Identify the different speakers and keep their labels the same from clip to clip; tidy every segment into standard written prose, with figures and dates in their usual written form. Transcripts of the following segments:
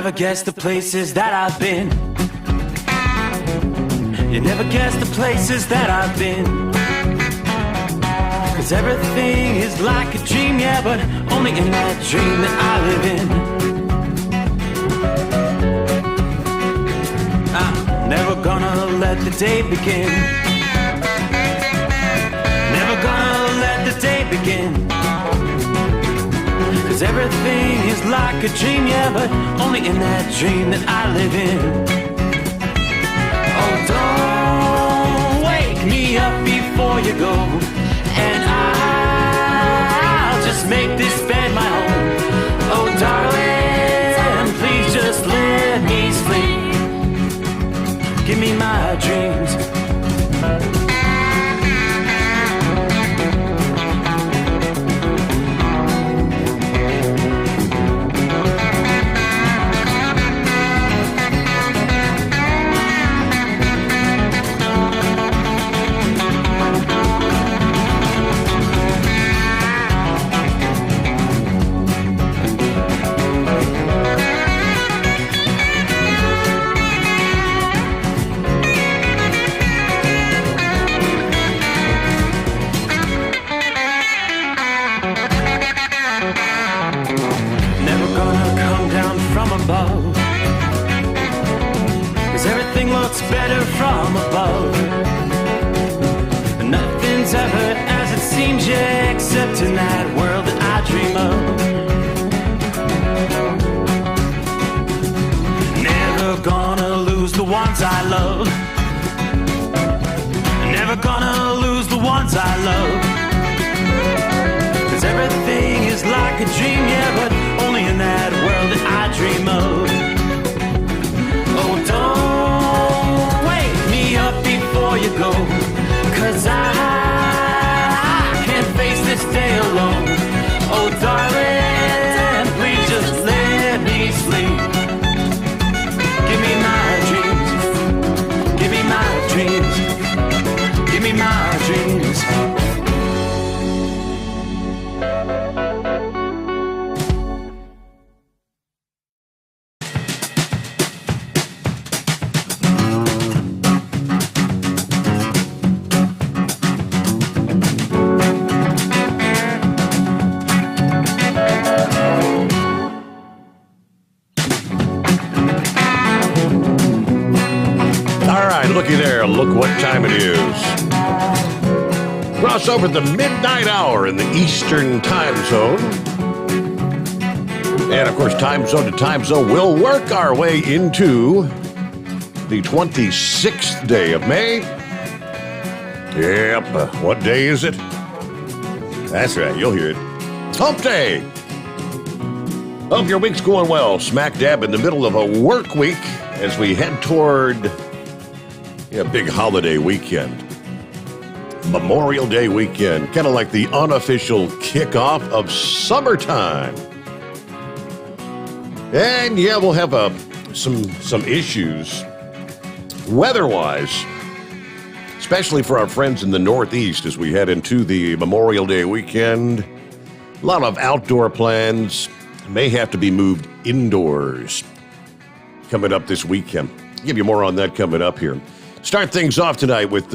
Speaker 1: never guess the places that I've been. You never guess the places that I've been. 'Cause everything is like a dream, yeah, but only in that dream that I live in. I'm never gonna let the day begin. Never gonna let the day begin. 'Cause everything is like a dream, yeah, but only in that dream that I live in. Oh, don't wake me up before you go, and I'll just make this bed my home. Oh, darling, please just let me sleep. Give me my dreams. Above, 'cause everything looks better from above. Nothing's ever as it seems, yeah, except in that world that I dream of. Never gonna lose the ones I love. Never gonna lose the ones I love. 'Cause everything is like a dream, yeah, but only in that world that I dream of. Oh, don't wake me up before you go, 'cause I can't face this day alone. Oh, darling, please just let me sleep. Give me my dreams. Give me my dreams. Give me my dreams.
Speaker 2: Looky there, look what time it is. Cross over the midnight hour in the Eastern time zone. And of course, time zone to time zone, we'll work our way into the 26th day of May. Yep, what day is it? That's right, you'll hear it. Hump Day. Hope your week's going well. Smack dab in the middle of a work week as we head toward a big holiday weekend. Memorial Day weekend, kind of like the unofficial kickoff of summertime. And yeah, we'll have some issues weather-wise, especially for our friends in the Northeast as we head into the Memorial Day weekend. A lot of outdoor plans may have to be moved indoors coming up this weekend. I'll give you more on that coming up here. Start things off tonight with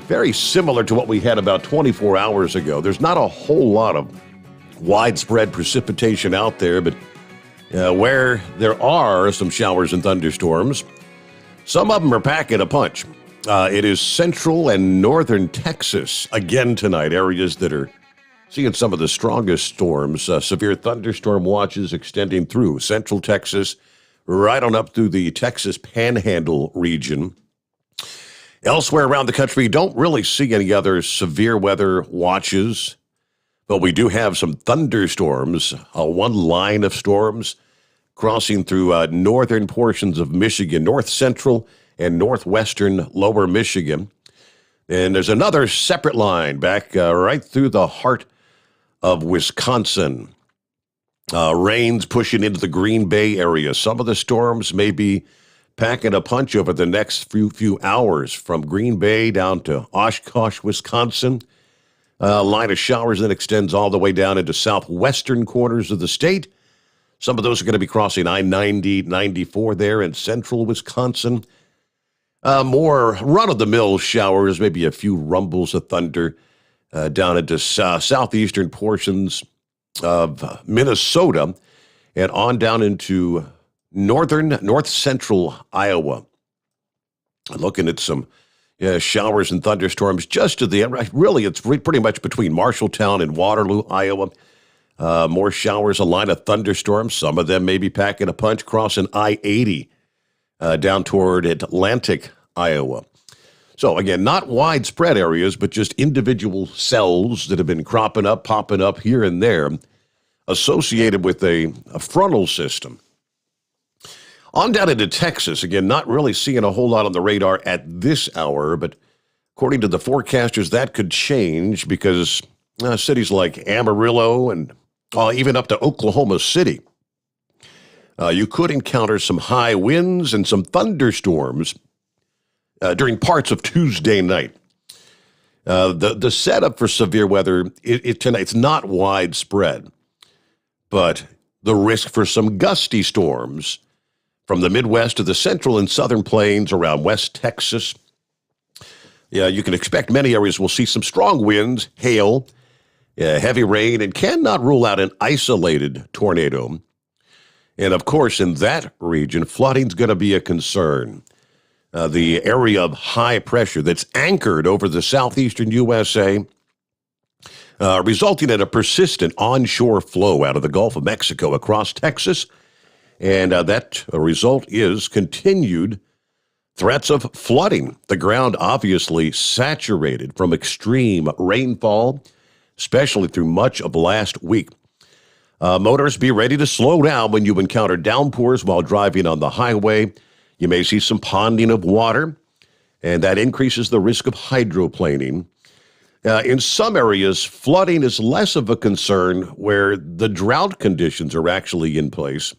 Speaker 2: very similar to what we had about 24 hours ago. There's not a whole lot of widespread precipitation out there, but where there are some showers and thunderstorms, some of them are packing a punch. It is central and northern Texas again tonight, areas that are seeing some of the strongest storms. Severe thunderstorm watches extending through central Texas, right on up through the Texas Panhandle region. Elsewhere around the country, don't really see any other severe weather watches, but we do have some thunderstorms, one line of storms crossing through northern portions of Michigan, north central and northwestern lower Michigan. And there's another separate line back right through the heart of Wisconsin. Rains pushing into the Green Bay area. Some of the storms may be packing a punch over the next few hours from Green Bay down to Oshkosh, Wisconsin. A line of showers that extends all the way down into southwestern corners of the state. Some of those are going to be crossing I-90, 94 there in central Wisconsin. More run-of-the-mill showers, maybe a few rumbles of thunder down into southeastern portions of Minnesota and on down into north central Iowa. Looking at some showers and thunderstorms just to the end. Really, it's pretty much between Marshalltown and Waterloo, Iowa. More showers, a line of thunderstorms. Some of them may be packing a punch crossing I-80 down toward Atlantic, Iowa. So again, not widespread areas, but just individual cells that have been popping up here and there, associated with a frontal system. On down into Texas, again, not really seeing a whole lot on the radar at this hour, but according to the forecasters, that could change because cities like Amarillo and even up to Oklahoma City, you could encounter some high winds and some thunderstorms during parts of Tuesday night. The setup for severe weather tonight, it's not widespread, but the risk for some gusty storms from the Midwest to the central and southern plains around West Texas. Yeah, you can expect many areas will see some strong winds, hail, heavy rain, and cannot rule out an isolated tornado. And of course, in that region, flooding's going to be a concern. The area of high pressure that's anchored over the southeastern USA, resulting in a persistent onshore flow out of the Gulf of Mexico across Texas. And that result is continued threats of flooding. The ground obviously saturated from extreme rainfall, especially through much of last week. Motorists, be ready to slow down when you encounter downpours while driving on the highway. You may see some ponding of water, and that increases the risk of hydroplaning. In some areas, flooding is less of a concern where the drought conditions are actually in place.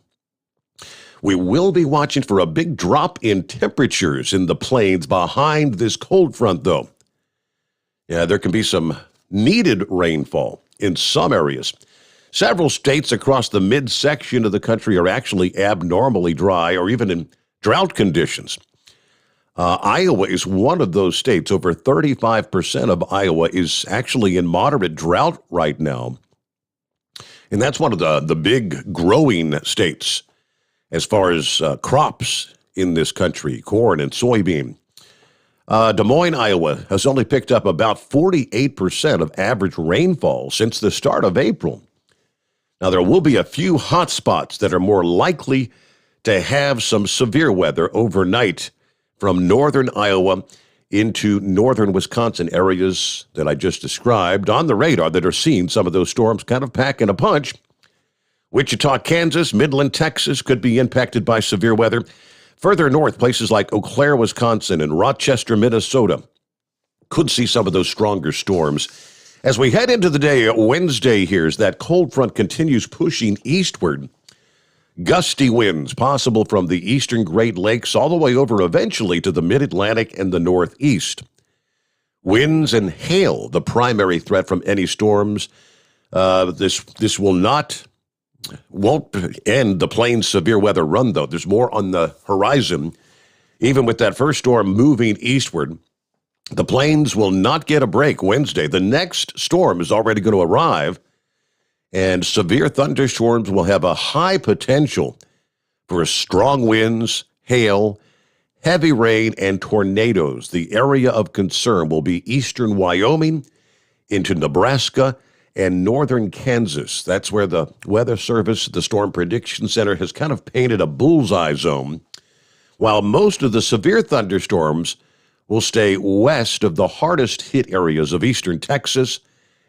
Speaker 2: We will be watching for a big drop in temperatures in the plains behind this cold front, though. Yeah, there can be some needed rainfall in some areas. Several states across the midsection of the country are actually abnormally dry or even in drought conditions. Iowa is one of those states. Over 35% of Iowa is actually in moderate drought right now. And that's one of the big growing states as far as crops in this country, corn and soybean. Des Moines, Iowa has only picked up about 48% of average rainfall since the start of April. Now, there will be a few hot spots that are more likely to have some severe weather overnight from northern Iowa into northern Wisconsin, areas that I just described on the radar that are seeing some of those storms kind of packing a punch. Wichita, Kansas, Midland, Texas could be impacted by severe weather. Further north, places like Eau Claire, Wisconsin, and Rochester, Minnesota could see some of those stronger storms. As we head into the day, Wednesday here, as that cold front continues pushing eastward, gusty winds possible from the eastern Great Lakes all the way over eventually to the mid-Atlantic and the northeast. Winds and hail, the primary threat from any storms. This won't end the plains severe weather run, though. There's more on the horizon. Even with that first storm moving eastward, the plains will not get a break Wednesday. The next storm is already going to arrive, and severe thunderstorms will have a high potential for strong winds, hail, heavy rain, and tornadoes. The area of concern will be eastern Wyoming into Nebraska and northern Kansas. That's where the Weather Service, the Storm Prediction Center, has kind of painted a bullseye zone, while most of the severe thunderstorms will stay west of the hardest hit areas of eastern Texas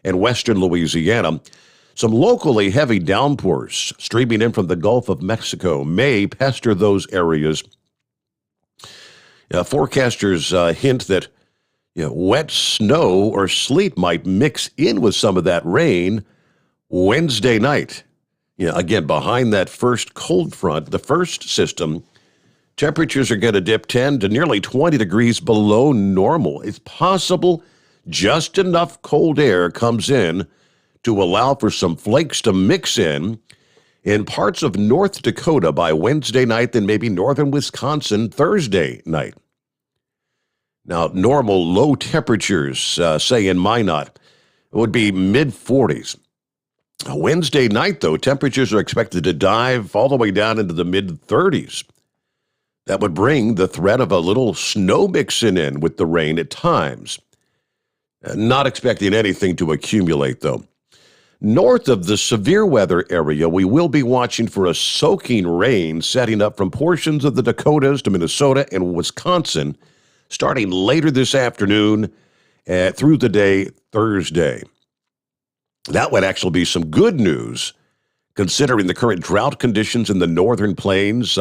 Speaker 2: and western Louisiana. Some locally heavy downpours streaming in from the Gulf of Mexico may pester those areas. Forecasters hint that wet snow or sleet might mix in with some of that rain Wednesday night. Again, behind that first cold front, the first system, temperatures are going to dip 10 to nearly 20 degrees below normal. It's possible just enough cold air comes in to allow for some flakes to mix in in parts of North Dakota by Wednesday night, then maybe northern Wisconsin Thursday night. Now, normal low temperatures, say in Minot, would be mid-40s. Wednesday night, though, temperatures are expected to dive all the way down into the mid-30s. That would bring the threat of a little snow mixing in with the rain at times. Not expecting anything to accumulate, though. North of the severe weather area, we will be watching for a soaking rain setting up from portions of the Dakotas to Minnesota and Wisconsin, starting later this afternoon through the day Thursday. That would actually be some good news, considering the current drought conditions in the northern plains.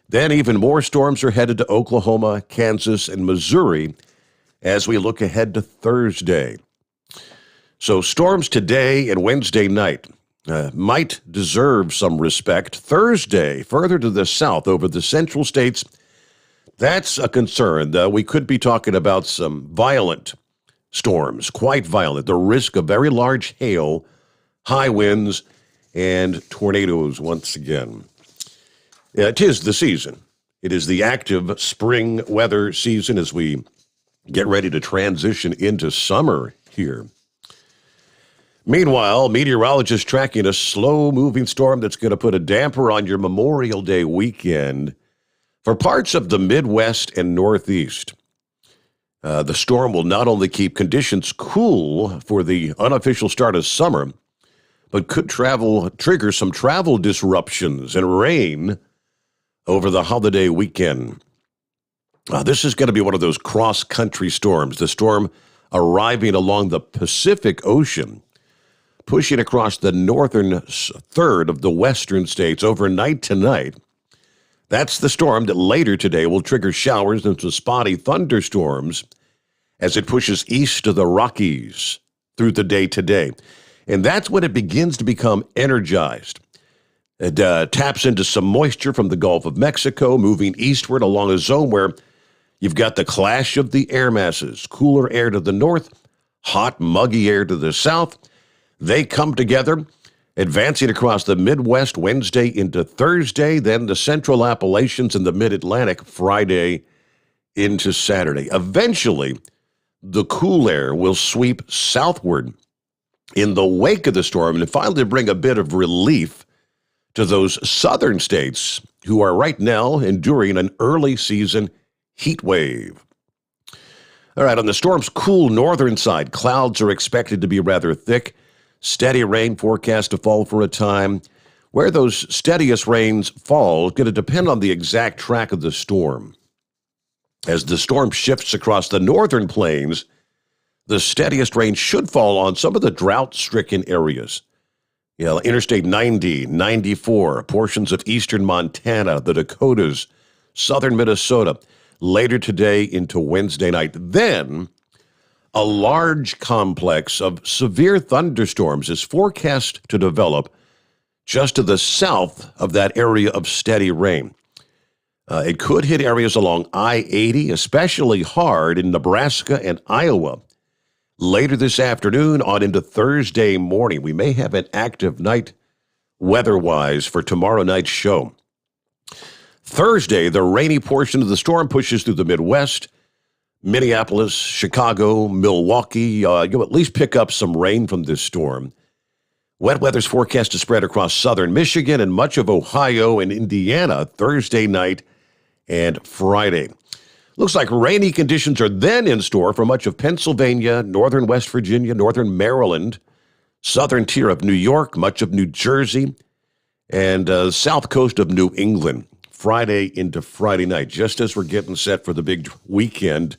Speaker 2: Then even more storms are headed to Oklahoma, Kansas, and Missouri as we look ahead to Thursday. So storms today and Wednesday night might deserve some respect. Thursday, further to the south over the central states, that's a concern. We could be talking about some violent storms, quite violent. The risk of very large hail, high winds, and tornadoes once again. It is the season. It is the active spring weather season as we get ready to transition into summer here. Meanwhile, meteorologists tracking a slow-moving storm that's going to put a damper on your Memorial Day weekend for parts of the Midwest and Northeast. The storm will not only keep conditions cool for the unofficial start of summer, but could trigger some travel disruptions and rain over the holiday weekend. This is going to be one of those cross-country storms, the storm arriving along the Pacific Ocean, pushing across the northern third of the western states overnight tonight. That's the storm that later today will trigger showers and some spotty thunderstorms as it pushes east of the Rockies through the day today. And that's when it begins to become energized. It taps into some moisture from the Gulf of Mexico, moving eastward along a zone where you've got the clash of the air masses, cooler air to the north, hot, muggy air to the south. They come together, advancing across the Midwest Wednesday into Thursday, then the central Appalachians and the Mid-Atlantic Friday into Saturday. Eventually, the cool air will sweep southward in the wake of the storm and finally bring a bit of relief to those southern states who are right now enduring an early season heat wave. All right, on the storm's cool northern side, clouds are expected to be rather thick. Steady rain forecast to fall for a time. Where those steadiest rains fall is going to depend on the exact track of the storm. As the storm shifts across the northern plains, the steadiest rain should fall on some of the drought-stricken areas. Interstate 90, 94, portions of eastern Montana, the Dakotas, southern Minnesota, later today into Wednesday night. Then, a large complex of severe thunderstorms is forecast to develop just to the south of that area of steady rain. It could hit areas along I-80, especially hard in Nebraska and Iowa. Later this afternoon on into Thursday morning, we may have an active night weather-wise for tomorrow night's show. Thursday, the rainy portion of the storm pushes through the Midwest. Minneapolis, Chicago, Milwaukee, you'll at least pick up some rain from this storm. Wet weather's forecast to spread across southern Michigan and much of Ohio and Indiana Thursday night and Friday. Looks like rainy conditions are then in store for much of Pennsylvania, northern West Virginia, northern Maryland, southern tier of New York, much of New Jersey, and south coast of New England. Friday into Friday night, just as we're getting set for the big weekend.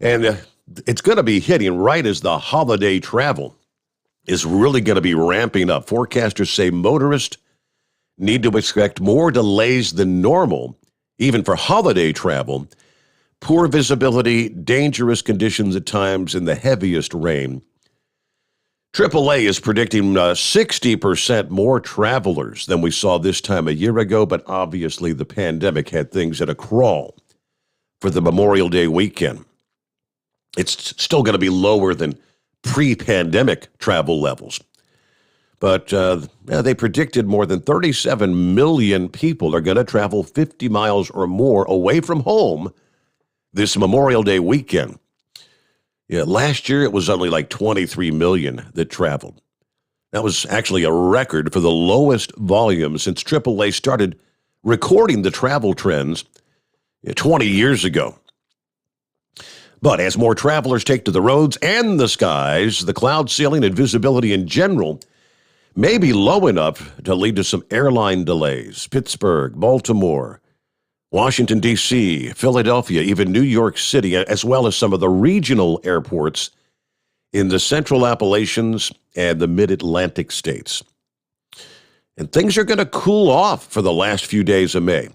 Speaker 2: And it's going to be hitting right as the holiday travel is really going to be ramping up. Forecasters say motorists need to expect more delays than normal, even for holiday travel. Poor visibility, dangerous conditions at times, and the heaviest rain. AAA is predicting 60% more travelers than we saw this time a year ago, but obviously the pandemic had things at a crawl for the Memorial Day weekend. It's still going to be lower than pre-pandemic travel levels. But they predicted more than 37 million people are going to travel 50 miles or more away from home this Memorial Day weekend. Yeah, last year it was only like 23 million that traveled. That was actually a record for the lowest volume since AAA started recording the travel trends 20 years ago. But as more travelers take to the roads and the skies, the cloud ceiling and visibility in general may be low enough to lead to some airline delays. Pittsburgh, Baltimore, Washington, D.C., Philadelphia, even New York City, as well as some of the regional airports in the Central Appalachians and the Mid-Atlantic states. And things are going to cool off for the last few days of May.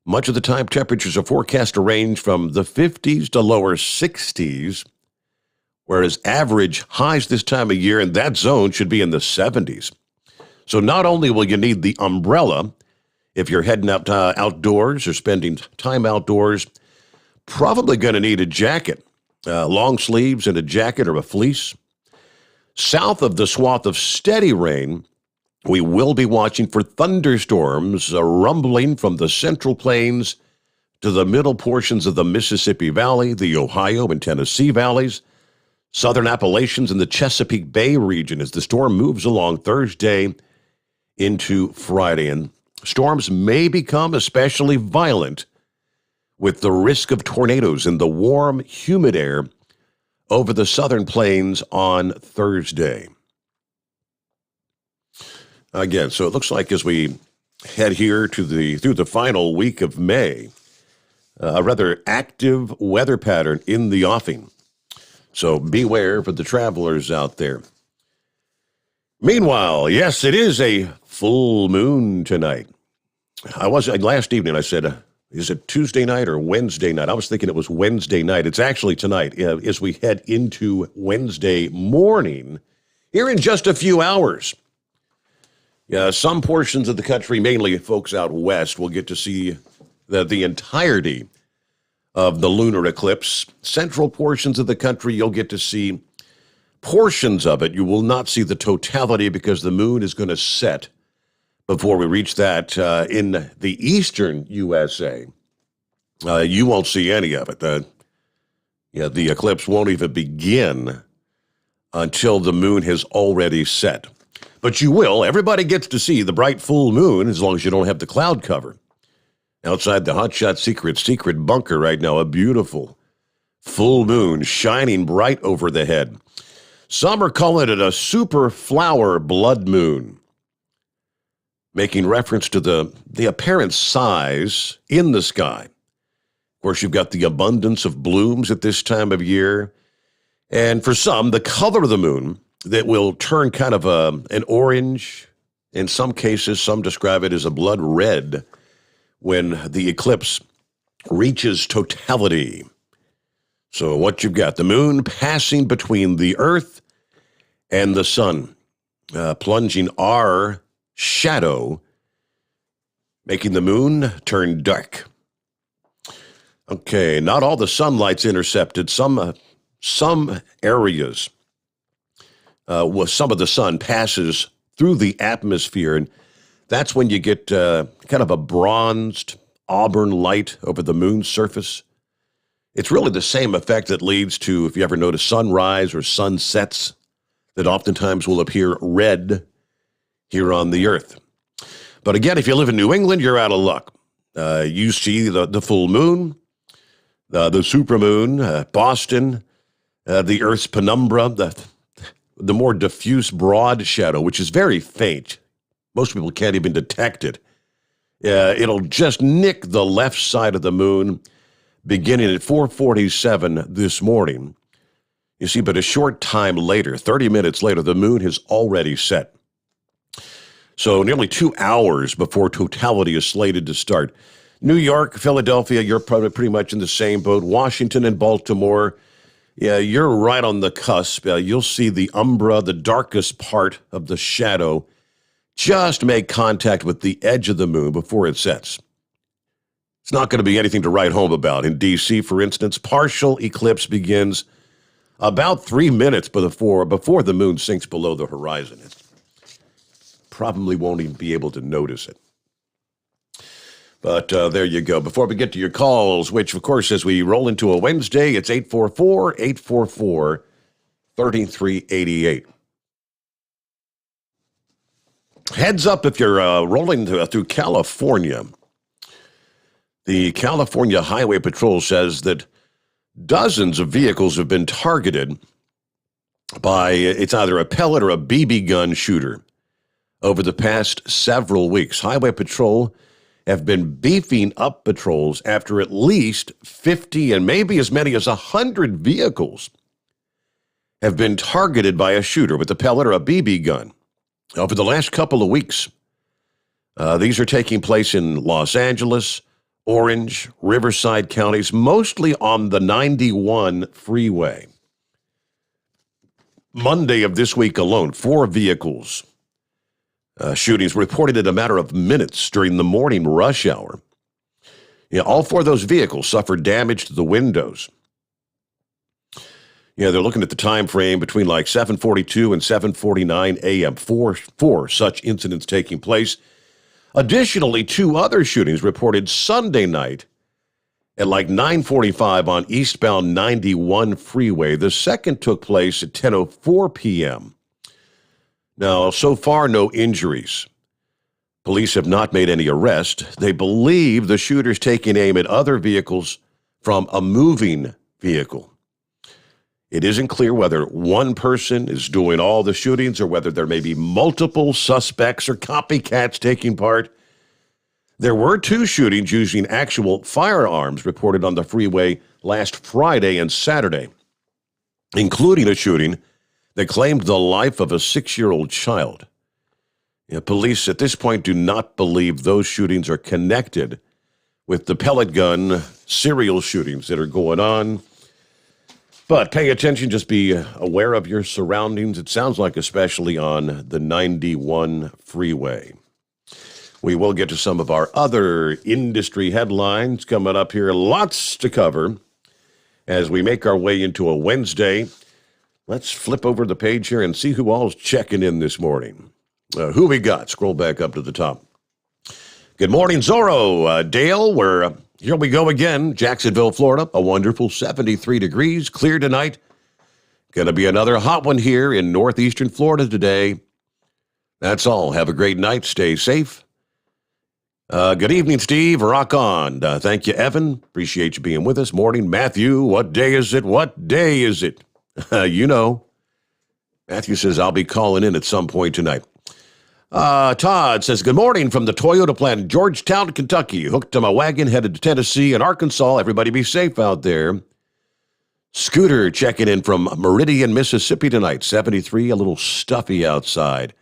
Speaker 2: Much of the time, temperatures are forecast to range from the 50s to lower 60s, whereas average highs this time of year in that zone should be in the 70s. So not only will you need the umbrella if you're heading out outdoors or spending time outdoors, probably going to need a jacket, long sleeves and a jacket or a fleece. South of the swath of steady rain, we will be watching for thunderstorms rumbling from the Central Plains to the middle portions of the Mississippi Valley, the Ohio and Tennessee valleys, Southern Appalachians, and the Chesapeake Bay region as the storm moves along Thursday into Friday. And storms may become especially violent with the risk of tornadoes in the warm, humid air over the southern plains on Thursday. Again, so it looks like as we head here through the final week of May, a rather active weather pattern in the offing. So beware for the travelers out there. Meanwhile, yes, it is a full moon tonight. Last evening I said, is it Tuesday night or Wednesday night? I was thinking it was Wednesday night. It's actually tonight as we head into Wednesday morning here in just a few hours. Yeah, some portions of the country, mainly folks out west, will get to see the entirety of the lunar eclipse. Central portions of the country, you'll get to see portions of it. You will not see the totality because the moon is going to set before we reach that in the eastern USA. You won't see any of it. The eclipse won't even begin until the moon has already set. But you will. Everybody gets to see the bright full moon as long as you don't have the cloud cover. Outside the Hotshot secret bunker right now, a beautiful full moon shining bright over the head. Some are calling it a super flower blood moon, making reference to the apparent size in the sky. Of course, you've got the abundance of blooms at this time of year. And for some, the color of the moon that will turn kind of an orange. In some cases, some describe it as a blood red when the eclipse reaches totality. So what you've got, the moon passing between the earth and the sun, plunging our shadow, making the moon turn dark. Okay, not all the sunlight's intercepted. Some areas, some of the sun passes through the atmosphere, and that's when you get kind of a bronzed auburn light over the moon's surface. It's really the same effect that leads to, if you ever notice sunrise or sunsets, that oftentimes will appear red here on the earth. But again, if you live in New England, you're out of luck. You see the full moon, the supermoon, Boston, the Earth's penumbra, the more diffuse broad shadow, which is very faint. Most people can't even detect it. It'll just nick the left side of the moon beginning at 4:47 this morning. You see, but a short time later, 30 minutes later, the moon has already set. So nearly 2 hours before totality is slated to start. New York, Philadelphia, you're probably pretty much in the same boat. Washington and Baltimore, yeah, you're right on the cusp. You'll see the umbra, the darkest part of the shadow, just make contact with the edge of the moon before it sets. It's not going to be anything to write home about. In D.C., for instance, partial eclipse begins about 3 minutes before the moon sinks below the horizon. probably won't even be able to notice it. But there you go. Before we get to your calls, which, of course, as we roll into a Wednesday, it's 844-844-3388. Heads up if you're rolling through California. The California Highway Patrol says that dozens of vehicles have been targeted by, it's either a pellet or a BB gun shooter over the past several weeks. Highway Patrol have been beefing up patrols after at least 50 and maybe as many as 100 vehicles have been targeted by a shooter with a pellet or a BB gun over the last couple of weeks. These are taking place in Los Angeles, Orange, Riverside counties, mostly on the 91 freeway. Monday of this week alone, 4 vehicles. Shootings reported in a matter of minutes during the morning rush hour. All 4 of those vehicles suffered damage to the windows. They're looking at the time frame between like 7:42 and 7:49 a.m. Four such incidents taking place. Additionally, 2 other shootings reported Sunday night at like 9:45 on eastbound 91 freeway. The second took place at 10:04 p.m. Now, so far, no injuries. Police have not made any arrests. They believe the shooter's taking aim at other vehicles from a moving vehicle. It isn't clear whether one person is doing all the shootings or whether there may be multiple suspects or copycats taking part. There were 2 shootings using actual firearms reported on the freeway last Friday and Saturday, including a shooting that claimed the life of a 6-year-old child. Police at this point do not believe those shootings are connected with the pellet gun serial shootings that are going on. But pay attention, just be aware of your surroundings. It sounds like especially on the 91 freeway. We will get to some of our other industry headlines coming up here. Lots to cover as we make our way into a Wednesday. Let's flip over the page here and see who all's checking in this morning. Who we got? Scroll back up to the top. Good morning, Zorro. Dale, here we go again. Jacksonville, Florida, a wonderful 73 degrees, clear tonight. Going to be another hot one here in northeastern Florida today. That's all. Have a great night. Stay safe. Good evening, Steve. Rock on. Thank you, Evan. Appreciate you being with us. Morning, Matthew. What day is it? What day is it? You know. Matthew says, I'll be calling in at some point tonight. Todd says, good morning from the Toyota plant in Georgetown, Kentucky. Hooked to my wagon, headed to Tennessee and Arkansas. Everybody be safe out there. Scooter checking in from Meridian, Mississippi tonight. 73, a little stuffy outside.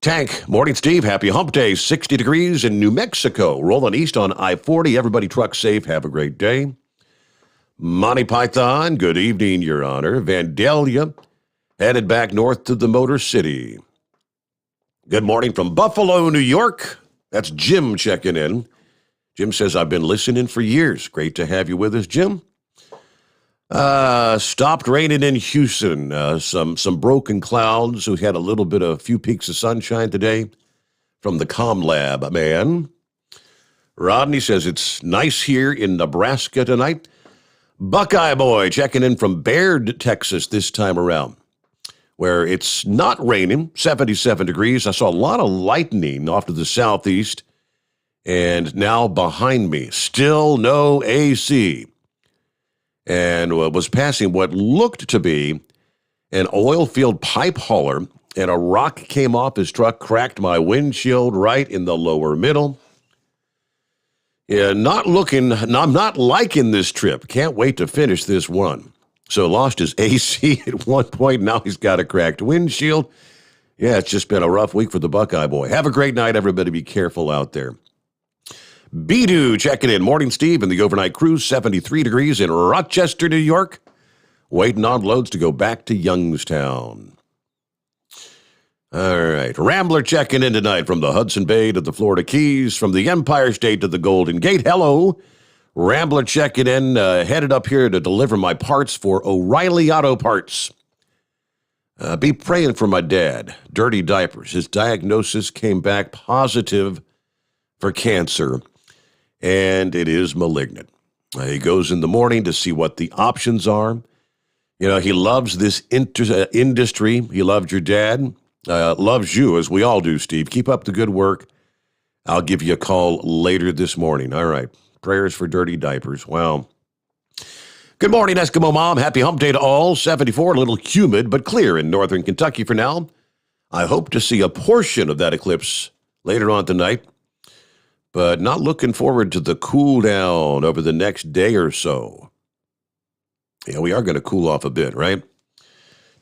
Speaker 2: Tank, morning, Steve. Happy hump day. 60 degrees in New Mexico. Rolling east on I-40. Everybody truck safe. Have a great day. Monty Python, good evening, Your Honor. Vandalia, headed back north to the Motor City. Good morning from Buffalo, New York. That's Jim checking in. Jim says, I've been listening for years. Great to have you with us, Jim. Stopped raining in Houston. Some broken clouds. We had a few peaks of sunshine today from the ComLab man. Rodney says, it's nice here in Nebraska tonight. Buckeye Boy checking in from Baird, Texas this time around, where it's not raining, 77 degrees. I saw a lot of lightning off to the southeast, and now behind me, still no AC. And was passing what looked to be an oil field pipe hauler, and a rock came off his truck, cracked my windshield right in the lower middle. Yeah, I'm not liking this trip. Can't wait to finish this one. So lost his AC at one point. Now he's got a cracked windshield. Yeah, it's just been a rough week for the Buckeye Boy. Have a great night, everybody. Be careful out there. Beedoo checking in. Morning, Steve, and the overnight cruise. 73 degrees in Rochester, New York. Waiting on loads to go back to Youngstown. All right. Rambler checking in tonight from the Hudson Bay to the Florida Keys, from the Empire State to the Golden Gate. Hello. Rambler checking in, headed up here to deliver my parts for O'Reilly Auto Parts. Be praying for my dad. Dirty diapers. His diagnosis came back positive for cancer, and it is malignant. He goes in the morning to see what the options are. You know, he loves this industry. He loved your dad, loves you, as we all do, Steve. Keep up the good work. I'll give you a call later this morning. All right. Prayers for dirty diapers. Wow. Good morning, Eskimo Mom. Happy hump day to all. 74, a little humid, but clear in northern Kentucky for now. I hope to see a portion of that eclipse later on tonight, but not looking forward to the cool down over the next day or so. Yeah, we are going to cool off a bit, right?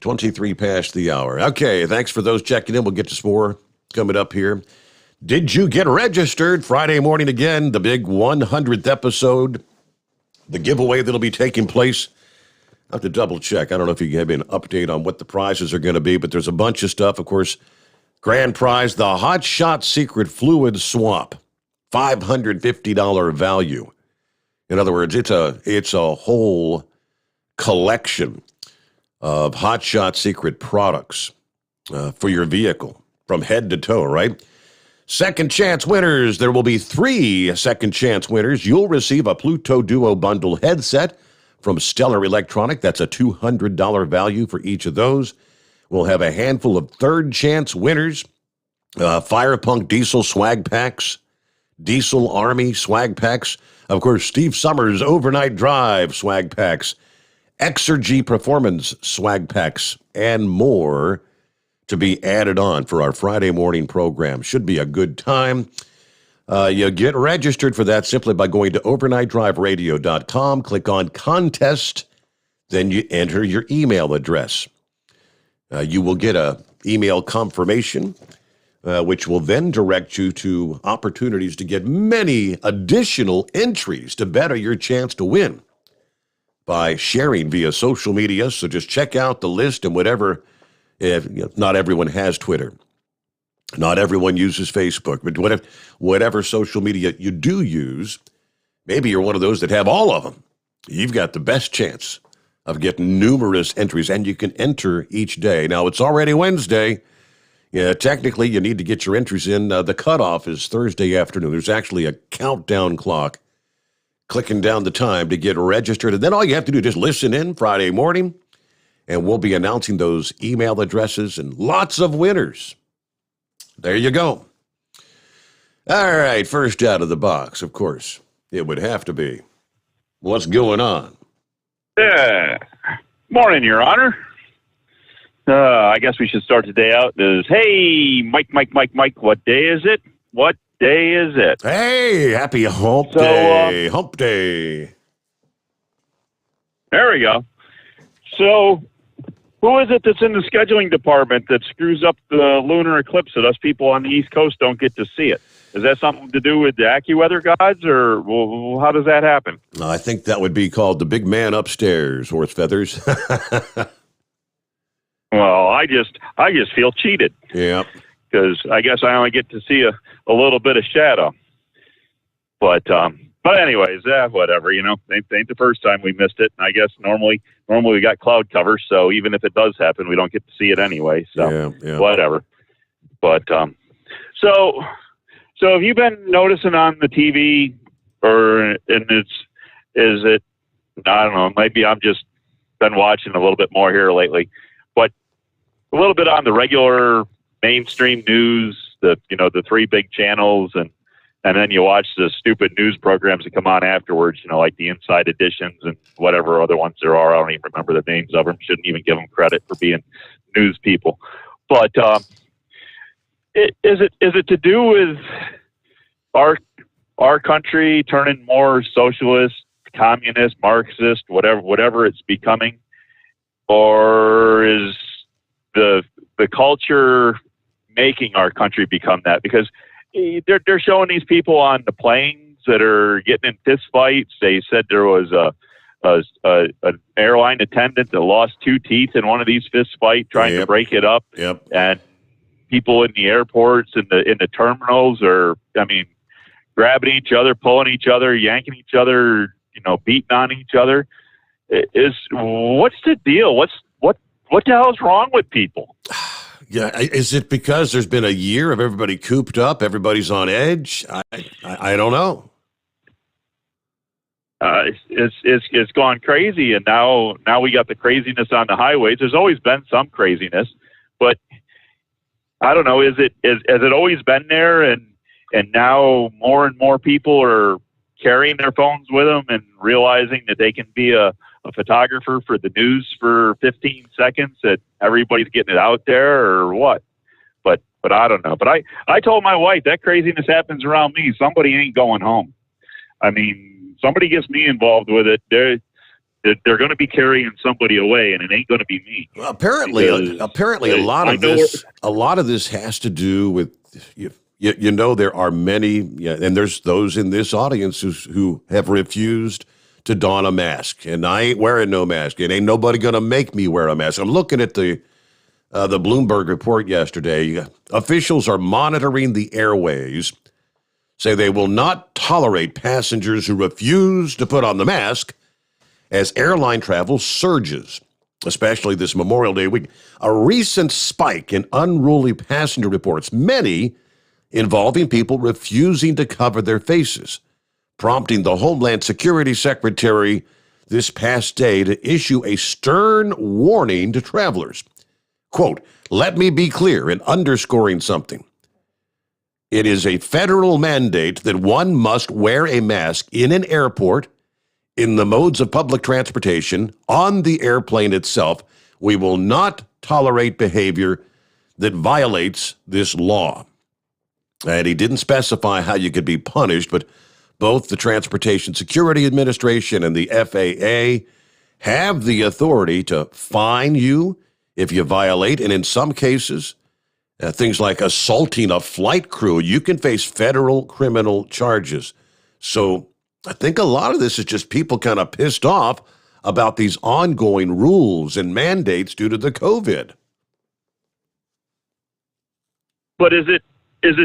Speaker 2: 23 past the hour. Okay, thanks for those checking in. We'll get to some more coming up here. Did you get registered? Friday morning again, the big 100th episode, the giveaway that'll be taking place. I have to double check. I don't know if you have an update on what the prizes are going to be, but there's a bunch of stuff. Of course, grand prize, the Hot Shot Secret Fluid Swap, $550 value. In other words, it's a whole collection of Hot Shot Secret products for your vehicle from head to toe, right? Second chance winners. There will be 3 second chance winners. You'll receive a Pluto Duo bundle headset from Stellar Electronic. That's a $200 value for each of those. We'll have a handful of third chance winners. Firepunk Diesel swag packs, Diesel Army swag packs. Of course, Steve Sommers Overnight Drive swag packs, Exergy Performance swag packs, and more to be added on for our Friday morning program. Should be a good time. You get registered for that simply by going to overnightdriveradio.com, click on contest, then you enter your email address. You will get an email confirmation, which will then direct you to opportunities to get many additional entries to better your chance to win by sharing via social media. So just check out the list and whatever. If not everyone has Twitter, not everyone uses Facebook, but whatever social media you do use, maybe you're one of those that have all of them. You've got the best chance of getting numerous entries, and you can enter each day. Now, it's already Wednesday. Yeah, technically, you need to get your entries in. The cutoff is Thursday afternoon. There's actually a countdown clock clicking down the time to get registered, and then all you have to do is just listen in Friday morning, and we'll be announcing those email addresses and lots of winners. There you go. All right, first out of the box, of course, it would have to be, what's going on?
Speaker 3: Yeah. Morning, Your Honor. I guess we should start the day out as, hey, Mike, what day is it? What day is it?
Speaker 2: Hey, happy hump day. Hump day.
Speaker 3: There we go. So, who is it that's in the scheduling department that screws up the lunar eclipse that us people on the East Coast don't get to see it? Is that something to do with the AccuWeather gods, or how does that happen?
Speaker 2: I think that would be called the big man upstairs, Horse Feathers.
Speaker 3: Well, I just feel cheated.
Speaker 2: Yeah.
Speaker 3: Because I guess I only get to see a little bit of shadow. But anyways, whatever, ain't the first time we missed it. I guess normally we got cloud cover, so even if it does happen, we don't get to see it anyway. So
Speaker 2: yeah.
Speaker 3: Whatever. But so have you been noticing on the TV, I don't know, maybe I'm just been watching a little bit more here lately, but a little bit on the regular mainstream news, the 3 big channels, and then you watch the stupid news programs that come on afterwards, like the Inside Editions and whatever other ones there are. I don't even remember the names of them. Shouldn't even give them credit for being news people. But is it to do with our country turning more socialist, communist, Marxist, whatever it's becoming, or is the culture making our country become that? Because they're showing these people on the planes that are getting in fist fights. They said there was an airline attendant that lost 2 teeth in one of these fist fights trying to break it up.
Speaker 2: Yep.
Speaker 3: And people in the airports and in the terminals are, grabbing each other, pulling each other, yanking each other, beating on each other. What's the deal? What's What the hell's wrong with people?
Speaker 2: Yeah, is it because there's been a year of everybody cooped up, everybody's on edge? I don't know.
Speaker 3: It's gone crazy, and now we got the craziness on the highways. There's always been some craziness, but I don't know. Has it always been there, and now more and more people are carrying their phones with them and realizing that they can be a photographer for the news for 15 seconds, that everybody's getting it out there, or what? But I don't know. But I told my wife, that craziness happens around me, somebody ain't going home. I mean, somebody gets me involved with it, they're going to be carrying somebody away, and it ain't going to be me.
Speaker 2: Well, apparently, a lot of this has to do with there are many, and there's those in this audience who have refused to don a mask, and I ain't wearing no mask. It ain't nobody going to make me wear a mask. I'm looking at the Bloomberg report yesterday. Officials are monitoring the airways, say they will not tolerate passengers who refuse to put on the mask as airline travel surges, especially this Memorial Day week. A recent spike in unruly passenger reports, many involving people refusing to cover their faces, prompting the Homeland Security Secretary this past day to issue a stern warning to travelers. Quote, "Let me be clear in underscoring something. It is a federal mandate that one must wear a mask in an airport, in the modes of public transportation, on the airplane itself. We will not tolerate behavior that violates this law." And he didn't specify how you could be punished, but both the Transportation Security Administration and the FAA have the authority to fine you if you violate, and in some cases, things like assaulting a flight crew, you can face federal criminal charges. So I think a lot of this is just people kind of pissed off about these ongoing rules and mandates due to the COVID.
Speaker 3: But is it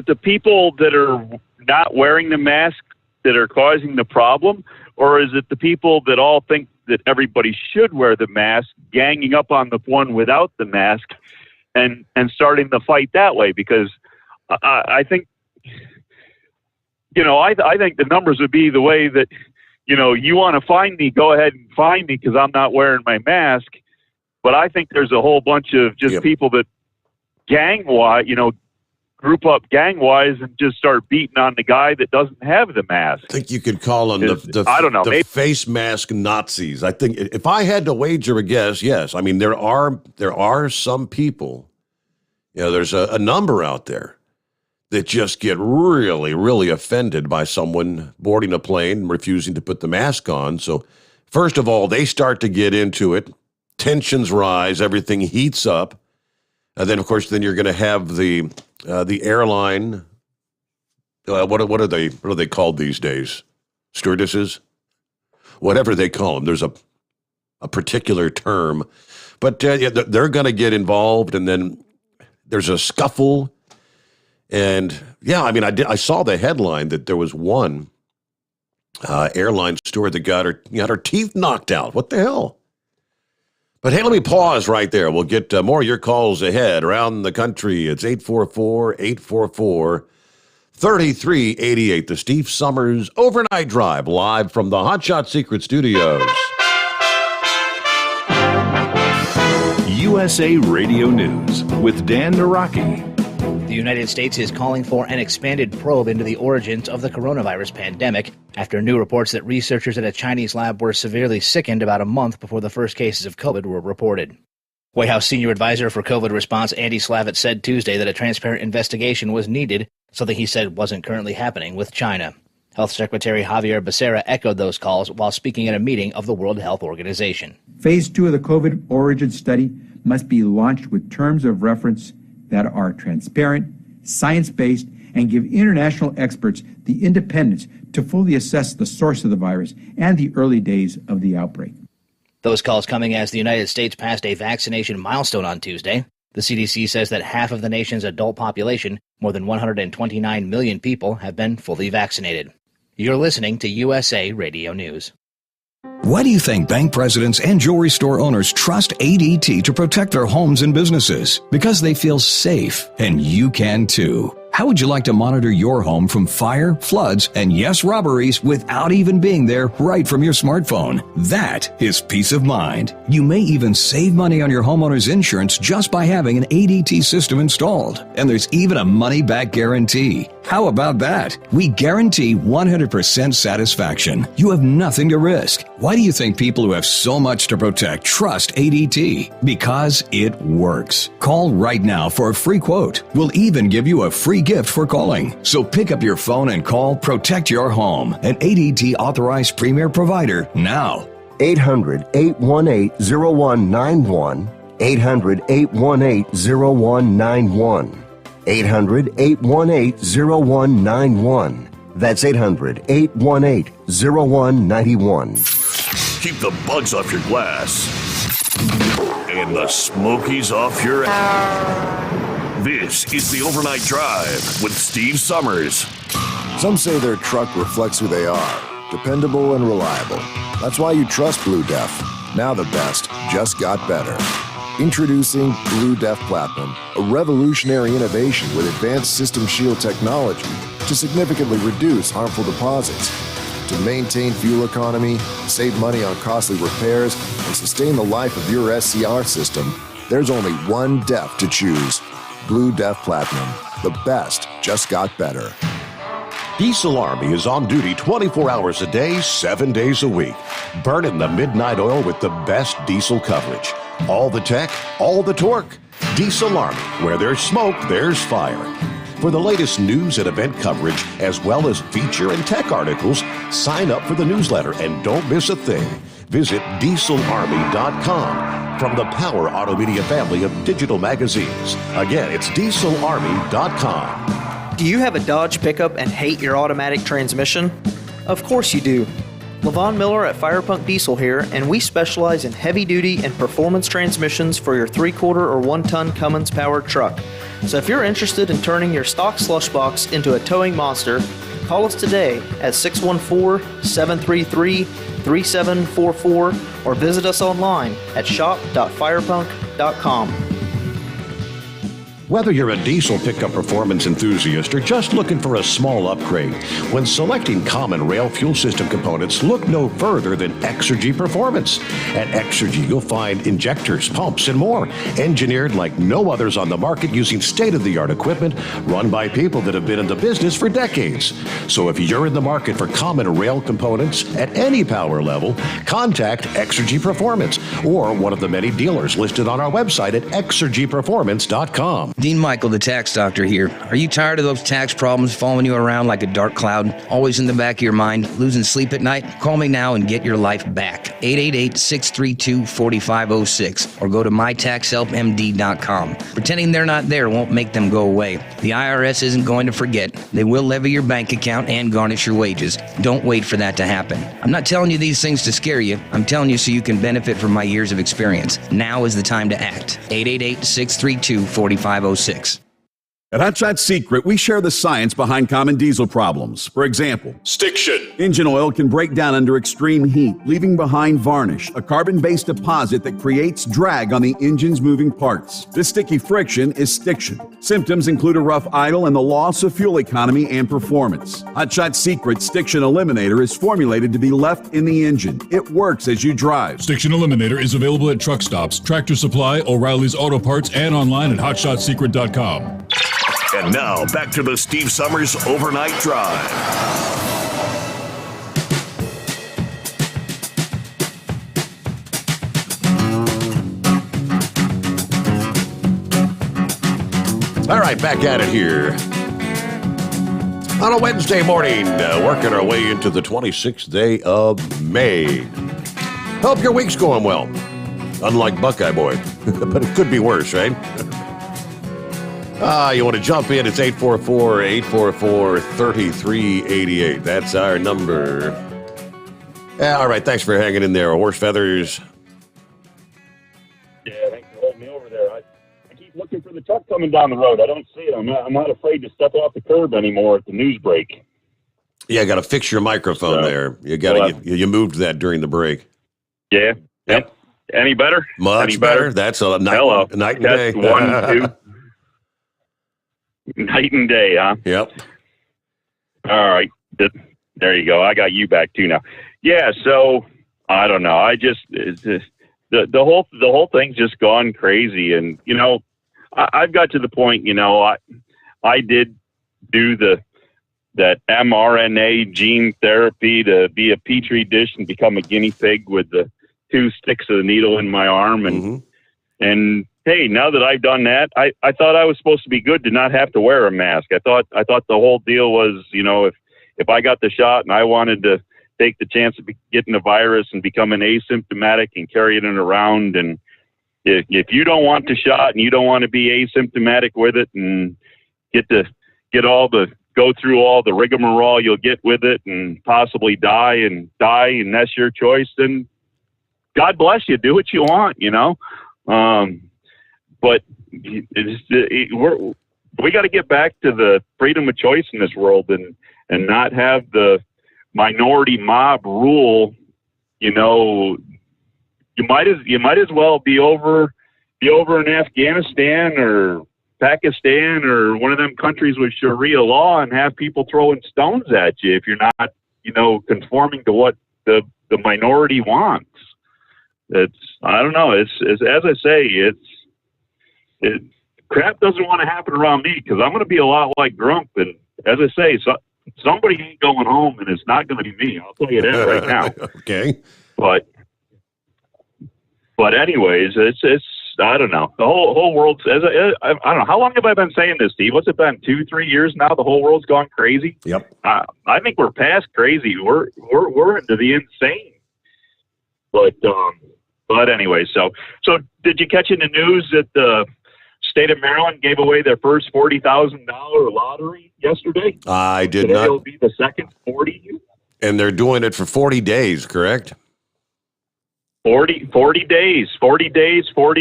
Speaker 3: the people that are not wearing the mask that are causing the problem, or is it the people that all think that everybody should wear the mask, ganging up on the one without the mask and starting the fight that way? Because I think, I think the numbers would be the way that, you want to find me, go ahead and find me because I'm not wearing my mask. But I think there's a whole bunch of just people that group up gang-wise and just start beating on the guy that doesn't have the mask.
Speaker 2: I think you could call them the face mask Nazis. I think if I had to wager a guess, yes. I mean, there are some people, there's a number out there that just get really, really offended by someone boarding a plane refusing to put the mask on. So first of all, they start to get into it. Tensions rise. Everything heats up. And then, of course, you're going to have the airline. What are they called these days? Stewardesses, whatever they call them. There's a particular term, but they're going to get involved, and then there's a scuffle. And I saw the headline that there was one airline steward that got her teeth knocked out. What the hell? But hey, let me pause right there. We'll get more of your calls ahead around the country. It's 844-844-3388. The Steve Sommers Overnight Drive, live from the Hotshot Secret Studios.
Speaker 4: USA Radio News with Dan Naraki.
Speaker 5: The United States is calling for an expanded probe into the origins of the coronavirus pandemic after new reports that researchers at a Chinese lab were severely sickened about a month before the first cases of COVID were reported. White House senior advisor for COVID response Andy Slavitt said Tuesday that a transparent investigation was needed, something he said wasn't currently happening with China. Health Secretary Javier Becerra echoed those calls while speaking at a meeting of the World Health Organization.
Speaker 6: Phase 2 of the COVID origin study must be launched with terms of reference that are transparent, science-based, and give international experts the independence to fully assess the source of the virus and the early days of the outbreak.
Speaker 5: Those calls coming as the United States passed a vaccination milestone on Tuesday. The CDC says that half of the nation's adult population, more than 129 million people, have been fully vaccinated. You're listening to USA Radio News.
Speaker 7: Why do you think bank presidents and jewelry store owners trust ADT to protect their homes and businesses? Because they feel safe, and you can too. How would you like to monitor your home from fire, floods, and yes, robberies without even being there right from your smartphone? That is peace of mind. You may even save money on your homeowner's insurance just by having an ADT system installed. And there's even a money-back guarantee. How about that? We guarantee 100% satisfaction. You have nothing to risk. Why do you think people who have so much to protect trust ADT? Because it works. Call right now for a free quote. We'll even give you a free gift for calling. So pick up your phone and call Protect Your Home, an ADT authorized premier provider now.
Speaker 8: 800-818-0191. 800-818-0191. 800-818-0191. That's 800-818-0191.
Speaker 2: Keep the bugs off your glass and the smokies off your ass. This is the Overnight Drive with Steve Sommers.
Speaker 9: Some say their truck reflects who they are, dependable and reliable. That's why you trust Blue Def. Now the best just got better. Introducing Blue Def Platinum, a revolutionary innovation with advanced system shield technology to significantly reduce harmful deposits. To maintain fuel economy, save money on costly repairs, and sustain the life of your SCR system, there's only one DEF to choose. Blue Def Platinum. The best just got better.
Speaker 2: Diesel Army is on duty 24 hours a day, 7 days a week. Burning the midnight oil with the best diesel coverage. All the tech, all the torque. Diesel Army, where there's smoke, there's fire. For the latest news and event coverage, as well as feature and tech articles, sign up for the newsletter and don't miss a thing. Visit dieselarmy.com from the Power Auto Media family of digital magazines. Again, it's dieselarmy.com.
Speaker 10: Do you have a Dodge pickup and hate your automatic transmission? Of course you do. Levon Miller at Firepunk Diesel here, and we specialize in heavy-duty and performance transmissions for your 3-quarter or 1-ton Cummins powered truck. So if you're interested in turning your stock slush box into a towing monster, call us today at 614-733-3744 or visit us online at shop.firepunk.com.
Speaker 2: Whether you're a diesel pickup performance enthusiast or just looking for a small upgrade, when selecting common rail fuel system components, look no further than Exergy Performance. At Exergy, you'll find injectors, pumps, and more, engineered like no others on the market using state-of-the-art equipment run by people that have been in the business for decades. So if you're in the market for common rail components at any power level, contact Exergy Performance or one of the many dealers listed on our website at exergyperformance.com.
Speaker 11: Dean Michael, the tax doctor here. Are you tired of those tax problems following you around like a dark cloud, always in the back of your mind, losing sleep at night? Call me now and get your life back. 888-632-4506 or go to mytaxhelpmd.com. Pretending they're not there won't make them go away. The IRS isn't going to forget. They will levy your bank account and garnish your wages. Don't wait for that to happen. I'm not telling you these things to scare you. I'm telling you so you can benefit from my years of experience. Now is the time to act. 888-632-4506.
Speaker 4: At Hot Shot Secret, we share the science behind common diesel problems. For example,
Speaker 2: Stiction.
Speaker 4: engine oil can break down under extreme heat, leaving behind varnish, a carbon-based deposit that creates drag on the engine's moving parts. This sticky friction is stiction. Symptoms include a rough idle and the loss of fuel economy and performance. Hot Shot Secret Stiction Eliminator is formulated to be left in the engine. It works as you drive.
Speaker 12: Stiction Eliminator is available at truck stops, Tractor Supply, O'Reilly's Auto Parts, and online at hotshotsecret.com.
Speaker 2: And now, back to the Steve Sommers Overnight Drive. All right, back at it here. On a Wednesday morning, working our way into the 26th day of May. Hope your week's going well. Unlike Buckeye Boy. But it could be worse, right? You want to jump in, it's 844-844-3388. That's our number. All right, thanks for hanging in there. Horse feathers.
Speaker 3: Yeah, thanks for holding me over there. I keep looking for the truck coming down the road. I don't see it. I'm not afraid to step off the curb anymore at the news break.
Speaker 2: Yeah, got to fix your microphone there. You got you moved that during the break.
Speaker 3: Yeah.
Speaker 2: Yep.
Speaker 3: Any better?
Speaker 2: Much
Speaker 3: Any
Speaker 2: better. That's a night,
Speaker 3: Hello.
Speaker 2: night and
Speaker 3: That's
Speaker 2: day.
Speaker 3: 1, 2. Night and day, huh?
Speaker 2: Yep.
Speaker 3: All right. There you go. I got you back too now. Yeah. So I don't know. The whole thing's just gone crazy. And, I've got to the point, I did do that mRNA gene therapy to be a petri dish and become a guinea pig with the 2 sticks of the needle in my arm. And hey, now that I've done that, I thought I was supposed to be good to not have to wear a mask. I thought the whole deal was, if I got the shot and I wanted to take the chance of getting the virus and becoming asymptomatic and carrying it around, and if you don't want the shot and you don't want to be asymptomatic with it and go through all the rigmarole you'll get with it and possibly die, and that's your choice, then God bless you. Do what you want, but we got to get back to the freedom of choice in this world and not have the minority mob rule. You might as well be over in Afghanistan or Pakistan or one of them countries with Sharia law and have people throwing stones at you if you're not, conforming to what the minority wants. I don't know. It's as I say, crap doesn't want to happen around me because I'm going to be a lot like Grump. And as I say, somebody ain't going home, and it's not going to be me. I'll tell you that right now.
Speaker 2: Okay.
Speaker 3: But anyways, it's I don't know. The whole world's I don't know. How long have I been saying this, Steve? What's it been? 2-3 years now? The whole world's gone crazy.
Speaker 2: Yep.
Speaker 3: I think we're past crazy. We're into the insane. But anyway, so did you catch in the news that the state of Maryland gave away their first $40,000 lottery yesterday?
Speaker 2: I did
Speaker 3: Today
Speaker 2: not.
Speaker 3: It'll be the second 40.
Speaker 2: And they're doing it for 40 days, correct?
Speaker 3: 40 days, 40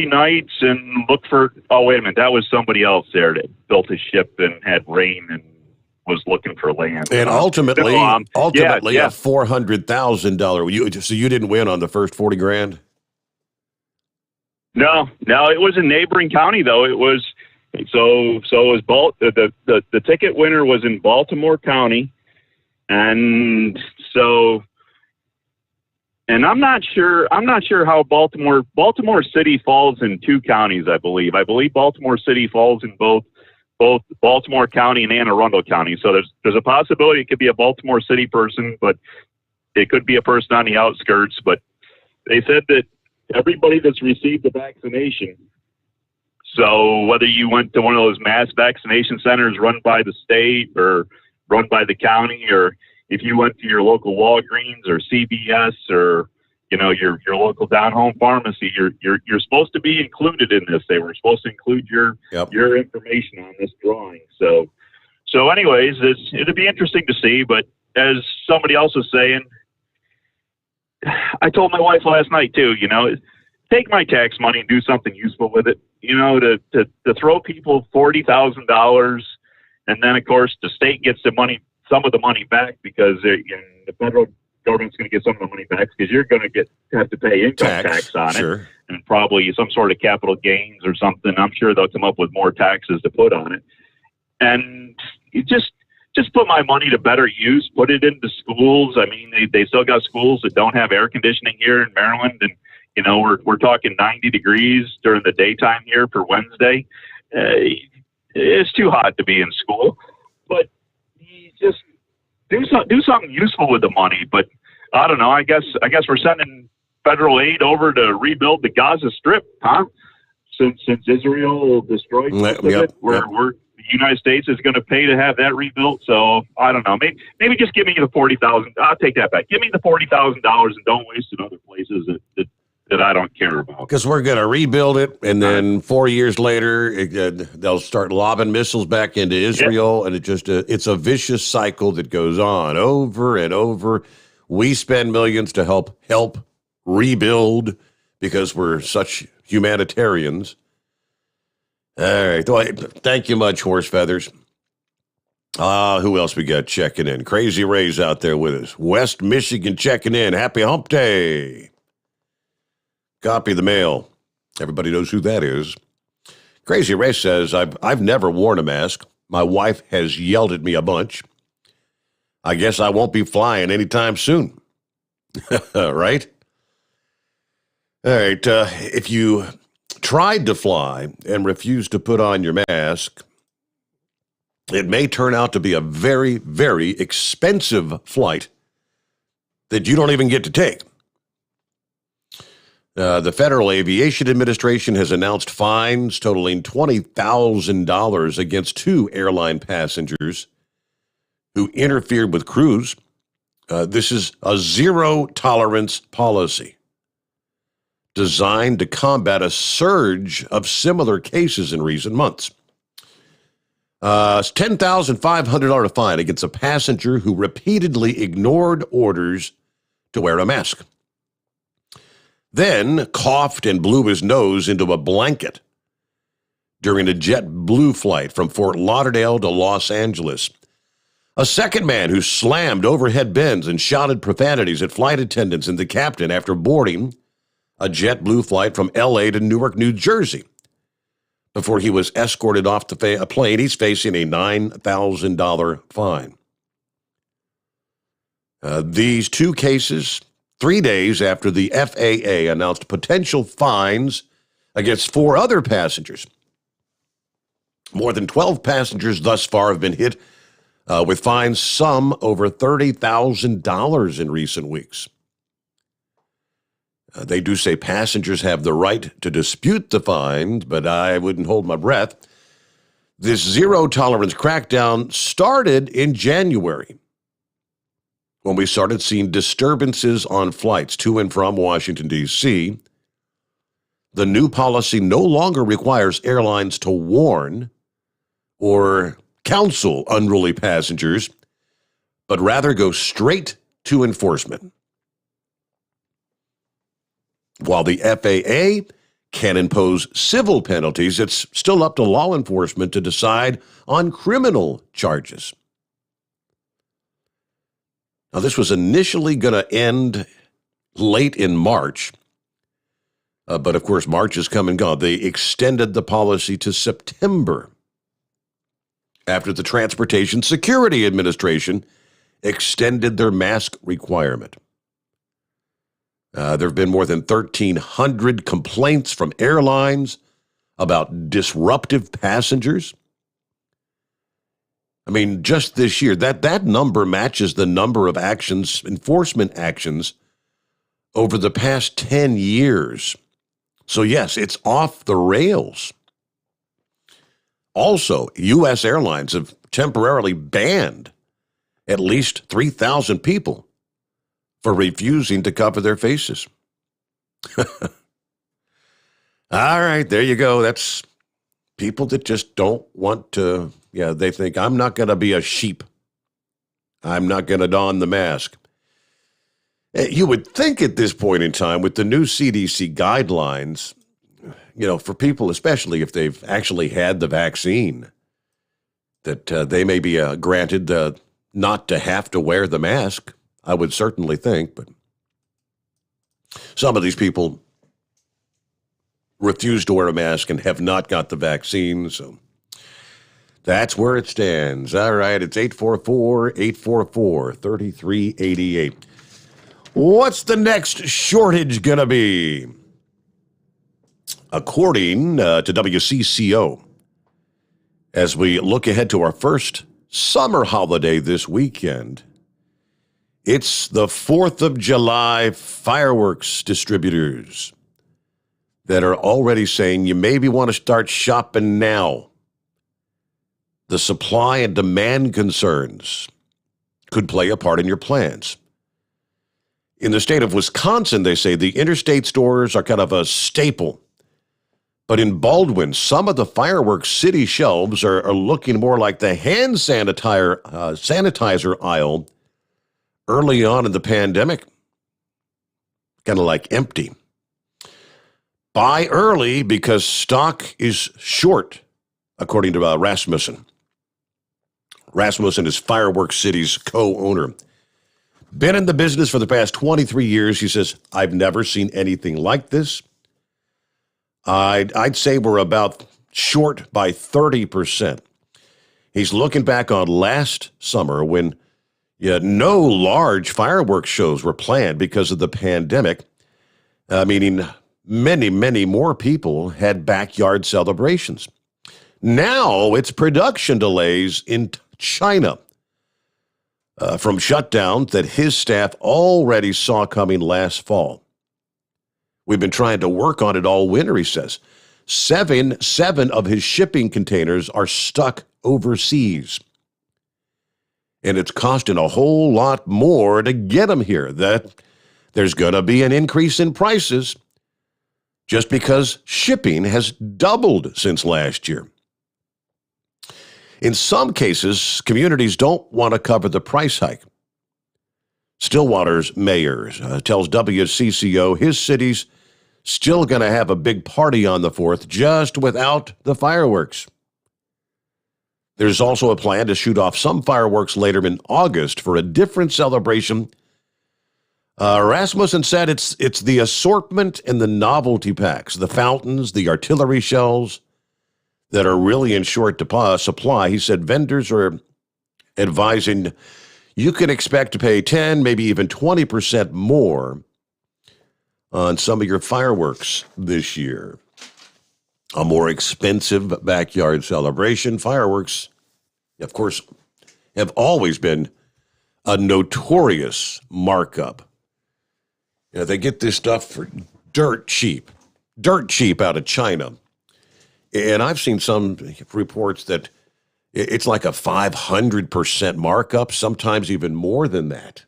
Speaker 3: nights, and look for, oh, wait a minute, that was somebody else there that built a ship and had rain and was looking for land.
Speaker 2: And ultimately,
Speaker 3: yeah.
Speaker 2: a $400,000. So you didn't win on the first 40 grand?
Speaker 3: No, it was a neighboring county though. It was, so it was the ticket winner was in Baltimore County. And so, and I'm not sure how Baltimore City falls in 2 counties, I believe. I believe Baltimore City falls in both Baltimore County and Anne Arundel County. So there's a possibility it could be a Baltimore City person, but it could be a person on the outskirts. But they said that everybody that's received the vaccination, so whether you went to one of those mass vaccination centers run by the state or run by the county, or if you went to your local Walgreens or CVS or your local down-home pharmacy, you're supposed to be included in this. They were supposed to include your information on this drawing. So anyways, it'll be interesting to see. But as somebody else was saying, I told my wife last night too, take my tax money and do something useful with it. To throw people $40,000, and then of course the state gets some of the money back because the federal government's going to get some of the money back because you're going to have to pay income tax on it, and probably some sort of capital gains or something. I'm sure they'll come up with more taxes to put on it, and you just put my money to better use. Put it into schools. I mean, they still got schools that don't have air conditioning here in Maryland, and we're talking 90 degrees during the daytime here for Wednesday. It's too hot to be in school, but you just do something useful with the money. But I don't know. I guess we're sending federal aid over to rebuild the Gaza Strip, huh? Since Israel destroyed most of it, the United States is going to pay to have that rebuilt. So I don't know. Maybe just give me the $40,000. I'll take that back. Give me the $40,000 and don't waste it other places that I don't care about.
Speaker 2: Because we're going to rebuild it, and then 4 years later, they'll start lobbing missiles back into Israel, and it's a vicious cycle that goes on over and over. We spend millions to help rebuild because we're such humanitarians. All right. Well, thank you much, Horse Feathers. Who else we got checking in? Crazy Ray's out there with us. West Michigan checking in. Happy Hump Day. Copy the mail. Everybody knows who that is. Crazy Ray says, I've never worn a mask. My wife has yelled at me a bunch. I guess I won't be flying anytime soon. Right? All right. If you tried to fly and refused to put on your mask, it may turn out to be a very, very expensive flight that you don't even get to take. The Federal Aviation Administration has announced fines totaling $20,000 against 2 airline passengers who interfered with crews. This is a zero-tolerance policy designed to combat a surge of similar cases in recent months. It's $10,500 fine against a passenger who repeatedly ignored orders to wear a mask, then coughed and blew his nose into a blanket during a JetBlue flight from Fort Lauderdale to Los Angeles. A second man who slammed overhead bins and shouted profanities at flight attendants and the captain after boarding a JetBlue flight from L.A. to Newark, New Jersey. Before he was escorted off the plane, he's facing a $9,000 fine. These 2 cases, 3 days after the FAA announced potential fines against 4 other passengers. More than 12 passengers thus far have been hit with fines, some over $30,000 in recent weeks. They do say passengers have the right to dispute the fines, but I wouldn't hold my breath. This zero-tolerance crackdown started in January, when we started seeing disturbances on flights to and from Washington, D.C. The new policy no longer requires airlines to warn or counsel unruly passengers, but rather go straight to enforcement. While the FAA can impose civil penalties, it's still up to law enforcement to decide on criminal charges. Now, this was initially going to end late in March, but of course, March has come and gone. They extended the policy to September after the Transportation Security Administration extended their mask requirement. There have been more than 1,300 complaints from airlines about disruptive passengers. I mean, just this year, that number matches the number of enforcement actions over the past 10 years. So yes, it's off the rails. Also, U.S. airlines have temporarily banned at least 3,000 people for refusing to cover their faces. All right, there you go. That's people that just don't want to, they think, I'm not going to be a sheep. I'm not going to don the mask. You would think at this point in time, with the new CDC guidelines, for people, especially if they've actually had the vaccine, that they may be granted not to have to wear the mask. I would certainly think, but some of these people refuse to wear a mask and have not got the vaccine, so that's where it stands. All right, it's 844-844-3388. What's the next shortage going to be? According to WCCO, as we look ahead to our first summer holiday this weekend, it's the 4th of July fireworks distributors that are already saying you maybe want to start shopping now. The supply and demand concerns could play a part in your plans. In the state of Wisconsin, they say the interstate stores are kind of a staple. But in Baldwin, some of the fireworks city shelves are looking more like the hand sanitizer aisle early on in the pandemic, kind of like empty. Buy early because stock is short, according to Rasmussen. Rasmussen is Fireworks City's co-owner. Been in the business for the past 23 years. He says, I've never seen anything like this. I'd say we're about short by 30%. He's looking back on last summer when no large fireworks shows were planned because of the pandemic, meaning many, many more people had backyard celebrations. Now it's production delays in China from shutdowns that his staff already saw coming last fall. We've been trying to work on it all winter, he says. Seven of his shipping containers are stuck overseas. And it's costing a whole lot more to get them here. That there's going to be an increase in prices just because shipping has doubled since last year. In some cases, communities don't want to cover the price hike. Stillwater's mayor tells WCCO his city's still going to have a big party on the 4th just without the fireworks. There's also a plan to shoot off some fireworks later in August for a different celebration. Rasmussen said it's the assortment and the novelty packs, the fountains, the artillery shells, that are really in short supply. He said vendors are advising you can expect to pay 10, maybe even 20% more on some of your fireworks this year. A more expensive backyard celebration. Fireworks, of course, have always been a notorious markup. They get this stuff for dirt cheap out of China. And I've seen some reports that it's like a 500% markup, sometimes even more than that.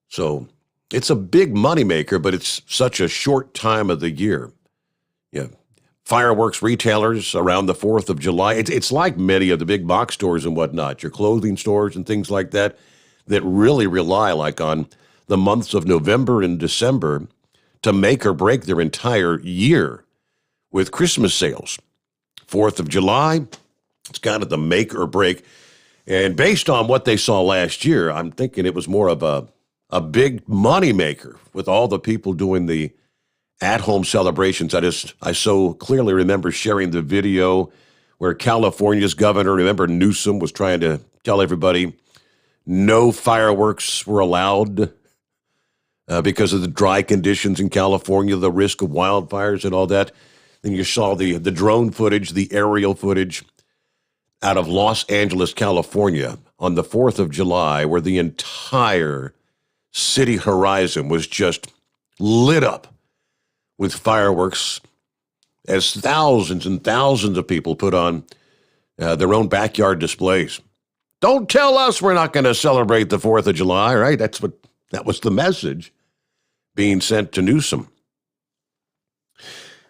Speaker 2: So it's a big moneymaker, but it's such a short time of the year. Yeah, fireworks retailers around the 4th of July. It's like many of the big box stores and whatnot, your clothing stores and things like that really rely like on the months of November and December to make or break their entire year with Christmas sales. 4th of July, it's kind of the make or break. And based on what they saw last year, I'm thinking it was more of a big money maker with all the people doing the at-home celebrations. I so clearly remember sharing the video where California's governor, remember Newsom, was trying to tell everybody no fireworks were allowed because of the dry conditions in California, the risk of wildfires and all that. Then you saw the drone footage, the aerial footage out of Los Angeles, California on the 4th of July, where the entire city horizon was just lit up with fireworks as thousands and thousands of people put on their own backyard displays. Don't tell us we're not going to celebrate the 4th of July, right? That was the message being sent to Newsom.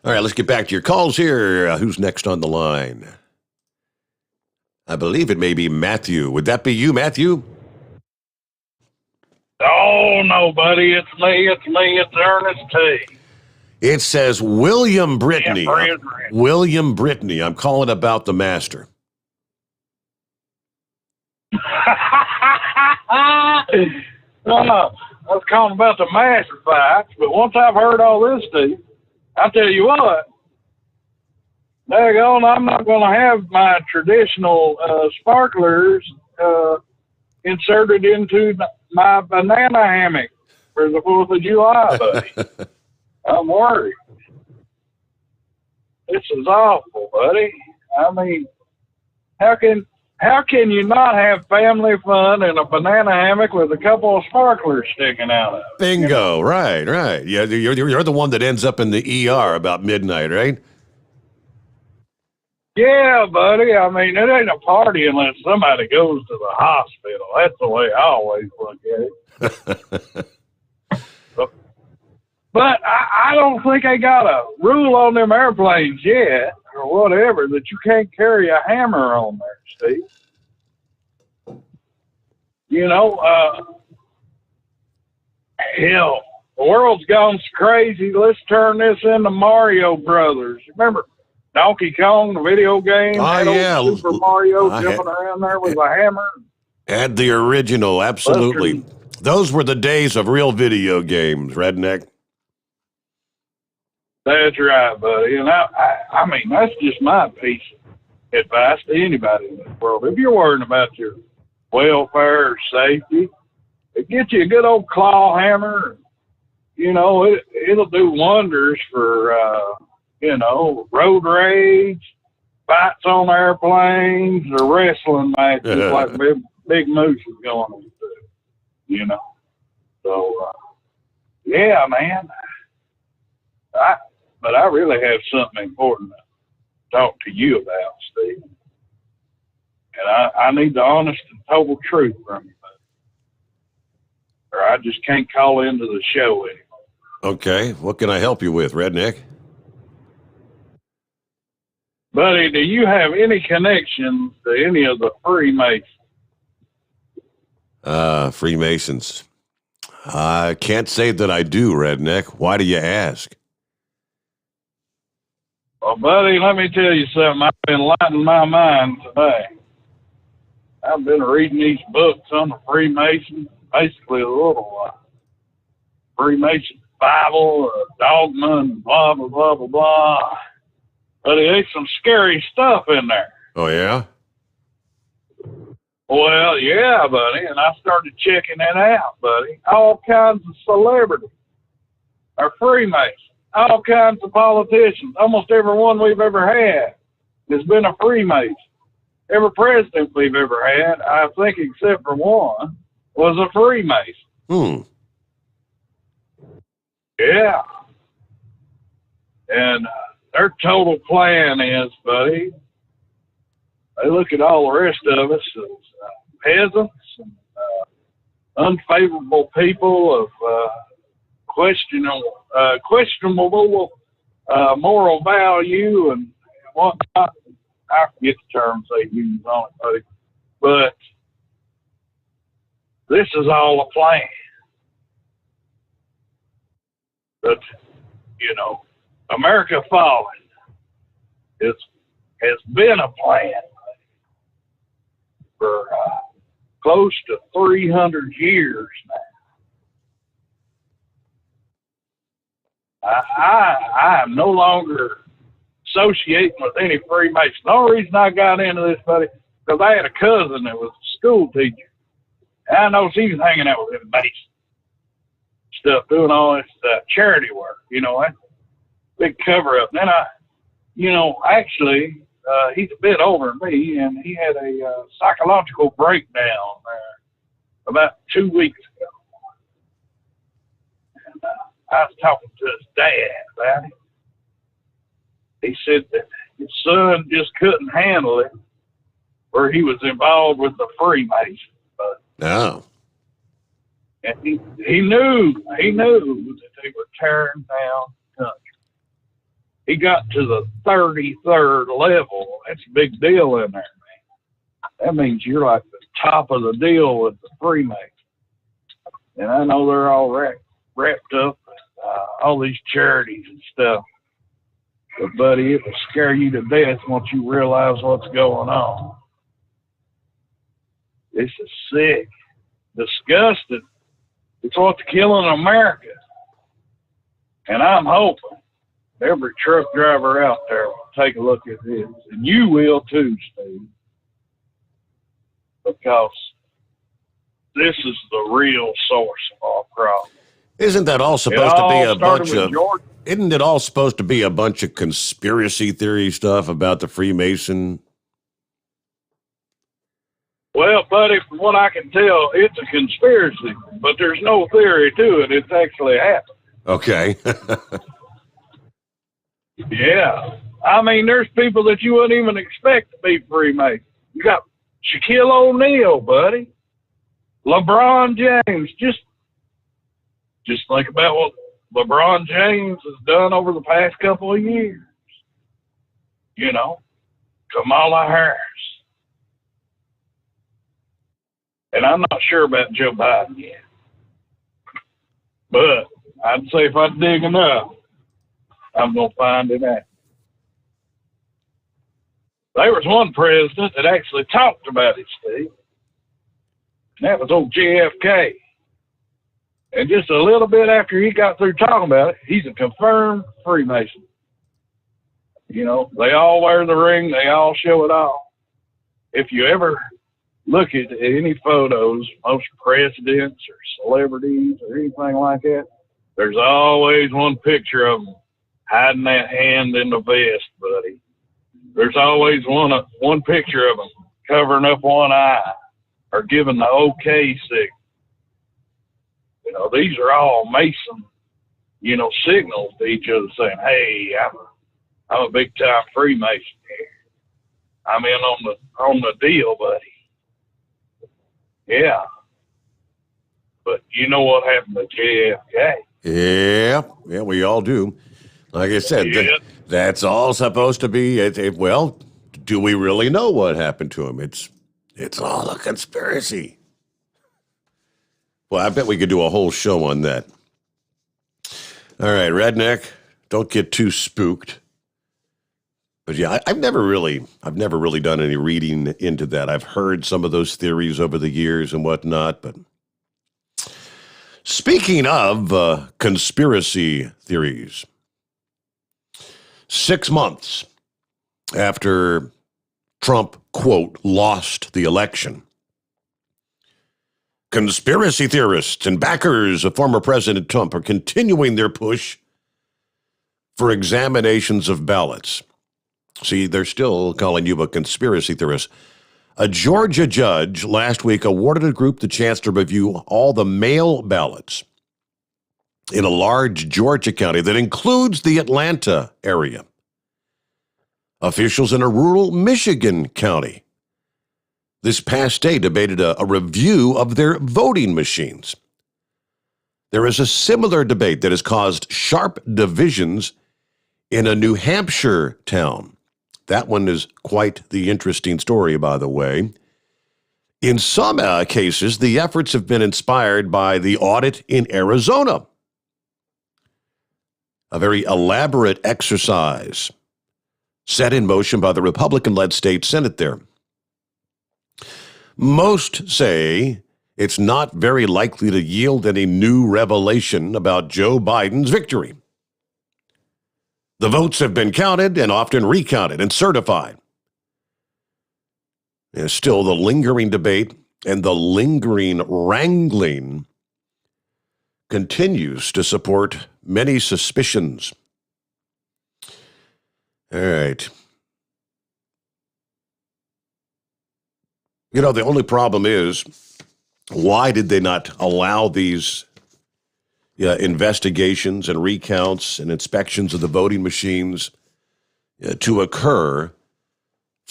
Speaker 2: All right, let's get back to your calls here. Who's next on the line? I believe it may be Matthew. Would that be you, Matthew?
Speaker 13: Oh, no, buddy. It's me. It's Ernest T.
Speaker 2: It says William Brittany. William Brittany. I'm calling about the master.
Speaker 13: I was calling about the master facts, but once I've heard all this, Steve, I'll tell you what, daggone, I'm not going to have my traditional sparklers inserted into my banana hammock for the 4th of July, buddy. I'm worried. This is awful, buddy. I mean, how can you not have family fun in a banana hammock with a couple of sparklers sticking out of it?
Speaker 2: Bingo, you know? Right. Yeah, you're the one that ends up in the ER about midnight, right?
Speaker 13: Yeah, buddy. I mean, it ain't a party unless somebody goes to the hospital. That's the way I always look at it. But I don't think they got a rule on them airplanes yet, or whatever, that you can't carry a hammer on there, Steve. You know, hell, the world's gone crazy. Let's turn this into Mario Brothers. Remember Donkey Kong, the video game?
Speaker 2: Oh, yeah.
Speaker 13: Super Mario jumping around there with a hammer.
Speaker 2: And the original, absolutely. Those were the days of real video games, Redneck.
Speaker 13: That's right, buddy. And I mean, that's just my piece of advice to anybody in this world. If you're worrying about your welfare or safety, get you a good old claw hammer. You know, it'll do wonders for, road rage, fights on airplanes, or wrestling matches like Big Moose is going on to, you know. So, yeah, man. But I really have something important to talk to you about, Steve. And I need the honest and total truth from you, or I just can't call into the show anymore.
Speaker 2: Okay, what can I help you with, Redneck?
Speaker 13: Buddy, do you have any connections to any of the Freemasons?
Speaker 2: Freemasons. I can't say that I do, Redneck. Why do you ask?
Speaker 13: Well, buddy, let me tell you something. I've been enlightening my mind today. I've been reading these books on the Freemasons, basically a little Freemason Bible, dogma, and blah, blah, blah, blah, blah. But there's some scary stuff in there.
Speaker 2: Oh, yeah?
Speaker 13: Well, yeah, buddy, and I started checking that out, buddy. All kinds of celebrities are Freemasons. All kinds of politicians. Almost everyone we've ever had has been a Freemason. Every president we've ever had, I think except for one, was a Freemason. Yeah. And their total plan is, buddy, they look at all the rest of us as peasants and unfavorable people of questionable moral value and whatnot. I forget the terms they use on it, buddy. But this is all a plan. But, you know, America Fallen has been a plan for close to 300 years now. I am no longer associating with any Freemason. The only reason I got into this, buddy, because I had a cousin that was a school teacher. And I know she was hanging out with them Masons stuff, doing all this charity work, you know, that big cover up. And then he's a bit older than me, and he had a psychological breakdown about 2 weeks ago. And I was talking to his dad about it. He said that his son just couldn't handle it, where he was involved with the Freemasons.
Speaker 2: No.
Speaker 13: And he knew that they were tearing down the country. He got to the 33rd level. That's a big deal in there, man. That means you're like the top of the deal with the Freemasons. And I know they're all wrapped up in all these charities and stuff. But, buddy, it will scare you to death once you realize what's going on. This is sick, disgusting. It's what's killing America. And I'm hoping every truck driver out there will take a look at this. And you will too, Steve. Because this is the real source of all problems.
Speaker 2: Isn't that all supposed to be a bunch of... Isn't it all supposed to be a bunch of conspiracy theory stuff about the Freemason?
Speaker 13: Well, buddy, from what I can tell, it's a conspiracy, but there's no theory to it. It's actually happened.
Speaker 2: Okay.
Speaker 13: Yeah. I mean, there's people that you wouldn't even expect to be Freemasons. You got Shaquille O'Neal, buddy. LeBron James. Just think about what LeBron James has done over the past couple of years. You know, Kamala Harris. And I'm not sure about Joe Biden yet. But I'd say if I dig enough, I'm going to find it out. There was one president that actually talked about it, Steve. And that was old JFK. And just a little bit after he got through talking about it, he's a confirmed Freemason. You know, they all wear the ring. They all show it off. If you ever look at any photos, most presidents or celebrities or anything like that, there's always one picture of them hiding that hand in the vest, buddy. There's always one picture of them covering up one eye or giving the okay signal. You know, these are all Mason, you know, signals to each other saying, hey, I'm a big time Freemason here. I'm in on the deal, buddy. Yeah. But you know what happened to JFK?
Speaker 2: Yeah, we all do. Like I said, that's all supposed to be. Well, do we really know what happened to him? It's all a conspiracy. Well, I bet we could do a whole show on that. All right, Redneck, don't get too spooked. But yeah, I've never really done any reading into that. I've heard some of those theories over the years and whatnot. But speaking of conspiracy theories, 6 months after Trump, quote, lost the election, conspiracy theorists and backers of former President Trump are continuing their push for examinations of ballots. See, they're still calling you a conspiracy theorist. A Georgia judge last week awarded a group the chance to review all the mail ballots in a large Georgia county that includes the Atlanta area. Officials in a rural Michigan county this past day debated a review of their voting machines. There is a similar debate that has caused sharp divisions in a New Hampshire town. That one is quite the interesting story, by the way. In some cases, the efforts have been inspired by the audit in Arizona, a very elaborate exercise set in motion by the Republican-led state Senate there. Most say it's not very likely to yield any new revelation about Joe Biden's victory. The votes have been counted and often recounted and certified. There's still the lingering debate and the lingering wrangling continues to support many suspicions. All right. You know, the only problem is, why did they not allow these investigations and recounts and inspections of the voting machines to occur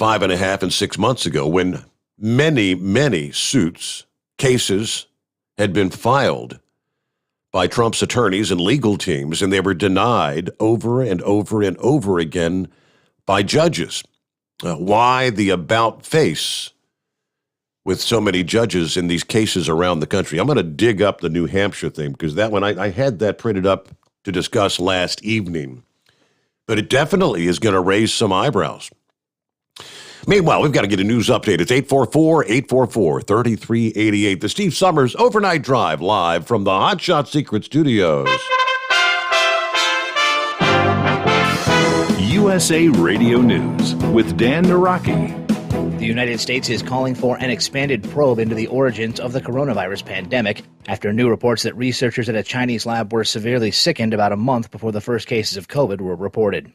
Speaker 2: 5.5 and 6 months ago when many cases had been filed by Trump's attorneys and legal teams, and they were denied over and over and over again by judges? Why the about face with so many judges in these cases around the country? I'm going to dig up the New Hampshire thing because that one, I had that printed up to discuss last evening. But it definitely is going to raise some eyebrows. Meanwhile, we've got to get a news update. It's 844-844-3388. The Steve Sommers Overnight Drive live from the Hot Shot Secret Studios.
Speaker 14: USA Radio News with Dan Naraki.
Speaker 5: The United States is calling for an expanded probe into the origins of the coronavirus pandemic after new reports that researchers at a Chinese lab were severely sickened about a month before the first cases of COVID were reported.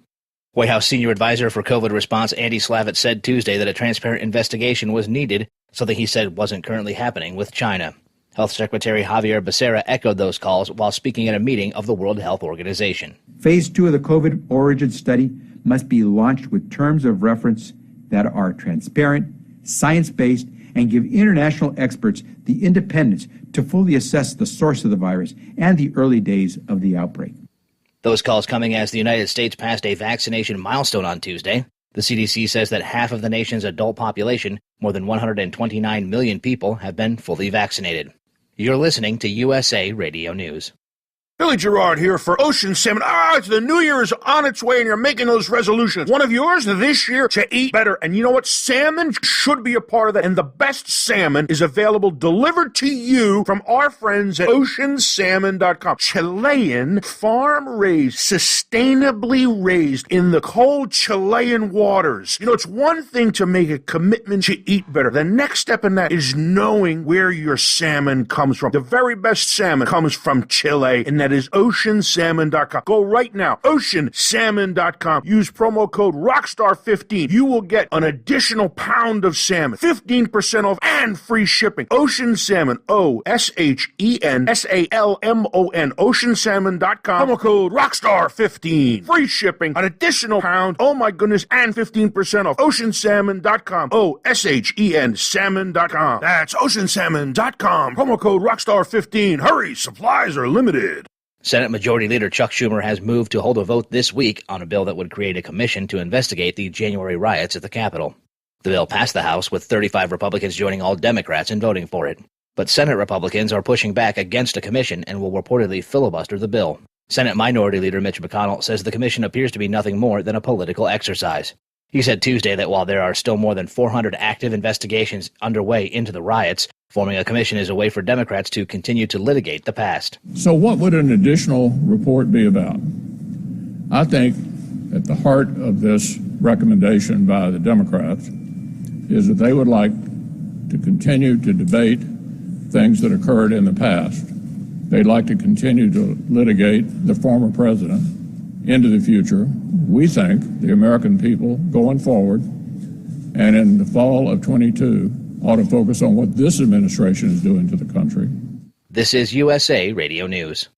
Speaker 5: White House senior advisor for COVID response Andy Slavitt said Tuesday that a transparent investigation was needed, something he said wasn't currently happening with China. Health Secretary Javier Becerra echoed those calls while speaking at a meeting of the World Health Organization.
Speaker 6: Phase 2 of the COVID origin study must be launched with terms of reference that are transparent, science-based, and give international experts the independence to fully assess the source of the virus and the early days of the outbreak.
Speaker 5: Those calls coming as the United States passed a vaccination milestone on Tuesday. The CDC says that half of the nation's adult population, more than 129 million people, have been fully vaccinated. You're listening to USA Radio News.
Speaker 15: Billy Gerard here for Ocean Salmon. The new year is on its way and you're making those resolutions. One of yours this year to eat better. And you know what? Salmon should be a part of that. And the best salmon is available delivered to you from our friends at oceansalmon.com. Chilean, farm-raised, sustainably raised in the cold Chilean waters. You know, it's one thing to make a commitment to eat better. The next step in that is knowing where your salmon comes from. The very best salmon comes from Chile, and that is oceansalmon.com. Go right now, oceansalmon.com. Use promo code ROCKSTAR15. You will get an additional pound of salmon, 15% off, and free shipping. Ocean Salmon, OSHENSALMON, oceansalmon.com. Promo code ROCKSTAR15. Free shipping, an additional pound, oh my goodness, and 15% off. Oceansalmon.com, OSHEN salmon.com. That's oceansalmon.com. Promo code ROCKSTAR15. Hurry, supplies are limited.
Speaker 5: Senate Majority Leader Chuck Schumer has moved to hold a vote this week on a bill that would create a commission to investigate the January riots at the Capitol. The bill passed the House with 35 Republicans joining all Democrats in voting for it. But Senate Republicans are pushing back against a commission and will reportedly filibuster the bill. Senate Minority Leader Mitch McConnell says the commission appears to be nothing more than a political exercise. He said Tuesday that while there are still more than 400 active investigations underway into the riots, forming a commission is a way for Democrats to continue to litigate the past.
Speaker 16: So what would an additional report be about? I think at the heart of this recommendation by the Democrats is that they would like to continue to debate things that occurred in the past. They'd like to continue to litigate the former president into the future. We think the American people going forward and in the fall of 22 ought to focus on what this administration is doing to the country.
Speaker 5: This is USA Radio News.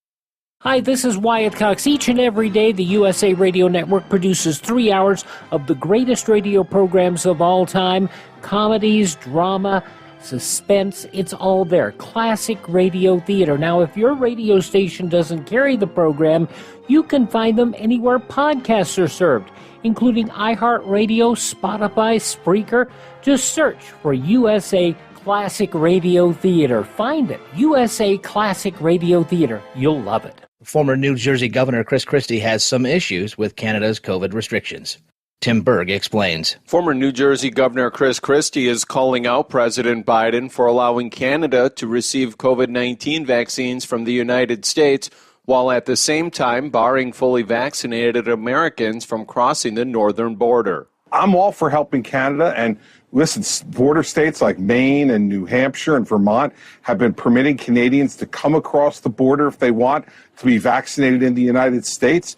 Speaker 17: Hi, this is Wyatt Cox. Each and every day, the USA Radio Network produces 3 hours of the greatest radio programs of all time. Comedies, drama, suspense, it's all there. Classic radio theater. Now, if your radio station doesn't carry the program, you can find them anywhere podcasts are served, including iHeartRadio, Spotify, Spreaker. Just search for USA Classic Radio Theater. Find it. USA Classic Radio Theater. You'll love it.
Speaker 5: Former New Jersey Governor Chris Christie has some issues with Canada's COVID restrictions. Tim Berg explains.
Speaker 18: Former New Jersey Governor Chris Christie is calling out President Biden for allowing Canada to receive COVID-19 vaccines from the United States, while at the same time barring fully vaccinated Americans from crossing the northern border.
Speaker 19: I'm all for helping Canada, and listen, border states like Maine and New Hampshire and Vermont have been permitting Canadians to come across the border if they want to be vaccinated in the United States,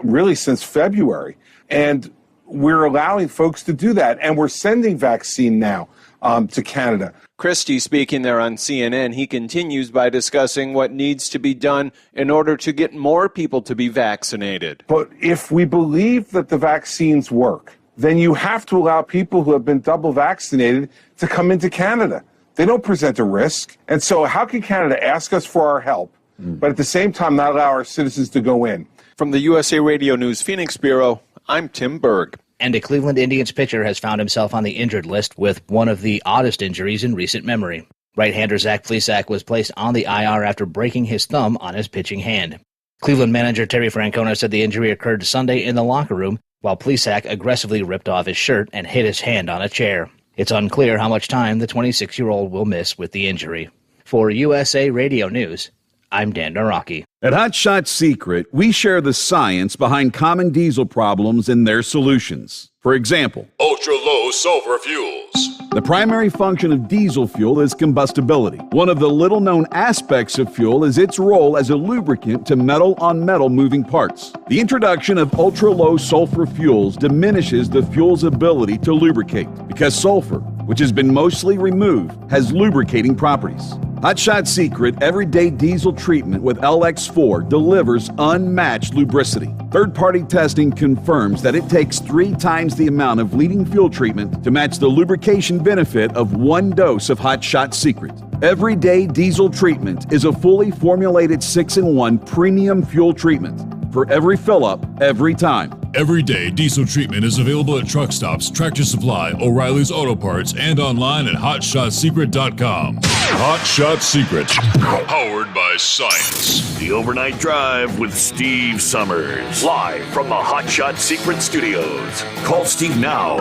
Speaker 19: really since February. And we're allowing folks to do that, and we're sending vaccine now to Canada.
Speaker 18: Christie speaking there on CNN, he continues by discussing what needs to be done in order to get more people to be vaccinated.
Speaker 19: But if we believe that the vaccines work, then you have to allow people who have been double vaccinated to come into Canada. They don't present a risk. And so how can Canada ask us for our help, but at the same time not allow our citizens to go in?
Speaker 18: From the USA Radio News Phoenix Bureau, I'm Tim Berg.
Speaker 5: And a Cleveland Indians pitcher has found himself on the injured list with one of the oddest injuries in recent memory. Right-hander Zach Plesac was placed on the IR after breaking his thumb on his pitching hand. Cleveland manager Terry Francona said the injury occurred Sunday in the locker room while Plesac aggressively ripped off his shirt and hit his hand on a chair. It's unclear how much time the 26-year-old will miss with the injury. For USA Radio News, I'm Dan Naraki.
Speaker 4: At Hot Shot Secret, we share the science behind common diesel problems and their solutions. For example,
Speaker 12: ultra-low sulfur fuels.
Speaker 4: The primary function of diesel fuel is combustibility. One of the little-known aspects of fuel is its role as a lubricant to metal-on-metal moving parts. The introduction of ultra-low sulfur fuels diminishes the fuel's ability to lubricate because sulfur, which has been mostly removed, has lubricating properties. Hot Shot Secret Everyday Diesel Treatment with LX4 delivers unmatched lubricity. Third-party testing confirms that it takes 3 times the amount of leading fuel treatment to match the lubrication benefit of 1 dose of Hot Shot Secret. Everyday Diesel Treatment is a fully formulated 6-in-1 premium fuel treatment for every fill-up, every time.
Speaker 12: Everyday diesel treatment is available at truck stops, Tractor Supply, O'Reilly's Auto Parts, and online at HotShotSecret.com. Hot Shot Secret, powered by science.
Speaker 20: The Overnight Drive with Steve Sommers. Live from the Hot Shot Secret Studios. Call Steve now.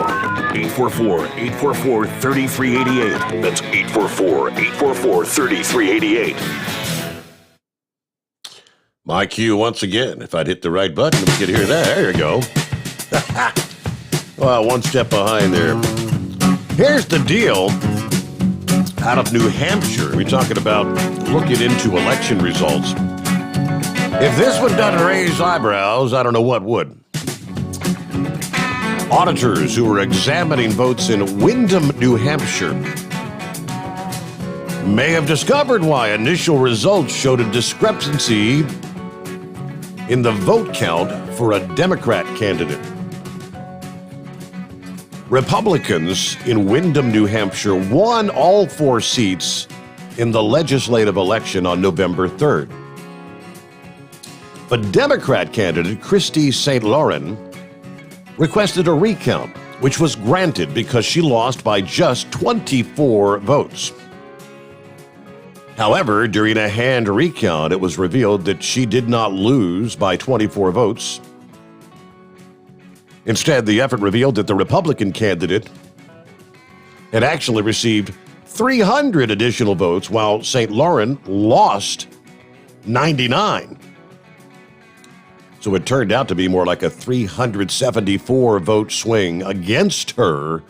Speaker 20: 844-844-3388. That's 844-844-3388.
Speaker 2: My cue once again. If I'd hit the right button, we could hear that. There you go. Well, one step behind there. Here's the deal. Out of New Hampshire, we're talking about looking into election results. If this one doesn't raise eyebrows, I don't know what would. Auditors who were examining votes in Windham, New Hampshire, may have discovered why initial results showed a discrepancy in the vote count for a Democrat candidate. Republicans in Windham, New Hampshire won all 4 seats in the legislative election on November 3rd. But Democrat candidate Christy St. Laurent requested a recount, which was granted because she lost by just 24 votes. However, during a hand recount, it was revealed that she did not lose by 24 votes. Instead, the effort revealed that the Republican candidate had actually received 300 additional votes, while St. Laurent lost 99. So it turned out to be more like a 374 vote swing against her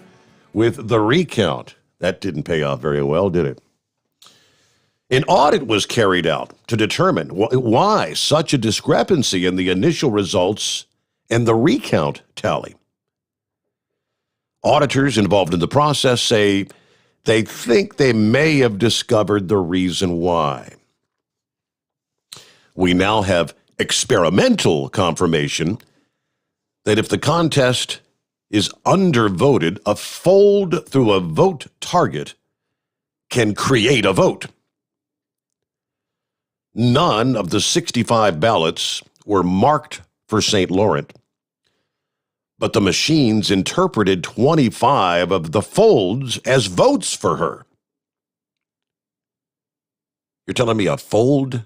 Speaker 2: with the recount. That didn't pay off very well, did it? An audit was carried out to determine why such a discrepancy in the initial results and the recount tally. Auditors involved in the process say they think they may have discovered the reason why. We now have experimental confirmation that if the contest is undervoted, a fold through a vote target can create a vote. None of the 65 ballots were marked for St. Laurent, but the machines interpreted 25 of the folds as votes for her. You're telling me a fold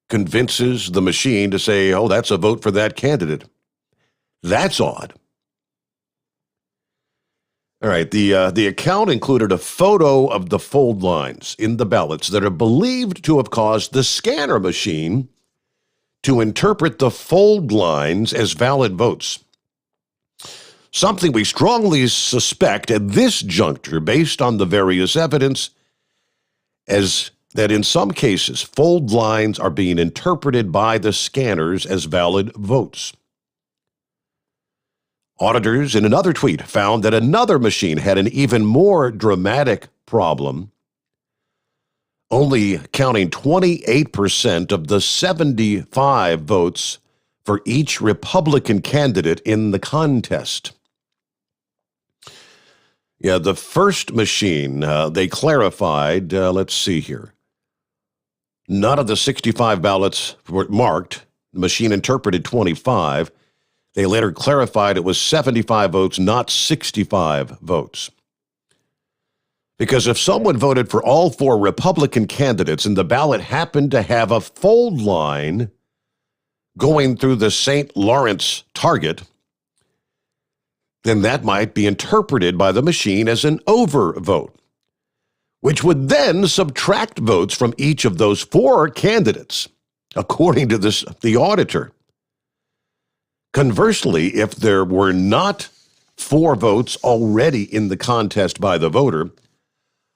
Speaker 2: convinces the machine to say, oh, that's a vote for that candidate? That's odd. All right, the account included a photo of the fold lines in the ballots that are believed to have caused the scanner machine to interpret the fold lines as valid votes. Something we strongly suspect at this juncture, based on the various evidence, as that in some cases, fold lines are being interpreted by the scanners as valid votes. Auditors in another tweet found that another machine had an even more dramatic problem, only counting 28% of the 75 votes for each Republican candidate in the contest. Yeah, the first machine, they clarified, let's see here. None of the 65 ballots were marked. The machine interpreted 25. They later clarified it was 75 votes, not 65 votes. Because if someone voted for all 4 Republican candidates and the ballot happened to have a fold line going through the St. Laurent's target, then that might be interpreted by the machine as an overvote, which would then subtract votes from each of those 4 candidates, according to the auditor. Conversely, if there were not 4 votes already in the contest by the voter,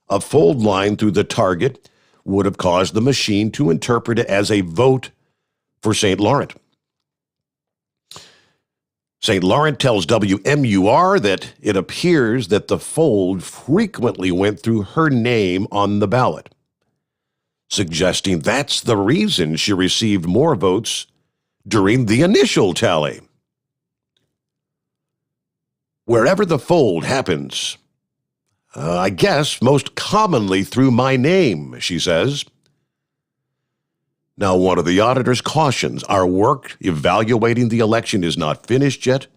Speaker 2: a fold line through the target would have caused the machine to interpret it as a vote for St. Laurent. St. Laurent tells WMUR that it appears that the fold frequently went through her name on the ballot, suggesting that's the reason she received more votes during the initial tally. Wherever the fold happens, I guess most commonly through my name, she says. Now, one of the auditors cautions our work evaluating the election is not finished yet,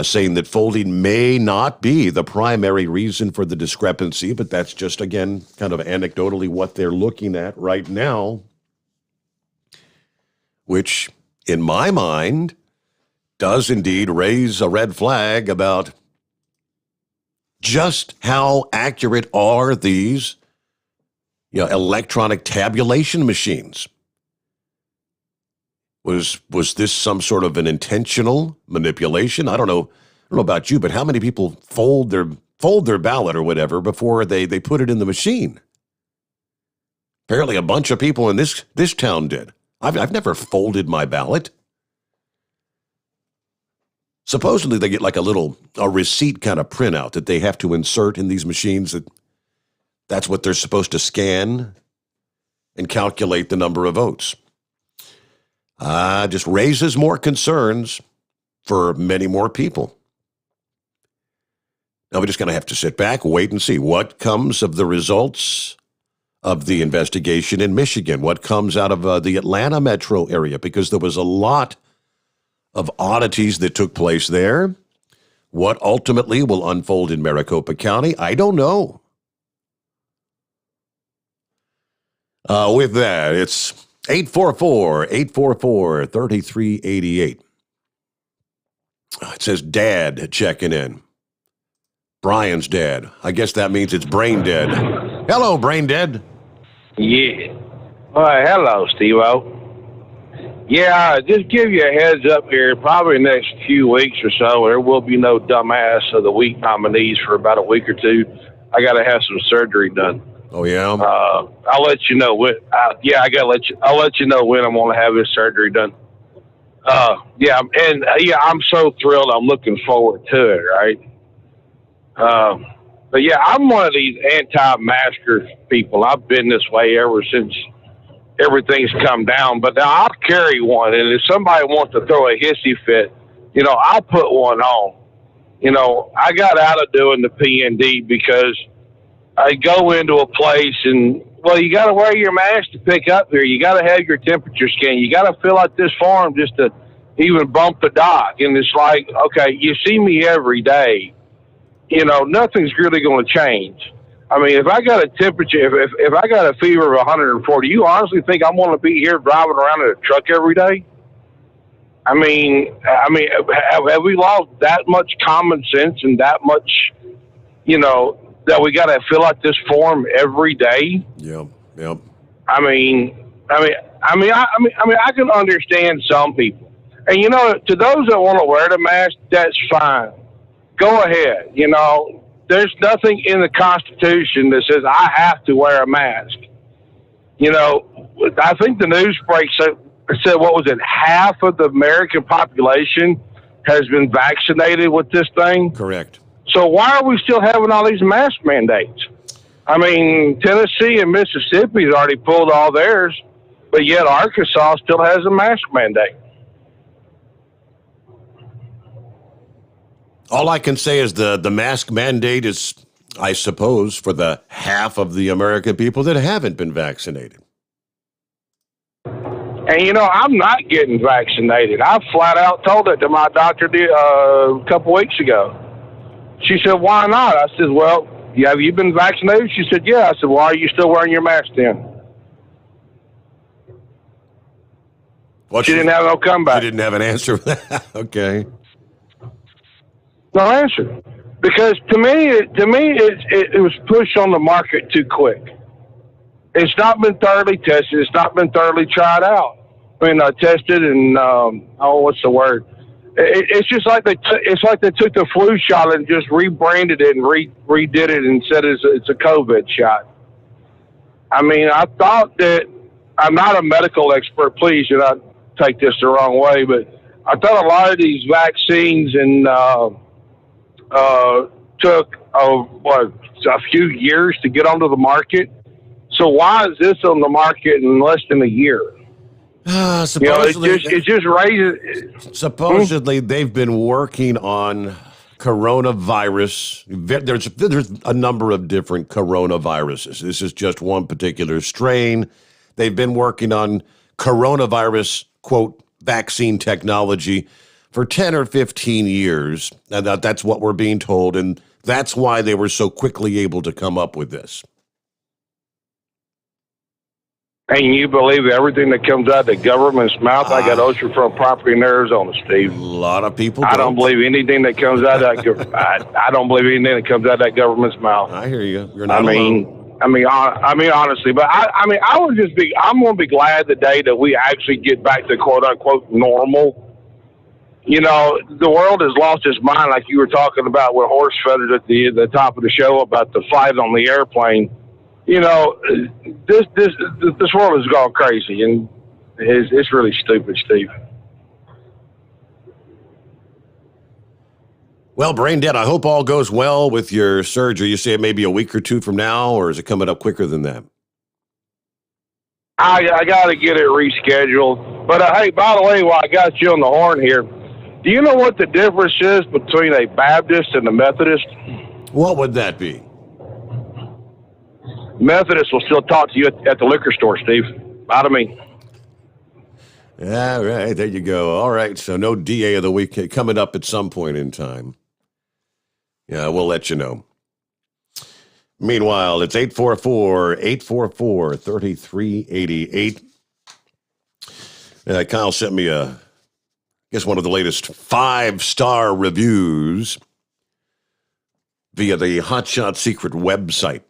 Speaker 2: saying that folding may not be the primary reason for the discrepancy, but that's just, again, kind of anecdotally what they're looking at right now, which, in my mind, does indeed raise a red flag about just how accurate are these electronic tabulation machines. Was this some sort of an intentional manipulation? I don't know about you, but how many people fold their ballot or whatever before they put it in the machine? Apparently a bunch of people in this town did. I've never folded my ballot. Supposedly they get like a receipt kind of printout that they have to insert in these machines. That's what they're supposed to scan and calculate the number of votes. Just raises more concerns for many more people. Now we're just going to have to sit back, wait and see what comes of the results of the investigation in Michigan, what comes out of the Atlanta metro area, because there was a lot of oddities that took place there. What ultimately will unfold in Maricopa County, I don't know. With that, it's 844-844-3388. It says dad checking in. Brian's dad. I guess that means it's brain dead. Hello, brain dead.
Speaker 21: Yeah. Hello, Steve-O. Yeah, just give you a heads up here. Probably next few weeks or so, there will be no dumbass of the week nominees for about a week or two. I got to have some surgery done.
Speaker 2: Oh yeah.
Speaker 21: I'll let you know when. I'll let you know when I'm going to have this surgery done. I'm so thrilled. I'm looking forward to it. Right. But yeah, I'm one of these anti-masker people. I've been this way ever since everything's come down. But now I'll carry one, and if somebody wants to throw a hissy fit, I'll put one on. I got out of doing the P&D because I go into a place and, you got to wear your mask to pick up here. You got to have your temperature scan. You got to fill out this form just to even bump the dock. And it's like, okay, you see me every day. Nothing's really going to change. I mean, if I got a temperature, if I got a fever of 140, you honestly think I'm going to be here driving around in a truck every day? I mean, have we lost that much common sense and that much, that we got to fill out this form every day?
Speaker 2: Yep.
Speaker 21: I can understand some people, and to those that want to wear the mask, that's fine. Go ahead. There's nothing in the Constitution that says I have to wear a mask. I think the news break said what was it? Half of the American population has been vaccinated with this thing.
Speaker 2: Correct.
Speaker 21: So why are we still having all these mask mandates? I mean, Tennessee and Mississippi's already pulled all theirs, but yet Arkansas still has a mask mandate.
Speaker 2: All I can say is the mask mandate is, I suppose, for the half of the American people that haven't been vaccinated.
Speaker 21: And, I'm not getting vaccinated. I flat out told it to my doctor a couple weeks ago. She said, why not? I said, well, have you been vaccinated? She said, yeah. I said, why are you still wearing your mask then? She didn't have no comeback.
Speaker 2: She didn't have an answer for that. Okay.
Speaker 21: No answer. Because to me, it was pushed on the market too quick. It's not been thoroughly tested. It's not been thoroughly tried out. Tested and, what's the word? It's just like they took the flu shot and just rebranded it and redid it and said it's a COVID shot. I mean, I thought that I'm not a medical expert. Please do not take this the wrong way, but I thought a lot of these vaccines took a few years to get onto the market. So why is this on the market in less than a year?
Speaker 2: Supposedly,
Speaker 21: it just raises.
Speaker 2: Supposedly, they've been working on coronavirus. There's a number of different coronaviruses. This is just one particular strain. They've been working on coronavirus, quote, vaccine technology for 10 or 15 years. And that's what we're being told, and that's why they were so quickly able to come up with this.
Speaker 21: And you believe everything that comes out of the government's mouth? I got oceanfront property in Arizona, Steve.
Speaker 2: A lot of people
Speaker 21: I don't believe anything that comes out of that. I don't believe anything that comes out of that government's mouth.
Speaker 2: I hear you. You're not alone.
Speaker 21: I mean, honestly, but I'm going to be glad the day that we actually get back to quote unquote normal. You know, the world has lost its mind, like you were talking about with horse feathers at the top of the show about the flight on the airplane. You know, this world has gone crazy, and it's really stupid, Steve.
Speaker 2: Well, Brain Dead, I hope all goes well with your surgery. You say it may be a week or two from now, or is it coming up quicker than that?
Speaker 21: I got to get it rescheduled. But, hey, by the way, while I got you on the horn here, do you know what the difference is between a Baptist and a Methodist?
Speaker 2: What would that be?
Speaker 21: Methodists will still talk to you at the liquor store, Steve. Out of me.
Speaker 2: All right, there you go. All right, so no DA of the week coming up at some point in time. Yeah, we'll let you know. Meanwhile, it's 844-3388. Kyle sent me one of the latest 5-star reviews via the Hot Shot Secret website.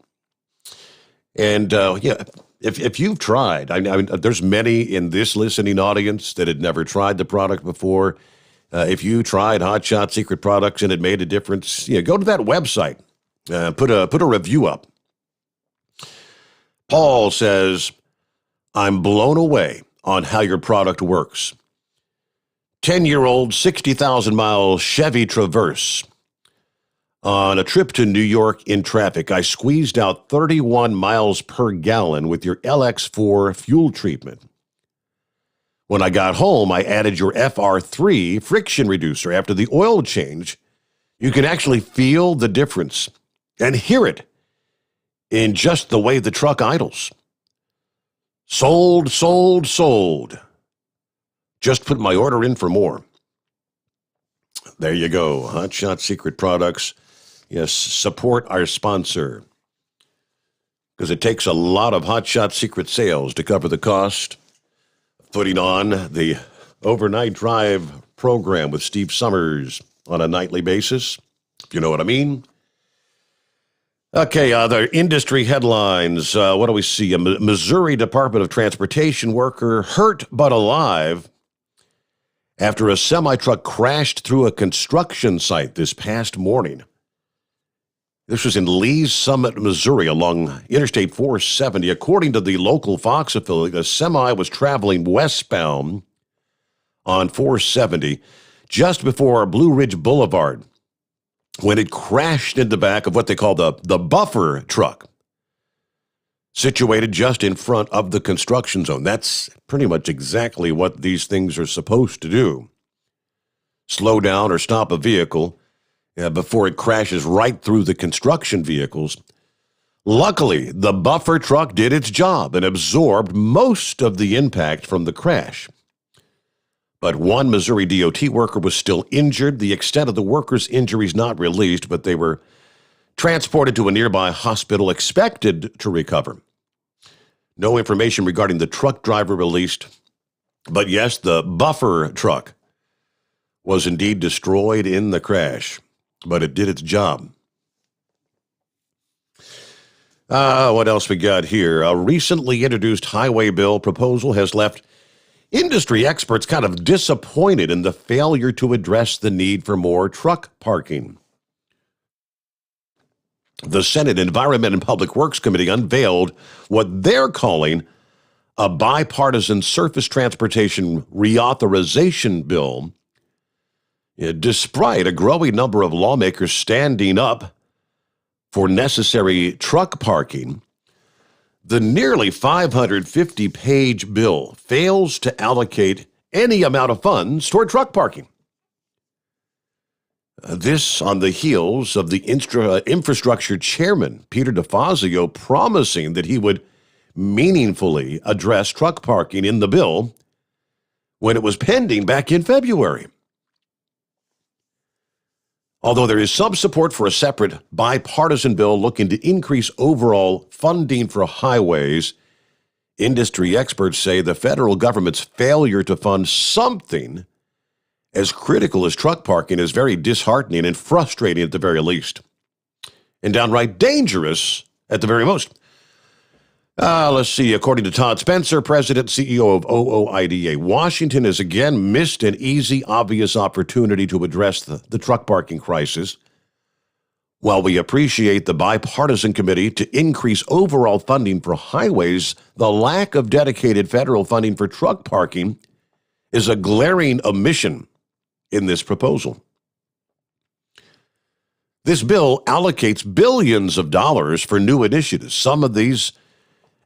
Speaker 2: And, if you've tried, I mean, there's many in this listening audience that had never tried the product before. If you tried Hot Shot Secret products and it made a difference, go to that website, put a review up. Paul says, I'm blown away on how your product works. 10-year-old, 60,000-mile Chevy Traverse. On a trip to New York in traffic, I squeezed out 31 miles per gallon with your LX4 fuel treatment. When I got home, I added your FR3 friction reducer. After the oil change, you can actually feel the difference and hear it in just the way the truck idles. Sold, sold, sold. Just put my order in for more. There you go. Hot Shot Secret products. Yes, support our sponsor. Because it takes a lot of Hot Shot Secret sales to cover the cost of putting on the overnight drive program with Steve Sommers on a nightly basis, if you know what I mean. Okay, the industry headlines. What do we see? A Missouri Department of Transportation worker hurt but alive after a semi-truck crashed through a construction site this past morning. This was in Lee's Summit, Missouri, along Interstate 470. According to the local Fox affiliate, the semi was traveling westbound on 470 just before Blue Ridge Boulevard when it crashed in the back of what they call the buffer truck, situated just in front of the construction zone. That's pretty much exactly what these things are supposed to do. Slow down or stop a vehicle before it crashes right through the construction vehicles. Luckily, the buffer truck did its job and absorbed most of the impact from the crash. But one Missouri DOT worker was still injured. The extent of the worker's injuries not released, but they were transported to a nearby hospital, expected to recover. No information regarding the truck driver released. But yes, the buffer truck was indeed destroyed in the crash, but it did its job. What else we got here? A recently introduced highway bill proposal has left industry experts kind of disappointed in the failure to address the need for more truck parking. The Senate Environment and Public Works Committee unveiled what they're calling a bipartisan surface transportation reauthorization bill. Despite a growing number of lawmakers standing up for necessary truck parking, the nearly 550-page bill fails to allocate any amount of funds toward truck parking. This on the heels of the infrastructure chairman, Peter DeFazio, promising that he would meaningfully address truck parking in the bill when it was pending back in February. Although there is some support for a separate bipartisan bill looking to increase overall funding for highways, industry experts say the federal government's failure to fund something as critical as truck parking is very disheartening and frustrating at the very least, and downright dangerous at the very most. Let's see. According to Todd Spencer, President and CEO of OOIDA, Washington has again missed an easy, obvious opportunity to address the truck parking crisis. While we appreciate the bipartisan committee to increase overall funding for highways, the lack of dedicated federal funding for truck parking is a glaring omission in this proposal. This bill allocates billions of dollars for new initiatives. Some of these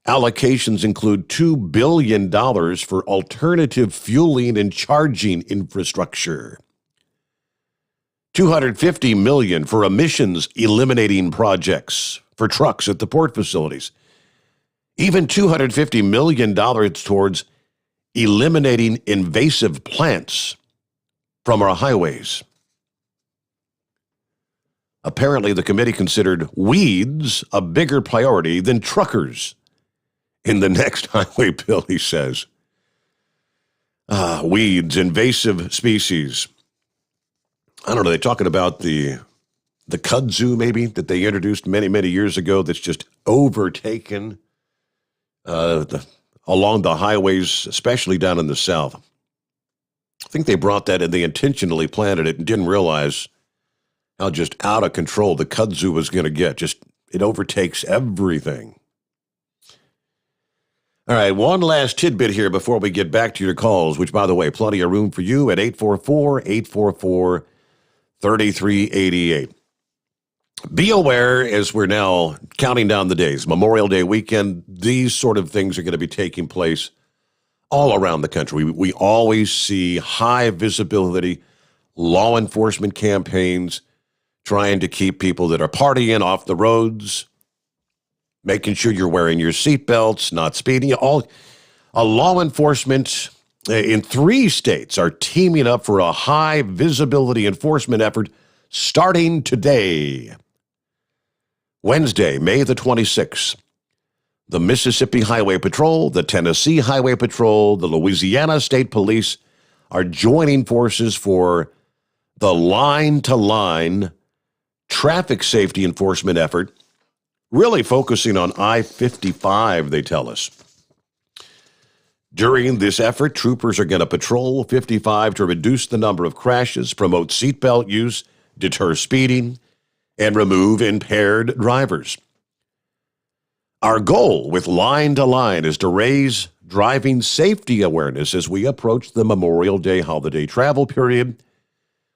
Speaker 2: allocations include $2 billion for alternative fueling and charging infrastructure, $250 million for emissions eliminating projects for trucks at the port facilities, even $250 million towards eliminating invasive plants from our highways. Apparently, the committee considered weeds a bigger priority than truckers in the next highway bill, he says. Weeds, invasive species. I don't know, they're talking about the kudzu, maybe, that they introduced many, many years ago that's just overtaken along the highways, especially down in the south. I think they brought that and they intentionally planted it and didn't realize how just out of control the kudzu was going to get. Just, it overtakes everything. All right, one last tidbit here before we get back to your calls, which, by the way, plenty of room for you at 844-844-3388. Be aware as we're now counting down the days, Memorial Day weekend, these sort of things are going to be taking place all around the country. We always see high visibility law enforcement campaigns trying to keep people that are partying off the roads, making sure you're wearing your seatbelts, not speeding. Law enforcement in 3 states are teaming up for a high visibility enforcement effort starting today. Wednesday, May the 26th. The Mississippi Highway Patrol, the Tennessee Highway Patrol, the Louisiana State Police are joining forces for the line-to-line traffic safety enforcement effort, really focusing on I-55, they tell us. During this effort, troopers are going to patrol 55 to reduce the number of crashes, promote seatbelt use, deter speeding, and remove impaired drivers. Our goal with Line to Line is to raise driving safety awareness as we approach the Memorial Day holiday travel period.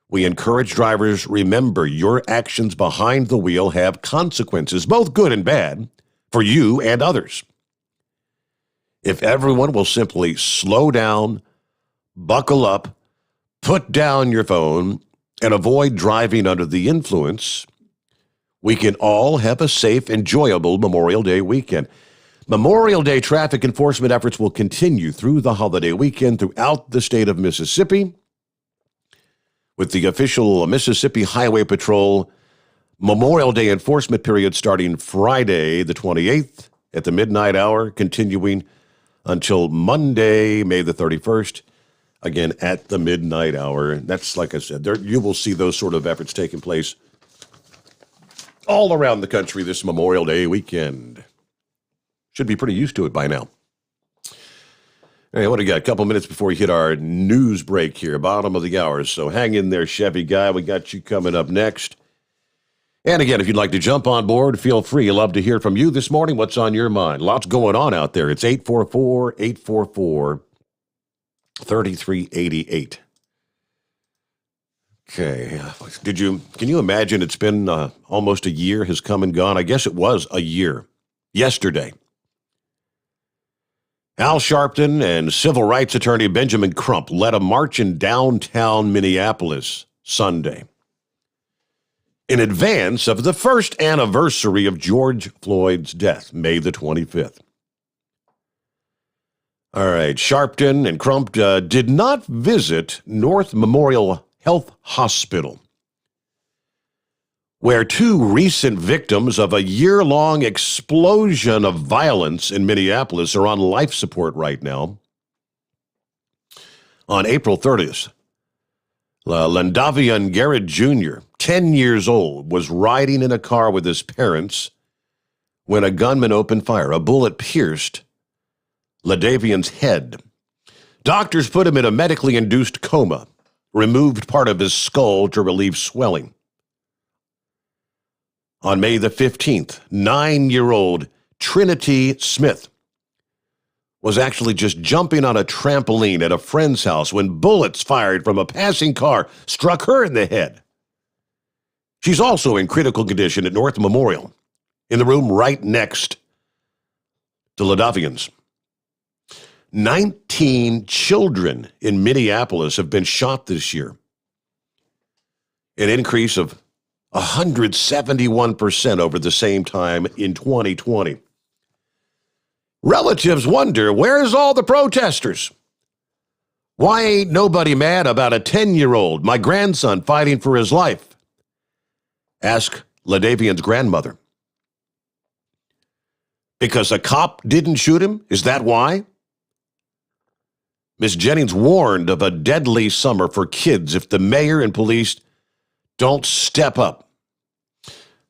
Speaker 2: We encourage drivers, remember your actions behind the wheel have consequences, both good and bad, for you and others. If everyone will simply slow down, buckle up, put down your phone, and avoid driving under the influence, we can all have a safe, enjoyable Memorial Day weekend. Memorial Day traffic enforcement efforts will continue through the holiday weekend throughout the state of Mississippi, with the official Mississippi Highway Patrol Memorial Day enforcement period starting Friday the 28th at the midnight hour, continuing until Monday, May the 31st, again at the midnight hour. That's, like I said, there you will see those sort of efforts taking place all around the country this Memorial Day weekend. Should be pretty used to it by now. Hey, what do you got? A couple minutes before we hit our news break here, bottom of the hour. So hang in there, Chevy guy. We got you coming up next. And again, if you'd like to jump on board, feel free. I'd love to hear from you this morning. What's on your mind? Lots going on out there. It's 844-844-3388. Okay. Can you imagine it's been almost a year has come and gone? I guess it was a year yesterday. Al Sharpton and civil rights attorney Benjamin Crump led a march in downtown Minneapolis Sunday in advance of the first anniversary of George Floyd's death, May the 25th. All right, Sharpton and Crump did not visit North Memorial Health Hospital, where two recent victims of a year-long explosion of violence in Minneapolis are on life support right now. On April 30th, Landavian Garrett Jr., 10 years old, was riding in a car with his parents when a gunman opened fire. A bullet pierced Ladavian's head. Doctors put him in a medically induced coma, removed part of his skull to relieve swelling. On May the 15th, 9-year-old Trinity Smith was actually just jumping on a trampoline at a friend's house when bullets fired from a passing car struck her in the head. She's also in critical condition at North Memorial, in the room right next to Ladavian's. 19 children in Minneapolis have been shot this year, an increase of 171% over the same time in 2020. Relatives wonder, where's all the protesters? Why ain't nobody mad about a 10-year-old, my grandson, fighting for his life? Ask Ladavian's grandmother. Because a cop didn't shoot him? Is that why? Ms. Jennings warned of a deadly summer for kids if the mayor and police don't step up.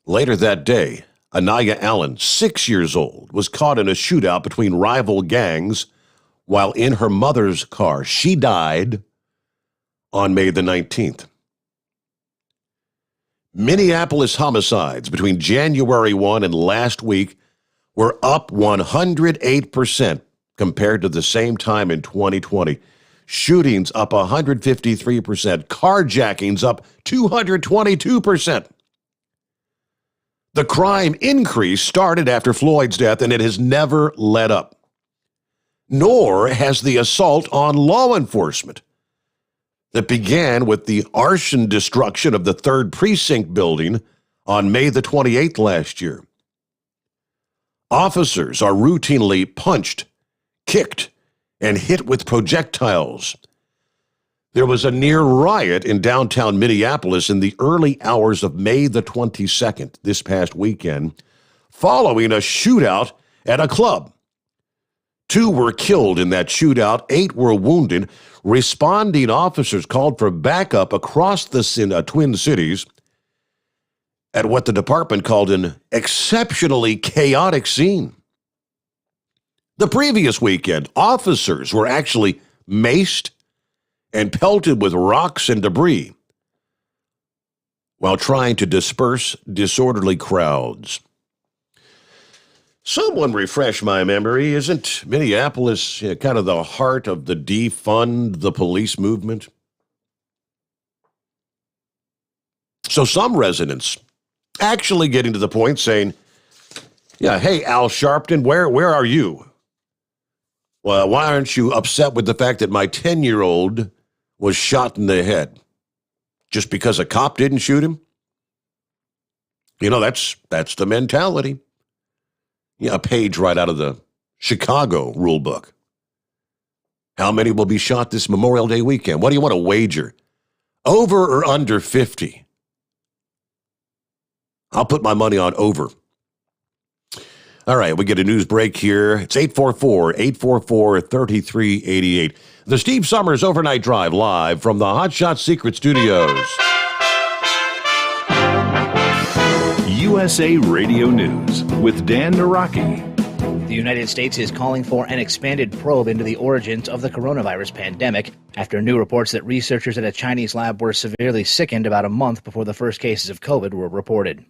Speaker 2: Later that day, Anaya Allen, 6 years old, was caught in a shootout between rival gangs while in her mother's car. She died on May the 19th. Minneapolis homicides between January 1 and last week were up 108% compared to the same time in 2020. Shootings up 153%. Carjackings up 222%. The crime increase started after Floyd's death, and it has never let up. Nor has the assault on law enforcement that began with the arson destruction of the 3rd Precinct building on May the 28th last year. Officers are routinely punched, kicked, and hit with projectiles. There was a near riot in downtown Minneapolis in the early hours of May the 22nd, this past weekend, following a shootout at a club. 2 were killed in that shootout, 8 were wounded. Responding officers called for backup across the Twin Cities at what the department called an exceptionally chaotic scene. The previous weekend, officers were actually maced and pelted with rocks and debris while trying to disperse disorderly crowds. Someone refresh my memory. Isn't Minneapolis kind of the heart of the defund the police movement? So some residents actually getting to the point saying, yeah, hey, Al Sharpton, where are you? Well, why aren't you upset with the fact that my 10-year-old was shot in the head just because a cop didn't shoot him? You know, that's the mentality. Yeah, a page right out of the Chicago rule book. How many will be shot this Memorial Day weekend? What do you want to wager? Over or under 50? I'll put my money on over. All right, we get a news break here. It's 844-844-3388. The Steve Sommers Overnight Drive live from the Hot Shot Secret Studios.
Speaker 14: USA Radio News with Dan Naraki.
Speaker 5: The United States is calling for an expanded probe into the origins of the coronavirus pandemic after new reports that researchers at a Chinese lab were severely sickened about a month before the first cases of COVID were reported.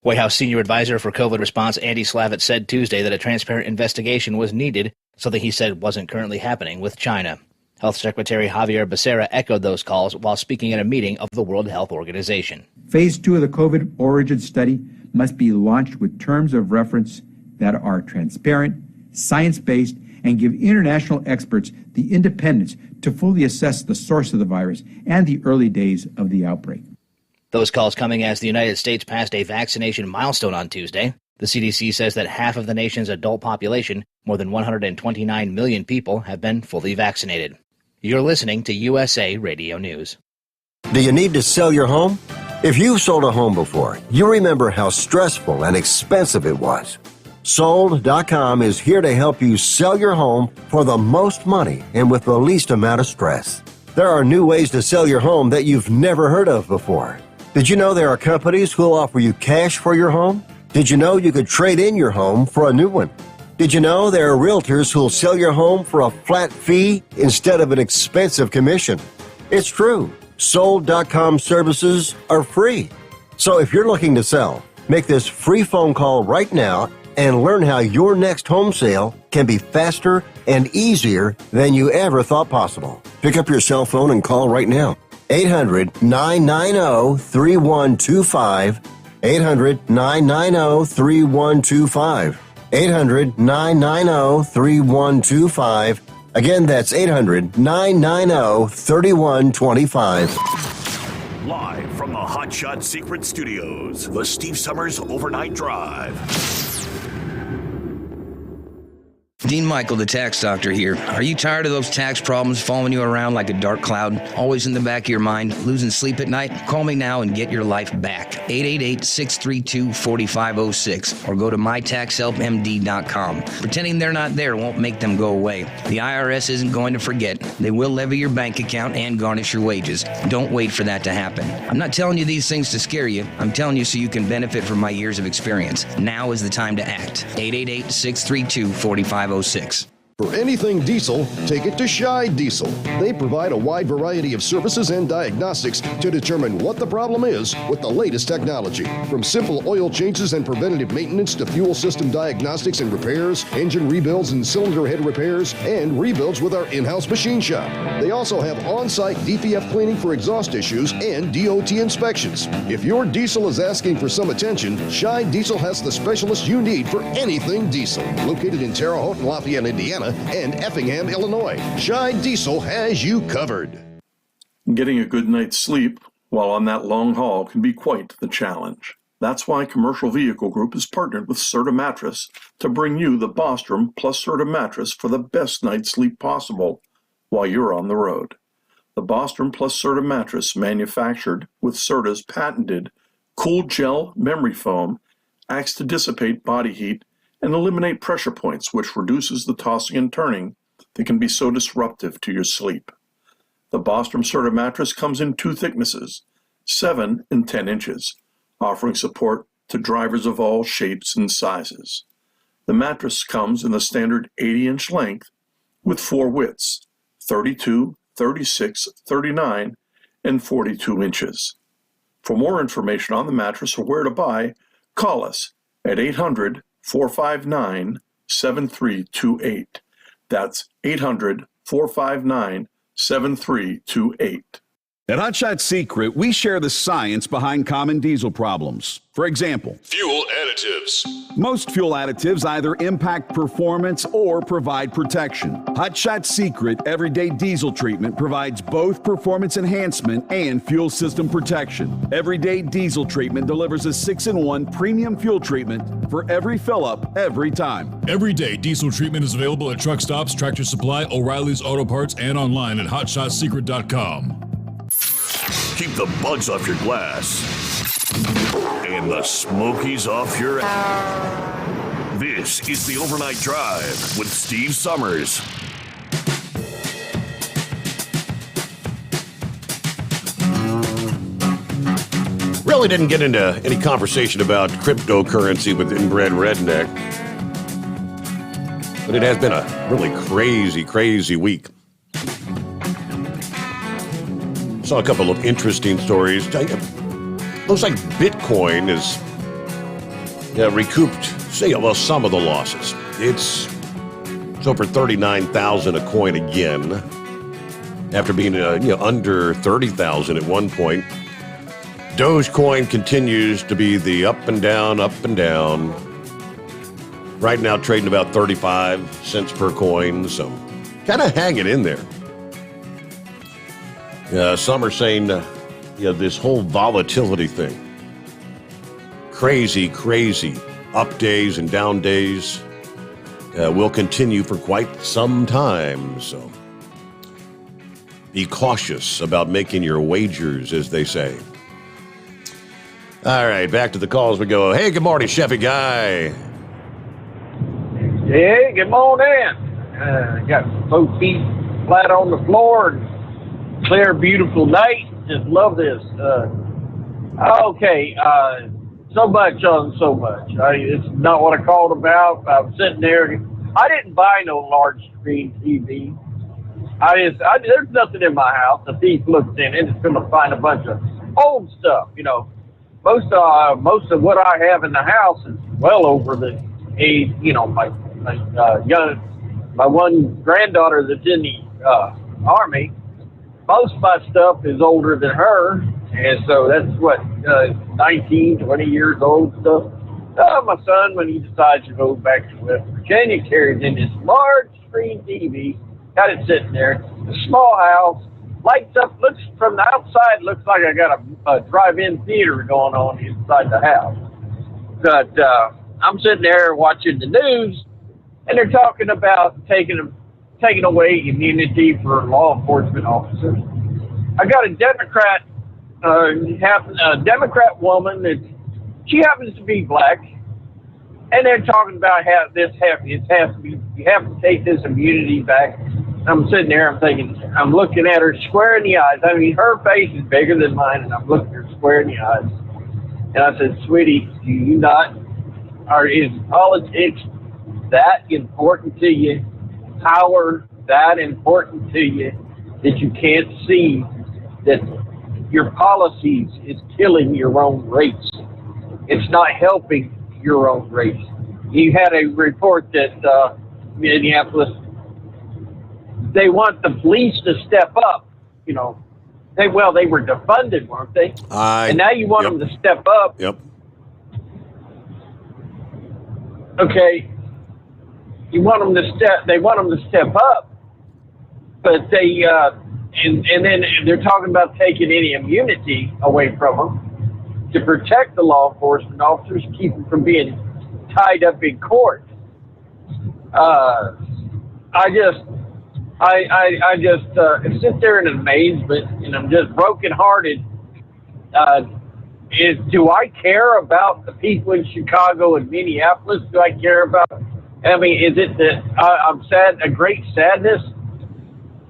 Speaker 5: White House senior advisor for COVID response Andy Slavitt said Tuesday that a transparent investigation was needed, something he said wasn't currently happening with China. Health Secretary Javier Becerra echoed those calls while speaking at a meeting of the World Health Organization.
Speaker 6: Phase 2 of the COVID origin study must be launched with terms of reference that are transparent, science-based, and give international experts the independence to fully assess the source of the virus and the early days of the outbreak.
Speaker 5: Those calls coming as the United States passed a vaccination milestone on Tuesday. The CDC says that half of the nation's adult population, more than 129 million people, have been fully vaccinated. You're listening to USA Radio News.
Speaker 8: Do you need to sell your home? If you've sold a home before, you remember how stressful and expensive it was. Sold.com is here to help you sell your home for the most money and with the least amount of stress. There are new ways to sell your home that you've never heard of before. Did you know there are companies who'll offer you cash for your home? Did you know you could trade in your home for a new one? Did you know there are realtors who'll sell your home for a flat fee instead of an expensive commission? It's true. Sold.com services are free. So if you're looking to sell, make this free phone call right now and learn how your next home sale can be faster and easier than you ever thought possible. Pick up your cell phone and call right now. 800-990-3125. 800-990-3125. 800-990-3125. Again, that's 800-990-3125.
Speaker 20: Live from the Hot Shot Secret Studios, the Steve Summers Overnight Drive.
Speaker 11: Dean Michael, the tax doctor here. Are you tired of those tax problems following you around like a dark cloud, always in the back of your mind, losing sleep at night? Call me now and get your life back. 888-632-4506 or go to mytaxhelpmd.com. Pretending they're not there won't make them go away. The IRS isn't going to forget. They will levy your bank account and garnish your wages. Don't wait for that to happen. I'm not telling you these things to scare you. I'm telling you so you can benefit from my years of experience. Now is the time to act. 888-632-4506.
Speaker 1: For anything diesel, take it to Scheid Diesel. They provide a wide variety of services and diagnostics to determine what the problem is with the latest technology. From simple oil changes and preventative maintenance to fuel system diagnostics and repairs, engine rebuilds and cylinder head repairs, and rebuilds with our in-house machine shop. They also have on-site DPF cleaning for exhaust issues and DOT inspections. If your diesel is asking for some attention, Scheid Diesel has the specialist you need for anything diesel. Located in Terre Haute and Lafayette, Indiana, and Effingham, Illinois. Scheid Diesel has you covered.
Speaker 22: Getting a good night's sleep while on that long haul can be quite the challenge. That's why Commercial Vehicle Group has partnered with Serta Mattress to bring you the Bostrom plus Serta Mattress for the best night's sleep possible while you're on the road. The Bostrom plus Serta Mattress, manufactured with Serta's patented Cool Gel Memory Foam, acts to dissipate body heat and eliminate pressure points, which reduces the tossing and turning that can be so disruptive to your sleep. The Bostrom Serta mattress comes in two thicknesses, 7 and 10 inches, offering support to drivers of all shapes and sizes. The mattress comes in the standard 80-inch length with 4 widths, 32, 36, 39, and 42 inches. For more information on the mattress or where to buy, call us at 800-459-7328. That's 800-459-7328.
Speaker 4: At Hot Shot Secret, we share the science behind common diesel problems. For example,
Speaker 12: fuel additives.
Speaker 4: Most fuel additives either impact performance or provide protection. Hot Shot Secret Everyday Diesel Treatment provides both performance enhancement and fuel system protection. Everyday Diesel Treatment delivers a 6-in-1 premium fuel treatment for every fill-up, every time.
Speaker 12: Everyday Diesel Treatment is available at truck stops, Tractor Supply, O'Reilly's Auto Parts, and online at hotshotsecret.com.
Speaker 20: Keep the bugs off your glass and the smokies off your ass. This is the Overnight Drive with Steve Summers.
Speaker 2: Really didn't get into any conversation about cryptocurrency with Inbred Redneck, but it has been a really crazy week. Saw a couple of interesting stories. Looks like Bitcoin is recouped, some of the losses. It's over 39,000 a coin again, after being under 30,000 at one point. Dogecoin continues to be the up and down. Right now, trading about 35 cents per coin, so kind of hanging in there. Some are saying, this whole volatility thing, crazy up days and down days will continue for quite some time. So be cautious about making your wagers, as they say. All right, back to the calls we go. Hey, good morning, Chefy Guy.
Speaker 7: Hey, good morning. Got both feet flat on the floor and clear, beautiful night. Just love this. So much on so much. It's not what I called about. I'm sitting there. I didn't buy no large screen TV. There's nothing in my house. The thief looks in it, it's going to find a bunch of old stuff. You know, most of what I have in the house is well over the age. You know, my one granddaughter that's in the Army. Most of my stuff is older than her, and so that's what 19, 20 years old stuff. My son, when he decides to go back to West Virginia, carries in this large screen TV. Got it sitting there. A small house, lights up, looks from the outside, looks like I got a drive-in theater going on inside the house. But I'm sitting there watching the news, and they're talking about taking away immunity for law enforcement officers. I got a Democrat woman that she happens to be black, and they're talking about how you have to take this immunity back. I'm sitting there, I'm looking at her square in the eyes. I mean, her face is bigger than mine, and I'm looking at her square in the eyes. And I said, sweetie, do you not, or is politics that important to you? Power that important to you that you can't see that your policies is killing your own race? It's not helping your own race. You had a report that Minneapolis, they want the police to step up. You know, they were defunded, weren't they? And now you want them to step up.
Speaker 2: Yep.
Speaker 7: Okay. They want them to step up, but they and then they're talking about taking any immunity away from them to protect the law enforcement officers, keep them from being tied up in court. I just sit there in amazement, and I'm just brokenhearted. Do I care about the people in Chicago and Minneapolis? Do I care about? I mean, is it that I'm sad? A great sadness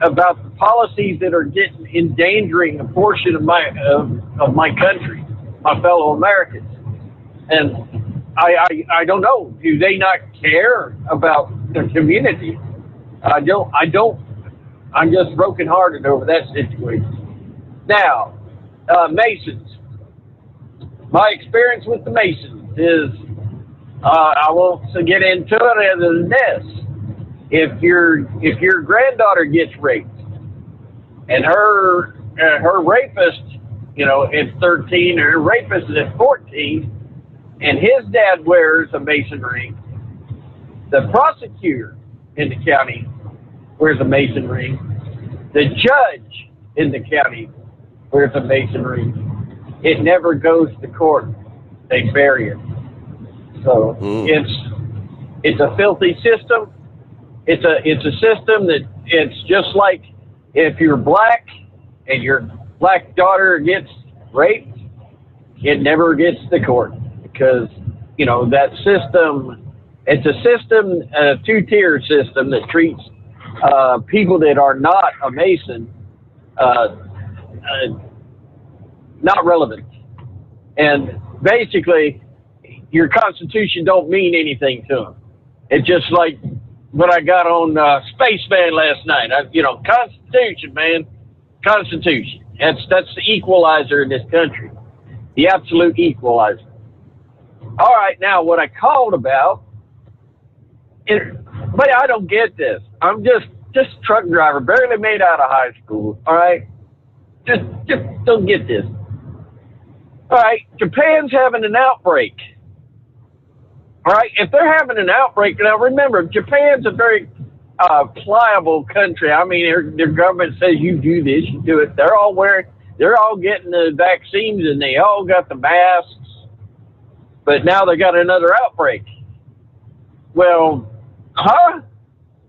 Speaker 7: about the policies that are endangering a portion of my country, my fellow Americans, and I don't know. Do they not care about their community? I don't. I'm just brokenhearted over that situation. Now, Masons. My experience with the Masons is, I won't get into it other than this. If your granddaughter gets raped, and her rapist, is 13, or her rapist is at 14, and his dad wears a Mason ring, the prosecutor in the county wears a Mason ring, the judge in the county wears a Mason ring. It never goes to court. They bury it. So it's a filthy system. It's a system that it's just like if you're black and your black daughter gets raped, it never gets to court because that system. It's a system, a two-tier system that treats people that are not a Mason not relevant. And basically, your Constitution don't mean anything to them. It's just like what I got on Spaceman last night. Constitution, man. Constitution. That's the equalizer in this country. The absolute equalizer. All right, now what I called about, but I don't get this. I'm just a truck driver, barely made out of high school. All right? Just don't get this. All right, Japan's having an outbreak. All right, if they're having an outbreak, now remember, Japan's a very pliable country. I mean, their government says you do this, you do it. They're all getting the vaccines, and they all got the masks. but now they got another outbreak. Well,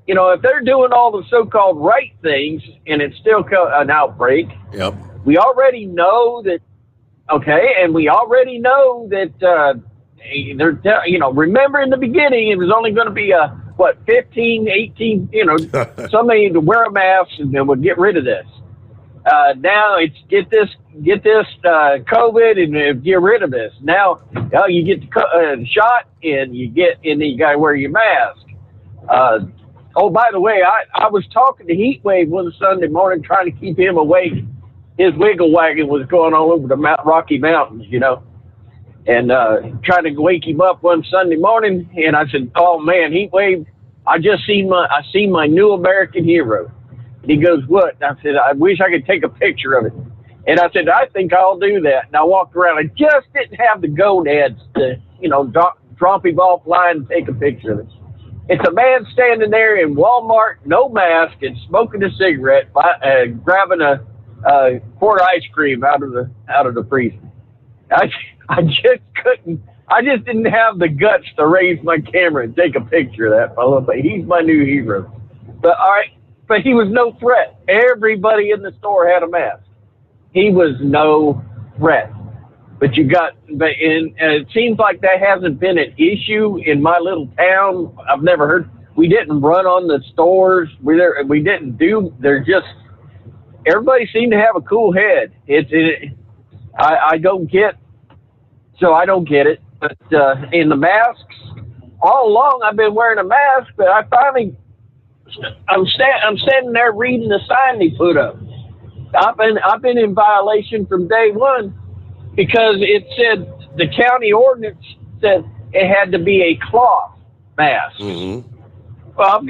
Speaker 7: you know, if they're doing all the so-called right things and it's still an outbreak,
Speaker 2: yep.
Speaker 7: We already know that. Okay, and we already know that they're, you know, remember in the beginning it was only going to be 15, 18, you know, somebody to wear a mask and then we'll get rid of this. Now it's get this COVID and get rid of this. Now you get the shot and then you got to wear your mask. Oh, by the way, I was talking to Heatwave one Sunday morning trying to keep him awake. His wiggle wagon was going all over the Rocky Mountains, you know, and trying to wake him up one Sunday morning. And I said, "Oh man, Heatwave, I seen my new American hero." And he goes, "What?" And I said, "I wish I could take a picture of it." And I said, "I think I'll do that." And I walked around. I just didn't have the gonads to, you know, drop him offline and take a picture of it. It's a man standing there in Walmart, no mask, and smoking a cigarette, grabbing a quart of ice cream out of the freezer. I just couldn't. I just didn't have the guts to raise my camera and take a picture of that fellow. But he's my new hero. But all right, but he was no threat. Everybody in the store had a mask. He was no threat. But it seems like that hasn't been an issue in my little town. I've never heard. We didn't run on the stores. We didn't do. They're just. Everybody seemed to have a cool head. I don't get it. But in the masks, all along I've been wearing a mask. But I'm standing there reading the sign they put up. I've been in violation from day one because it said the county ordinance said it had to be a cloth mask. Mm-hmm. Well,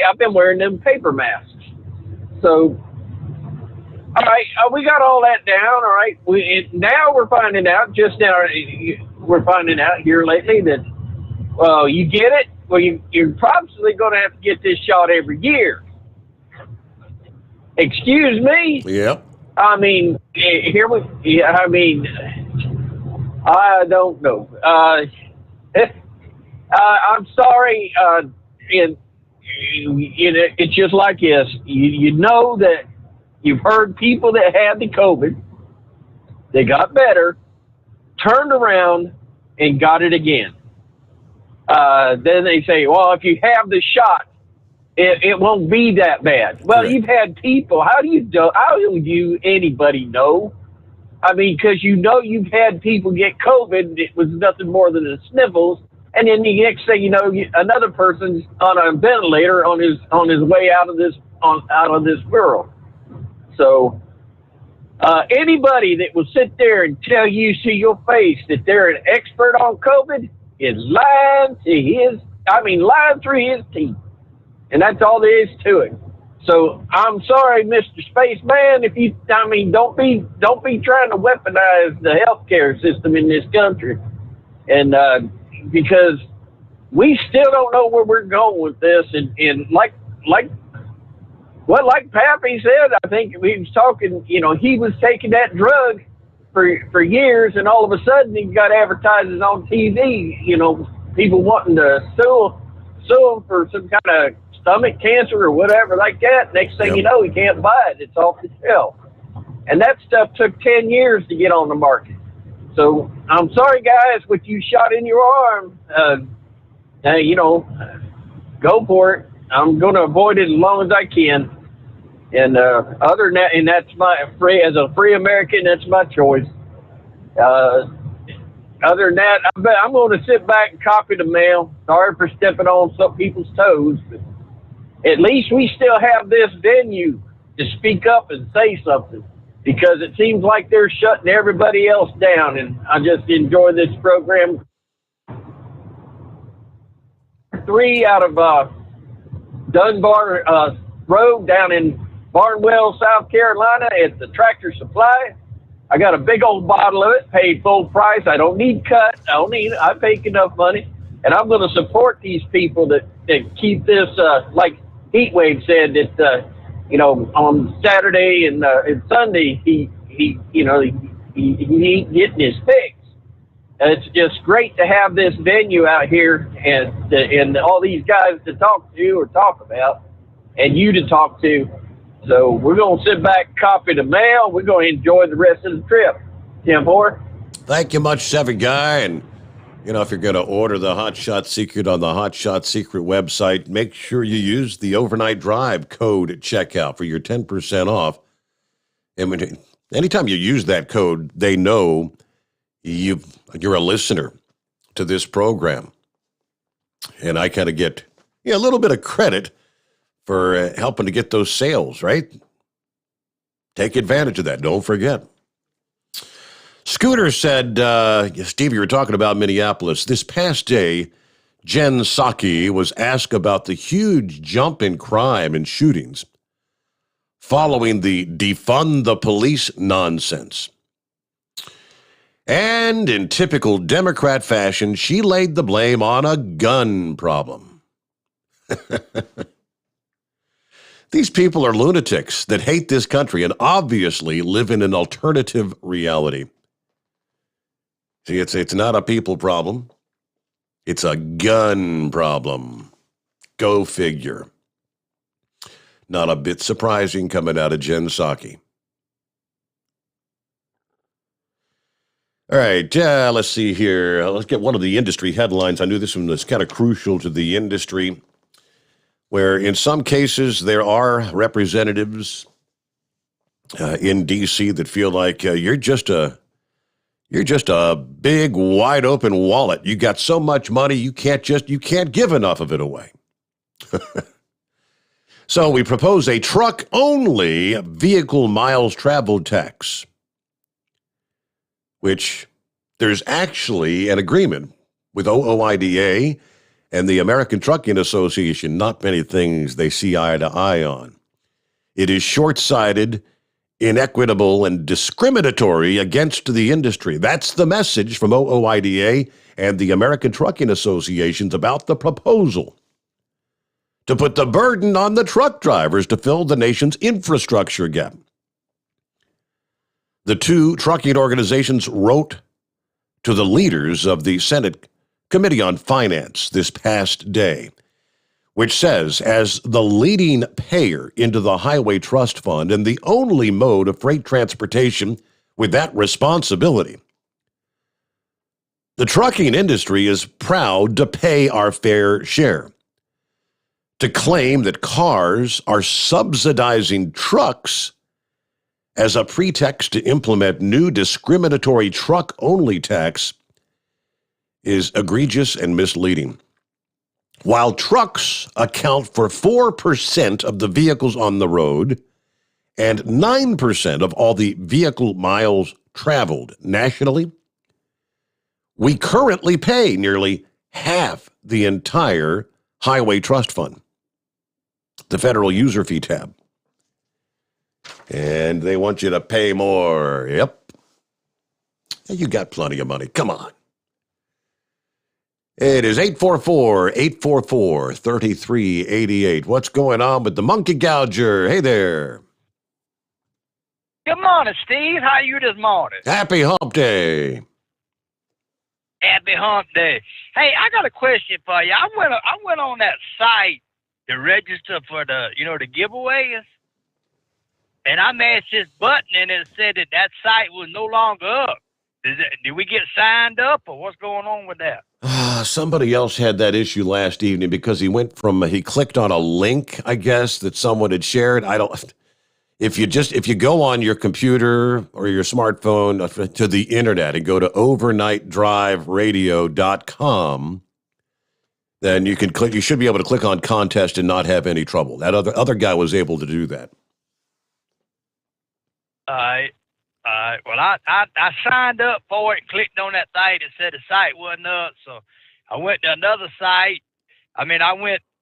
Speaker 7: I've been wearing them paper masks. So. All right, we got all that down. All right, now we're finding out. Just now, we're finding out here lately that, well, you get it. Well, you're probably going to have to get this shot every year. Excuse me.
Speaker 2: Yep.
Speaker 7: I mean, I mean, I don't know. I'm sorry. It's just like this. You know that. You've heard people that had the COVID, they got better, turned around, and got it again. Then they say, well, if you have the shot, it won't be that bad. Well, right. You've had people. How do you anybody know? I mean, because you know you've had people get COVID, and it was nothing more than the sniffles, and then the next thing you know, another person's on a ventilator on his way out of this world. So anybody that will sit there and tell you to your face that they're an expert on COVID is lying through his teeth. And that's all there is to it. So I'm sorry, Mr. Spaceman, don't be trying to weaponize the healthcare system in this country. And because we still don't know where we're going with this, and like Pappy said, I think we was talking, you know, he was taking that drug for years, and all of a sudden he got advertises on TV, you know, people wanting to sue him for some kind of stomach cancer or whatever like that. Next thing you know, he can't buy it. It's off the shelf. And that stuff took 10 years to get on the market. So I'm sorry, guys, what you shot in your arm, you know, go for it. I'm going to avoid it as long as I can. And other than that, and that's as a free American, that's my choice. Other than that, I'm going to sit back and copy the mail. Sorry for stepping on some people's toes, but at least we still have this venue to speak up and say something, because it seems like they're shutting everybody else down, and I just enjoy this program. 3 out of Dunbar Road down in Barnwell, South Carolina at the Tractor Supply. I got a big old bottle of it, paid full price. I don't need cut. I make enough money. And I'm going to support these people that keep this, like Heatwave said, that, you know, on Saturday and Sunday, he getting his fix. it's just great to have this venue out here and all these guys to talk to or talk about, and you to talk to. So we're going to sit back, copy the mail. We're going to enjoy the rest of the trip. Tim Bohr.
Speaker 2: Thank you much, Seven Guy. And, you know, if you're going to order the Hot Shot Secret on the Hot Shot Secret website, make sure you use the Overnight Drive code at checkout for your 10% off. And when, anytime you use that code, they know you're a listener to this program. And I kind of get a little bit of credit for helping to get those sales, right? Take advantage of that. Don't forget. Scooter said, Steve, you were talking about Minneapolis. This past day, Jen Psaki was asked about the huge jump in crime and shootings following the defund the police nonsense. And in typical Democrat fashion, she laid the blame on a gun problem. These people are lunatics that hate this country and obviously live in an alternative reality. See, it's not a people problem. It's a gun problem. Go figure. Not a bit surprising coming out of Jen Psaki. All right, let's see here. Let's get one of the industry headlines. I knew this one was kind of crucial to the industry, where in some cases there are representatives in D.C. that feel like you're just a big, wide open wallet. You got so much money, you can't give enough of it away. So we propose a truck-only vehicle miles traveled tax, which there's actually an agreement with OOIDA and the American Trucking Association. Not many things they see eye to eye on. It is short-sighted, inequitable, and discriminatory against the industry. That's the message from OOIDA and the American Trucking Associations about the proposal to put the burden on the truck drivers to fill the nation's infrastructure gap. The two trucking organizations wrote to the leaders of the Senate Committee on Finance this past day, which says, as the leading payer into the Highway Trust Fund and the only mode of freight transportation with that responsibility, the trucking industry is proud to pay our fair share. To claim that cars are subsidizing trucks as a pretext to implement new discriminatory truck-only tax is egregious and misleading. While trucks account for 4% of the vehicles on the road and 9% of all the vehicle miles traveled nationally, we currently pay nearly half the entire Highway Trust Fund, the federal user fee tab. And they want you to pay more. Yep. You got plenty of money. Come on. It is 844-844-3388. What's going on with the Monkey Gouger? Hey there.
Speaker 9: Good morning, Steve. How you this morning?
Speaker 2: Happy Hump Day.
Speaker 9: Happy Hump Day. Hey, I got a question for you. I went on that site to register for the giveaways, and I mashed this button and it said that site was no longer up. Did we get signed up, or what's going on with that?
Speaker 2: Somebody else had that issue last evening because he clicked on a link, I guess, that someone had shared. If you go on your computer or your smartphone to the internet and go to overnightdriveradio.com, then you should be able to click on contest and not have any trouble. That other guy was able to do that.
Speaker 9: Well, I signed up for it and clicked on that site. It said the site wasn't up, so I went to another site. I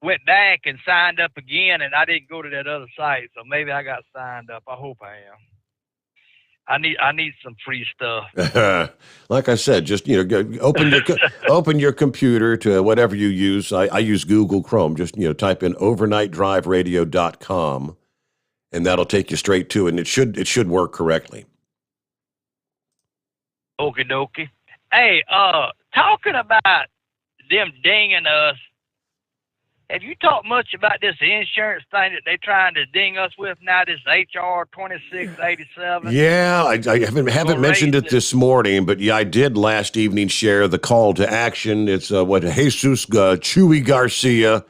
Speaker 9: went back and signed up again, and I didn't go to that other site, so maybe I got signed up. I hope I am. I need some free stuff.
Speaker 2: Like I said, just open your computer to whatever you use. I use Google Chrome. Just type in overnightdriveradio.com, and that'll take you straight to it. And it should work correctly.
Speaker 9: Okie dokie. Hey, talking about them dinging us, have you talked much about this insurance thing that they're trying to ding us with now, this HR 2687?
Speaker 2: Yeah, I haven't mentioned it this morning, but yeah, I did last evening share the call to action. It's what Jesus Chewy Garcia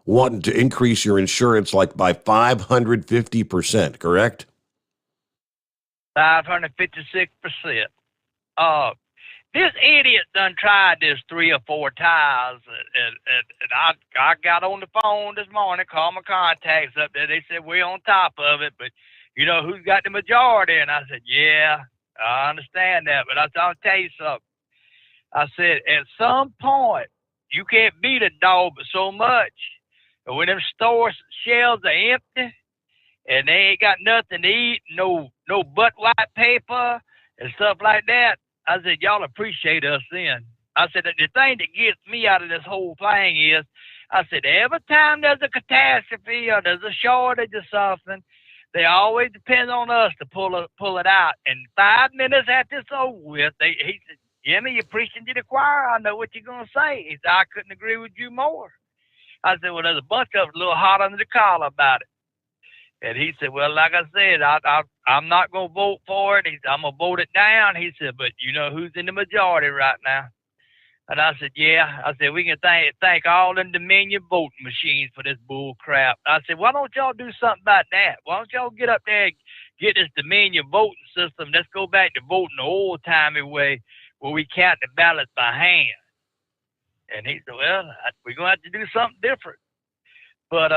Speaker 2: wanting to increase your insurance like by 550%, correct?
Speaker 9: 556%. This idiot done tried this 3 or 4 times, and I got on the phone this morning, called my contacts up there. They said, we're on top of it, but you know who's got the majority? And I said, yeah, I understand that, but I'll tell you something. I said, at some point, you can't beat a dog but so much. And when them store shelves are empty and they ain't got nothing to eat, no butt wipe paper and stuff like that, I said, y'all appreciate us then. I said, the thing that gets me out of this whole thing is, I said, every time there's a catastrophe or there's a shortage or something, they always depend on us to pull it out. And 5 minutes after it's over with, he said, Jimmy, you're preaching to the choir. I know what you're going to say. He said, I couldn't agree with you more. I said, well, there's a bunch of us a little hot under the collar about it. And he said, well, like I said, I'm not going to vote for it. He said, I'm going to vote it down. He said, but you know who's in the majority right now? And I said, yeah. I said, we can thank all them Dominion voting machines for this bull crap. I said, why don't y'all do something about that? Why don't y'all get up there and get this Dominion voting system? Let's go back to voting the old-timey way where we count the ballots by hand. And he said, well, we're going to have to do something different. But,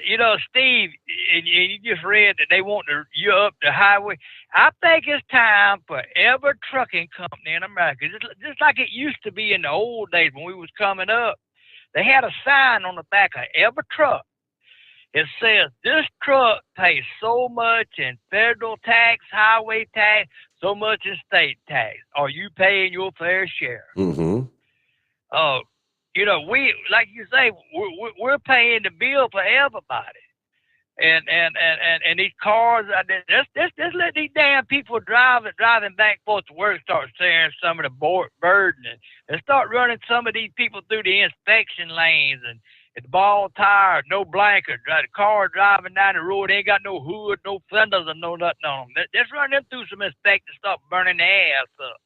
Speaker 9: you know, Steve, and you just read that they want you up the highway. I think it's time for every trucking company in America, just like it used to be in the old days when we was coming up. They had a sign on the back of every truck. It says, this truck pays so much in federal tax, highway tax, so much in state tax. Are you paying your fair share?
Speaker 2: Mm-hmm.
Speaker 9: You know, we, like you say, we're paying the bill for everybody, and these cars. Just let these damn people driving back and forth to work start sharing some of the burden, and start running some of these people through the inspection lanes and the ball tire, no blanket, the car driving down the road ain't got no hood, no fenders, and no nothing on them. Let's run them through some inspection, start burning their ass up.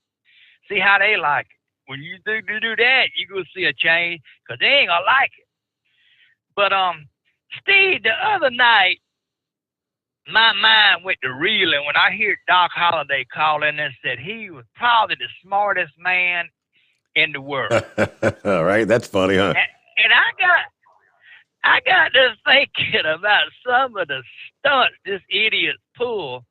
Speaker 9: See how they like it. When you do that, you're going to see a change, because they ain't going to like it. But, Steve, the other night, my mind went to reeling when I hear Doc Holliday call in and said he was probably the smartest man in the world.
Speaker 2: All right, that's funny, huh?
Speaker 9: And I got to thinking about some of the stunts this idiot pulled.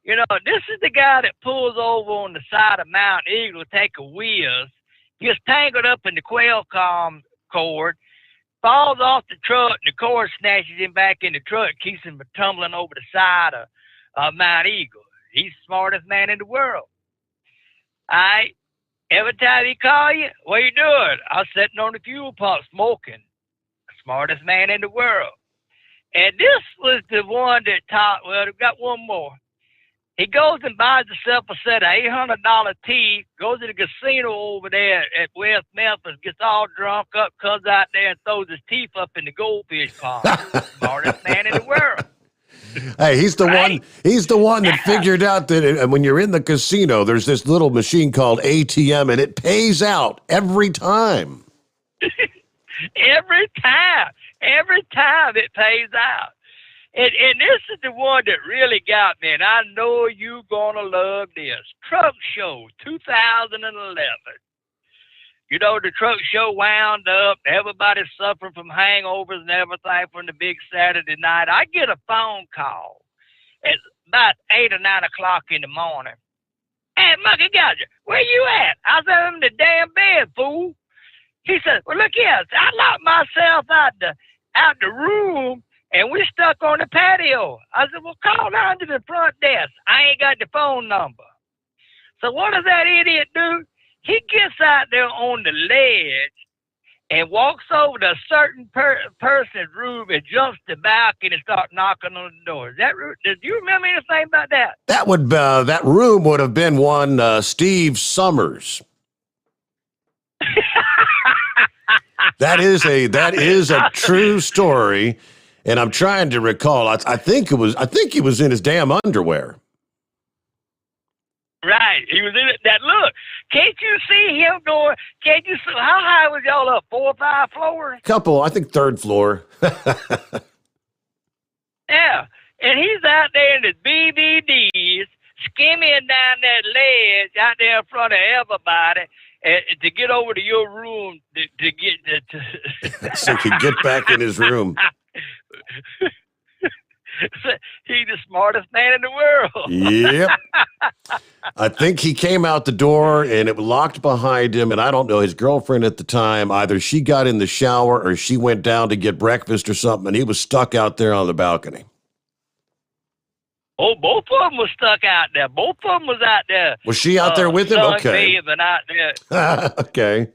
Speaker 9: You know, this is the guy that pulls over on the side of Mount Eagle to take a whiz, gets tangled up in the quail cord, falls off the truck, and the cord snatches him back in the truck and keeps him from tumbling over the side of Mount Eagle. He's the smartest man in the world. All right? Every time he call you, what you doing? I'm sitting on the fuel pump smoking. Smartest man in the world. And this was the one that taught, well, I've got one more. He goes and buys himself a set of $800 teeth, goes to the casino over there at West Memphis, gets all drunk up, comes out there and throws his teeth up in the goldfish pond. Smartest man in the world.
Speaker 2: Hey, he's the one. He's the one that figured out that when you're in the casino, there's this little machine called ATM, and it pays out every time.
Speaker 9: Every time it pays out. And this is the one that really got me, and I know you're going to love this. Truck Show 2011. You know, the truck show wound up. Everybody's suffering from hangovers and everything from the big Saturday night. I get a phone call at about 8 or 9 o'clock in the morning. Hey, Monkey Gouger, where you at? I said, I'm in the damn bed, fool. He said, well, look here. I locked myself out the room, and we stuck on the patio. I said, well, call down to the front desk. I ain't got the phone number. So what does that idiot do? He gets out there on the ledge and walks over to a certain person's room and jumps the balcony and starts knocking on the door. Do you remember anything about that?
Speaker 2: That room would have been one Steve Sommers. That is a true story, and I'm trying to recall. I think he was in his damn underwear.
Speaker 9: Right, he was in it. That look, can't you see him going? Can't you see how high was y'all up? 4 or 5 floors?
Speaker 2: I think 3rd floor.
Speaker 9: Yeah, and he's out there in his BVDs, skimming down that ledge out there in front of everybody, and to get over to your room to get to.
Speaker 2: So he could get back in his room.
Speaker 9: He's the smartest man in the world.
Speaker 2: Yep. I think he came out the door and it was locked behind him. And I don't know, his girlfriend at the time, either she got in the shower or she went down to get breakfast or something. And he was stuck out there on the balcony.
Speaker 9: Oh, both of them was stuck out there. Both of them was out there.
Speaker 2: Was she out there with him? Okay.
Speaker 9: Out there.
Speaker 2: Okay.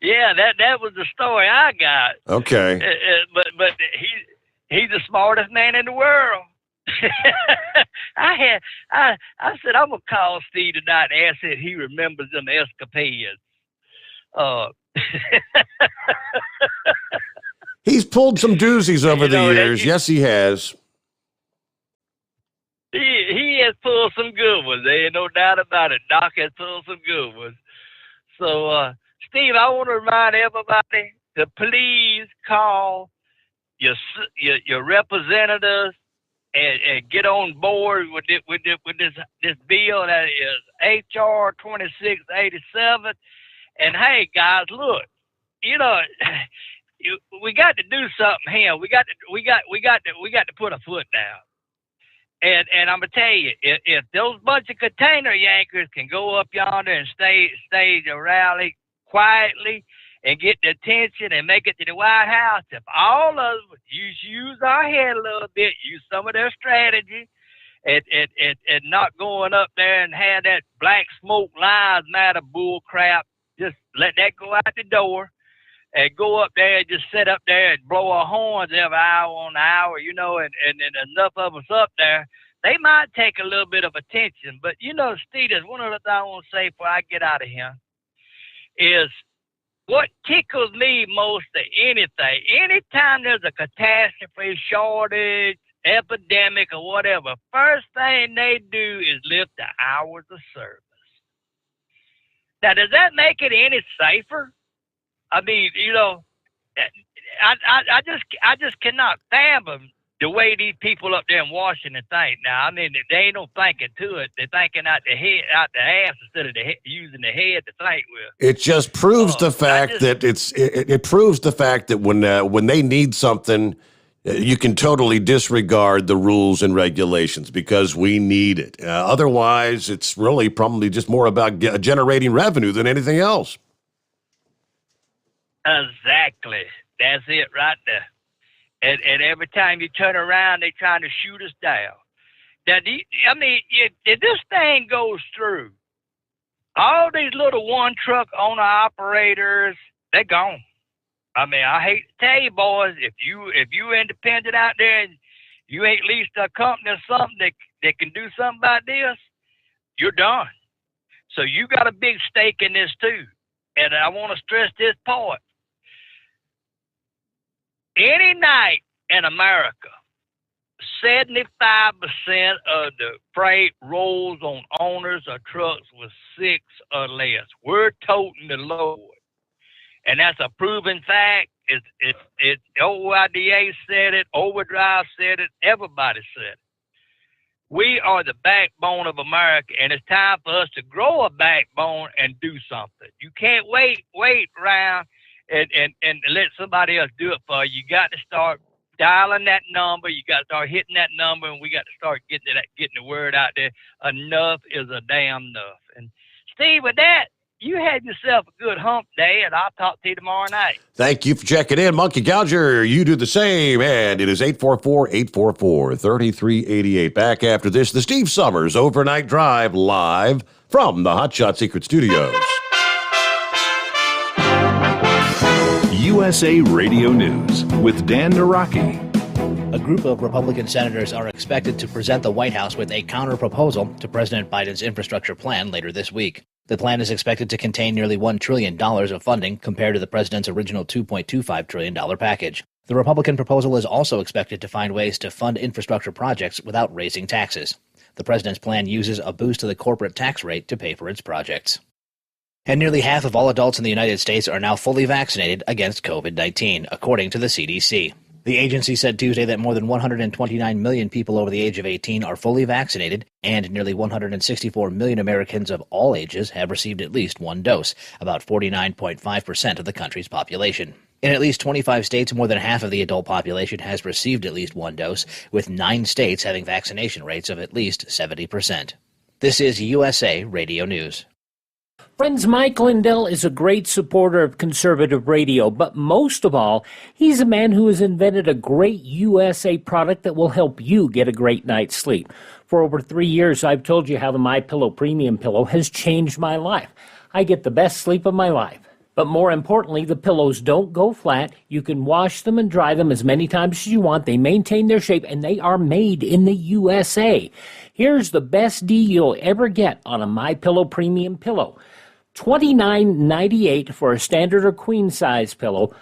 Speaker 9: Yeah, that was the story I got.
Speaker 2: Okay.
Speaker 9: But he's the smartest man in the world. I said I'm gonna call Steve tonight and ask if he remembers them escapades.
Speaker 2: He's pulled some doozies over the years. Yes, he has.
Speaker 9: He has pulled some good ones. There ain't no doubt about it. Doc has pulled some good ones. So, Steve, I want to remind everybody to please call your representatives and get on board with this bill that is HR 2687. And hey, guys, look, we got to do something here. We got to put a foot down. And I'm gonna tell you, if those bunch of container yankers can go up yonder and stage a rally quietly and get the attention and make it to the White House, if all of us use our head a little bit, use some of their strategy, and not going up there and have that black smoke lives matter bull crap, just let that go out the door. And go up there and just sit up there and blow our horns every hour on the hour, and enough of us up there, they might take a little bit of attention. But, Steve, there's one other thing I want to say before I get out of here, is what tickles me most of anything, anytime there's a catastrophe, shortage, epidemic, or whatever, first thing they do is lift the hours of service. Now, does that make it any safer? I mean, I just cannot fathom the way these people up there in Washington think. Now, I mean, they ain't no thinking to it. They're thinking out the ass instead of using the head to think with.
Speaker 2: It just proves the fact that it proves the fact that when they need something, you can totally disregard the rules and regulations because we need it. Otherwise, it's really probably just more about generating revenue than anything else.
Speaker 9: Exactly. That's it right there. And every time you turn around, they're trying to shoot us down. Now, if this thing goes through, all these little one-truck owner-operators, they're gone. I mean, I hate to tell you, boys, if you independent out there and you ain't leased a company or something that can do something about this, you're done. So you got a big stake in this, too. And I want to stress this part. Any night in America, 75% of the freight rolls on owners of trucks with 6 or less. We're toting the load. And that's a proven fact. It's OIDA said it, Overdrive said it, everybody said it. We are the backbone of America, and it's time for us to grow a backbone and do something. You can't wait around and let somebody else do it for you. You got to start dialing that number. You got to start hitting that number, and we got to start getting the word out there. Enough is a damn enough. And Steve, with that, you had yourself a good hump day, and I'll talk to you tomorrow night.
Speaker 2: Thank you for checking in, Monkey Gouger. You do the same, and it is 844-844-3388. Back after this, the Steve Sommers Overnight Drive live from the Hot Shot Secret Studios.
Speaker 14: USA Radio News with Dan Naraki.
Speaker 5: A group of Republican senators are expected to present the White House with a counter-proposal to President Biden's infrastructure plan later this week. The plan is expected to contain nearly $1 trillion of funding compared to the president's original $2.25 trillion package. The Republican proposal is also expected to find ways to fund infrastructure projects without raising taxes. The president's plan uses a boost to the corporate tax rate to pay for its projects. And nearly half of all adults in the United States are now fully vaccinated against COVID-19, according to the CDC. The agency said Tuesday that more than 129 million people over the age of 18 are fully vaccinated, and nearly 164 million Americans of all ages have received at least one dose, about 49.5% of the country's population. In at least 25 states, more than half of the adult population has received at least one dose, with 9 states having vaccination rates of at least 70%. This is USA Radio News.
Speaker 17: Friends, Mike Lindell is a great supporter of conservative radio, but most of all, he's a man who has invented a great USA product that will help you get a great night's sleep. For over 3 years, I've told you how the MyPillow Premium Pillow has changed my life. I get the best sleep of my life. But more importantly, the pillows don't go flat. You can wash them and dry them as many times as you want. They maintain their shape, and they are made in the USA. Here's the best deal you'll ever get on a MyPillow Premium Pillow. $29.98 for a standard or queen size pillow.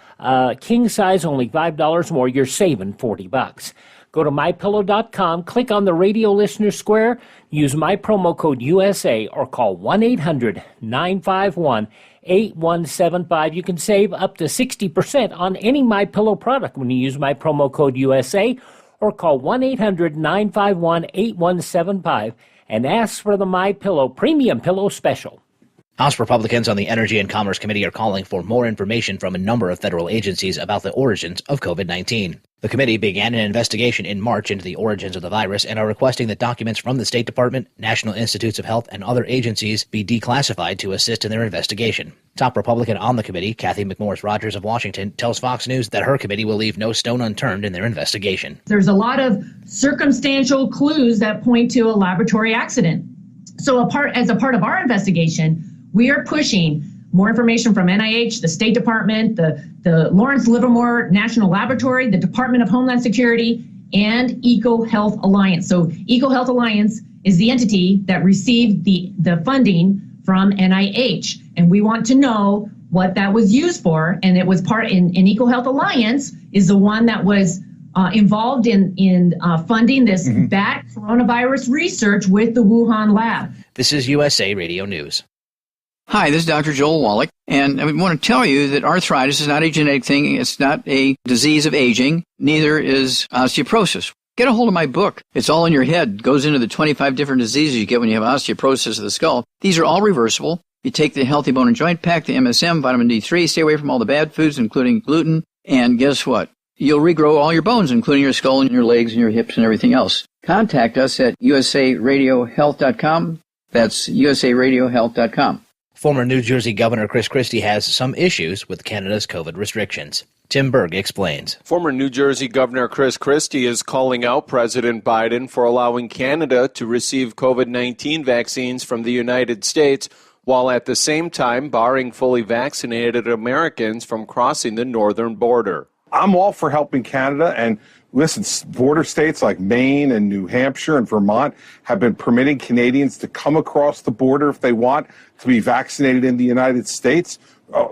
Speaker 17: King size only $5 more. You're saving $40. Go to mypillow.com, click on the radio listener square, use my promo code USA, or call 1-800-951-8175. You can save up to 60% on any MyPillow product when you use my promo code USA, or call 1-800-951-8175 and ask for the MyPillow Premium Pillow Special.
Speaker 5: House Republicans on the Energy and Commerce Committee are calling for more information from a number of federal agencies about the origins of COVID-19. The committee began an investigation in March into the origins of the virus and are requesting that documents from the State Department, National Institutes of Health, and other agencies be declassified to assist in their investigation. Top Republican on the committee, Kathy McMorris Rodgers of Washington, tells Fox News that her committee will leave no stone unturned in their investigation.
Speaker 3: There's a lot of circumstantial clues that point to a laboratory accident. So as a part of our investigation, we are pushing more information from NIH, the State Department, the Lawrence Livermore National Laboratory, the Department of Homeland Security, and EcoHealth Alliance. So EcoHealth Alliance is the entity that received the funding from NIH. And we want to know what that was used for. And it was part in EcoHealth Alliance is the one that was involved in funding this bat coronavirus research with the Wuhan lab.
Speaker 5: This is USA Radio News.
Speaker 10: Hi, this is Dr. Joel Wallach, and I want to tell you that arthritis is not a genetic thing. It's not a disease of aging. Neither is osteoporosis. Get a hold of my book. It's all in your head. It goes into the 25 different diseases you get when you have osteoporosis of the skull. These are all reversible. You take the Healthy Bone and Joint Pack, the MSM, vitamin D3, stay away from all the bad foods, including gluten, and guess what? You'll regrow all your bones, including your skull and your legs and your hips and everything else. Contact us at usaradiohealth.com. That's usaradiohealth.com.
Speaker 5: Former New Jersey Governor Chris Christie has some issues with Canada's COVID restrictions. Tim Berg explains.
Speaker 18: Former New Jersey Governor Chris Christie is calling out President Biden for allowing Canada to receive COVID-19 vaccines from the United States, while at the same time barring fully vaccinated Americans from crossing the northern border.
Speaker 19: I'm all for helping Canada, and listen, border states like Maine and New Hampshire and Vermont have been permitting Canadians to come across the border if they want to be vaccinated in the United States,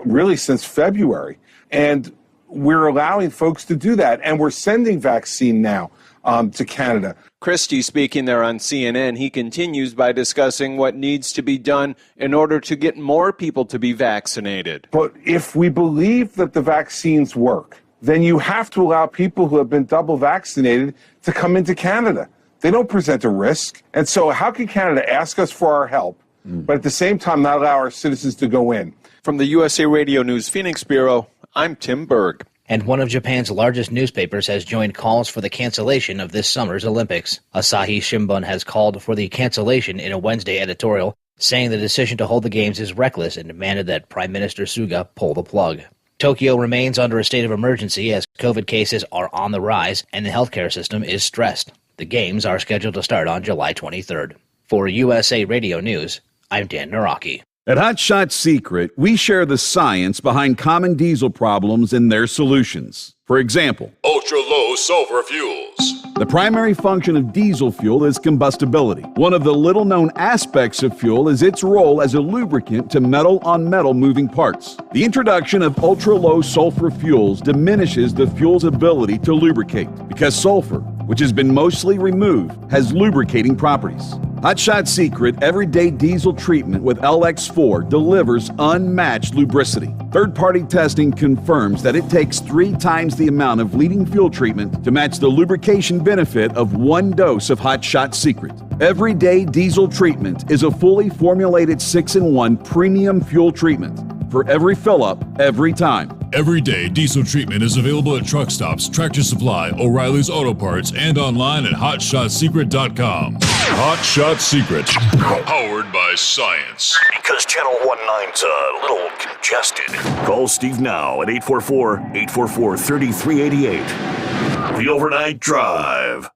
Speaker 19: really since February. And we're allowing folks to do that, and we're sending vaccine now to Canada.
Speaker 18: Christie speaking there on CNN, he continues by discussing what needs to be done in order to get more people to be vaccinated.
Speaker 19: But if we believe that the vaccines work, then you have to allow people who have been double vaccinated to come into Canada. They don't present a risk. And so how can Canada ask us for our help, but at the same time not allow our citizens to go in?
Speaker 18: From the USA Radio News Phoenix Bureau, I'm Tim Berg.
Speaker 5: And one of Japan's largest newspapers has joined calls for the cancellation of this summer's Olympics. Asahi Shimbun has called for the cancellation in a Wednesday editorial, saying the decision to hold the games is reckless and demanded that Prime Minister Suga pull the plug. Tokyo remains under a state of emergency as COVID cases are on the rise and the healthcare system is stressed. The games are scheduled to start on July 23rd. For USA Radio News, I'm Dan Naraki.
Speaker 4: At Hot Shot Secret, we share the science behind common diesel problems and their solutions. For example,
Speaker 12: ultra-low sulfur fuels.
Speaker 4: The primary function of diesel fuel is combustibility. One of the little-known aspects of fuel is its role as a lubricant to metal-on-metal moving parts. The introduction of ultra-low sulfur fuels diminishes the fuel's ability to lubricate because sulfur, which has been mostly removed, has lubricating properties. Hot Shot Secret Everyday Diesel Treatment with LX4 delivers unmatched lubricity. Third-party testing confirms that it takes 3 times the amount of leading fuel treatment to match the lubrication benefit of 1 dose of Hot Shot Secret. Everyday Diesel Treatment is a fully formulated 6-in-1 premium fuel treatment for every fill-up, every time.
Speaker 12: Everyday Diesel Treatment is available at truck stops, Tractor Supply, O'Reilly's Auto Parts, and online at HotShotSecret.com. Hot Shot Secret, powered by science.
Speaker 20: Because Channel 19's a little congested. Call Steve now at 844-844-3388. The Overnight Drive.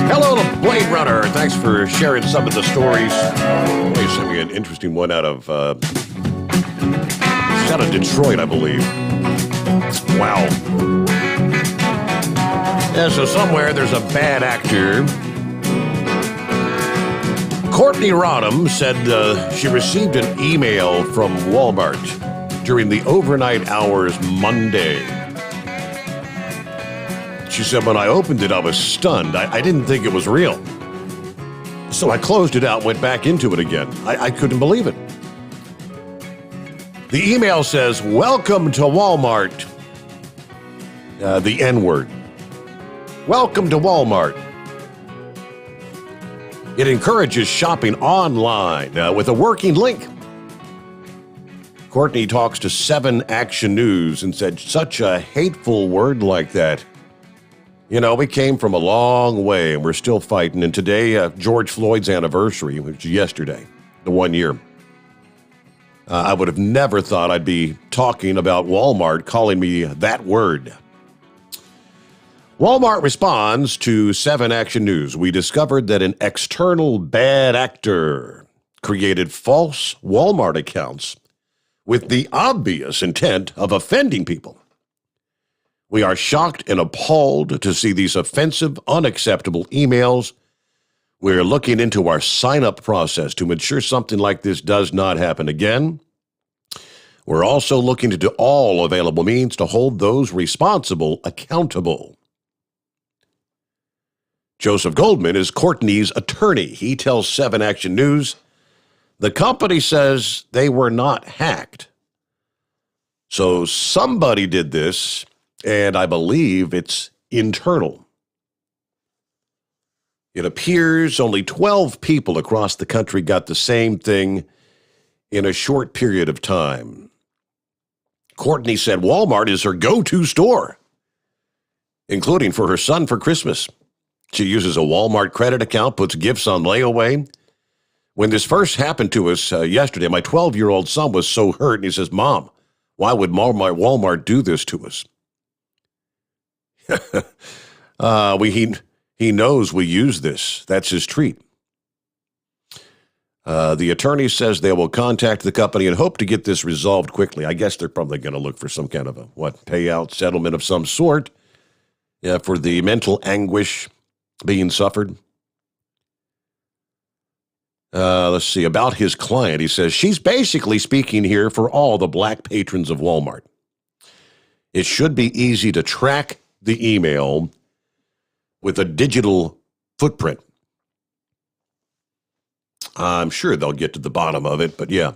Speaker 2: Hello to Blade Runner. Thanks for sharing some of the stories. They sent me an interesting one out of Detroit, I believe. Wow. Yeah, so somewhere there's a bad actor. Courtney Rodham said she received an email from Walmart during the overnight hours Monday. She said, when I opened it, I was stunned. I didn't think it was real. So I closed it out and went back into it again. I couldn't believe it. The email says, welcome to Walmart. The N-word. Welcome to Walmart. It encourages shopping online with a working link. Courtney talks to 7 Action News and said, such a hateful word like that. You know, we came from a long way and we're still fighting. And today, George Floyd's anniversary, which is yesterday, the 1 year. I would have never thought I'd be talking about Walmart calling me that word. Walmart responds to 7 Action News. We discovered that an external bad actor created false Walmart accounts with the obvious intent of offending people. We are shocked and appalled to see these offensive, unacceptable emails. We're looking into our sign-up process to ensure something like this does not happen again. We're also looking into all available means to hold those responsible accountable. Joseph Goldman is Courtney's attorney. He tells 7 Action News, the company says they were not hacked. So somebody did this, and I believe it's internal. It appears only 12 people across the country got the same thing in a short period of time. Courtney said Walmart is her go-to store, including for her son for Christmas. She uses a Walmart credit account, puts gifts on layaway. When this first happened to us yesterday, my 12-year-old son was so hurt, and he says, Mom, why would Walmart do this to us? He knows we use this. That's his treat. The attorney says they will contact the company and hope to get this resolved quickly. I guess they're probably going to look for some kind of a payout settlement of some sort for the mental anguish being suffered. Let's see, about his client. He says, she's basically speaking here for all the black patrons of Walmart. It should be easy to track the email with a digital footprint. I'm sure they'll get to the bottom of it, but yeah.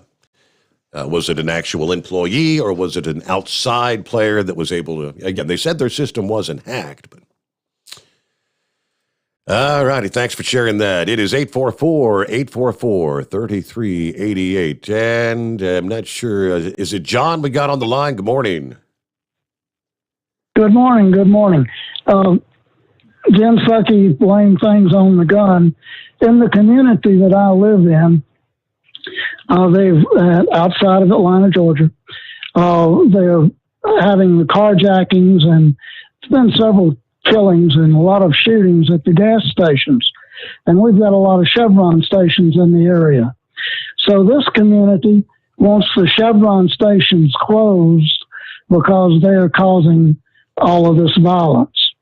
Speaker 2: Was it an actual employee or was it an outside player that was able to, again, they said their system wasn't hacked, but. All righty, thanks for sharing that. It is 844-844-3388, and I'm not sure, is it John we got on the line? Good morning.
Speaker 13: Good morning. Good morning. Jim Sucky blamed things on the gun. In the community that I live in, they've outside of Atlanta, Georgia, they're having the carjackings, and it's been several killings and a lot of shootings at the gas stations. And we've got a lot of Chevron stations in the area. So this community wants the Chevron stations closed because they are causing all of this violence.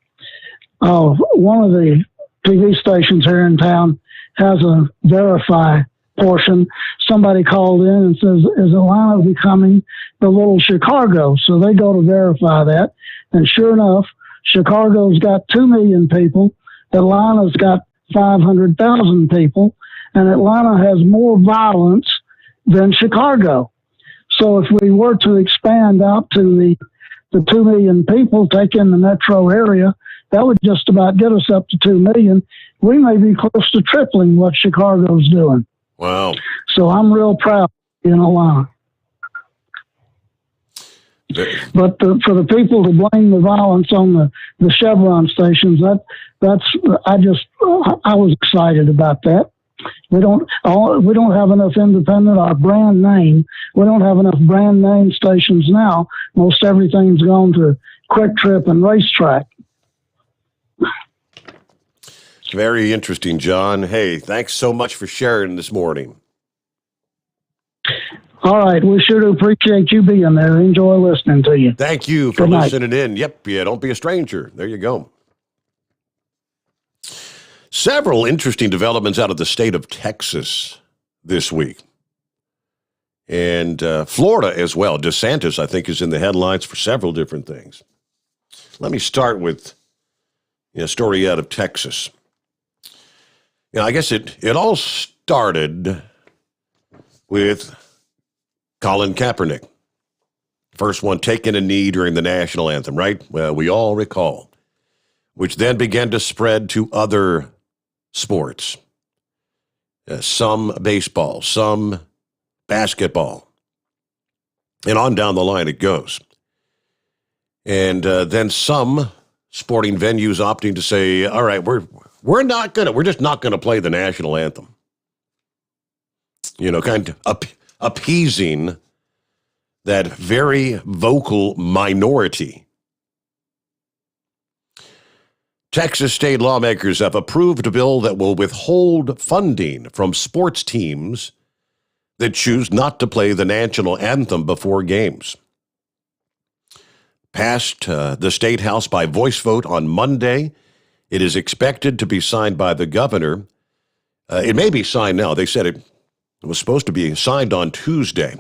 Speaker 13: One of the TV stations here in town has a verify portion. Somebody called in and says, is Atlanta becoming the little Chicago? So they go to verify that. And sure enough, Chicago's got 2 million people. Atlanta's got 500,000 people. And Atlanta has more violence than Chicago. So if we were to expand out to the 2 million people, take in the metro area, that would just about get us up to 2 million. We may be close to tripling what Chicago's doing.
Speaker 2: Wow.
Speaker 13: So I'm real proud in Atlanta. But for the people to blame the violence on the Chevron stations, I was excited about that. We don't have enough independent or brand name. We don't have enough brand name stations now. Most everything's gone to Quick Trip and Racetrack.
Speaker 2: Very interesting, John. Hey, thanks so much for sharing this morning.
Speaker 13: All right. We sure do appreciate you being there. Enjoy listening to you.
Speaker 2: Thank you for listening in. Yep. Yeah. Don't be a stranger. There you go. Several interesting developments out of the state of Texas this week. And Florida as well. DeSantis, I think, is in the headlines for several different things. Let me start with a story out of Texas. I guess it all started with Colin Kaepernick. First one taking a knee during the national anthem, right? Well, we all recall. Which then began to spread to other sports. Some baseball, some basketball. And on down the line it goes. And then some sporting venues opting to say, all right, we're just not gonna play the national anthem. Kind of appeasing that very vocal minority. Texas state lawmakers have approved a bill that will withhold funding from sports teams that choose not to play the national anthem before games. Passed the State House by voice vote on Monday. It is expected to be signed by the governor. It may be signed now. They said it was supposed to be signed on Tuesday.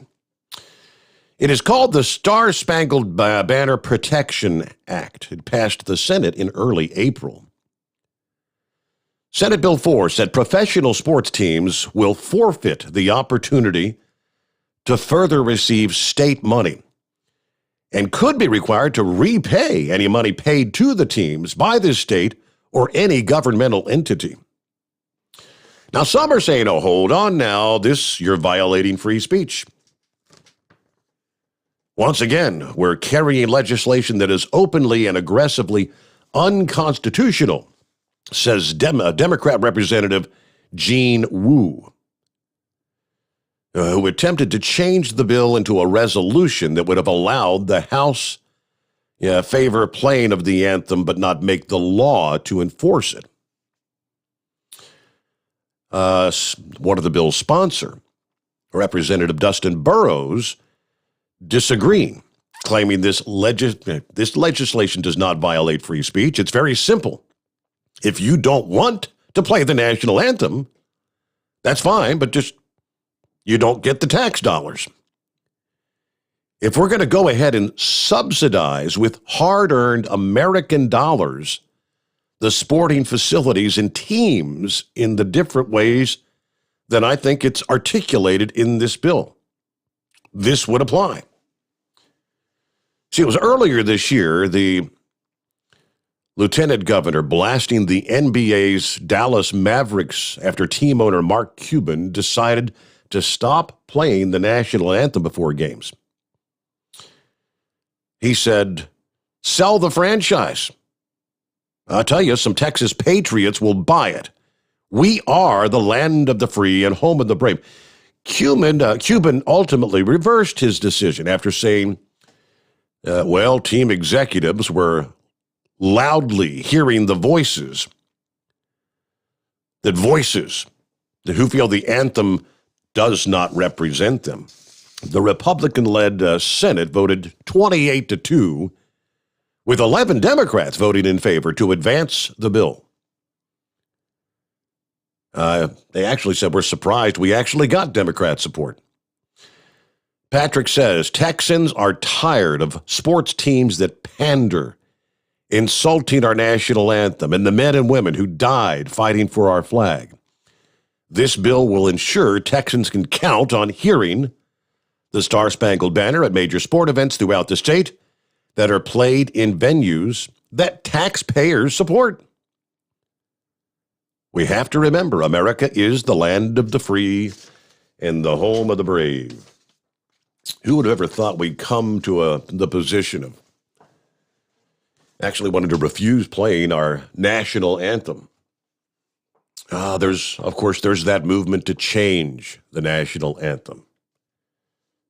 Speaker 2: It is called the Star-Spangled Banner Protection Act. It passed the Senate in early April. Senate Bill 4 said professional sports teams will forfeit the opportunity to further receive state money and could be required to repay any money paid to the teams by the state or any governmental entity. Now, some are saying, oh, hold on now, you're violating free speech. Once again, we're carrying legislation that is openly and aggressively unconstitutional, says Democrat Representative Jean Wu, who attempted to change the bill into a resolution that would have allowed the House favor playing of the anthem but not make the law to enforce it. One of the bill's sponsor, Representative Dustin Burrows, disagreeing, claiming this legislation does not violate free speech. It's very simple. If you don't want to play the national anthem, that's fine, but just you don't get the tax dollars. If we're going to go ahead and subsidize with hard-earned American dollars the sporting facilities and teams in the different ways that I think it's articulated in this bill, this would apply. See, it was earlier this year, the lieutenant governor blasting the NBA's Dallas Mavericks after team owner Mark Cuban decided to stop playing the national anthem before games. He said, sell the franchise. I'll tell you, some Texas patriots will buy it. We are the land of the free and home of the brave. Cuban ultimately reversed his decision after saying, team executives were loudly hearing the voices who feel the anthem does not represent them. The Republican-led Senate voted 28-2, with 11 Democrats voting in favor to advance the bill. They actually said, we're surprised we actually got Democrat support. Patrick says, Texans are tired of sports teams that pander, insulting our national anthem and the men and women who died fighting for our flag. This bill will ensure Texans can count on hearing the Star-Spangled Banner at major sport events throughout the state that are played in venues that taxpayers support. We have to remember, America is the land of the free and the home of the brave. Who would have ever thought we'd come to the position of actually wanting to refuse playing our national anthem? There's that movement to change the national anthem.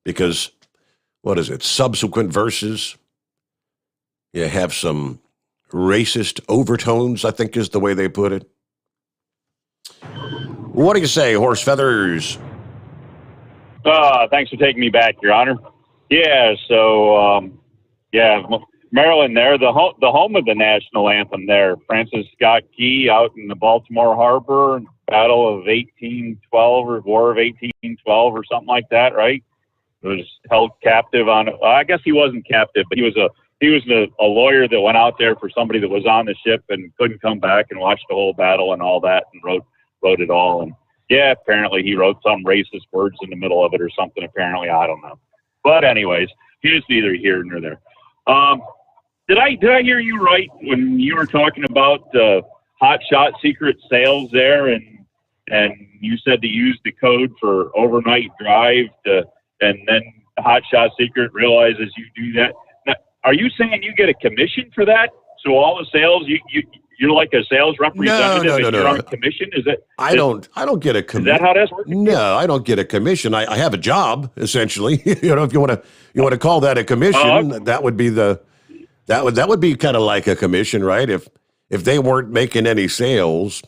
Speaker 2: Because, subsequent verses, you have some racist overtones, I think is the way they put it. What do you say, Horse Feathers?
Speaker 15: Thanks for taking me back, Your Honor. Yeah, so, Maryland there, the home of the national anthem there. Francis Scott Key out in the Baltimore Harbor, Battle of 1812 or War of 1812 or something like that, right? Was held captive on. I guess he wasn't captive, but he was a lawyer that went out there for somebody that was on the ship and couldn't come back and watch the whole battle and all that and wrote it all. And yeah, apparently he wrote some racist words in the middle of it or something. Apparently, I don't know. But anyways, he's neither here nor there. Did I hear you right when you were talking about hot shot secret sales there, and you said to use the code for overnight drive and then hot shot secret realizes you do that? Now, are you saying you get a commission for that? So all the sales you're like a sales representative and you're on commission? I don't
Speaker 2: get a commission.
Speaker 15: Is that how that's working?
Speaker 2: No, I don't get a commission. I have a job, essentially. If you want to call that a commission, that would be that would be kind of like a commission, right? If they weren't making any sales,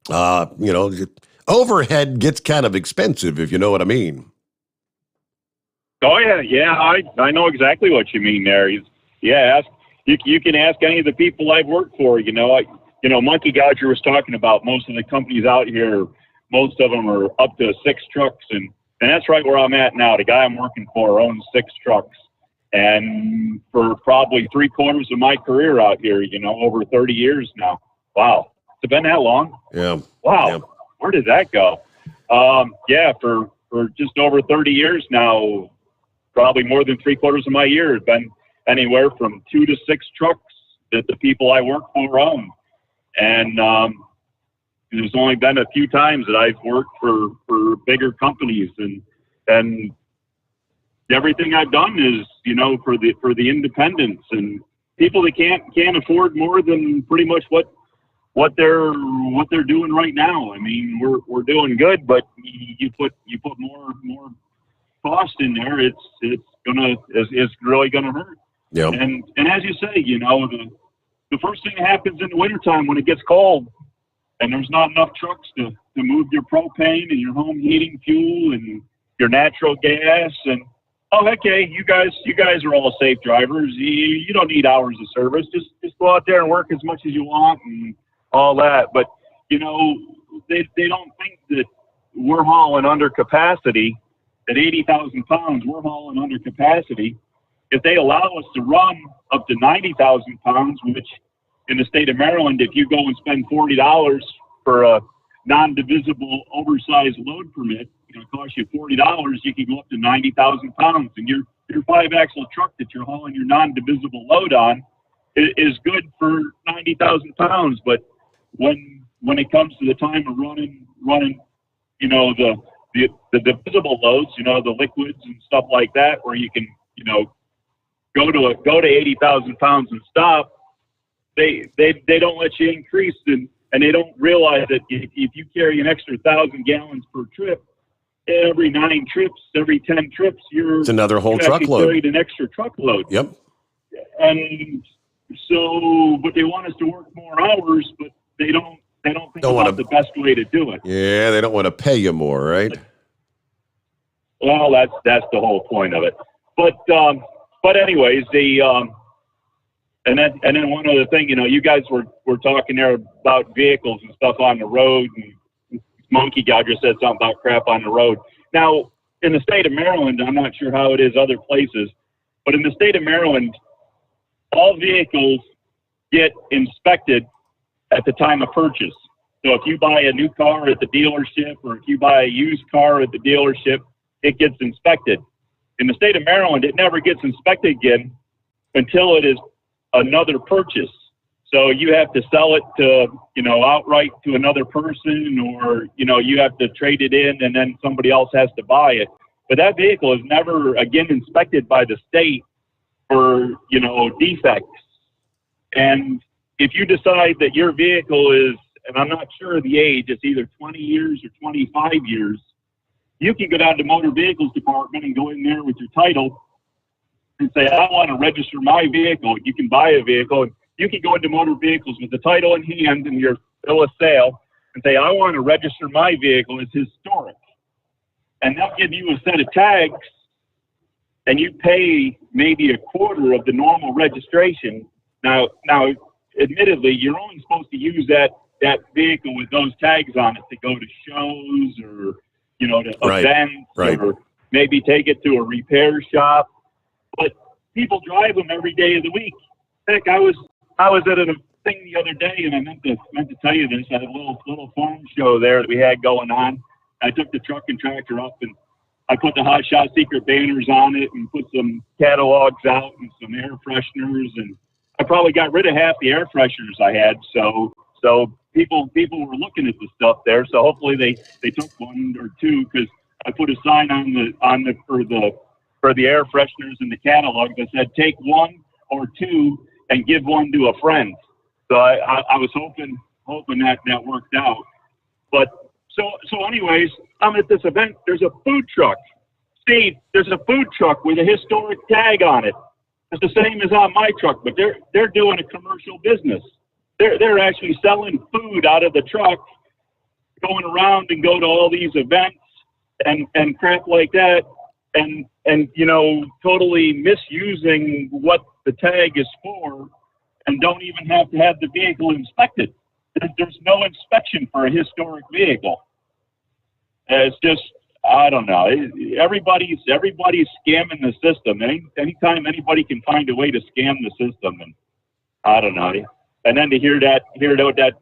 Speaker 2: overhead gets kind of expensive, if you know what I mean.
Speaker 15: Oh yeah, I know exactly what you mean there. You can ask any of the people I've worked for. Monkey Gouger was talking about most of the companies out here. Most of them are up to 6 trucks, and that's right where I'm at now. The guy I'm working for owns 6 trucks, and for probably 3/4 of my career out here, over 30 years now. Wow, it's been that long.
Speaker 2: Yeah.
Speaker 15: Wow,
Speaker 2: yeah.
Speaker 15: Where did that go? For just over 30 years now. Probably more than 3/4 of my year has been anywhere from 2 to 6 trucks that the people I work for own. And there's only been a few times that I've worked for bigger companies, and everything I've done is, for the independents and people that can't afford more than pretty much what they're doing right now. I mean, we're doing good, but you put more cost in there, it's really gonna hurt.
Speaker 2: Yeah.
Speaker 15: And as you say, the first thing that happens in the wintertime when it gets cold and there's not enough trucks to move your propane and your home heating fuel and your natural gas, and you guys are all safe drivers. You don't need hours of service. Just go out there and work as much as you want and all that. But they don't think that we're hauling under capacity. At 80,000 pounds, we're hauling under capacity. If they allow us to run up to 90,000 pounds, which in the state of Maryland, if you go and spend $40 for a non-divisible oversized load permit, it costs you $40, you can go up to 90,000 pounds. And your 5-axle truck that you're hauling your non-divisible load on is good for 90,000 pounds. But when it comes to the time of running, the divisible loads, the liquids and stuff like that, where you can, go to 80,000 pounds and stop, they don't let you increase, and they don't realize that if you carry an extra 1,000 gallons per trip, every 9 trips, every 10 trips, it's
Speaker 2: another whole truckload.
Speaker 15: Carried an extra truckload.
Speaker 2: Yep.
Speaker 15: And so, but they want us to work more hours, but they don't think about the best way to do it.
Speaker 2: Yeah, they don't want to pay you more, right?
Speaker 15: Well, that's the whole point of it. But anyways, and then one other thing, you guys were talking there about vehicles and stuff on the road, and Monkey Guy just said something about crap on the road. Now, in the state of Maryland, I'm not sure how it is other places, but in the state of Maryland, all vehicles get inspected at the time of purchase. So if you buy a new car at the dealership, or if you buy a used car at the dealership, it gets inspected. In the state of Maryland, it never gets inspected again until it is another purchase. So you have to sell it to, outright to another person, or, you have to trade it in and then somebody else has to buy it. But that vehicle is never again inspected by the state for, defects. And if you decide that your vehicle is, and I'm not sure of the age, it's either 20 years or 25 years, you can go down to motor vehicles department and go in there with your title and say, I want to register my vehicle. You can buy a vehicle. You can go into motor vehicles with the title in hand and your bill of sale and say, I want to register my vehicle as historic. And they'll give you a set of tags, and you pay maybe a quarter of the normal registration. Now, admittedly, you're only supposed to use that vehicle with those tags on it to go to shows or, to events, or maybe take it to a repair shop. But people drive them every day of the week. Heck, I was at a thing the other day, and I meant to tell you this. I had a little farm show there that we had going on. I took the truck and tractor up, and I put the Hot Shot Secret banners on it, and put some catalogs out and some air fresheners, and I probably got rid of half the air fresheners I had. So people were looking at the stuff there. So hopefully they took one or two, because I put a sign for the air fresheners in the catalog that said, take one or two and give one to a friend. So I was hoping that worked out. But so anyways, I'm at this event. There's a food truck. Steve, there's a food truck with a historic tag on it. It's the same as on my truck, but they're doing a commercial business. They're actually selling food out of the truck, going around and go to all these events and crap like that. And totally misusing what the tag is for, and don't even have to have the vehicle inspected. There's no inspection for a historic vehicle. It's just, I don't know. Everybody's scamming the system. Anytime anybody can find a way to scam the system, and I don't know. And then to hear what that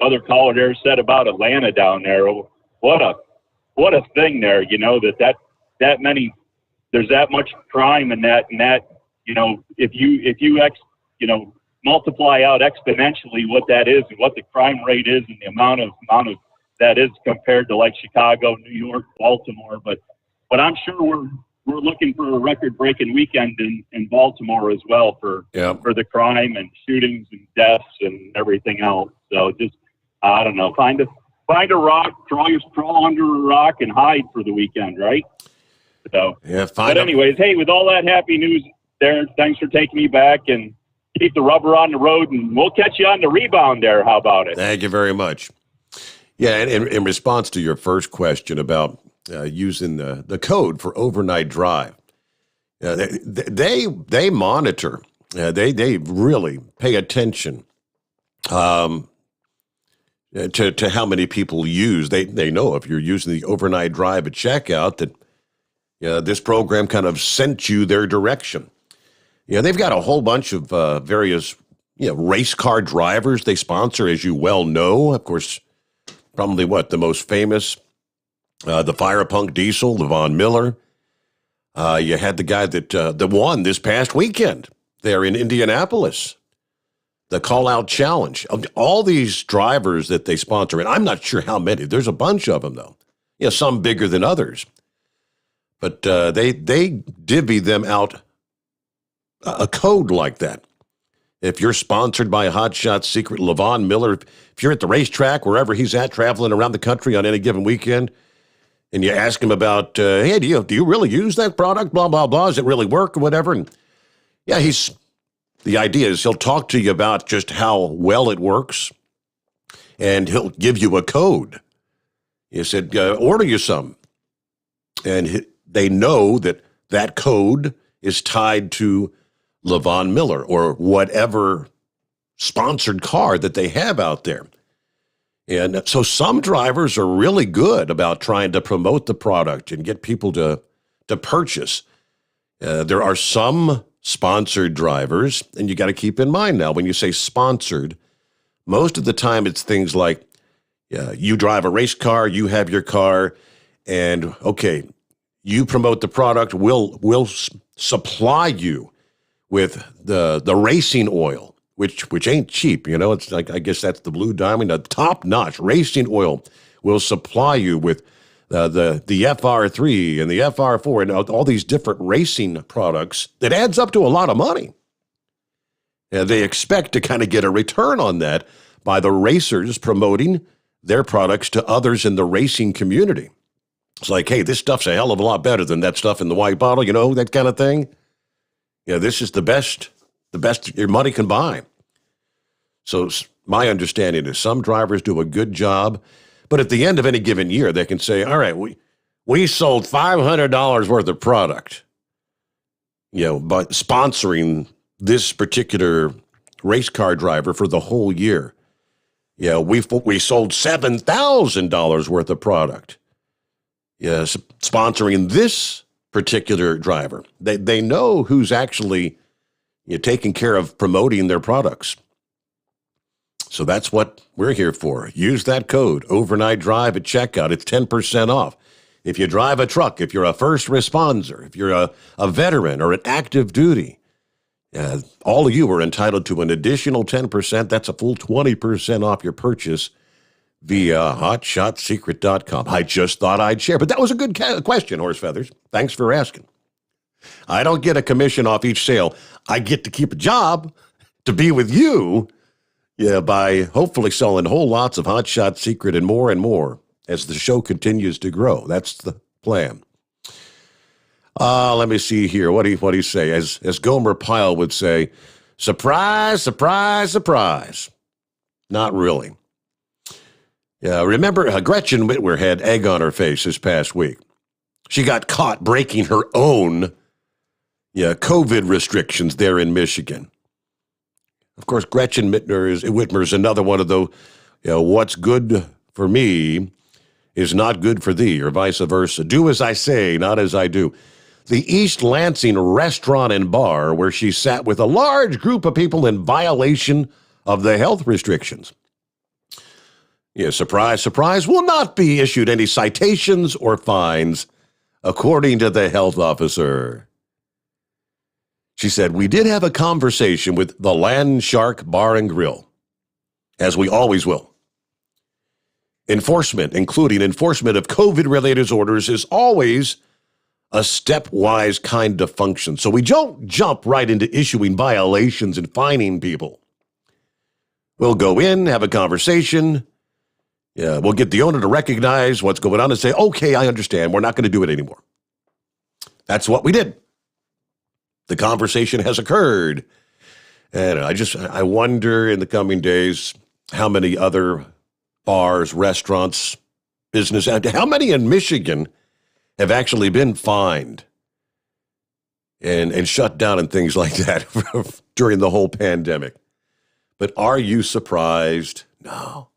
Speaker 15: other caller there said about Atlanta down there, what a thing there. That many, there's that much crime in that, if you multiply out exponentially what that is and what the crime rate is and the amount of that is compared to like Chicago, New York, Baltimore. But I'm sure we're looking for a record-breaking weekend in Baltimore as well for the crime and shootings and deaths and everything else. So just, I don't know, find a rock, crawl under a rock and hide for the weekend, right? So, but anyways, hey, with all that happy news there, thanks for taking me back, and keep the rubber on the road, and we'll catch you on the rebound there. How about it?
Speaker 2: Thank you very much. Yeah, and in response to your first question about using the code for overnight drive, they monitor, they really pay attention to how many people use. They know if you're using the overnight drive at checkout that this program kind of sent you their direction. They've got a whole bunch of various race car drivers they sponsor, as you well know. Of course, probably the most famous, the Fire Punk Diesel, the Von Miller. You had the guy that won this past weekend there in Indianapolis, the Call Out Challenge. All these drivers that they sponsor, and I'm not sure how many. There's a bunch of them, though. Some bigger than others. But they divvy them out a code like that. If you're sponsored by Hot Shot Secret, LaVon Miller, if you're at the racetrack, wherever he's at, traveling around the country on any given weekend, and you ask him about, hey, do you really use that product? Blah, blah, blah. Does it really work or whatever? And the idea is he'll talk to you about just how well it works, and he'll give you a code. He said, order you some. And they know that that code is tied to LaVon Miller or whatever sponsored car that they have out there. And so some drivers are really good about trying to promote the product and get people to purchase. There are some sponsored drivers, and you got to keep in mind now, when you say sponsored, most of the time it's things like you drive a race car, you have your car, and okay, you promote the product, we'll supply you with the racing oil, which ain't cheap, you know. It's like, I guess that's the Blue Diamond, a top-notch racing oil will supply you with the FR3 and the FR4 and all these different racing products that adds up to a lot of money. And they expect to kind of get a return on that by the racers promoting their products to others in the racing community. It's like, hey, this stuff's a hell of a lot better than that stuff in the white bottle, you know, that kind of thing. Yeah, this is the best your money can buy. So my understanding is some drivers do a good job, but at the end of any given year, they can say, all right, we sold $500 worth of product, you know, by sponsoring this particular race car driver for the whole year. Yeah, we sold $7,000 worth of product. Yes, sponsoring this particular driver. They know who's actually taking care of promoting their products. So that's what we're here for. Use that code, Overnight Drive at checkout. It's 10% off. If you drive a truck, if you're a first responder, if you're a veteran or an active duty, all of you are entitled to an additional 10%. That's a full 20% off your purchase via hotshotsecret.com. I just thought I'd share, but that was a good question, Horse Feathers. Thanks for asking. I don't get a commission off each sale. I get to keep a job to be with you, by hopefully selling whole lots of Hot Shot Secret and more as the show continues to grow. That's the plan. Let me see here. What do you say? As Gomer Pyle would say, surprise, surprise, surprise. Not really. Remember, Gretchen Whitwer had egg on her face this past week. She got caught breaking her own COVID restrictions there in Michigan. Of course, Gretchen Whitmer is another one of those, what's good for me is not good for thee, or vice versa. Do as I say, not as I do. The East Lansing restaurant and bar where she sat with a large group of people in violation of the health restrictions. Surprise, surprise, will not be issued any citations or fines, according to the health officer. She said, we did have a conversation with the Land Shark Bar and Grill, as we always will. Enforcement, including enforcement of COVID-related orders, is always a stepwise kind of function. So we don't jump right into issuing violations and fining people. We'll go in, have a conversation. We'll get the owner to recognize what's going on and say, okay, I understand. We're not going to do it anymore. That's what we did. The conversation has occurred. And I wonder in the coming days how many other bars, restaurants, business, how many in Michigan have actually been fined and shut down and things like that during the whole pandemic. But are you surprised? No,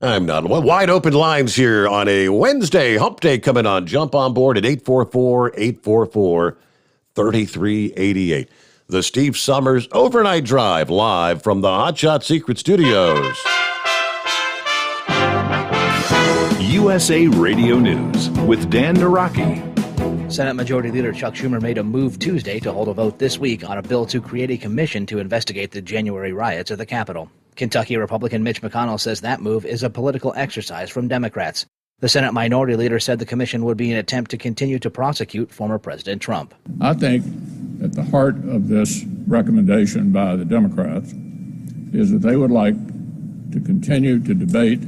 Speaker 2: I'm not. Wide open lines here on a Wednesday, hump day coming on. Jump on board at 844-844-3388. The Steve Sommers Overnight Drive, live from the Hot Shot Secret Studios.
Speaker 14: USA Radio News with Dan Naraki.
Speaker 5: Senate Majority Leader Chuck Schumer made a move Tuesday to hold a vote this week on a bill to create a commission to investigate the January riots at the Capitol. Kentucky Republican Mitch McConnell says that move is a political exercise from Democrats. The Senate Minority Leader said the commission would be an attempt to continue to prosecute former President Trump.
Speaker 16: I think at the heart of this recommendation by the Democrats is that they would like to continue to debate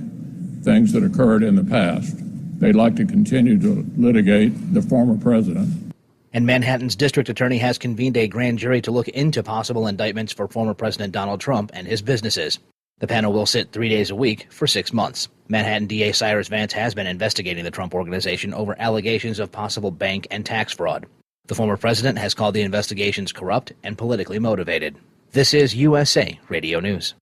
Speaker 16: things that occurred in the past. They'd like to continue to litigate the former president.
Speaker 5: And Manhattan's district attorney has convened a grand jury to look into possible indictments for former President Donald Trump and his businesses. The panel will sit 3 days a week for 6 months. Manhattan DA Cyrus Vance has been investigating the Trump Organization over allegations of possible bank and tax fraud. The former president has called the investigations corrupt and politically motivated. This is USA Radio News.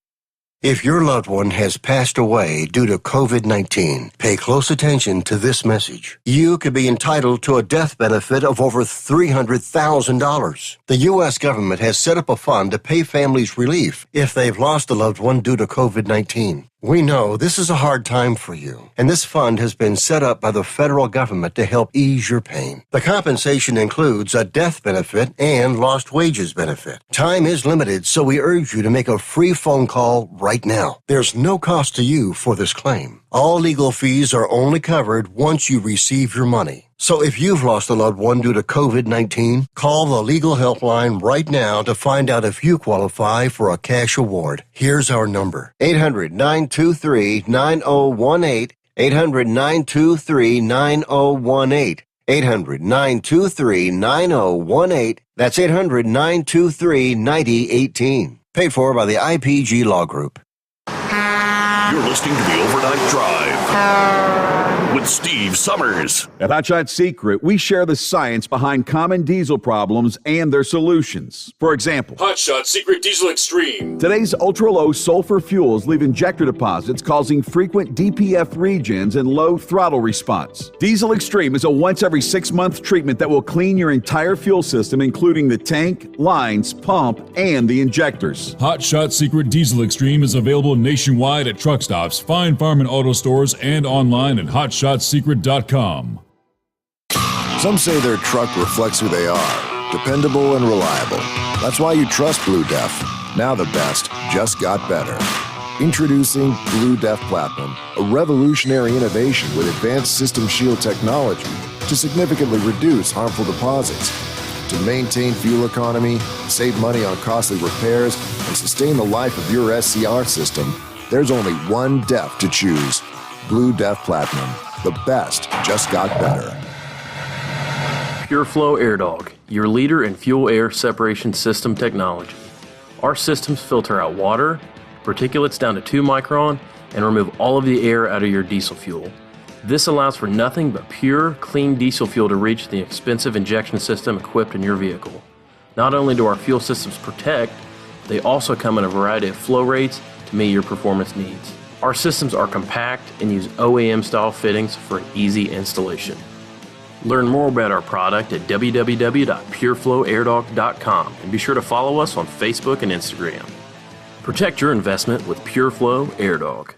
Speaker 8: If your loved one has passed away due to COVID-19, pay close attention to this message. You could be entitled to a death benefit of over $300,000. The U.S. government has set up a fund to pay families relief if they've lost a loved one due to COVID-19. We know this is a hard time for you, and this fund has been set up by the federal government to help ease your pain. The compensation includes a death benefit and lost wages benefit. Time is limited, so we urge you to make a free phone call right now. There's no cost to you for this claim. All legal fees are only covered once you receive your money. So if you've lost a loved one due to COVID-19, call the legal helpline right now to find out if you qualify for a cash award. Here's our number: 800-923-9018, 800-923-9018, 800-923-9018. That's 800-923-9018. Paid for by the IPG Law Group.
Speaker 20: You're listening to the Overnight Drive with Steve Summers.
Speaker 4: At Hot Shot Secret, we share the science behind common diesel problems and their solutions. For example,
Speaker 12: Hot Shot Secret Diesel Extreme.
Speaker 4: Today's ultra-low sulfur fuels leave injector deposits causing frequent DPF regens and low throttle response. Diesel Extreme is a once every 6-month treatment that will clean your entire fuel system, including the tank, lines, pump, and the injectors.
Speaker 12: Hot Shot Secret Diesel Extreme is available nationwide at truck stops, fine farm and auto stores, and online at hotshotsecret.com.
Speaker 6: Some say their truck reflects who they are, dependable and reliable. That's why you trust Blue Def. Now the best just got better. Introducing Blue Def Platinum, a revolutionary innovation with advanced system shield technology to significantly reduce harmful deposits, to maintain fuel economy, save money on costly repairs, and sustain the life of your SCR system. There's only one DEF to choose. Blue Def Platinum. The best just got better.
Speaker 21: PureFlow AirDog, your leader in fuel air separation system technology. Our systems filter out water, particulates down to 2 micron, and remove all of the air out of your diesel fuel. This allows for nothing but pure, clean diesel fuel to reach the expensive injection system equipped in your vehicle. Not only do our fuel systems protect, they also come in a variety of flow rates to meet your performance needs. Our systems are compact and use OEM-style fittings for an easy installation. Learn more about our product at www.pureflowairdog.com and be sure to follow us on Facebook and Instagram. Protect your investment with PureFlow AirDog.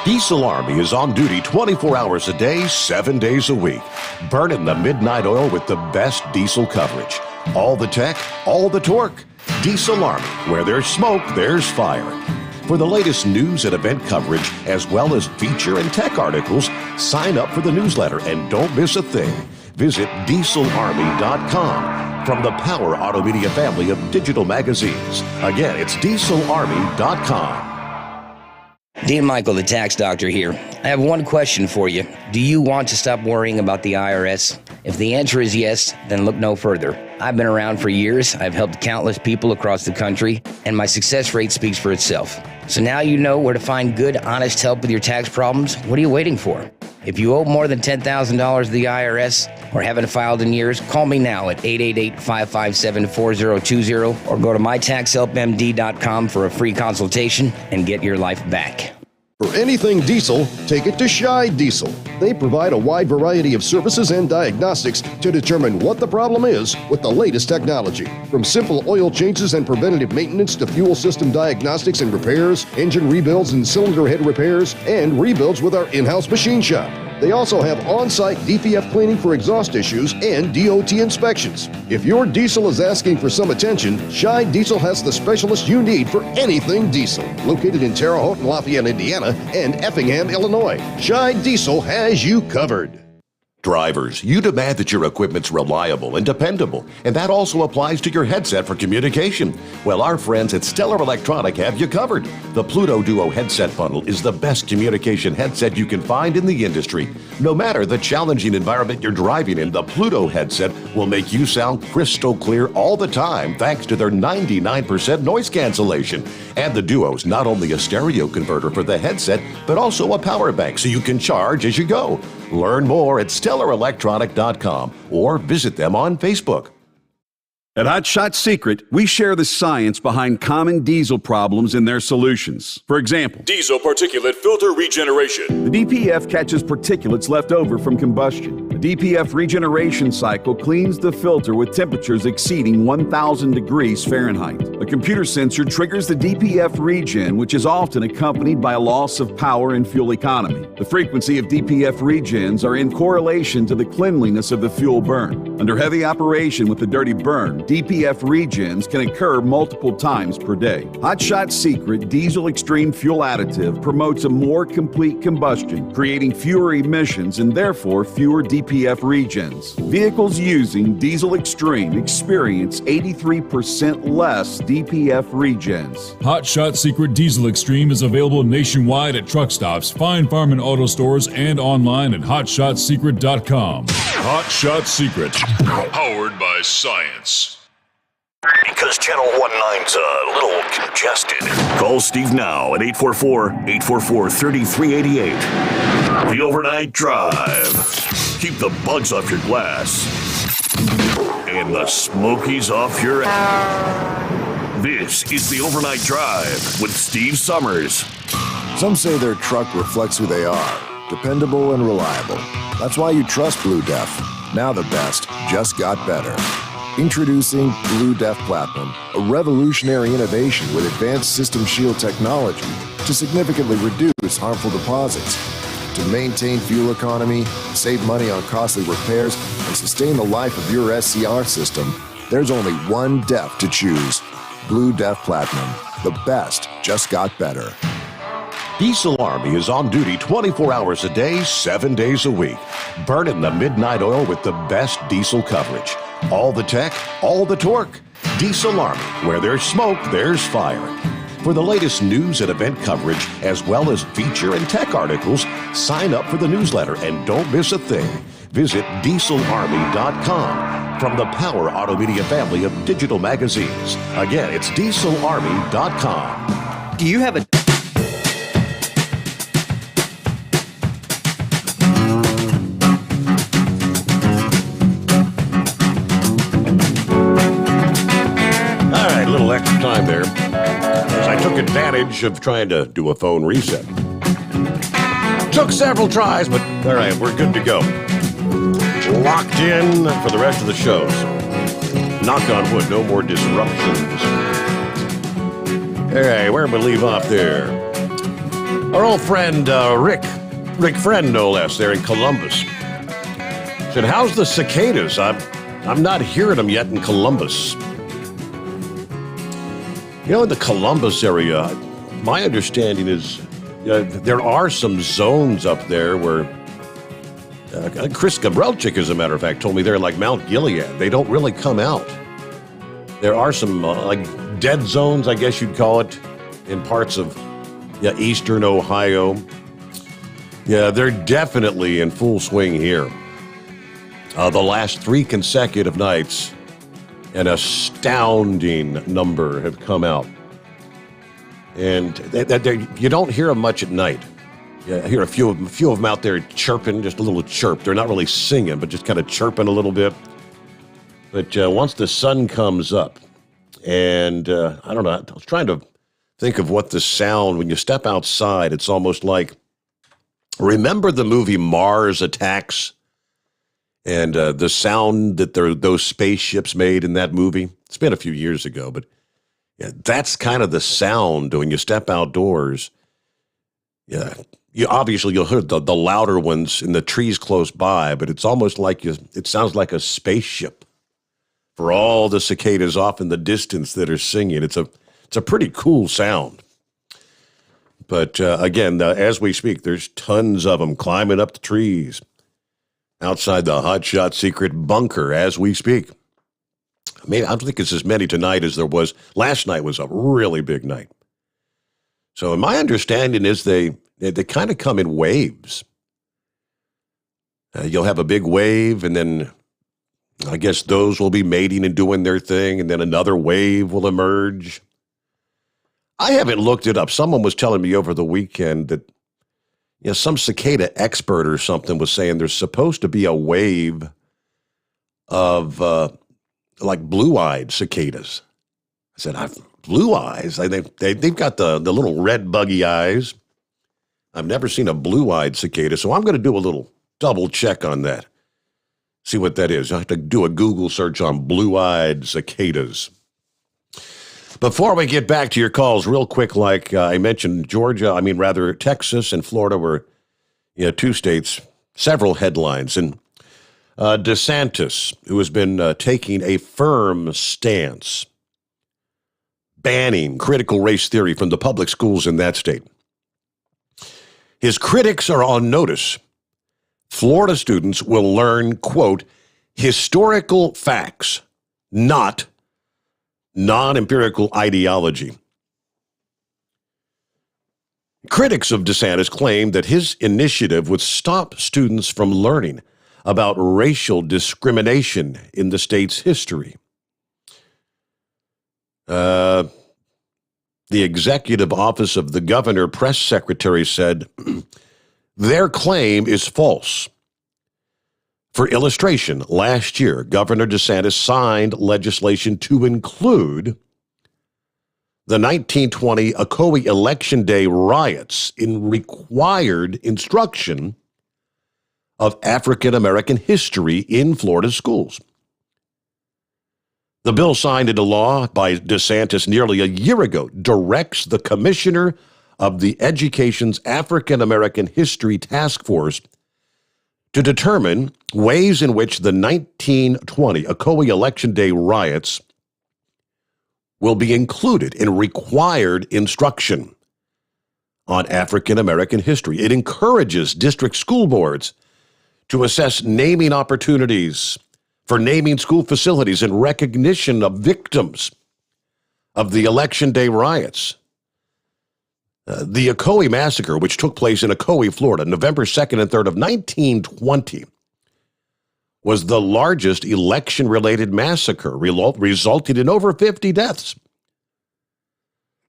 Speaker 2: Diesel Army is on duty 24 hours a day, 7 days a week. Burning the midnight oil with the best diesel coverage. All the tech, all the torque. Diesel Army, where there's smoke, there's fire. For the latest news and event coverage, as well as feature and tech articles, sign up for the newsletter and don't miss a thing. Visit dieselarmy.com from the Power Auto Media family of digital magazines. Again, it's dieselarmy.com.
Speaker 11: Dean Michael, the tax doctor here. I have one question for you. Do you want to stop worrying about the IRS? If the answer is yes, then look no further. I've been around for years. I've helped countless people across the country, and my success rate speaks for itself. So now you know where to find good, honest help with your tax problems. What are you waiting for? If you owe more than $10,000 to the IRS or haven't filed in years, call me now at 888-557-4020 or go to mytaxhelpmd.com for a free consultation and get your life back.
Speaker 1: For anything diesel, take it to Shy Diesel. They provide a wide variety of services and diagnostics to determine what the problem is with the latest technology. From simple oil changes and preventative maintenance to fuel system diagnostics and repairs, engine rebuilds and cylinder head repairs, and rebuilds with our in-house machine shop. They also have on-site DPF cleaning for exhaust issues and DOT inspections. If your diesel is asking for some attention, Shy Diesel has the specialist you need for anything diesel. Located in Terre Haute and Lafayette, Indiana, and Effingham, Illinois, Shy Diesel has you covered.
Speaker 2: Drivers, you demand that your equipment's reliable and dependable, and that also applies to your headset for communication. Well, our friends at Stellar Electronic have you covered. The Pluto Duo headset bundle is the best communication headset you can find in the industry. No matter the challenging environment you're driving in, the Pluto headset will make you sound crystal clear all the time thanks to their 99% noise cancellation. And the Duo's not only a stereo converter for the headset, but also a power bank so you can charge as you go. Learn more at StellarElectronic.com or visit them on Facebook.
Speaker 4: At Hot Shot Secret, we share the science behind common diesel problems and their solutions. For example,
Speaker 12: Diesel particulate filter regeneration.
Speaker 4: the DPF catches particulates left over from combustion. The DPF regeneration cycle cleans the filter with temperatures exceeding 1,000 degrees Fahrenheit. A computer sensor triggers the DPF regen, which is often accompanied by a loss of power and fuel economy. The frequency of DPF regens are in correlation to the cleanliness of the fuel burn. Under heavy operation with the dirty burn, DPF regens can occur multiple times per day. Hot Shot Secret Diesel Extreme Fuel Additive promotes a more complete combustion, creating fewer emissions and therefore fewer DPF regens. Vehicles using Diesel Extreme experience 83% less DPF regens.
Speaker 12: Hot Shot Secret Diesel Extreme is available nationwide at truck stops, fine farm and auto stores, and online at hotshotsecret.com. Hot Shot Secret, powered by science.
Speaker 20: Because Channel 19's a little congested. Call Steve now at 844-844-3388. The Overnight Drive. Keep the bugs off your glass. And the Smokies off your ass. This is the Overnight Drive with Steve Summers.
Speaker 6: Some say their truck reflects who they are. Dependable and reliable. That's why you trust Blue Def. Now the best just got better. Introducing Blue Def Platinum, a revolutionary innovation with advanced system shield technology to significantly reduce harmful deposits. To maintain fuel economy, save money on costly repairs, and sustain the life of your SCR system, there's only one DEF to choose. Blue Def Platinum. The best just got better.
Speaker 2: Diesel Army is on duty 24 hours a day, 7 days a week. Burning the midnight oil with the best diesel coverage. All the tech, all the torque. Diesel Army, where there's smoke, there's fire. For the latest news and event coverage, as well as feature and tech articles, sign up for the newsletter and don't miss a thing. Visit dieselarmy.com from the Power Auto Media family of digital magazines. Again, it's dieselarmy.com.
Speaker 11: Do you have a...
Speaker 2: Little extra time there as I took advantage of trying to do a phone reset. Took several tries, but all right, we're good to go. Locked in for the rest of the shows. Knock on wood, no more disruptions. All right, where did we leave off there? Our old friend Rick Friend, no less, there in Columbus. Said, how's the cicadas? I'm not hearing them yet in Columbus. You know, in the Columbus area, my understanding is there are some zones up there where Chris Gabrelchik, as a matter of fact, told me they're like Mount Gilead. They don't really come out. There are some like dead zones, I guess you'd call it, in parts of eastern Ohio. Yeah, they're definitely in full swing here. The last 3 consecutive nights, an astounding number have come out. And you don't hear them much at night. I hear a few of them out there chirping, just a little chirp. They're not really singing, but just kind of chirping a little bit. But once the sun comes up, and I don't know, I was trying to think of what the sound, when you step outside, it's almost like, remember the movie Mars Attacks? And the sound that those spaceships made in that movie, it's been a few years ago, but yeah, that's kind of the sound when you step outdoors. Yeah, you'll hear the louder ones in the trees close by, but it's almost like it sounds like a spaceship for all the cicadas off in the distance that are singing. It's a pretty cool sound. But again, as we speak, there's tons of them climbing up the trees. outside the Hot Shot Secret bunker as we speak. I don't think it's as many tonight as there was. Last night was a really big night. So my understanding is they kind of come in waves. You'll have a big wave, and then I guess those will be mating and doing their thing, and then another wave will emerge. I haven't looked it up. Someone was telling me over the weekend that some cicada expert or something was saying there's supposed to be a wave of like blue-eyed cicadas. I said, blue eyes? They've got the little red buggy eyes. I've never seen a blue-eyed cicada, so I'm going to do a little double check on that. See what that is. I have to do a Google search on blue-eyed cicadas. Before we get back to your calls, real quick, like I mentioned, Texas and Florida were two states, several headlines. And DeSantis, who has been taking a firm stance, banning critical race theory from the public schools in that state. His critics are on notice. Florida students will learn, quote, historical facts, not non-empirical ideology. Critics of DeSantis claim that his initiative would stop students from learning about racial discrimination in the state's history. The executive office of the governor press secretary said, their claim is false. For illustration, last year, Governor DeSantis signed legislation to include the 1920 Ocoee Election Day riots in required instruction of African American history in Florida schools. The bill signed into law by DeSantis nearly a year ago directs the commissioner of the Education's African American History Task Force to determine ways in which the 1920 Ocoee Election Day riots will be included in required instruction on African American history. It encourages district school boards to assess naming opportunities for naming school facilities in recognition of victims of the Election Day riots. The Ocoee Massacre, which took place in Ocoee, Florida, November 2nd and 3rd of 1920, was the largest election-related massacre, resulting in over 50 deaths.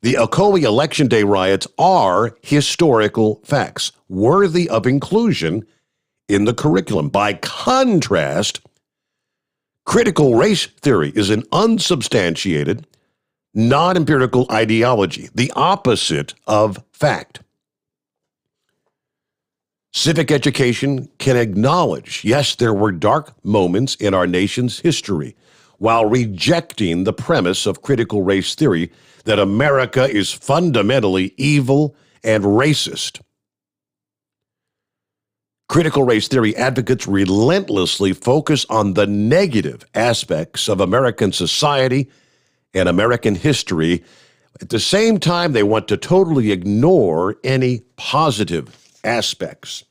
Speaker 2: The Ocoee Election Day riots are historical facts, worthy of inclusion in the curriculum. By contrast, critical race theory is an unsubstantiated, non-empirical ideology, the opposite of fact. Civic education can acknowledge, yes, there were dark moments in our nation's history, while rejecting the premise of critical race theory that America is fundamentally evil and racist. Critical race theory advocates relentlessly focus on the negative aspects of American society and American history. At the same time, they want to totally ignore any positive aspects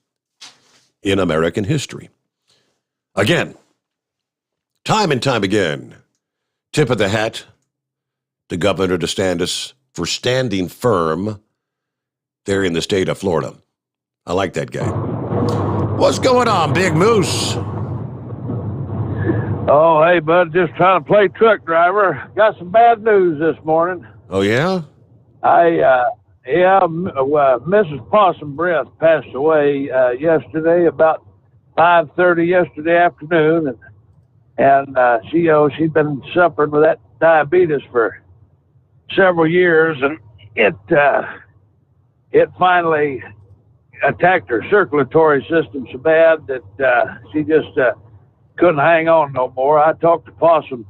Speaker 2: in American history. Again, time and time again, tip of the hat to Governor DeSantis for standing firm there in the state of Florida. I like that guy. What's going on, Big Moose?
Speaker 7: Oh, hey, bud, just trying to play truck driver. Got some bad news this morning.
Speaker 2: Oh, yeah?
Speaker 7: Mrs. Possum Breath passed away yesterday, about 5:30 yesterday afternoon, and she'd been suffering with that diabetes for several years, and it finally attacked her circulatory system so bad that she just couldn't hang on no more. I talked to Possum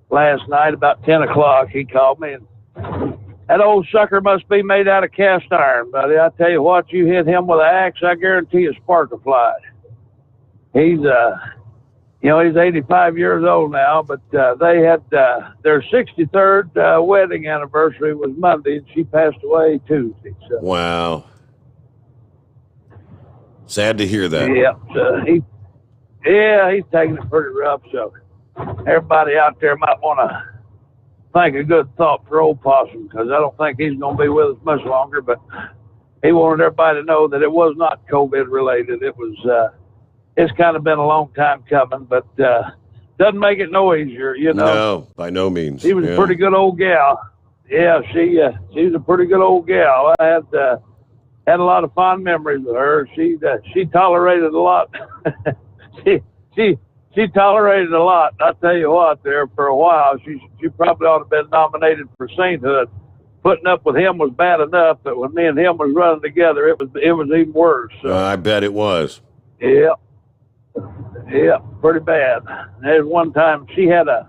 Speaker 7: last night about 10 o'clock. He called me, and that old sucker must be made out of cast iron, buddy. I tell you what, you hit him with an axe, I guarantee a spark will fly. He's 85 years old now, but they had their 63rd wedding anniversary was Monday, and she passed away Tuesday. So.
Speaker 2: Wow. Sad to hear that.
Speaker 7: Yeah, so he's taking it pretty rough. So everybody out there might want to think a good thought for old Possum, because I don't think he's going to be with us much longer. But he wanted everybody to know that it was not COVID related. It was. It's kind of been a long time coming, but doesn't make it no easier, you know.
Speaker 2: No, by no means.
Speaker 7: She was a pretty good old gal. Yeah, she was a pretty good old gal. I had a lot of fond memories with her. She tolerated a lot. she tolerated a lot. I tell you what, there for a while, she probably ought to have been nominated for sainthood. Putting up with him was bad enough, but when me and him was running together, it was even worse. So.
Speaker 2: I bet it was.
Speaker 7: Yeah. Yeah, pretty bad. There's one time she had a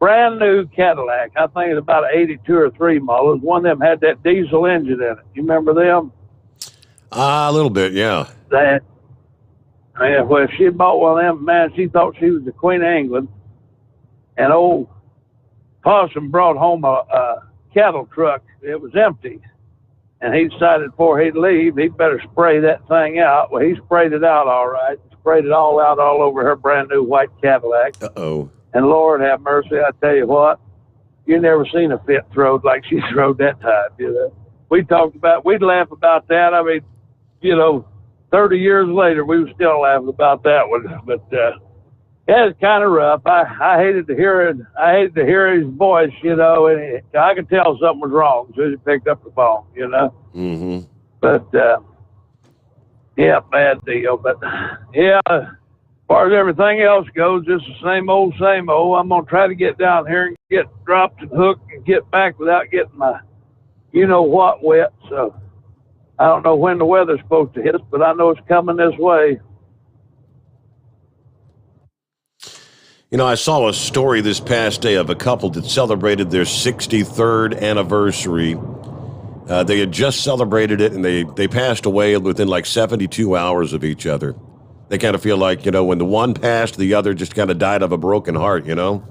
Speaker 7: brand new Cadillac. I think it's about an 82 or 3 model. It was one of them had that diesel engine in it. You remember them?
Speaker 2: A little bit, yeah.
Speaker 7: Well, if she had bought one of them, man, she thought she was the Queen of England. And old Possum brought home a cattle truck. It was empty. And he decided before he'd leave, he'd better spray that thing out. Well, he sprayed it out all right. Sprayed it all out all over her brand new white Cadillac.
Speaker 2: Uh-oh.
Speaker 7: And Lord have mercy, I tell you what, you never seen a fit throwed like she throwed that time, you know. We'd laugh about that. I mean, you know, 30 years later, we were still laughing about that one. But yeah, it's kind of rough. I hated to hear it. I hated to hear his voice, you know, and I could tell something was wrong as soon as he picked up the phone, you know.
Speaker 2: Mm-hmm.
Speaker 7: But yeah, bad deal. But yeah, as far as everything else goes, just the same old, same old. I'm going to try to get down here and get dropped and hooked and get back without getting my you-know-what wet. So I don't know when the weather's supposed to hit us, but I know it's coming this way.
Speaker 2: You know, I saw a story this past day of a couple that celebrated their 63rd anniversary. They had just celebrated it, and they passed away within like 72 hours of each other. They kind of feel like, you know, when the one passed, the other just kind of died of a broken heart, you know?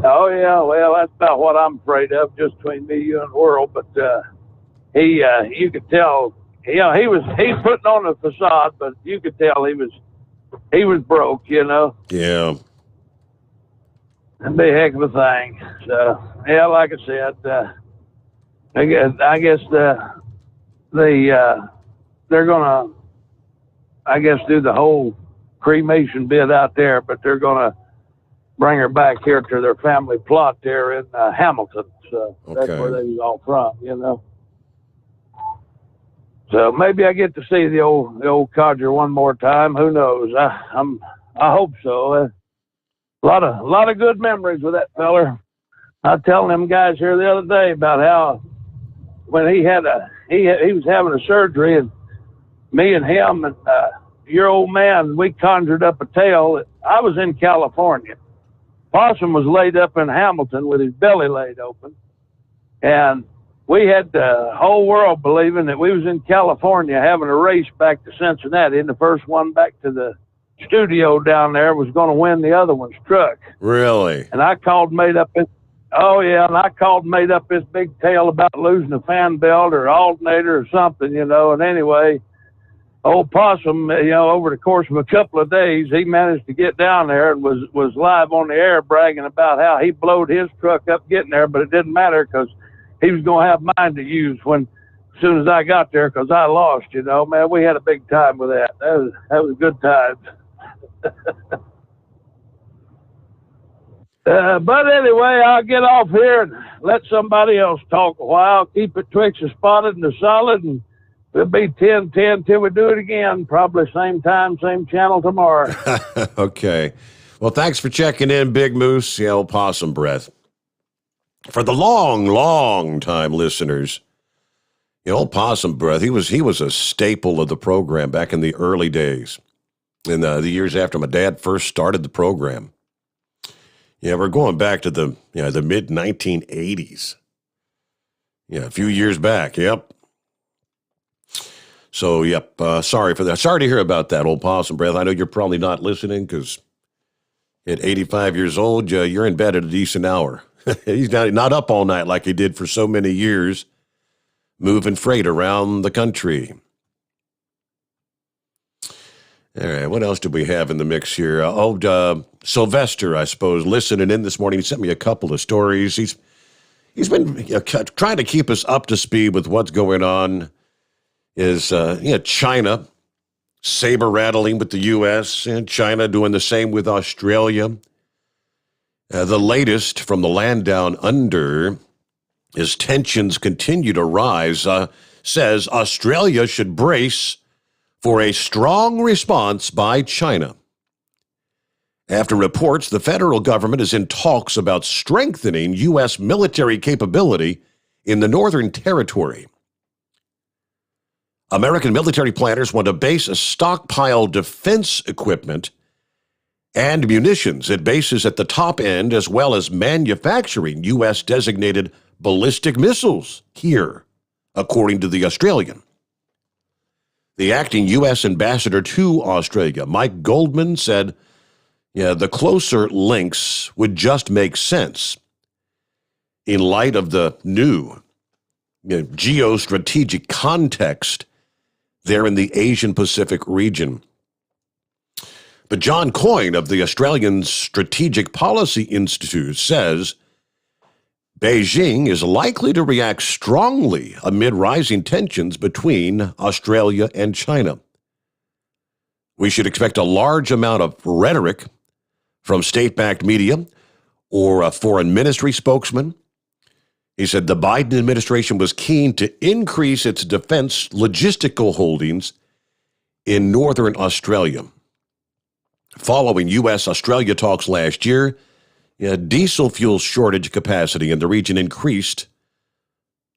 Speaker 7: Oh, yeah, well, that's about what I'm afraid of, just between me, you, and the world. But you could tell, you know, he's putting on a facade, but you could tell he was broke, you know?
Speaker 2: Yeah.
Speaker 7: That'd be a heck of a thing. So, yeah, like I said, I guess they're gonna, I guess, do the whole cremation bit out there, but they're gonna bring her back here to their family plot there in Hamilton. So that's where they was all from, you know. So maybe I get to see the old codger one more time. Who knows? I hope so. A lot of good memories with that feller. I was telling them guys here the other day about how when he was having a surgery, and me and him and your old man, we conjured up a tale. I was in California. Possum was laid up in Hamilton with his belly laid open, and we had the whole world believing that we was in California having a race back to Cincinnati, and the first one back to the studio down there was going to win the other one's truck.
Speaker 2: Really?
Speaker 7: And I called, made up this big tale about losing a fan belt or alternator or something, you know. And anyway, old Possum, you know, over the course of a couple of days, he managed to get down there and was live on the air bragging about how he blowed his truck up getting there, but it didn't matter because he was going to have mine to use as soon as I got there, because I lost, you know. Man, we had a big time with that. That was a good time. But anyway, I'll get off here and let somebody else talk a while. Keep it twixt the spotted and the solid, and we'll be 10-10 till we do it again. Probably same time, same channel tomorrow.
Speaker 2: Okay. Well, thanks for checking in, Big Moose, the old possum breath. For the long time listeners, the old possum breath, he was a staple of the program back in the early days, in the years after my dad first started the program. Yeah, we're going back to the mid-1980s. Yeah, a few years back, yep. So, yep, sorry for that. Sorry to hear about that, old possum breath. I know you're probably not listening because at 85 years old, you're in bed at a decent hour. He's not up all night like he did for so many years, moving freight around the country. All right, what else do we have in the mix here? Sylvester, I suppose, listening in this morning. He sent me a couple of stories. He's been trying to keep us up to speed with what's going on. China saber rattling with the U.S. and China doing the same with Australia. The latest from the land down under is tensions continue to rise. Says Australia should brace for a strong response by China. After reports, the federal government is in talks about strengthening U.S. military capability in the Northern Territory. American military planners want to base a stockpile defense equipment and munitions at bases at the top end, as well as manufacturing U.S. designated ballistic missiles here, according to the Australian. The acting U.S. ambassador to Australia, Mike Goldman, said, the closer links would just make sense in light of the new geostrategic context there in the Asian-Pacific region. But John Coyne of the Australian Strategic Policy Institute says Beijing is likely to react strongly amid rising tensions between Australia and China. We should expect a large amount of rhetoric from state-backed media or a foreign ministry spokesman. He said the Biden administration was keen to increase its defense logistical holdings in northern Australia. Following U.S.-Australia talks last year, diesel fuel shortage capacity in the region increased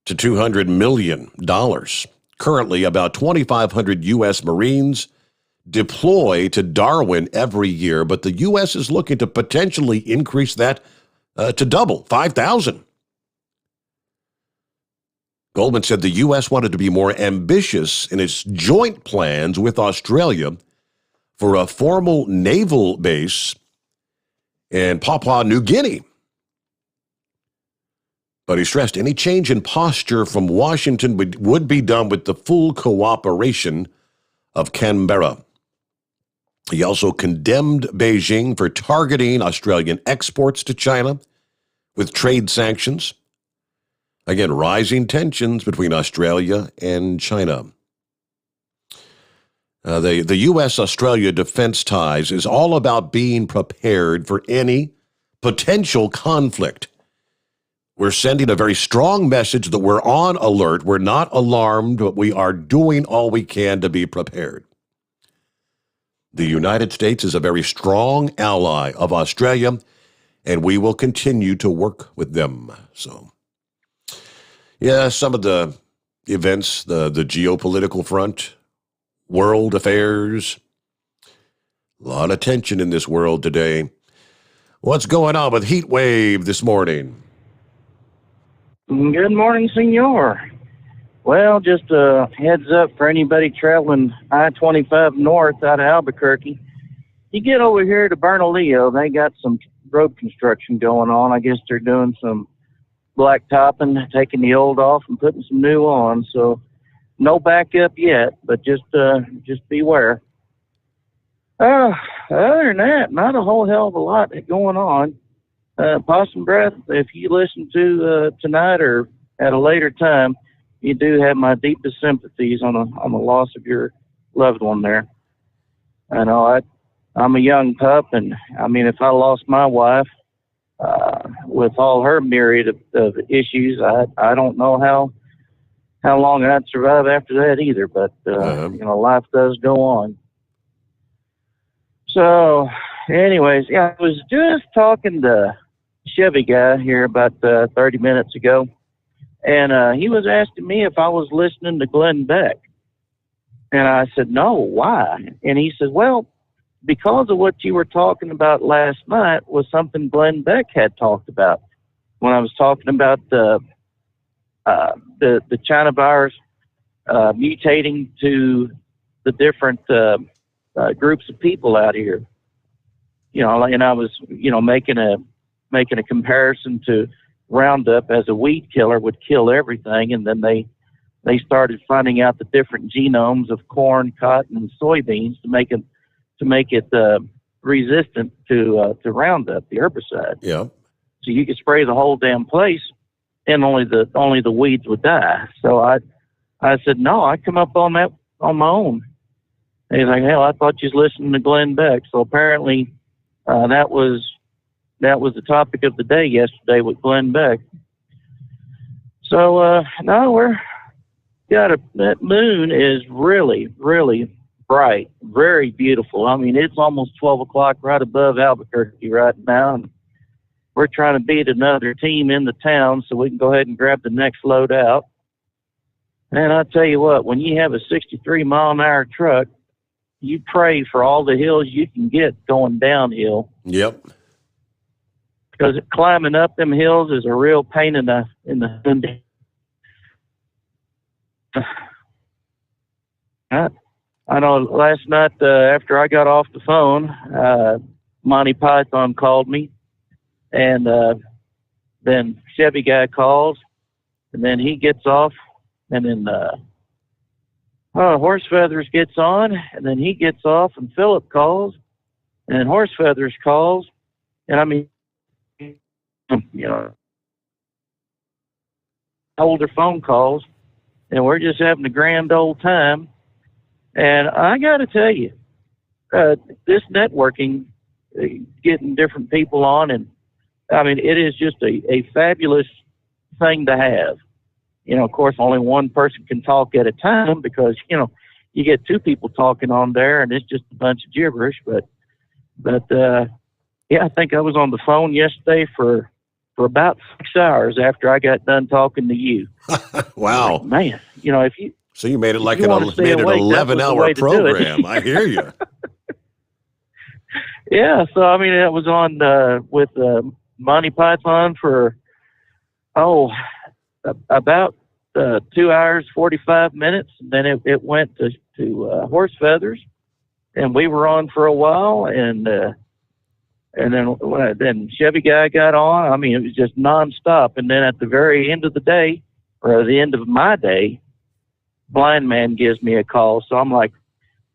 Speaker 2: to $200 million. Currently, about 2,500 U.S. Marines deploy to Darwin every year, but the U.S. is looking to potentially increase that to double, 5,000. Goldman said the U.S. wanted to be more ambitious in its joint plans with Australia for a formal naval base in Papua New Guinea. But he stressed any change in posture from Washington would be done with the full cooperation of Canberra. He also condemned Beijing for targeting Australian exports to China with trade sanctions. Again, rising tensions between Australia and China. The U.S.-Australia defense ties is all about being prepared for any potential conflict. We're sending a very strong message that we're on alert, we're not alarmed, but we are doing all we can to be prepared. The United States is a very strong ally of Australia, and we will continue to work with them. So, some of the events, the geopolitical front, world affairs, a lot of tension in this world today. What's going on with Heat Wave this morning?
Speaker 9: Good morning, senor. Well, just a heads up for anybody traveling I-25 north out of Albuquerque. You get over here to Bernalillo, they got some road construction going on. I guess they're doing some blacktopping, taking the old off and putting some new on. So no backup yet, but just beware. Other than that, not a whole hell of a lot going on. Possum Breath, if you listen to tonight or at a later time, you do have my deepest sympathies on the loss of your loved one there. I know I'm a young pup, and I mean, if I lost my wife with all her myriad of issues, I don't know how long I'd survive after that either. But life does go on. So, anyways, I was just talking to Chevy guy here about 30 minutes ago. And he was asking me if I was listening to Glenn Beck. And I said, no, why? And he said, well, because of what you were talking about last night was something Glenn Beck had talked about. When I was talking about the China virus mutating to the different groups of people out here. And I was, making a comparison to Roundup as a weed killer would kill everything, and then they started finding out the different genomes of corn, cotton, and soybeans to make make it resistant to Roundup, the herbicide.
Speaker 2: Yeah.
Speaker 9: So you could spray the whole damn place, and only the weeds would die. So I said, no, I come up on that on my own. And he's like, hell, I thought you was listening to Glenn Beck. So apparently that was the topic of the day yesterday with Glenn Beck. So no, that moon is really, really bright, very beautiful. I mean, it's almost 12 o'clock right above Albuquerque right now. And we're trying to beat another team in the town so we can go ahead and grab the next load out. And I tell you what, when you have a 63-mile-an-hour truck, you pray for all the hills you can get going downhill.
Speaker 2: Yep.
Speaker 9: Because climbing up them hills is a real pain in the I know last night after I got off the phone, Monty Python called me, and then Chevy guy calls, and then he gets off, and then Horse Feathers gets on, and then he gets off, and Philip calls, and then Horse Feathers calls, and I mean, you know, older phone calls, and we're just having a grand old time. And I got to tell you, this networking, getting different people on, and I mean, it is just a fabulous thing to have. You know, of course, only one person can talk at a time because, you know, you get two people talking on there and it's just a bunch of gibberish. But yeah, I think I was on the phone yesterday for about 6 hours after I got done talking to you.
Speaker 2: Wow.
Speaker 9: Like, man, you know, if you...
Speaker 2: So you made it like
Speaker 9: an
Speaker 2: 11-hour program. I hear you.
Speaker 9: Yeah, so I mean, it was on with Monty Python for about 2 hours 45 minutes. And then it went to Horse Feathers, and we were on for a while, and then Chevy guy got on. I mean, it was just nonstop. And then at the very end of the day, or the end of my day, Blind Man gives me a call. So I'm like,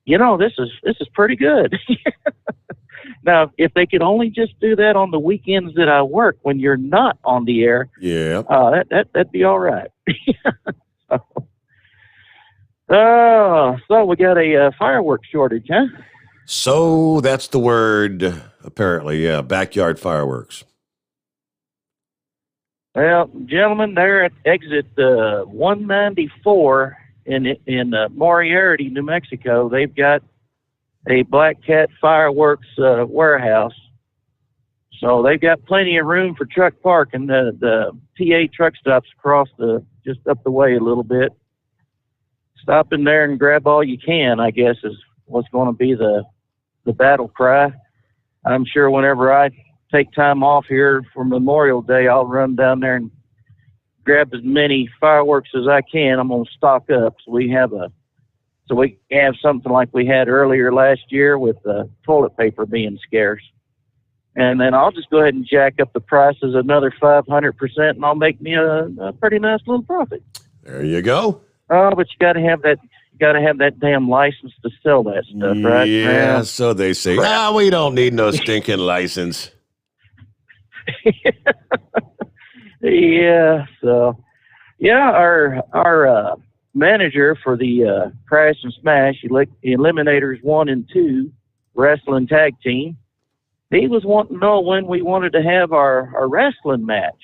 Speaker 9: you know, this is pretty good. Now, if they could only just do that on the weekends that I work when you're not on the air,
Speaker 2: yeah,
Speaker 9: that'd be all right. So we got a fireworks shortage, huh?
Speaker 2: So that's the word, apparently. Yeah, backyard fireworks.
Speaker 9: Well, gentlemen, they're at exit 194 in Moriarty, New Mexico. They've got a Black Cat fireworks warehouse. So they've got plenty of room for truck parking. The TA truck stops across just up the way a little bit. Stop in there and grab all you can, I guess, is what's going to be the battle cry. I'm sure whenever I take time off here for Memorial Day, I'll run down there and grab as many fireworks as I can. I'm going to stock up so we have something like we had earlier last year with toilet paper being scarce. And then I'll just go ahead and jack up the prices another 500%, and I'll make me a pretty nice little profit.
Speaker 2: There you go.
Speaker 9: Oh, but you got to have that. You got to have that damn license to sell that stuff, right?
Speaker 2: Yeah, so they say. We don't need no stinking license.
Speaker 9: Yeah. So, yeah, our manager for the Crash and Smash Eliminators 1 and 2 wrestling tag team, he was wanting to know when we wanted to have our wrestling match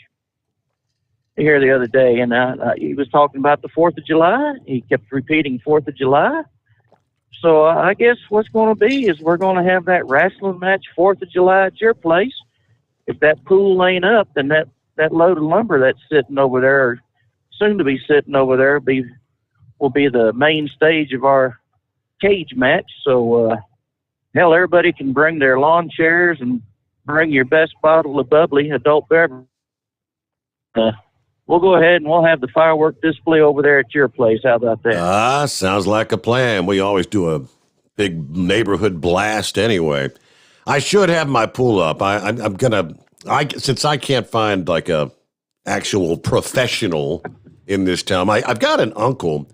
Speaker 9: here the other day, and he was talking about the 4th of July. He kept repeating 4th of July. So I guess what's going to be is we're going to have that wrestling match 4th of July at your place. If that pool ain't up, then that load of lumber that's sitting over there, or soon to be sitting over there, will be the main stage of our cage match. So, hell, everybody can bring their lawn chairs and bring your best bottle of bubbly adult beverage. We'll go ahead and we'll have the firework display over there at your place. How about that?
Speaker 2: Sounds like a plan. We always do a big neighborhood blast anyway. I should have my pool up. Since I can't find like a actual professional in this town. I've got an uncle.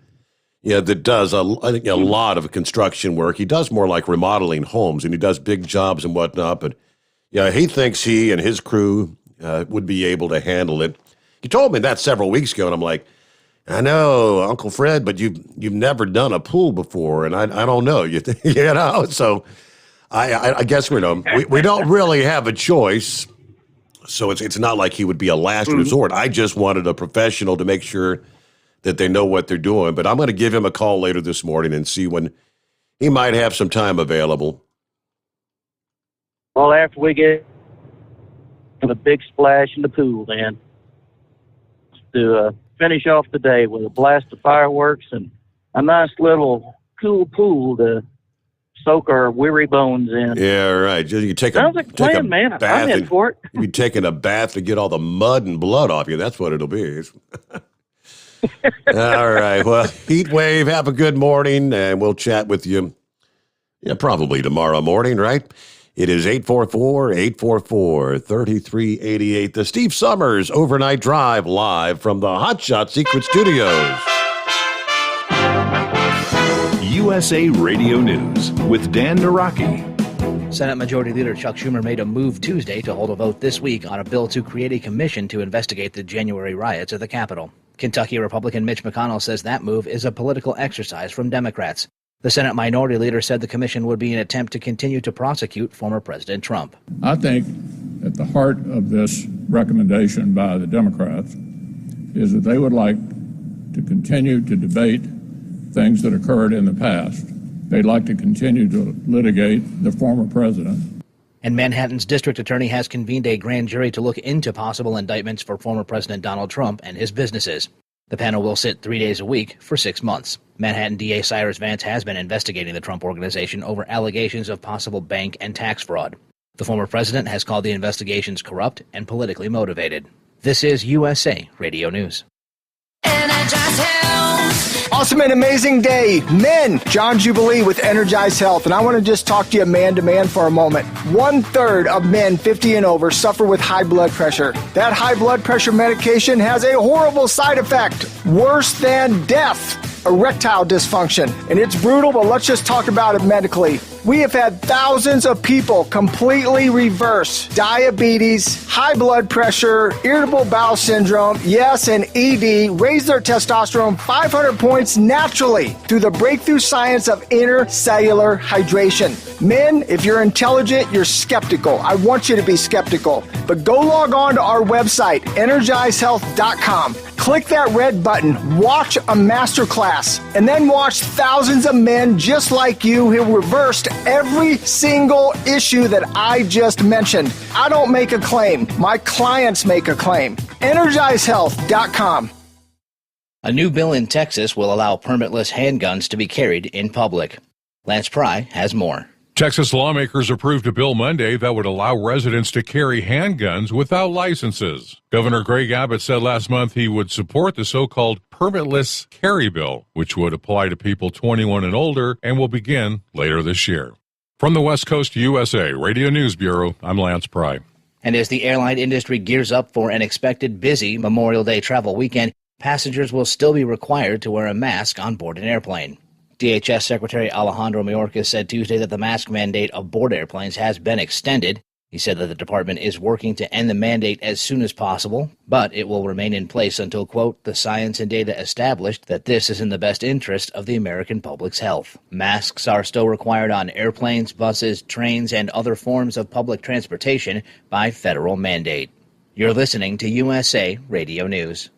Speaker 2: Yeah, that does, I think, a lot of construction work. He does more like remodeling homes, and he does big jobs and whatnot. But, yeah, he thinks he and his crew would be able to handle it. He told me that several weeks ago, and I'm like, I know, Uncle Fred, but you've never done a pool before, and I don't know, you know. So I guess we don't really have a choice. So it's not like he would be a last resort. I just wanted a professional to make sure that they know what they're doing. But I'm going to give him a call later this morning and see when he might have some time available.
Speaker 9: Well, after we get a big splash in the pool, then to finish off the day with a blast of fireworks and a nice little cool pool to soak our weary bones in.
Speaker 2: Yeah, right. You take
Speaker 9: Sounds like a plan, man. I'm in for it.
Speaker 2: You'll be taking a bath to get all the mud and blood off you. That's what it'll be. All right. Well, heat wave, have a good morning, and we'll chat with you probably tomorrow morning, right? It is 844-844-3388. The Steve Sommers Overnight Drive live from the Hot Shot Secret Studios.
Speaker 14: USA Radio News with Dan Naraki.
Speaker 5: Senate Majority Leader Chuck Schumer made a move Tuesday to hold a vote this week on a bill to create a commission to investigate the January riots at the Capitol. Kentucky Republican Mitch McConnell says that move is a political exercise from Democrats. The Senate Minority Leader said the commission would be an attempt to continue to prosecute former President Trump.
Speaker 16: I think at the heart of this recommendation by the Democrats is that they would like to continue to debate things that occurred in the past. They'd like to continue to litigate the former president.
Speaker 5: And Manhattan's district attorney has convened a grand jury to look into possible indictments for former President Donald Trump and his businesses. The panel will sit 3 days a week for 6 months. Manhattan DA Cyrus Vance has been investigating the Trump Organization over allegations of possible bank and tax fraud. The former president has called the investigations corrupt and politically motivated. This is USA Radio News.
Speaker 17: Awesome and amazing day. Men, John Jubilee with Energize Health. And I want to just talk to you man to man for a moment. 1/3 of men 50 and over suffer with high blood pressure. That high blood pressure medication has a horrible side effect, worse than death, erectile dysfunction. And it's brutal, but let's just talk about it medically. We have had thousands of people completely reverse diabetes, high blood pressure, irritable bowel syndrome, yes, and ED, raise their testosterone 500 points naturally through the breakthrough science of intercellular hydration. Men, if you're intelligent, you're skeptical. I want you to be skeptical. But go log on to our website, energizehealth.com. Click that red button, watch a masterclass, and then watch thousands of men just like you who reversed every single issue that I just mentioned. I don't make a claim. My clients make a claim. EnergizeHealth.com.
Speaker 5: A new bill in Texas will allow permitless handguns to be carried in public. Lance Pry has more.
Speaker 22: Texas lawmakers approved a bill Monday that would allow residents to carry handguns without licenses. Governor Greg Abbott said last month he would support the so-called permitless carry bill, which would apply to people 21 and older and will begin later this year. From the West Coast USA Radio News Bureau, I'm Lance Pry.
Speaker 5: And as the airline industry gears up for an expected busy Memorial Day travel weekend, passengers will still be required to wear a mask on board an airplane. DHS Secretary Alejandro Mayorkas said Tuesday that the mask mandate aboard airplanes has been extended. He said that the department is working to end the mandate as soon as possible, but it will remain in place until, quote, the science and data established that this is in the best interest of the American public's health. Masks are still required on airplanes, buses, trains, and other forms of public transportation by federal mandate. You're listening to USA Radio News.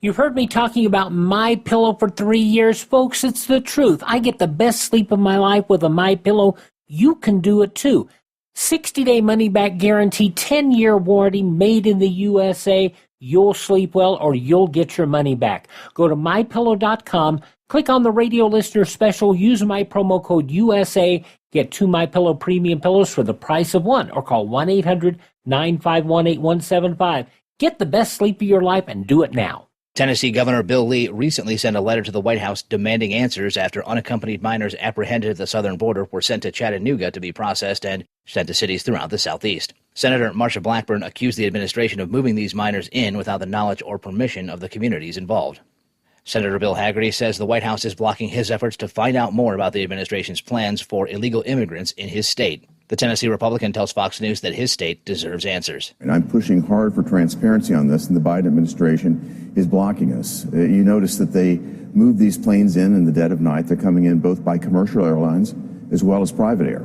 Speaker 23: You've heard me talking about MyPillow for 3 years, folks. It's the truth. I get the best sleep of my life with a MyPillow. You can do it too. 60-day money-back guarantee, 10-year warranty, made in the USA. You'll sleep well or you'll get your money back. Go to MyPillow.com, click on the radio listener special, use my promo code USA, get 2 MyPillow premium pillows for the price of one, or call 1-800-951-8175. Get the best sleep of your life and do it now.
Speaker 5: Tennessee Governor Bill Lee recently sent a letter to the White House demanding answers after unaccompanied minors apprehended at the southern border were sent to Chattanooga to be processed and sent to cities throughout the southeast. Senator Marsha Blackburn accused the administration of moving these minors in without the knowledge or permission of the communities involved. Senator Bill Hagerty says the White House is blocking his efforts to find out more about the administration's plans for illegal immigrants in his state. The Tennessee Republican tells Fox News that his state deserves answers.
Speaker 3: And I'm pushing hard for transparency on this, and the Biden administration is blocking us. You notice that they move these planes in the dead of night. They're coming in both by commercial airlines as well as private air.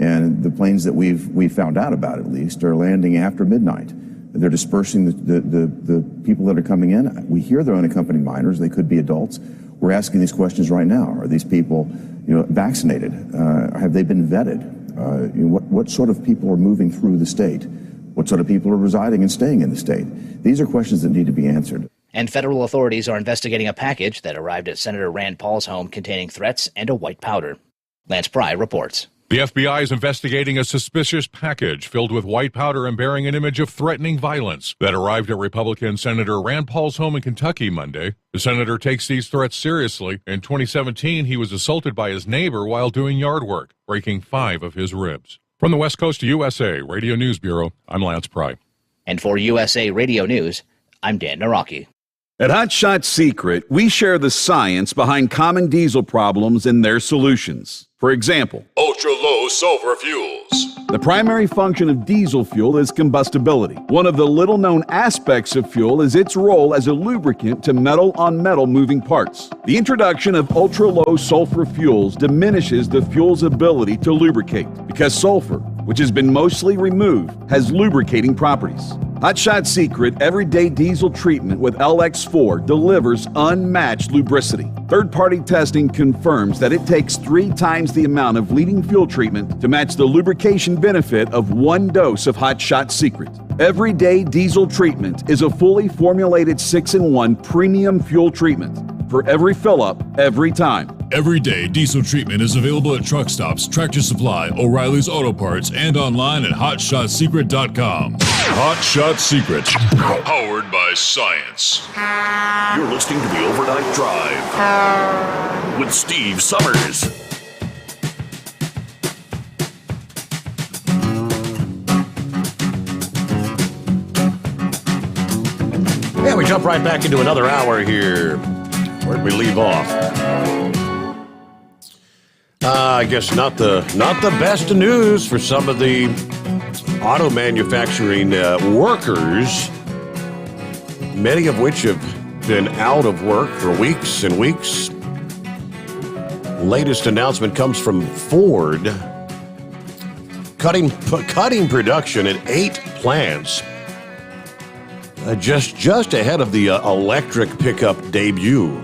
Speaker 3: And the planes that we've found out about, at least, are landing after midnight. They're dispersing the people that are coming in. We hear they're unaccompanied minors. They could be adults. We're asking these questions right now. Are these people, vaccinated? Have they been vetted? What sort of people are moving through the state? What sort of people are residing and staying in the state? These are questions that need to be answered.
Speaker 5: And federal authorities are investigating a package that arrived at Senator Rand Paul's home containing threats and a white powder. Lance Pry reports.
Speaker 22: The FBI is investigating a suspicious package filled with white powder and bearing an image of threatening violence that arrived at Republican Senator Rand Paul's home in Kentucky Monday. The senator takes these threats seriously. In 2017, he was assaulted by his neighbor while doing yard work, breaking 5 of his ribs. From the West Coast to USA Radio News Bureau, I'm Lance Pry.
Speaker 5: And for USA Radio News, I'm Dan Naraki.
Speaker 4: At Hot Shot Secret, we share the science behind common diesel problems and their solutions. For example,
Speaker 12: ultra-low sulfur fuels.
Speaker 4: The primary function of diesel fuel is combustibility. One of the little-known aspects of fuel is its role as a lubricant to metal-on-metal moving parts. The introduction of ultra-low sulfur fuels diminishes the fuel's ability to lubricate because sulfur, which has been mostly removed, has lubricating properties. Hot Shot Secret Everyday Diesel Treatment with LX4 delivers unmatched lubricity. Third-party testing confirms that it takes 3 times the amount of leading fuel treatment to match the lubrication benefit of 1 dose of Hot Shot Secret. Everyday Diesel Treatment is a fully formulated 6-in-1 premium fuel treatment for every fill-up, every time.
Speaker 12: Everyday Diesel Treatment is available at truck stops, Tractor Supply, O'Reilly's Auto Parts, and online at HotShotSecret.com. Hot Shot Secret, powered by science.
Speaker 20: You're listening to the Overnight Drive with Steve Summers.
Speaker 2: Yeah, we jump right back into another hour here. Where'd we leave off? I guess not the best of news for some of the auto manufacturing workers, many of which have been out of work for weeks and weeks. Latest announcement comes from Ford, cutting production at 8 plants, just ahead of the electric pickup debut.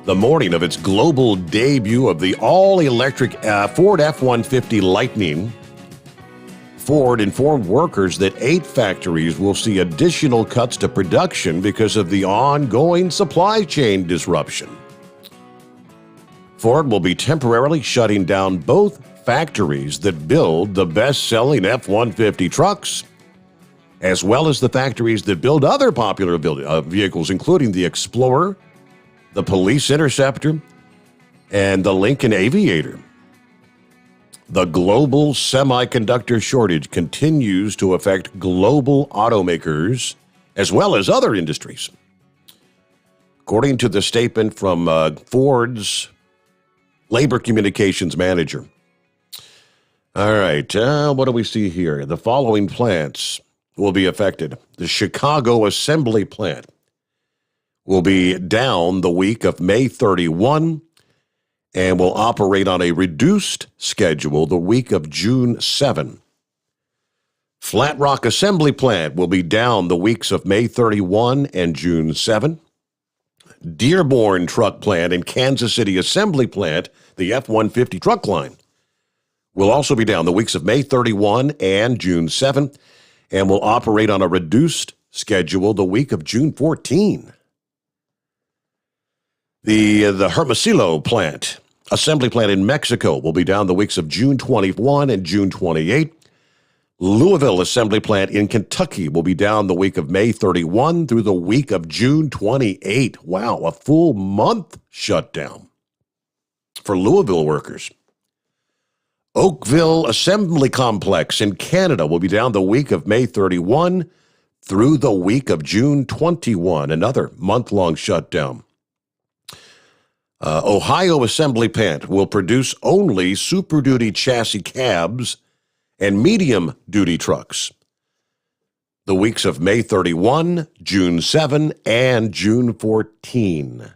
Speaker 2: The morning of its global debut of the all-electric Ford F-150 Lightning, Ford informed workers that 8 factories will see additional cuts to production because of the ongoing supply chain disruption. Ford will be temporarily shutting down both factories that build the best-selling F-150 trucks, as well as the factories that build other popular vehicles, including the Explorer, the Police Interceptor, and the Lincoln Aviator. The global semiconductor shortage continues to affect global automakers as well as other industries. According to the statement from Ford's Labor Communications Manager. All right, what do we see here? The following plants will be affected. The Chicago Assembly Plant will be down the week of May 31 and will operate on a reduced schedule the week of June 7. Flat Rock Assembly Plant will be down the weeks of May 31 and June 7. Dearborn Truck Plant and Kansas City Assembly Plant, the F-150 truck line, will also be down the weeks of May 31 and June 7 and will operate on a reduced schedule the week of June 14. The Hermosillo plant, assembly plant in Mexico, will be down the weeks of June 21 and June 28. Louisville assembly plant in Kentucky will be down the week of May 31 through the week of June 28. Wow, a full month shutdown for Louisville workers. Oakville Assembly Complex in Canada will be down the week of May 31 through the week of June 21, another month-long shutdown. Ohio Assembly Plant will produce only Super Duty chassis cabs and medium-duty trucks. The weeks of May 31, June 7, and June 14.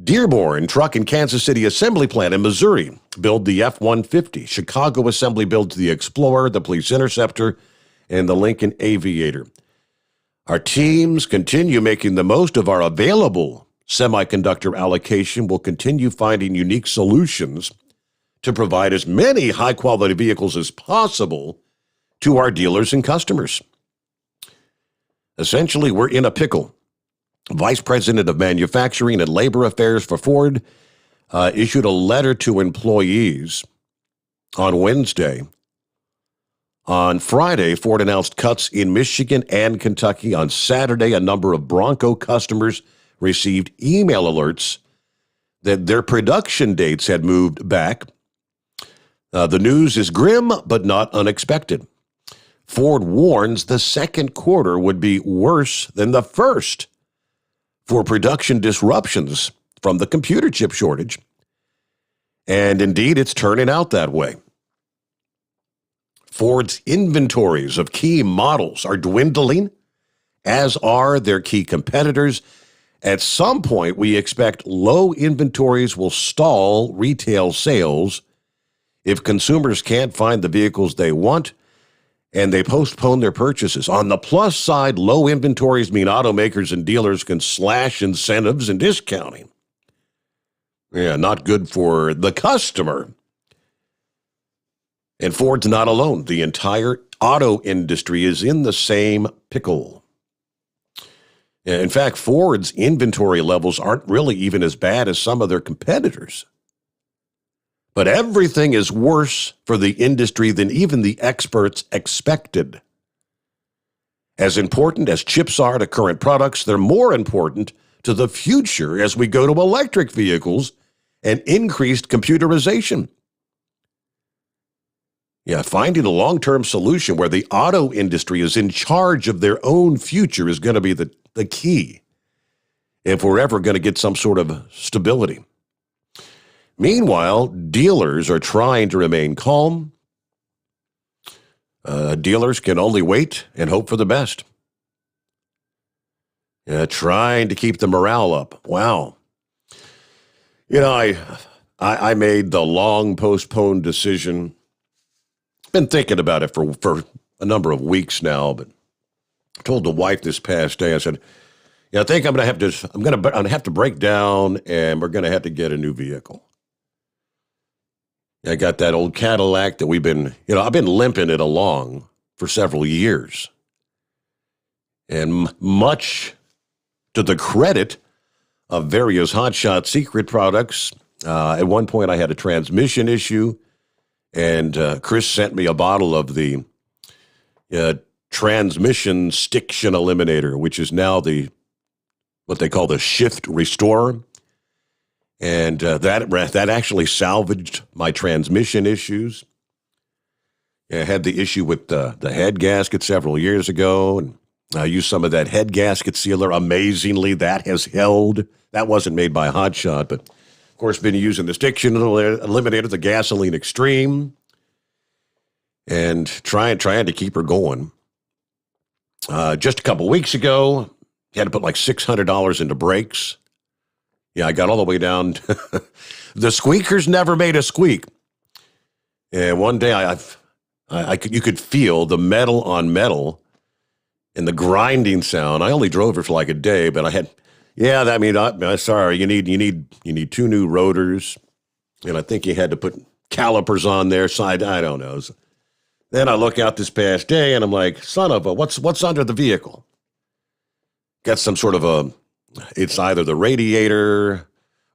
Speaker 2: Dearborn Truck and Kansas City Assembly Plant in Missouri build the F-150. Chicago Assembly builds the Explorer, the Police Interceptor, and the Lincoln Aviator. Our teams continue making the most of our available semiconductor allocation. We'll continue finding unique solutions to provide as many high-quality vehicles as possible to our dealers and customers. Essentially, we're in a pickle. Vice President of Manufacturing and Labor Affairs for Ford issued a letter to employees on Wednesday. On Friday, Ford announced cuts in Michigan and Kentucky. On Saturday, a number of Bronco customers received email alerts that their production dates had moved back. The news is grim, but not unexpected. Ford warns the second quarter would be worse than the first for production disruptions from the computer chip shortage. And indeed, it's turning out that way. Ford's inventories of key models are dwindling, as are their key competitors. At some point, we expect low inventories will stall retail sales if consumers can't find the vehicles they want and they postpone their purchases. On the plus side, low inventories mean automakers and dealers can slash incentives and discounting. Yeah, not good for the customer. And Ford's not alone. The entire auto industry is in the same pickle. In fact, Ford's inventory levels aren't really even as bad as some of their competitors. But everything is worse for the industry than even the experts expected. As important as chips are to current products, they're more important to the future as we go to electric vehicles and increased computerization. Yeah, finding a long-term solution where the auto industry is in charge of their own future is going to be the key if we're ever going to get some sort of stability. Meanwhile, dealers are trying to remain calm. Dealers can only wait and hope for the best. Trying to keep the morale up. Wow. You know, I made the long postponed decision. Been thinking about it for a number of weeks now, but I told the wife this past day, I said, I think I'm going to have to break down and we're going to have to get a new vehicle. I got that old Cadillac that I've been limping it along for several years. And much to the credit of various hotshot secret products, at one point I had a transmission issue, and Chris sent me a bottle of the transmission stiction eliminator, which is now what they call the shift restorer. And that actually salvaged my transmission issues. I had the issue with the head gasket several years ago, and I used some of that head gasket sealer. Amazingly, that has held. That wasn't made by Hot Shot, but of course, been using the stiction eliminator, the gasoline extreme, and trying to keep her going. Just a couple weeks ago, had to put like $600 into brakes. Yeah, I got all the way down. The squeakers never made a squeak. And one day, you could feel the metal on metal and the grinding sound. I only drove it for like a day, but sorry, you need two new rotors, and I think you had to put calipers on their side. I don't know. So then I look out this past day, and I'm like, son of a, what's under the vehicle? Got some sort of it's either the radiator,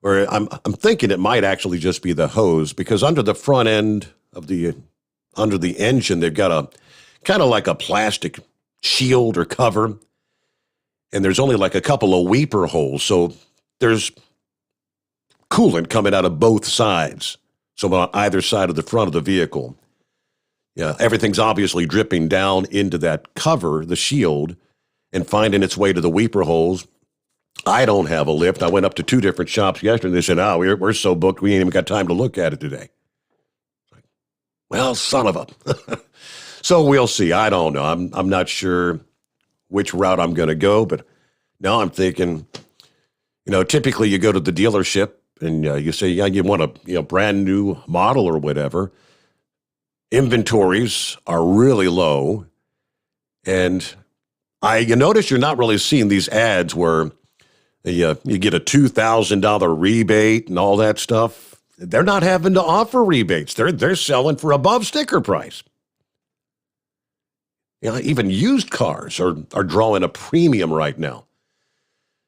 Speaker 2: or I'm thinking it might actually just be the hose, because under the front end of under the engine, they've got a kind of like a plastic shield or cover, and there's only like a couple of weeper holes, so there's coolant coming out of both sides, so on either side of the front of the vehicle. Yeah, everything's obviously dripping down into that cover, the shield, and finding its way to the weeper holes. I don't have a lift. I went up to 2 different shops yesterday. They said, we're so booked, we ain't even got time to look at it today. Well, son of a. So we'll see. I don't know. I'm not sure which route I'm going to go, but now I'm thinking, typically you go to the dealership and you say, you want a brand new model or whatever. Inventories are really low, and you notice you're not really seeing these ads where you get a $2,000 rebate and all that stuff. They're not having to offer rebates. They're selling for above sticker price. Even used cars are drawing a premium right now.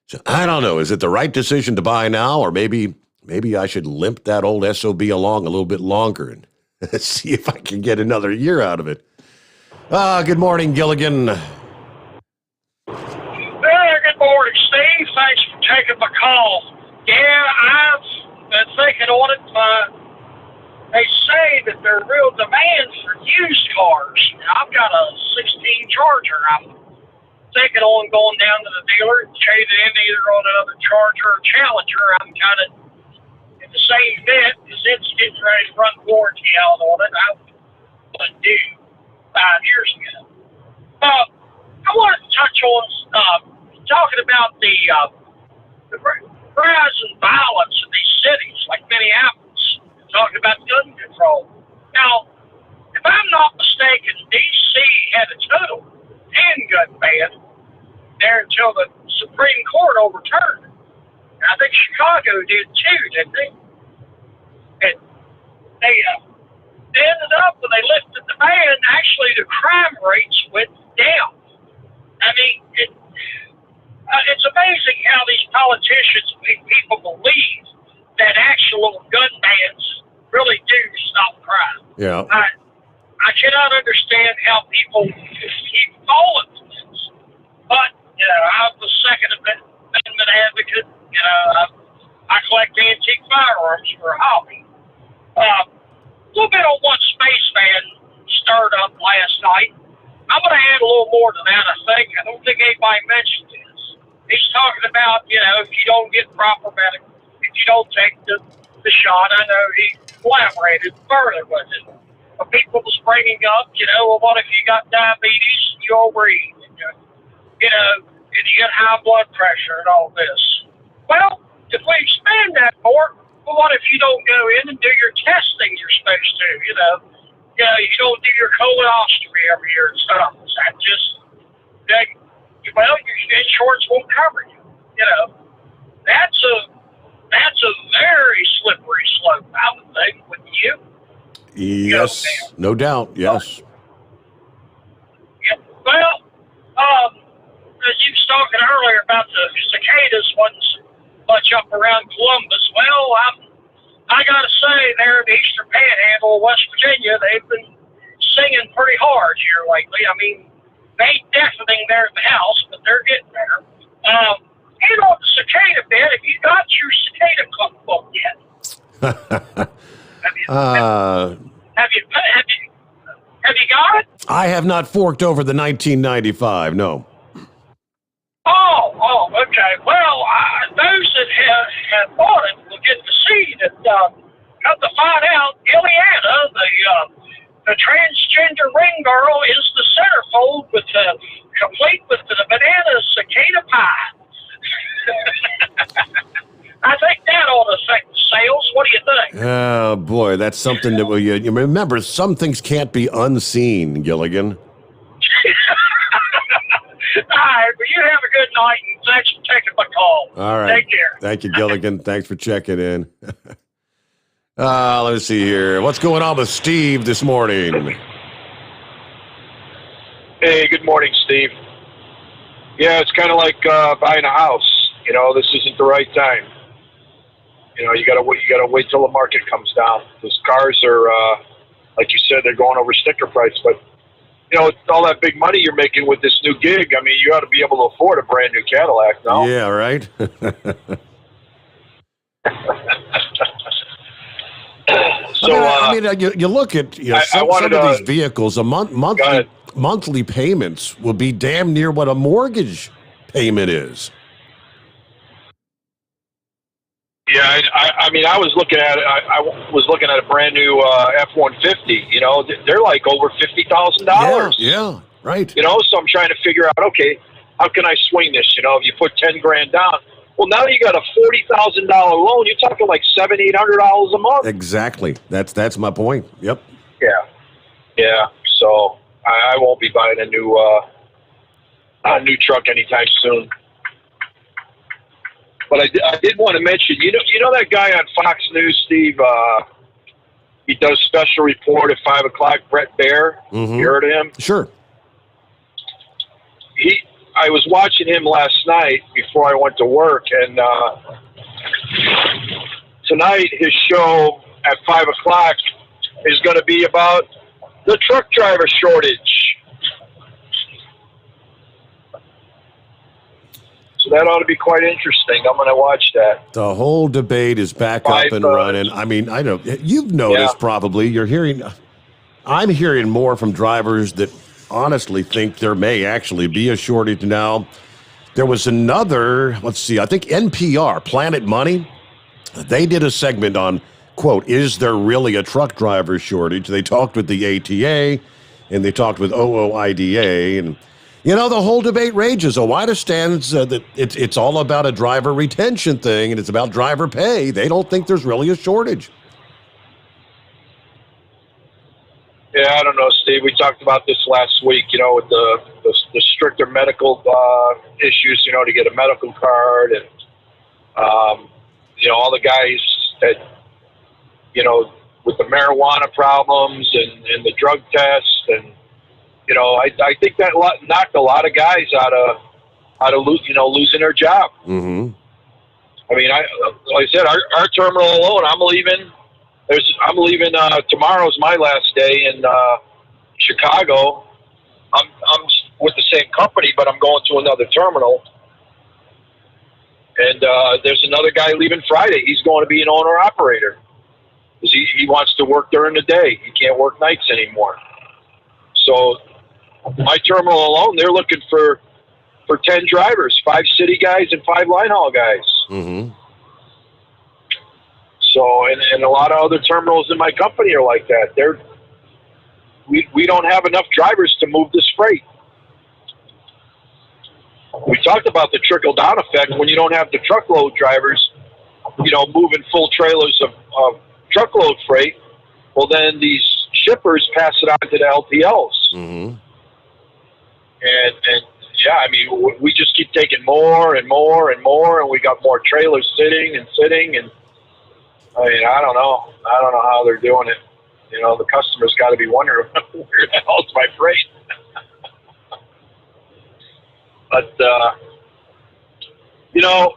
Speaker 2: So I don't know. Is it the right decision to buy now, or maybe I should limp that old SOB along a little bit longer and see if I can get another year out of it. Good morning, Gilligan.
Speaker 10: Good morning, Steve. Thanks for taking my call. Yeah, I've been thinking on it. They say that there are real demand for used cars. Now, I've got a 16 Charger. I'm thinking on going down to the dealer and trading in either on another Charger or Challenger. I'm kind of in the same bit because it's getting ready to run warranty out on it. I was due 5 years ago. I wanted to touch on talking about the rise in violence in these cities like Minneapolis. Talking about gun control. Now, if I'm not mistaken, D.C. had a total handgun ban there until the Supreme Court overturned it. And I think Chicago did too, didn't they? And they ended up, when they lifted the ban, actually the crime rates went down. I mean, it's amazing how these politicians make people believe that actual gun bans really do stop crime.
Speaker 2: Yeah.
Speaker 10: I cannot understand how people keep falling for this. But, I'm the Second Amendment advocate. I collect antique firearms for a hobby. A little bit on what Spaceman stirred up last night. I'm going to add a little more to that, I think. I don't think anybody mentioned this. He's talking about, if you don't get proper medical, if you don't take the shot. I know he elaborated further with it. But people was bringing up, well, what if you got diabetes and you overeat, and and you get high blood pressure and all this? Well, if we expand that more, well, what if you don't go in and do your testing you're supposed to? You don't do your colonoscopy every year and stuff. Is that just, well, your insurance won't cover you. That's a very slippery slope, I would think, with you.
Speaker 2: Yes, no doubt, yes.
Speaker 10: Yeah, well, as you was talking earlier about the cicadas wasn't much up around Columbus. Well, I got to say, there in the Eastern Panhandle of West Virginia, they've been singing pretty hard here lately. I mean, they ain't deafening there at the house, but they're getting there. And on the cicada bit, have you got your cicada cookbook yet? Have you got it?
Speaker 2: I have not forked over the 1995, no.
Speaker 10: Oh, okay. Well, those that have bought it will get to see that, come to find out, Ileana, the transgender ring girl, is the centerfold complete with the banana cicada pie. I think that ought to affect the sales. What do you think?
Speaker 2: Oh, boy, that's something that you remember, some things can't be unseen, Gilligan.
Speaker 10: All right, well, you have a good night, and thanks for taking my call.
Speaker 2: All right.
Speaker 10: Take care.
Speaker 2: Thank you, Gilligan. Thanks for checking in. Let's see here. What's going on with Steve this morning?
Speaker 18: Hey, good morning, Steve. Yeah, it's kind of like buying a house. This isn't the right time. You gotta wait till the market comes down. Those cars are, like you said, they're going over sticker price. But all that big money you're making with this new gig, I mean, you ought to be able to afford a brand new Cadillac now.
Speaker 2: Yeah, right.
Speaker 18: So
Speaker 2: you look at some of these vehicles. Monthly payments will be damn near what a mortgage payment is.
Speaker 18: Yeah, I mean, I was looking at it. I was looking at a brand new F-150. You know, they're like over $50,000.
Speaker 2: Yeah, right.
Speaker 18: You know, so I'm trying to figure out, okay, how can I swing this? You know, if you put $10,000 down, well, now you got a $40,000 loan. You're talking like $700-800 a month.
Speaker 2: Exactly. That's my point. Yep.
Speaker 18: Yeah. So I won't be buying a new truck anytime soon. But I did want to mention, you know that guy on Fox News, Steve. He does special report at 5 o'clock. Brett Baer.
Speaker 2: Mm-hmm.
Speaker 18: You heard of him?
Speaker 2: Sure.
Speaker 18: I was watching him last night before I went to work, and tonight his show at 5 o'clock is going to be about the truck driver shortage. So that ought to be quite interesting. I'm going to watch that.
Speaker 2: The whole debate is back up and running. I mean, I know you've noticed probably. I'm hearing more from drivers that honestly think there may actually be a shortage now. There was another, I think NPR, Planet Money, they did a segment on, quote, is there really a truck driver shortage? They talked with the ATA and they talked with OOIDA, and you know, the whole debate rages. OOIDA stands that it's all about a driver retention thing and it's about driver pay. They don't think there's really a shortage.
Speaker 18: Yeah, I don't know, Steve. We talked about this last week, you know, with the stricter medical issues, you know, to get a medical card and, you know, all the guys that, you know, with the marijuana problems and the drug test. And, you know, I think that knocked a lot of guys out of losing their job.
Speaker 2: Mm-hmm.
Speaker 18: I mean, like I said, our terminal alone, I'm leaving tomorrow's my last day in Chicago. I'm with the same company, but I'm going to another terminal. And there's another guy leaving Friday. He's going to be an owner-operator. He wants to work during the day. He can't work nights anymore. So my terminal alone, they're looking for 10 drivers, 5 city guys and 5 line haul guys.
Speaker 2: Mm-hmm.
Speaker 18: So, and a lot of other terminals in my company are like that. We don't have enough drivers to move this freight. We talked about the trickle-down effect when you don't have the truckload drivers, you know, moving full trailers of truckload freight. Well, then these shippers pass it on to the LTLs.
Speaker 2: Mm-hmm.
Speaker 18: And yeah, I mean, we just keep taking more and more and more, and we got more trailers sitting. And I mean, I don't know how they're doing it. You know, the customers got to be wondering where the hell's my freight. But you know,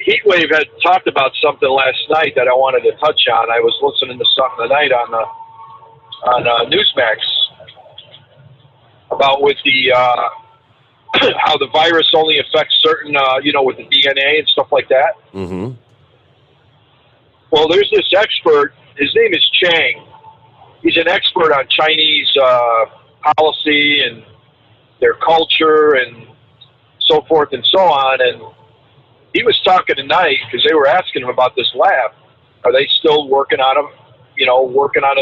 Speaker 18: Heatwave had talked about something last night that I wanted to touch on. I was listening to something tonight on Newsmax about with the how the virus only affects certain, you know, with the DNA and stuff like that.
Speaker 2: Mm-hmm.
Speaker 18: Well, there's this expert. His name is Chang. He's an expert on Chinese policy and their culture and so forth and so on. And he was talking tonight because they were asking him about this lab. Are they still working on them? You know, working on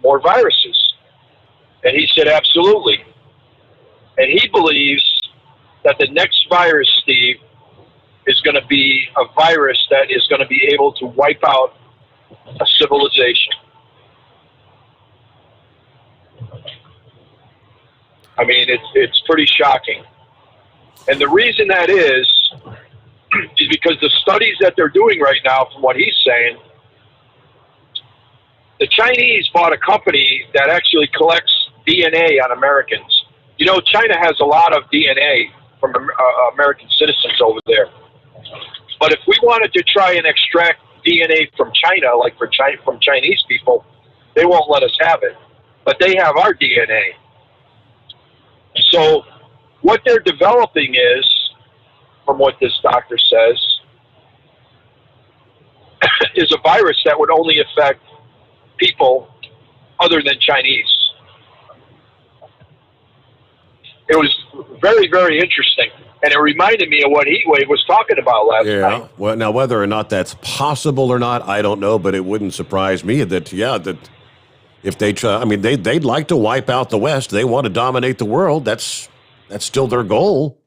Speaker 18: more viruses? And he said, absolutely. And he believes that the next virus, Steve, is going to be a virus that is going to be able to wipe out a civilization. I mean, it's pretty shocking. And the reason that is because the studies that they're doing right now, from what he's saying, the Chinese bought a company that actually collects DNA on Americans. You know, China has a lot of DNA from American citizens over there. But if we wanted to try and extract DNA from China, like from Chinese people, they won't let us have it. But they have our DNA. So what they're developing is, from what this doctor says, is a virus that would only affect people other than Chinese. It was very, very interesting, and it reminded me of what Heatwave was talking about last night.
Speaker 2: Yeah. Well, now whether or not that's possible or not, I don't know, but it wouldn't surprise me that if they try, I mean, they'd like to wipe out the West. They want to dominate the world. That's still their goal.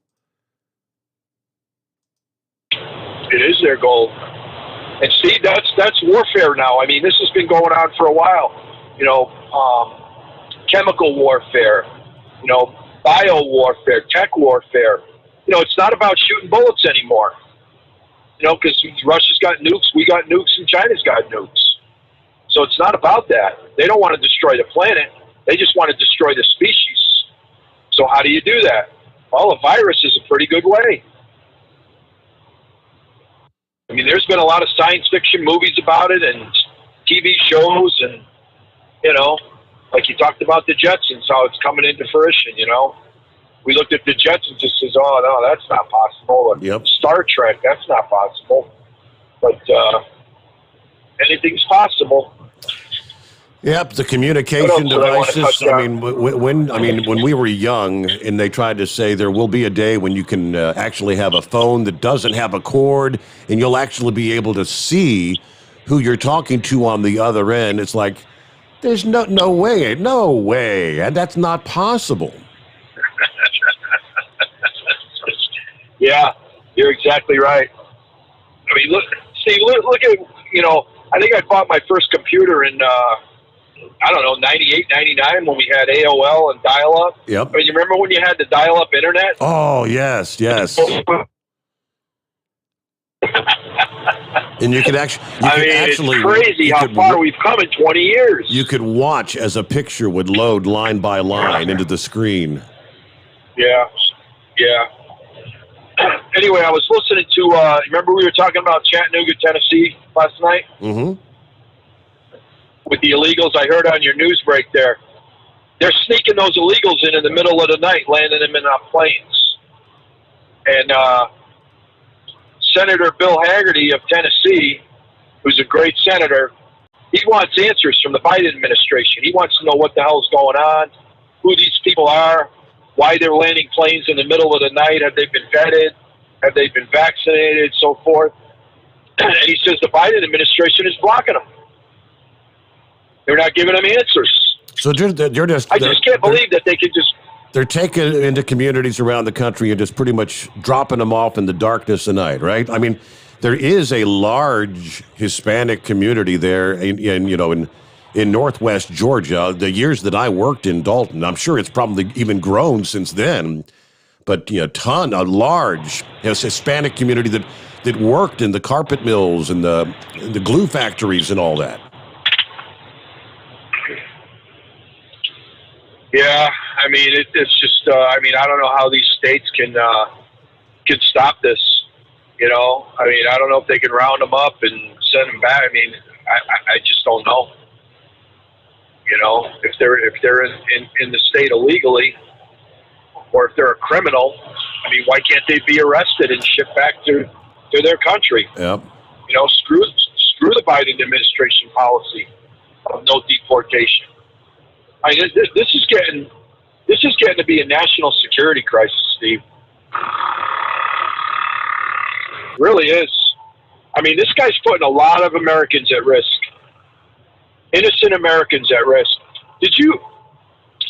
Speaker 18: It is their goal. And see, that's warfare now. I mean, this has been going on for a while. You know, chemical warfare, you know, bio warfare, tech warfare. You know, it's not about shooting bullets anymore. You know, because Russia's got nukes, we got nukes, and China's got nukes. So it's not about that. They don't want to destroy the planet. They just want to destroy the species. So how do you do that? Well, a virus is a pretty good way. I mean, there's been a lot of science fiction movies about it and TV shows, and, you know, like you talked about the Jetsons, how it's coming into fruition, you know. We looked at the Jetsons and says, oh, no, that's not possible. And Star Trek, that's not possible. But anything's possible.
Speaker 2: Yep, the communication devices. I mean, when we were young, and they tried to say there will be a day when you can actually have a phone that doesn't have a cord, and you'll actually be able to see who you're talking to on the other end. It's like, there's no way, and that's not possible.
Speaker 18: Yeah, you're exactly right. I mean, look at, you know, I think I bought my first computer in, I don't know, 98, 99 when we had AOL and dial-up.
Speaker 2: Yep.
Speaker 18: I mean, you remember when you had the dial-up internet?
Speaker 2: Oh, yes. And you could actually...
Speaker 18: it's crazy how far we've come in 20 years.
Speaker 2: You could watch as a picture would load line by line into the screen.
Speaker 18: Yeah. Anyway, I was listening to, remember we were talking about Chattanooga, Tennessee last night?
Speaker 2: Mm-hmm.
Speaker 18: With the illegals, I heard on your news break there, they're sneaking those illegals in the middle of the night, landing them in planes. And Senator Bill Hagerty of Tennessee, who's a great senator, he wants answers from the Biden administration. He wants to know what the hell's going on, who these people are, why they're landing planes in the middle of the night. Have they been vetted? Have they been vaccinated? So forth. And he says the Biden administration is blocking them. They're not giving them answers.
Speaker 2: So you're just...
Speaker 18: I just can't believe that they can just...
Speaker 2: They're taking into communities around the country and just pretty much dropping them off in the darkness of night, right? I mean, there is a large Hispanic community there in Northwest Georgia. The years that I worked in Dalton, I'm sure it's probably even grown since then. But, a large Hispanic community that worked in the carpet mills and the glue factories and all that.
Speaker 18: Yeah, I mean, it's just, I don't know how these states can stop this, you know? I mean, I don't know if they can round them up and send them back. I mean, I just don't know. You know, if they're in the state illegally, or if they're a criminal, I mean, why can't they be arrested and shipped back to their country?
Speaker 2: Yep.
Speaker 18: You know, screw the Biden administration policy of no deportation. I mean, this is getting to be a national security crisis, Steve. It really is. I mean, this guy's putting a lot of Americans at risk. Innocent Americans at risk. Did you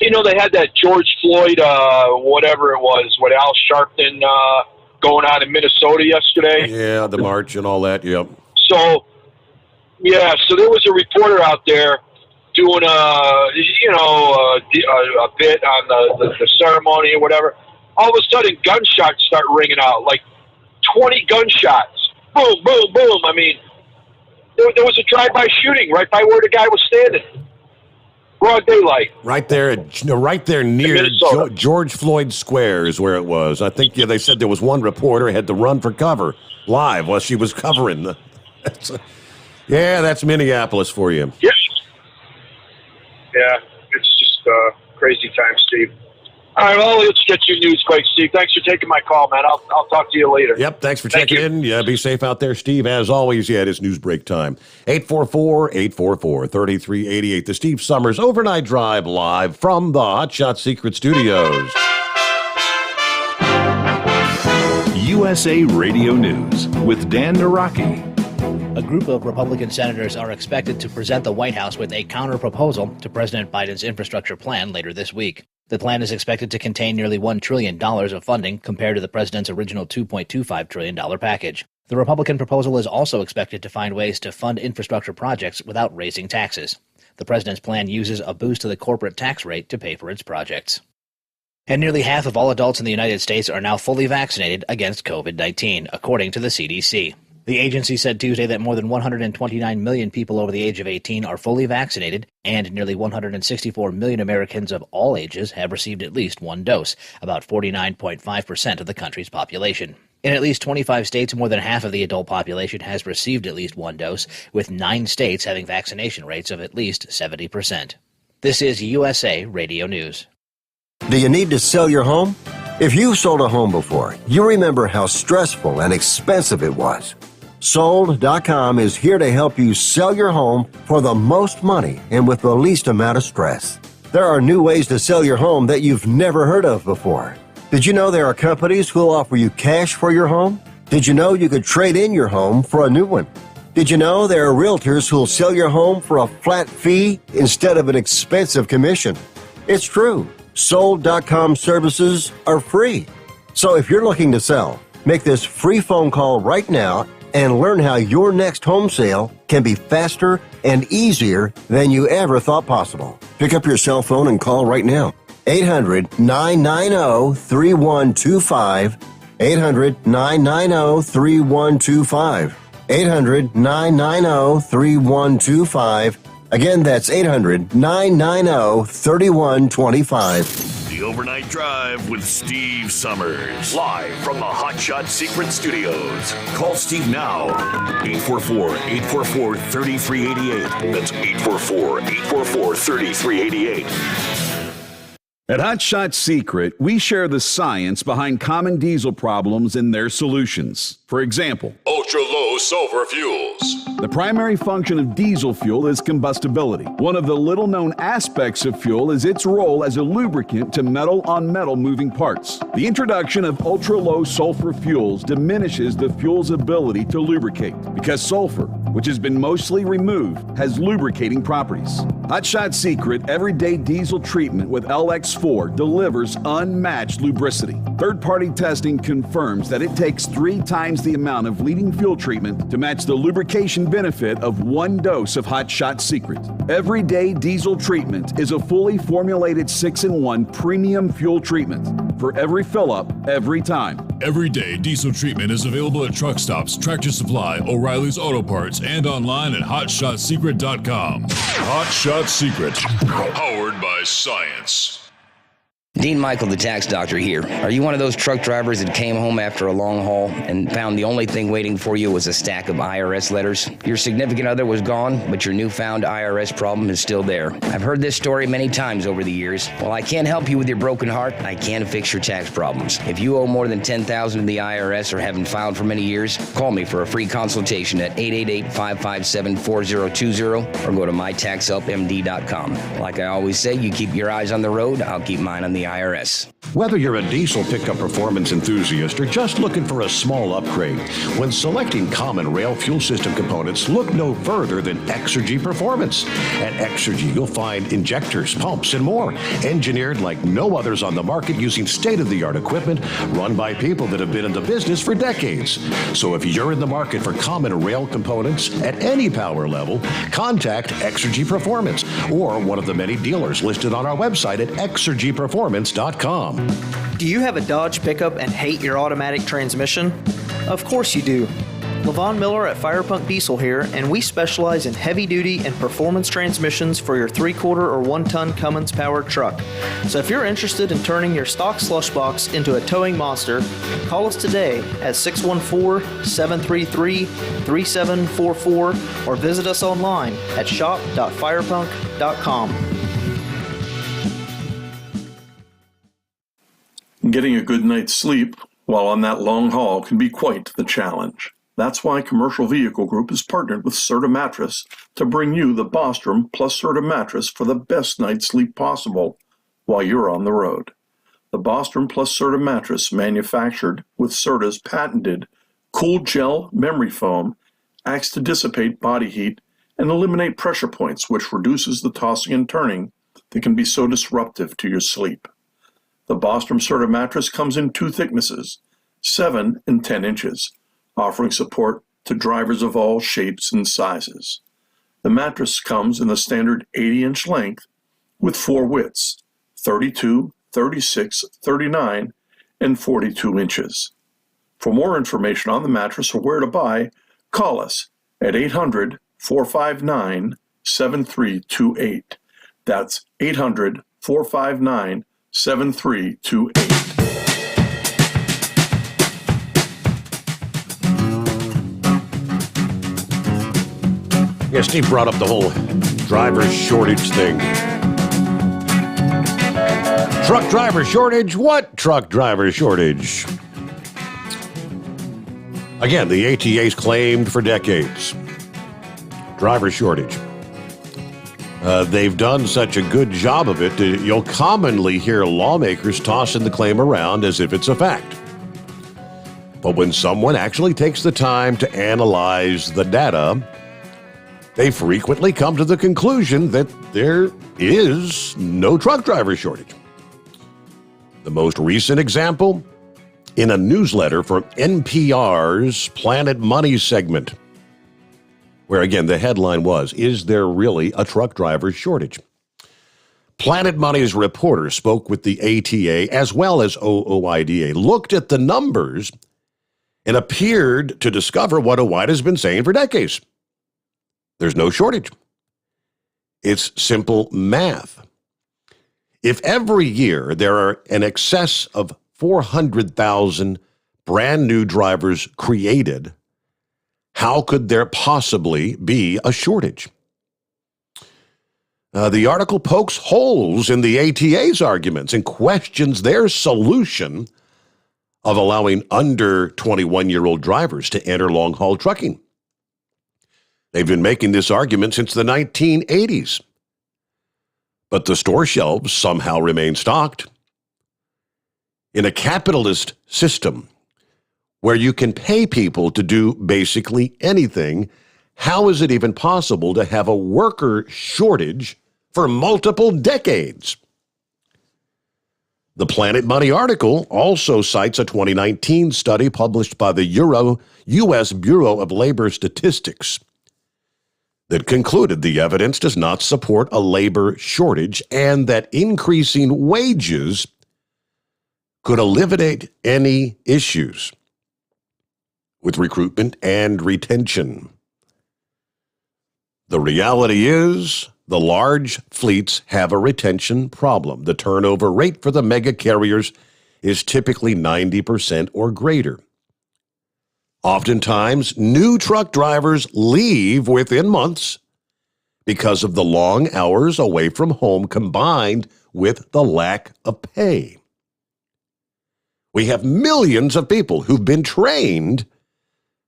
Speaker 18: know they had that George Floyd, whatever it was, what Al Sharpton going on in Minnesota yesterday?
Speaker 2: Yeah, the march and all that, yep.
Speaker 18: So there was a reporter out there doing a bit on the ceremony or whatever. All of a sudden, gunshots start ringing out, like 20 gunshots. Boom, boom, boom. I mean, there was a drive-by shooting right by where the guy was standing. Broad daylight.
Speaker 2: Right there near George Floyd Square is where it was. I think they said there was one reporter had to run for cover live while she was covering. That's Minneapolis for you.
Speaker 18: Yes. Yeah, it's just crazy time, Steve. All right, well, let's get you news quick, Steve. Thanks for taking my call, man. I'll talk to you later.
Speaker 2: Yep, thanks for checking in. Yeah, be safe out there, Steve. As always, yeah, it is news break time. 844-844-3388. The Steve Summers Overnight Drive live from the Hot Shot Secret Studios.
Speaker 14: USA Radio News with Dan Naraki.
Speaker 5: A group of Republican senators are expected to present the White House with a counter-proposal to President Biden's infrastructure plan later this week. The plan is expected to contain nearly $1 trillion of funding compared to the president's original $2.25 trillion package. The Republican proposal is also expected to find ways to fund infrastructure projects without raising taxes. The president's plan uses a boost to the corporate tax rate to pay for its projects. And nearly half of all adults in the United States are now fully vaccinated against COVID-19, according to the CDC. The agency said Tuesday that more than 129 million people over the age of 18 are fully vaccinated, and nearly 164 million Americans of all ages have received at least one dose, about 49.5% of the country's population. In at least 25 states, more than half of the adult population has received at least one dose, with 9 states having vaccination rates of at least 70%. This is USA Radio News.
Speaker 8: Do you need to sell your home? If you've sold a home before, you remember how stressful and expensive it was. Sold.com is here to help you sell your home for the most money and with the least amount of stress. There are new ways to sell your home that you've never heard of before. Did you know there are companies who'll offer you cash for your home? Did you know you could trade in your home for a new one? Did you know there are realtors who'll sell your home for a flat fee instead of an expensive commission? It's true. Sold.com services are free. So if you're looking to sell, make this free phone call right now and learn how your next home sale can be faster and easier than you ever thought possible. Pick up your cell phone and call right now. 800-990-3125. 800-990-3125. 800-990-3125. Again, that's 800-990-3125.
Speaker 20: The Overnight Drive with Steve Summers. Live from the Hot Shot Secret Studios. Call Steve now. 844-844-3388. That's 844-844-3388.
Speaker 4: At Hot Shot Secret, we share the science behind common diesel problems and their solutions. For example,
Speaker 12: ultra-low sulfur fuels.
Speaker 4: The primary function of diesel fuel is combustibility. One of the little-known aspects of fuel is its role as a lubricant to metal-on-metal moving parts. The introduction of ultra-low sulfur fuels diminishes the fuel's ability to lubricate because sulfur, which has been mostly removed, has lubricating properties. Hot Shot Secret Everyday Diesel Treatment with LX4 delivers unmatched lubricity. Third-party testing confirms that it takes 3 times the amount of leading fuel treatment to match the lubrication benefit of 1 dose of Hot Shot Secret. Everyday Diesel Treatment is a fully formulated 6-in-1 premium fuel treatment for every fill-up, every time.
Speaker 12: Everyday Diesel Treatment is available at truck stops, Tractor Supply, O'Reilly's Auto Parts, and online at HotShotSecret.com. Hot Shot Secret, powered by science.
Speaker 11: Dean Michael, the tax doctor here. Are you one of those truck drivers that came home after a long haul and found the only thing waiting for you was a stack of IRS letters? Your significant other was gone, but your newfound IRS problem is still there. I've heard this story many times over the years. While I can't help you with your broken heart, I can fix your tax problems. If you owe more than $10,000 to the IRS or haven't filed for many years, call me for a free consultation at 888-557-4020 or go to mytaxhelpmd.com. Like I always say, you keep your eyes on the road, I'll keep mine on the IRS.
Speaker 2: Whether you're a diesel pickup performance enthusiast or just looking for a small upgrade, when selecting common rail fuel system components, look no further than Exergy Performance. At Exergy, you'll find injectors, pumps, and more, engineered like no others on the market using state-of-the-art equipment run by people that have been in the business for decades. So if you're in the market for common rail components at any power level, contact Exergy Performance or one of the many dealers listed on our website at exergyperformance.com.
Speaker 13: Do you have a Dodge pickup and hate your automatic transmission? Of course you do. LaVon Miller at Firepunk Diesel here, and we specialize in heavy-duty and performance transmissions for your 3-quarter or 1-ton Cummins powered truck. So if you're interested in turning your stock slush box into a towing monster, call us today at 614-733-3744 or visit us online at shop.firepunk.com.
Speaker 15: Getting a good night's sleep while on that long haul can be quite the challenge. That's why Commercial Vehicle Group has partnered with Serta Mattress to bring you the Bostrom plus Serta mattress for the best night's sleep possible while you're on the road. The Bostrom plus Serta mattress, manufactured with Serta's patented Cool Gel Memory Foam, acts to dissipate body heat and eliminate pressure points, which reduces the tossing and turning that can be so disruptive to your sleep. The Bostrom Serta mattress comes in two thicknesses, 7 and 10 inches, offering support to drivers of all shapes and sizes. The mattress comes in the standard 80-inch length with 4 widths, 32, 36, 39, and 42 inches. For more information on the mattress or where to buy, call us at 800-459-7328. That's 800-459-7328.
Speaker 2: Yeah, Steve brought up the whole driver shortage thing. Truck driver shortage? What truck driver shortage? Again, the ATA's claimed for decades. Driver shortage. They've done such a good job of it that you'll commonly hear lawmakers tossing the claim around as if it's a fact. But when someone actually takes the time to analyze the data, they frequently come to the conclusion that there is no truck driver shortage. The most recent example, in a newsletter for NPR's Planet Money segment, where again the headline was, "Is there really a truck driver shortage?" Planet Money's reporter spoke with the ATA as well as OOIDA, looked at the numbers, and appeared to discover what OOIDA has been saying for decades. There's no shortage. It's simple math. If every year there are an excess of 400,000 brand new drivers created, how could there possibly be a shortage? The article pokes holes in the ATA's arguments and questions their solution of allowing under 21-year-old drivers to enter long-haul trucking. They've been making this argument since the 1980s. But the store shelves somehow remain stocked. In a capitalist system where you can pay people to do basically anything, how is it even possible to have a worker shortage for multiple decades? The Planet Money article also cites a 2019 study published by the U.S. Bureau of Labor Statistics that concluded the evidence does not support a labor shortage and that increasing wages could eliminate any issues with recruitment and retention. The reality is the large fleets have a retention problem. The turnover rate for the mega carriers is typically 90% or greater. Oftentimes, new truck drivers leave within months because of the long hours away from home combined with the lack of pay. We have millions of people who've been trained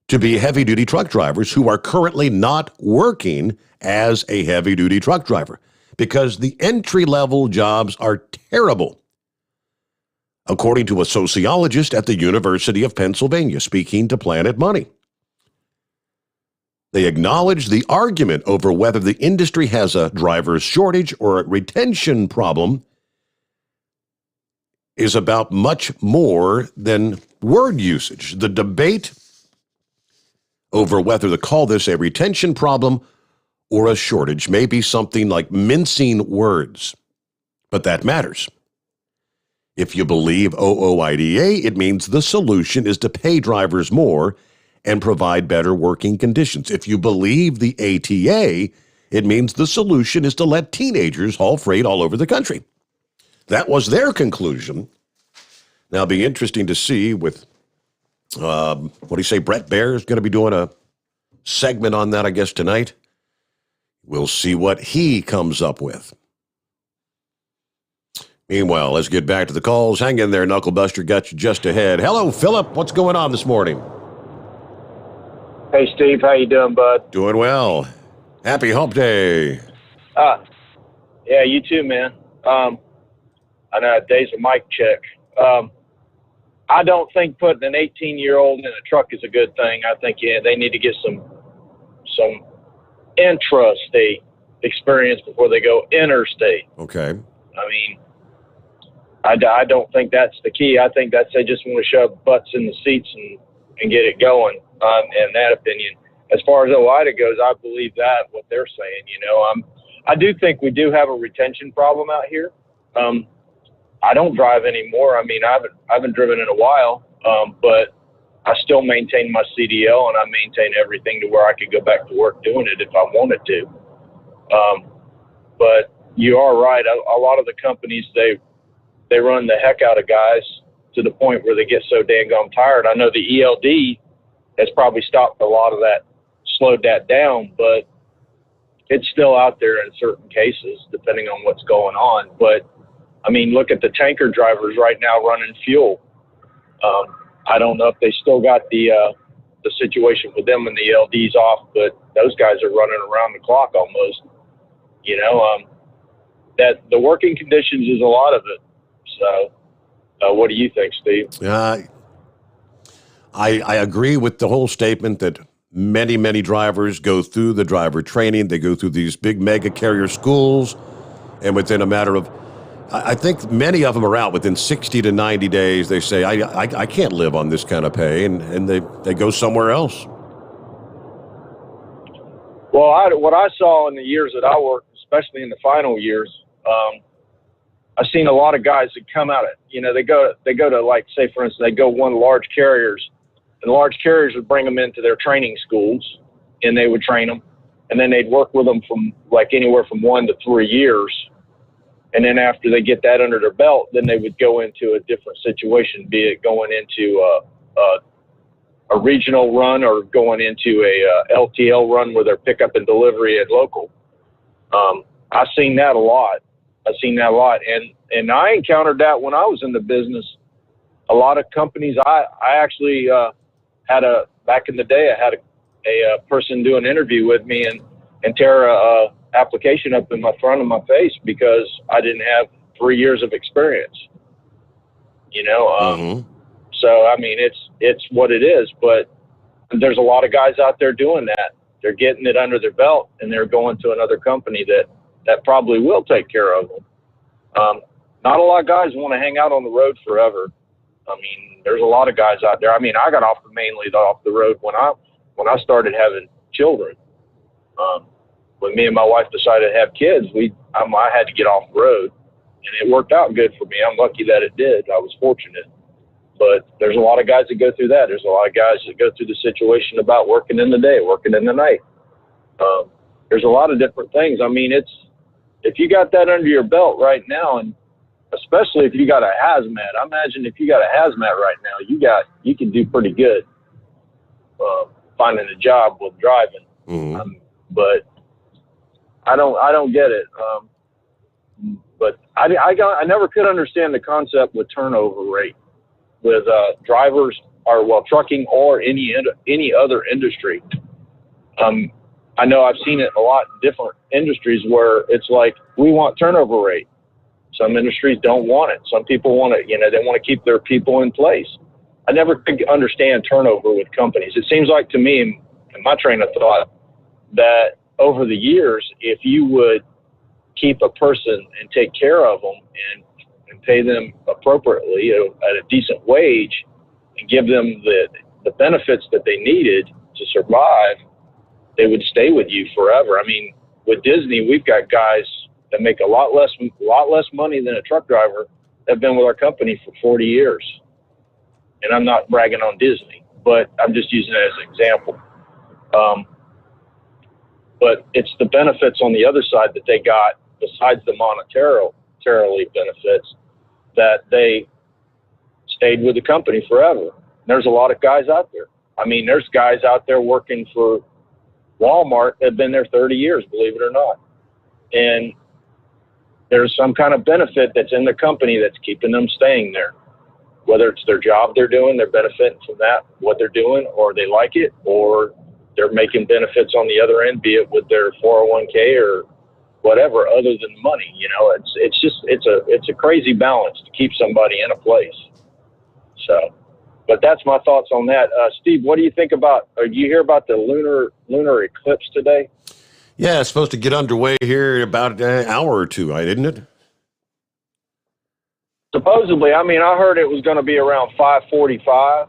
Speaker 2: to be heavy-duty truck drivers who are currently not working as a heavy-duty truck driver because the entry-level jobs are terrible. According to a sociologist at the University of Pennsylvania speaking to Planet Money. They acknowledge the argument over whether the industry has a driver's shortage or a retention problem is about much more than word usage. The debate over whether to call this a retention problem or a shortage may be something like mincing words, but that matters. If you believe OOIDA, it means the solution is to pay drivers more and provide better working conditions. If you believe the ATA, it means the solution is to let teenagers haul freight all over the country. That was their conclusion. Now, it'll be interesting to see with, Brett Baer is going to be doing a segment on that, I guess, tonight. We'll see what he comes up with. Meanwhile, let's get back to the calls. Hang in there, Knucklebuster. Got you just ahead. Hello, Philip. What's going on this morning?
Speaker 1: Hey, Steve. How you doing, bud?
Speaker 2: Doing well. Happy Hump Day.
Speaker 1: Yeah, you too, man. I know days of mic check. I don't think putting an 18-year-old in a truck is a good thing. I think they need to get some intrastate experience before they go interstate.
Speaker 2: Okay.
Speaker 1: I mean, I don't think that's the key. I think that's they just want to shove butts in the seats and get it going. In that opinion, as far as OIDA goes, I believe that what they're saying. I do think we do have a retention problem out here. I don't drive anymore. I mean, I haven't driven in a while, but I still maintain my CDL and I maintain everything to where I could go back to work doing it if I wanted to. But you are right. A lot of the companies, they run the heck out of guys to the point where they get so dang gone tired. I know the ELD has probably stopped a lot of that, slowed that down, but it's still out there in certain cases, depending on what's going on. But I mean, look at the tanker drivers right now running fuel. I don't know if they still got the situation with them and the LD's off, but those guys are running around the clock almost. That the working conditions is a lot of it. So, what do you think, Steve?
Speaker 2: I agree with the whole statement that many drivers go through the driver training. They go through these big mega carrier schools, and within a matter of, I think many of them are out within 60 to 90 days. They say, I can't live on this kind of pay, and they go somewhere else.
Speaker 1: Well, what I saw in the years that I worked, especially in the final years, I've seen a lot of guys that come out at, they go to, like, say, for instance, they go one large carriers, and the large carriers would bring them into their training schools, and they would train them, and then they'd work with them from, like, anywhere from 1 to 3 years. And then after they get that under their belt, then they would go into a different situation, be it going into a regional run or going into a LTL run where they're pickup and delivery at local. I've seen that a lot. And I encountered that when I was in the business. A lot of companies, I actually had back in the day, I had a person do an interview with me and tear a application up in my front of my face because I didn't have 3 years of experience. So I mean, it's what it is, but there's a lot of guys out there doing that. They're getting it under their belt and they're going to another company that probably will take care of them. Not a lot of guys want to hang out on the road forever. I mean, there's a lot of guys out there. I mean, I got mainly off the road when I started having children. When me and my wife decided to have kids, I had to get off the road, and it worked out good for me. I'm lucky that it did. I was fortunate. But there's a lot of guys that go through that. There's a lot of guys that go through the situation about working in the day, working in the night. There's a lot of different things. I mean, if you got that under your belt right now, and especially if you got a hazmat, I imagine if you got a hazmat right now, you can do pretty good finding a job with driving. But I don't get it. But I never could understand the concept with turnover rate with drivers trucking or any other industry. I know I've seen it a lot in different industries where it's like, we want turnover rate. Some industries don't want it. Some people want it, they want to keep their people in place. I never could understand turnover with companies. It seems like to me, in my train of thought, that over the years, if you would keep a person and take care of them and pay them appropriately at a decent wage and give them the benefits that they needed to survive, they would stay with you forever. I mean, with Disney, we've got guys that make a lot less money than a truck driver that have been with our company for 40 years. And I'm not bragging on Disney, but I'm just using it as an example. But it's the benefits on the other side that they got, besides the monetarily benefits, that they stayed with the company forever. There's a lot of guys out there. I mean, there's guys out there working for Walmart that have been there 30 years, believe it or not. And there's some kind of benefit that's in the company that's keeping them staying there. Whether it's their job they're doing, they're benefiting from that, what they're doing, or they like it, or they're making benefits on the other end, be it with their 401k or whatever, other than money. You know, it's a crazy balance to keep somebody in a place. So, but that's my thoughts on that. Steve, what do you think about? Did you hear about the lunar eclipse today?
Speaker 2: Yeah, it's supposed to get underway here in about an hour or two, didn't it?
Speaker 1: Supposedly, I mean, I heard it was going to be around 5:45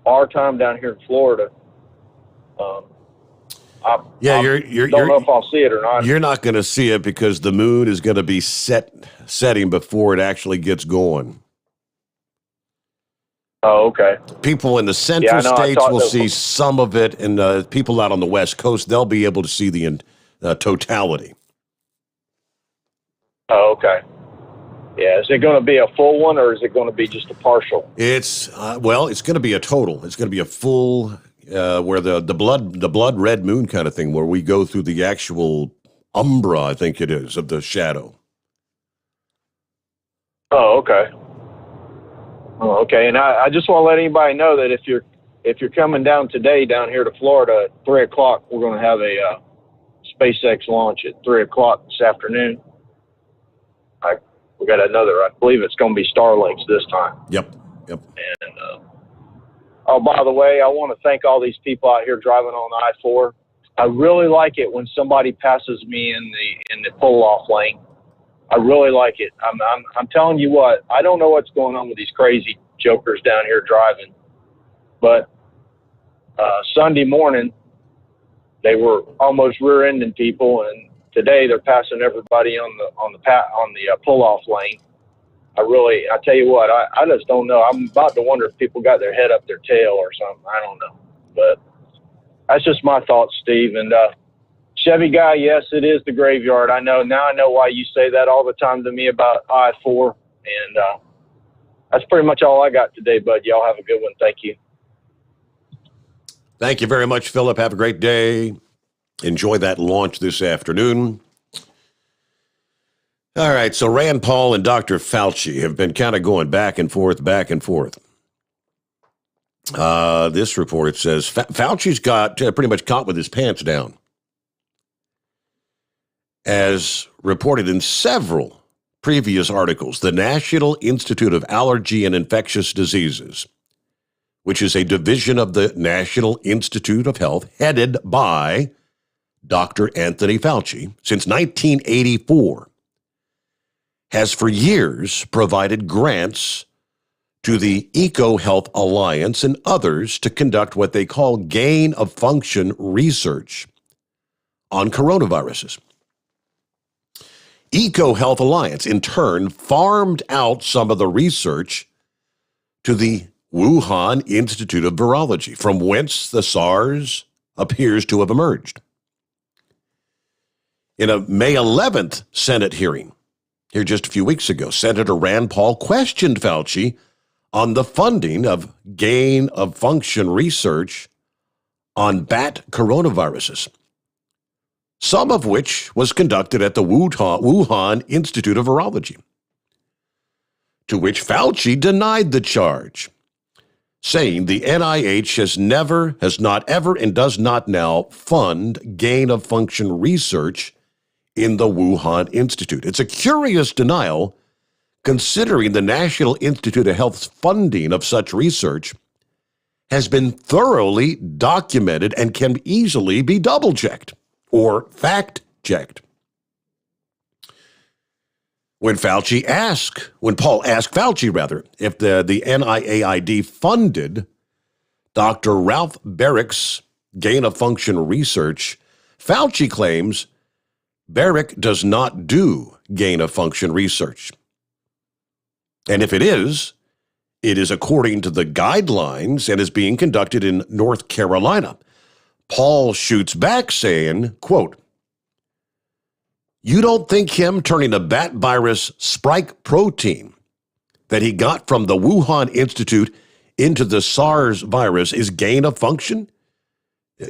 Speaker 1: our time down here in Florida. I don't know if I'll see it or not.
Speaker 2: You're not going to see it because the moon is going to be setting before it actually gets going.
Speaker 1: Oh, okay.
Speaker 2: People in the central states will see some of it, and people out on the West Coast, they'll be able to see the totality.
Speaker 1: Oh, okay. Yeah, is it going to be a full one, or is it going to be just a partial?
Speaker 2: It's it's going to be a total. It's going to be a full, where the blood red moon kind of thing, where we go through the actual umbra, I think it is, of the shadow.
Speaker 1: Oh, okay. Oh, okay. And I just want to let anybody know that if you're coming down today down here to Florida at 3:00, we're going to have a SpaceX launch at 3:00 this afternoon. We got another. I believe it's going to be Starlinks this time.
Speaker 2: Yep.
Speaker 1: And oh, by the way, I want to thank all these people out here driving on I-4. I really like it when somebody passes me in the pull-off lane. I really like it. I'm telling you what. I don't know what's going on with these crazy jokers down here driving, but Sunday morning they were almost rear-ending people, and today they're passing everybody on the pull-off lane. I tell you what, I just don't know. I'm about to wonder if people got their head up their tail or something. I don't know, but that's just my thoughts, Steve. And Chevy guy, yes, it is the graveyard. I know now. I know why you say that all the time to me about I-4, and that's pretty much all I got today, bud. Y'all have a good one. Thank you.
Speaker 2: Thank you very much, Philip. Have a great day. Enjoy that launch this afternoon. All right, so Rand Paul and Dr. Fauci have been kind of going back and forth. This report, it says Fauci's got pretty much caught with his pants down. As reported in several previous articles, the National Institute of Allergy and Infectious Diseases, which is a division of the National Institute of Health, headed by Dr. Anthony Fauci, since 1984, has for years provided grants to the EcoHealth Alliance and others to conduct what they call gain-of-function research on coronaviruses. EcoHealth Alliance, in turn, farmed out some of the research to the Wuhan Institute of Virology, from whence the SARS appears to have emerged. In a May 11th Senate hearing, here just a few weeks ago, Senator Rand Paul questioned Fauci on the funding of gain-of-function research on bat coronaviruses, some of which was conducted at the Wuhan Institute of Virology, to which Fauci denied the charge, saying the NIH has not ever and does not now fund gain-of-function research in the Wuhan Institute. It's a curious denial, considering the National Institute of Health's funding of such research has been thoroughly documented and can easily be double-checked or fact-checked. When Paul asked Fauci, if the NIAID funded Dr. Ralph Barrick's gain-of-function research, Fauci claims Barrick does not do gain-of-function research. And if it is according to the guidelines and is being conducted in North Carolina. Paul shoots back saying, quote, "You don't think him turning a bat virus spike protein that he got from the Wuhan Institute into the SARS virus is gain of function?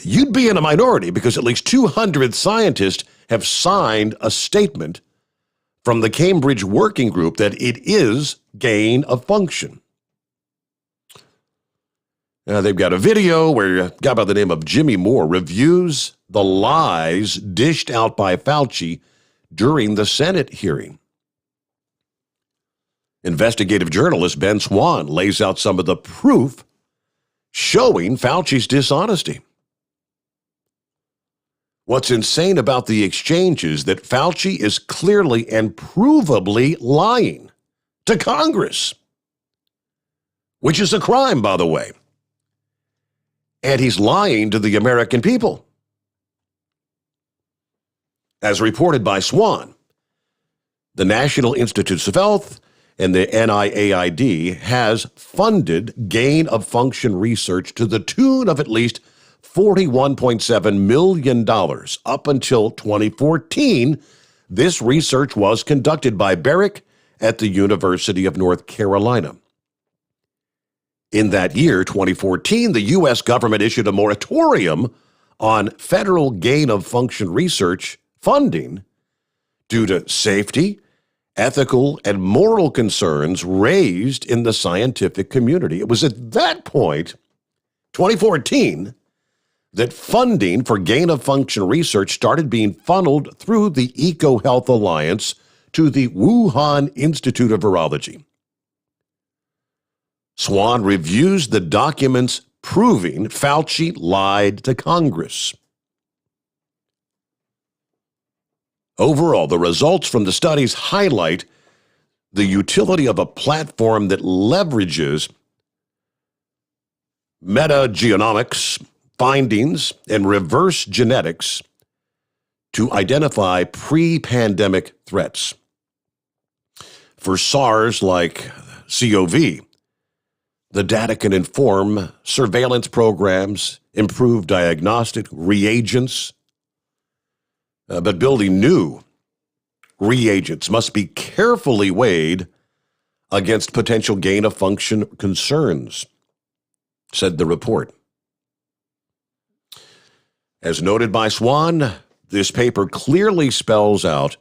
Speaker 2: You'd be in a minority, because at least 200 scientists have signed a statement from the Cambridge Working Group that it is gain of function. They've got a video where a guy by the name of Jimmy Moore reviews the lies dished out by Fauci during the Senate hearing. Investigative journalist Ben Swan lays out some of the proof showing Fauci's dishonesty. What's insane about the exchange is that Fauci is clearly and provably lying to Congress, which is a crime, by the way. And he's lying to the American people. As reported by Swan, the National Institutes of Health and the NIAID has funded gain-of-function research to the tune of at least $41.7 million. Up until 2014, this research was conducted by Barrick at the University of North Carolina. In that year, 2014, the U.S. government issued a moratorium on federal gain-of-function research funding due to safety, ethical, and moral concerns raised in the scientific community. It was at that point, 2014, that funding for gain-of-function research started being funneled through the EcoHealth Alliance to the Wuhan Institute of Virology. Swan reviews the documents proving Fauci lied to Congress. Overall, the results from the studies highlight the utility of a platform that leverages metagenomics findings and reverse genetics to identify pre-pandemic threats. For SARS like CoV, the data can inform surveillance programs, improve diagnostic reagents, but building new reagents must be carefully weighed against potential gain-of-function concerns, said the report. As noted by Swan, this paper clearly spells out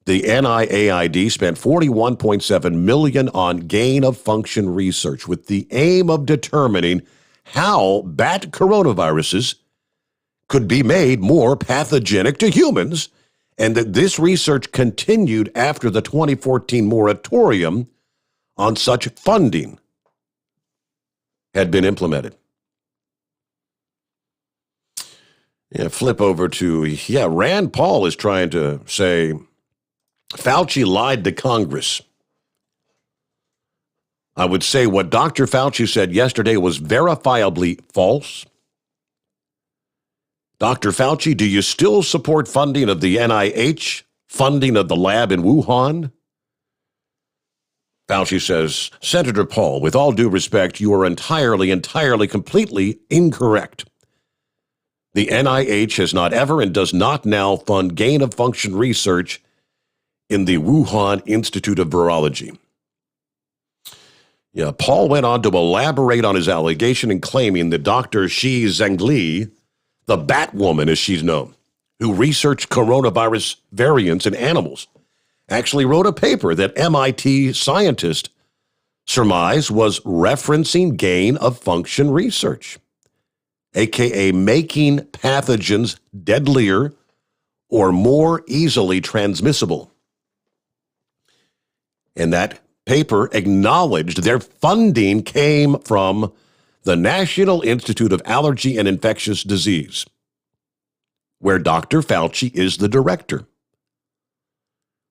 Speaker 2: the NIAID spent $41.7 million on gain-of-function research with the aim of determining how bat coronaviruses could be made more pathogenic to humans, and that this research continued after the 2014 moratorium on such funding had been implemented. Flip over to, Rand Paul is trying to say Fauci lied to Congress. I would say what Dr. Fauci said yesterday was verifiably false. Dr. Fauci, do you still support funding of the NIH, funding of the lab in Wuhan? Fauci says, Senator Paul, with all due respect, you are entirely, completely incorrect. The NIH has not ever and does not now fund gain-of-function research in the Wuhan Institute of Virology. Paul went on to elaborate on his allegation in claiming that Dr. Shi Zhengli, the Batwoman as she's known, who researched coronavirus variants in animals, actually wrote a paper that MIT scientists surmised was referencing gain-of-function research, aka making pathogens deadlier or more easily transmissible. And that paper acknowledged their funding came from the National Institute of Allergy and Infectious Disease, where Dr. Fauci is the director.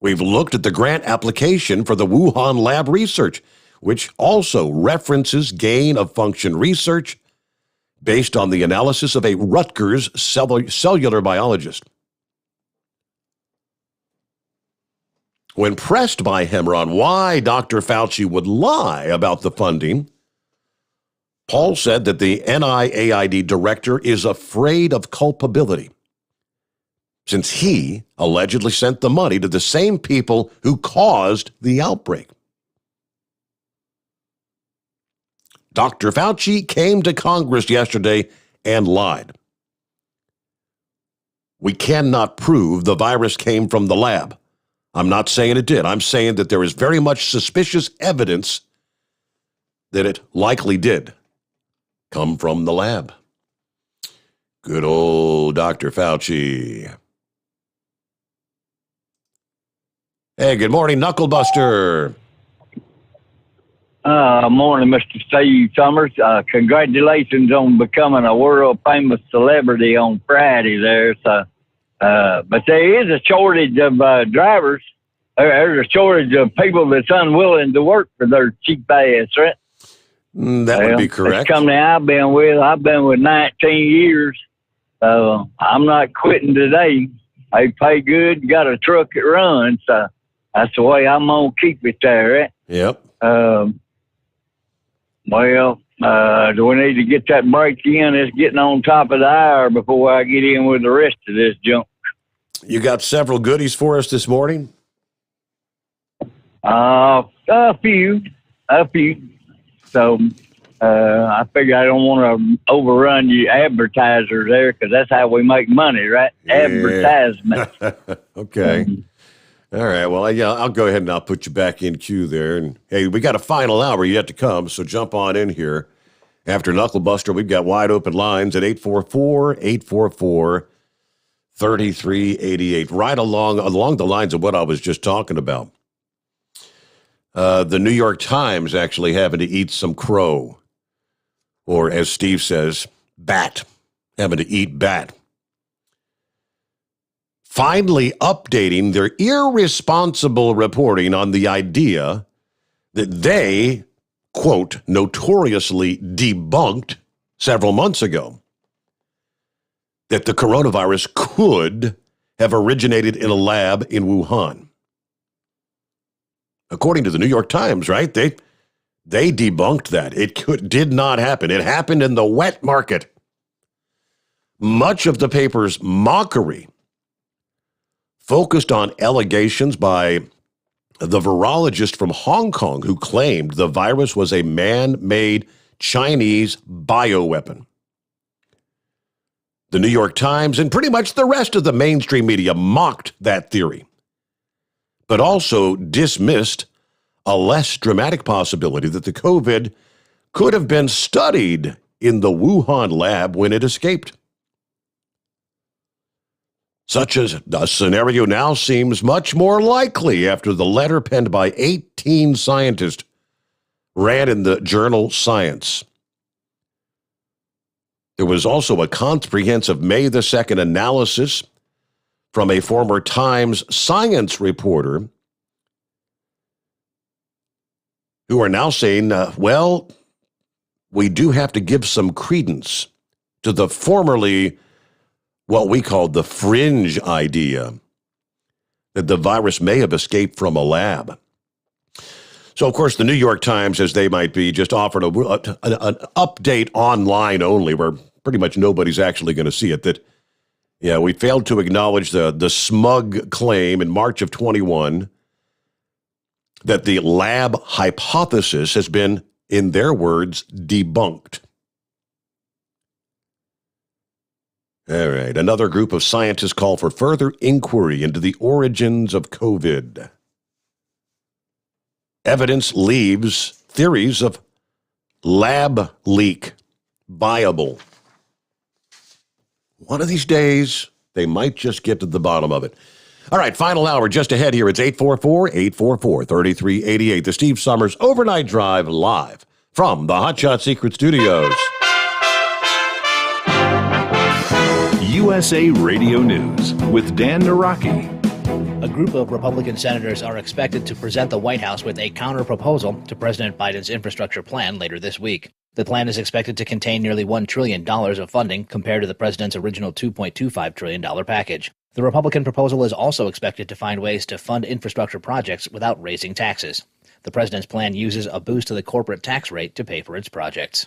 Speaker 2: We've looked at the grant application for the Wuhan lab research, which also references gain-of-function research based on the analysis of a Rutgers cellular biologist. When pressed by Hemmer on why Dr. Fauci would lie about the funding, Paul said that the NIAID director is afraid of culpability, since he allegedly sent the money to the same people who caused the outbreak. Dr. Fauci came to Congress yesterday and lied. We cannot prove the virus came from the lab. I'm not saying it did. I'm saying that there is very much suspicious evidence that it likely did come from the lab. Good old Dr. Fauci. Hey, good morning, Knucklebuster.
Speaker 6: Morning, Mr. Steve Sommers. Congratulations on becoming a world famous celebrity on Friday there. So, but there is a shortage of drivers. There's a shortage of people that's unwilling to work for their cheap ass, right?
Speaker 2: That would be correct.
Speaker 6: This company I've been with 19 years. I'm not quitting today. They pay good, got a truck that runs. So that's the way I'm going to keep it there, right?
Speaker 2: Yep.
Speaker 6: Do we need to get that break in? It's getting on top of the hour before I get in with the rest of this junk.
Speaker 2: You got several goodies for us this morning?
Speaker 6: A few. So I figure I don't want to overrun you advertisers there because that's how we make money, right? Yeah. Advertisement.
Speaker 2: Okay. All right. Well, I'll go ahead and I'll put you back in queue there. And hey, we got a final hour yet to come, so jump on in here. After Knucklebuster, we've got wide open lines at 844-844-3388. Right along the lines of what I was just talking about. The New York Times actually having to eat some crow, or as Steve says, bat, having to eat bat. Finally updating their irresponsible reporting on the idea that they, quote, notoriously debunked several months ago, that the coronavirus could have originated in a lab in Wuhan. According to the New York Times, right? They debunked that. It did not happen. It happened in the wet market. Much of the paper's mockery focused on allegations by the virologist from Hong Kong who claimed the virus was a man-made Chinese bioweapon. The New York Times and pretty much the rest of the mainstream media mocked that theory, but also dismissed a less dramatic possibility that the COVID could have been studied in the Wuhan lab when it escaped. Such a scenario now seems much more likely after the letter penned by 18 scientists ran in the journal Science. There was also a comprehensive May the 2nd analysis from a former Times science reporter who are now saying, we do have to give some credence to the formerly what we called the fringe idea that the virus may have escaped from a lab. So, of course, the New York Times, as they might be, just offered an update online only where pretty much nobody's actually going to see it, that, we failed to acknowledge the smug claim in March of 21 that the lab hypothesis has been, in their words, debunked. All right, another group of scientists call for further inquiry into the origins of COVID. Evidence leaves theories of lab leak viable. One of these days, they might just get to the bottom of it. All right, final hour just ahead here. It's 844-844-3388. The Steve Sommers Overnight Drive live from the Hotshot Secret Studios.
Speaker 14: USA Radio News with Dan Naraki.
Speaker 5: A group of Republican senators are expected to present the White House with a counter-proposal to President Biden's infrastructure plan later this week. The plan is expected to contain nearly $1 trillion of funding compared to the president's original $2.25 trillion package. The Republican proposal is also expected to find ways to fund infrastructure projects without raising taxes. The president's plan uses a boost to the corporate tax rate to pay for its projects.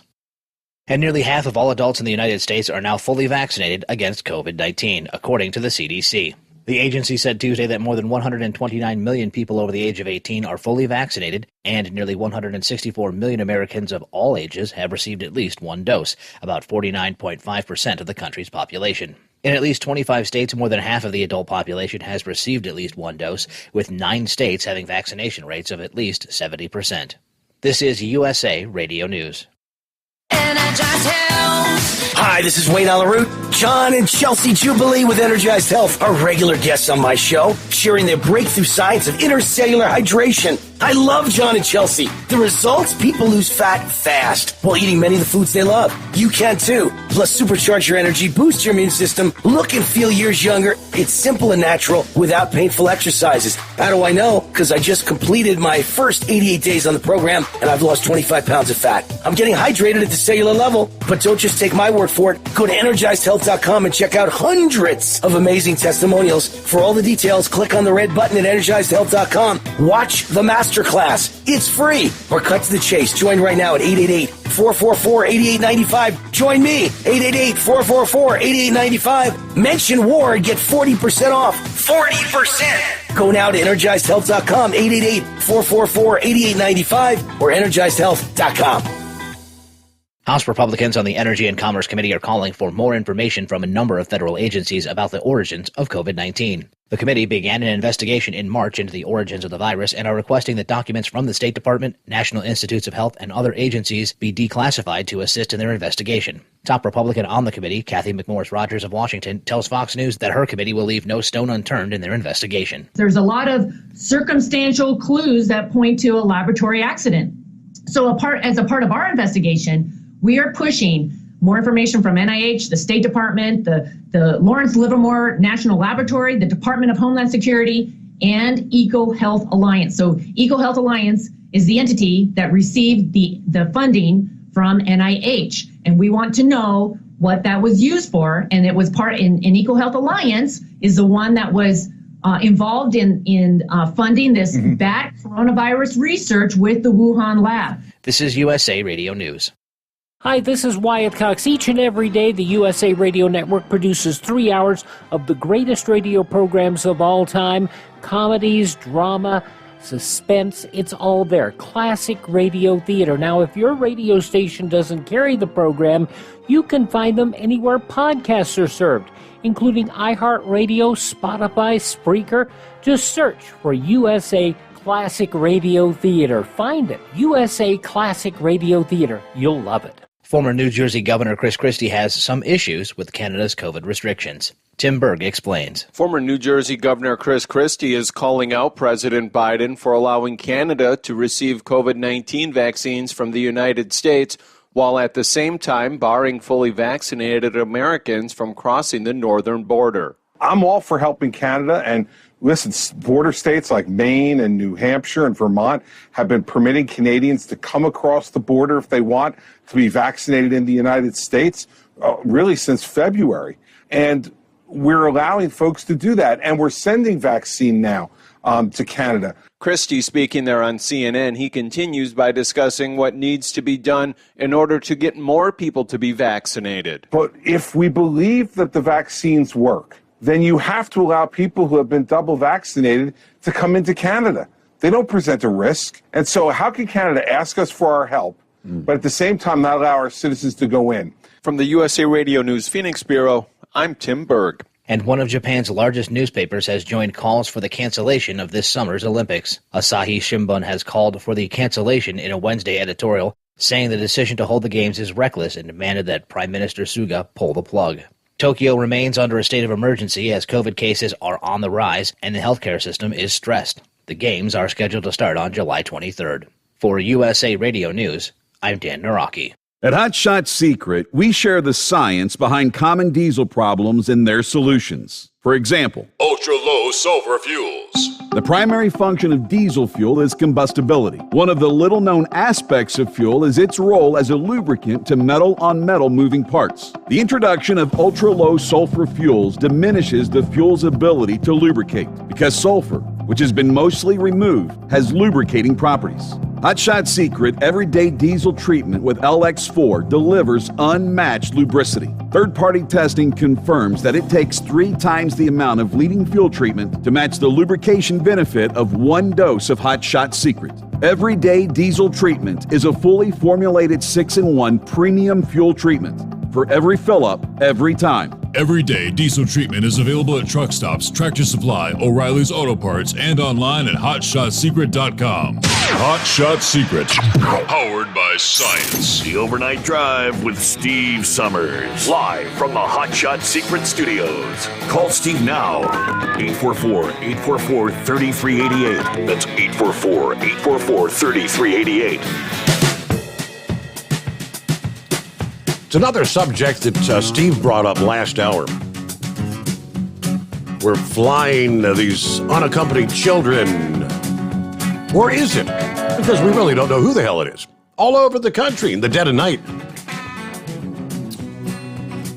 Speaker 5: And nearly half of all adults in the United States are now fully vaccinated against COVID-19, according to the CDC. The agency said Tuesday that more than 129 million people over the age of 18 are fully vaccinated, and nearly 164 million Americans of all ages have received at least one dose, about 49.5% of the country's population. In at least 25 states, more than half of the adult population has received at least one dose, with 9 states having vaccination rates of at least 70%. This is USA Radio News.
Speaker 7: Hi, this is Wayne Alaroot. John and Chelsea Jubilee with Energized Health are regular guests on my show, sharing their breakthrough science of intercellular hydration. I love John and Chelsea. The results? People lose fat fast while eating many of the foods they love. You can too. Plus, supercharge your energy, boost your immune system, look and feel years younger. It's simple and natural without painful exercises. How do I know? Because I just completed my first 88 days on the program and I've lost 25 pounds of fat. I'm getting hydrated at the cellular level, but don't just take my word for it. Go to EnergizedHealth.com and check out hundreds of amazing testimonials. For all the details, click on the red button at EnergizedHealth.com. Watch the masterclass. It's free. Or cut to the chase. Join right now at 888-444-8895. Join me, 888-444-8895. Mention WAR and get 40% off. 40%! Go now to EnergizedHealth.com, 888-444-8895 or EnergizedHealth.com.
Speaker 5: House Republicans on the Energy and Commerce Committee are calling for more information from a number of federal agencies about the origins of COVID-19. The committee began an investigation in March into the origins of the virus and are requesting that documents from the State Department, National Institutes of Health, and other agencies be declassified to assist in their investigation. Top Republican on the committee, Kathy McMorris Rogers of Washington, tells Fox News that her committee will leave no stone unturned in their investigation.
Speaker 19: There's a lot of circumstantial clues that point to a laboratory accident. So as a part of our investigation, we are pushing more information from NIH, the State Department, the Lawrence Livermore National Laboratory, the Department of Homeland Security, and EcoHealth Alliance. So EcoHealth Alliance is the entity that received the funding from NIH. And we want to know what that was used for. And it was part in EcoHealth Alliance is the one that was involved in funding this bat coronavirus research with the Wuhan lab.
Speaker 5: This is USA Radio News.
Speaker 23: Hi, this is Wyatt Cox. Each and every day, the USA Radio Network produces 3 hours of the greatest radio programs of all time. Comedies, drama, suspense, it's all there. Classic radio theater. Now, if your radio station doesn't carry the program, you can find them anywhere podcasts are served, including iHeartRadio, Spotify, Spreaker. Just search for USA Classic Radio Theater. Find it. USA Classic Radio Theater. You'll love it.
Speaker 5: Former New Jersey Governor Chris Christie has some issues with Canada's COVID restrictions. Tim Berg explains.
Speaker 21: Former New Jersey Governor Chris Christie is calling out President Biden for allowing Canada to receive COVID-19 vaccines from the United States, while at the same time barring fully vaccinated Americans from crossing the northern border.
Speaker 24: I'm all for helping Canada, and listen, border states like Maine and New Hampshire and Vermont have been permitting Canadians to come across the border if they want to be vaccinated in the United States, really since February. And we're allowing folks to do that, and we're sending vaccine now to Canada.
Speaker 21: Christie speaking there on CNN, he continues by discussing what needs to be done in order to get more people to be vaccinated.
Speaker 24: But if we believe that the vaccines work, then you have to allow people who have been double vaccinated to come into Canada. They don't present a risk. And so how can Canada ask us for our help, but at the same time not allow our citizens to go in?
Speaker 21: From the USA Radio News Phoenix Bureau, I'm Tim Berg.
Speaker 5: And one of Japan's largest newspapers has joined calls for the cancellation of this summer's Olympics. Asahi Shimbun has called for the cancellation in a Wednesday editorial, saying the decision to hold the games is reckless and demanded that Prime Minister Suga pull the plug. Tokyo remains under a state of emergency as COVID cases are on the rise and the healthcare system is stressed. The games are scheduled to start on July 23rd. For USA Radio News, I'm Dan Naraki.
Speaker 4: At Hot Shot Secret, we share the science behind common diesel problems and their solutions. For example,
Speaker 22: ultra-low sulfur fuels.
Speaker 4: The primary function of diesel fuel is combustibility. One of the little-known aspects of fuel is its role as a lubricant to metal-on-metal moving parts. The introduction of ultra-low sulfur fuels diminishes the fuel's ability to lubricate because sulfur, which has been mostly removed, has lubricating properties. Hot Shot Secret Everyday Diesel Treatment with LX4 delivers unmatched lubricity. Third-party testing confirms that it takes 3 times the amount of leading fuel treatment to match the lubrication benefit of 1 dose of Hot Shot Secret. Everyday Diesel Treatment is a fully formulated 6-in-1 premium fuel treatment for every fill-up, every time.
Speaker 12: Everyday diesel treatment is available at truck stops, Tractor Supply, O'Reilly's Auto Parts, and online at HotShotSecret.com. Hot Shot Secret, powered by science.
Speaker 20: The Overnight Drive with Steve Summers. Live from the Hot Shot Secret Studios. Call Steve now. 844-844-3388. That's 844-844-3388.
Speaker 2: It's another subject that Steve brought up last hour. We're flying these unaccompanied children. Or is it? Because we really don't know who the hell it is. All over the country in the dead of night.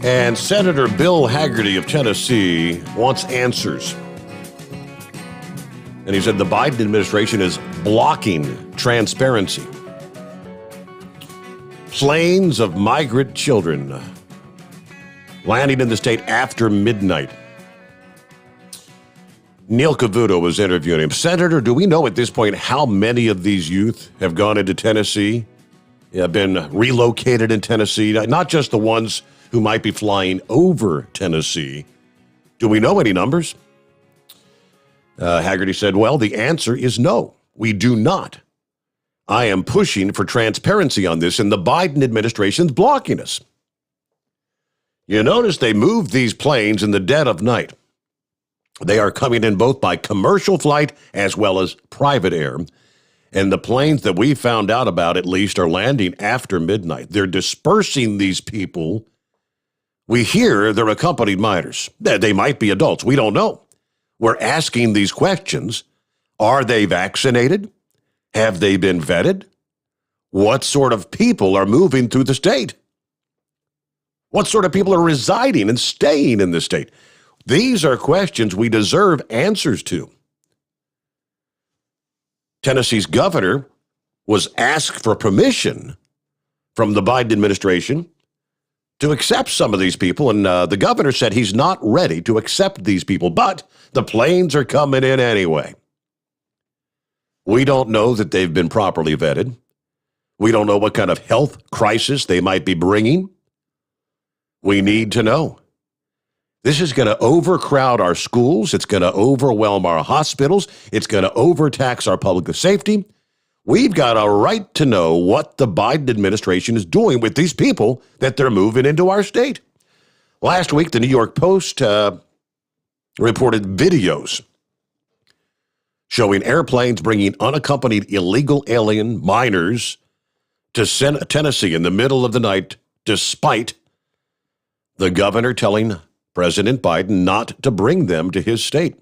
Speaker 2: And Senator Bill Hagerty of Tennessee wants answers. And he said the Biden administration is blocking transparency. Planes of migrant children landing in the state after midnight. Neil Cavuto was interviewing him. Senator, do we know at this point how many of these youth have gone into Tennessee, have been relocated in Tennessee? Not just the ones who might be flying over Tennessee. Do we know any numbers? Hagerty said, well, the answer is no, we do not. I am pushing for transparency on this, and the Biden administration's blocking us. You notice they moved these planes in the dead of night. They are coming in both by commercial flight as well as private air. And the planes that we found out about, at least, are landing after midnight. They're dispersing these people. We hear they're accompanied minors. They might be adults. We don't know. We're asking these questions. Are they vaccinated? Have they been vetted? What sort of people are moving through the state? What sort of people are residing and staying in the state? These are questions we deserve answers to. Tennessee's governor was asked for permission from the Biden administration to accept some of these people, and the governor said he's not ready to accept these people, but the planes are coming in anyway. We don't know that they've been properly vetted. We don't know what kind of health crisis they might be bringing. We need to know. This is going to overcrowd our schools. It's going to overwhelm our hospitals. It's going to overtax our public safety. We've got a right to know what the Biden administration is doing with these people that they're moving into our state. Last week, the New York Post reported videos showing airplanes bringing unaccompanied illegal alien minors to Tennessee in the middle of the night, despite the governor telling President Biden not to bring them to his state.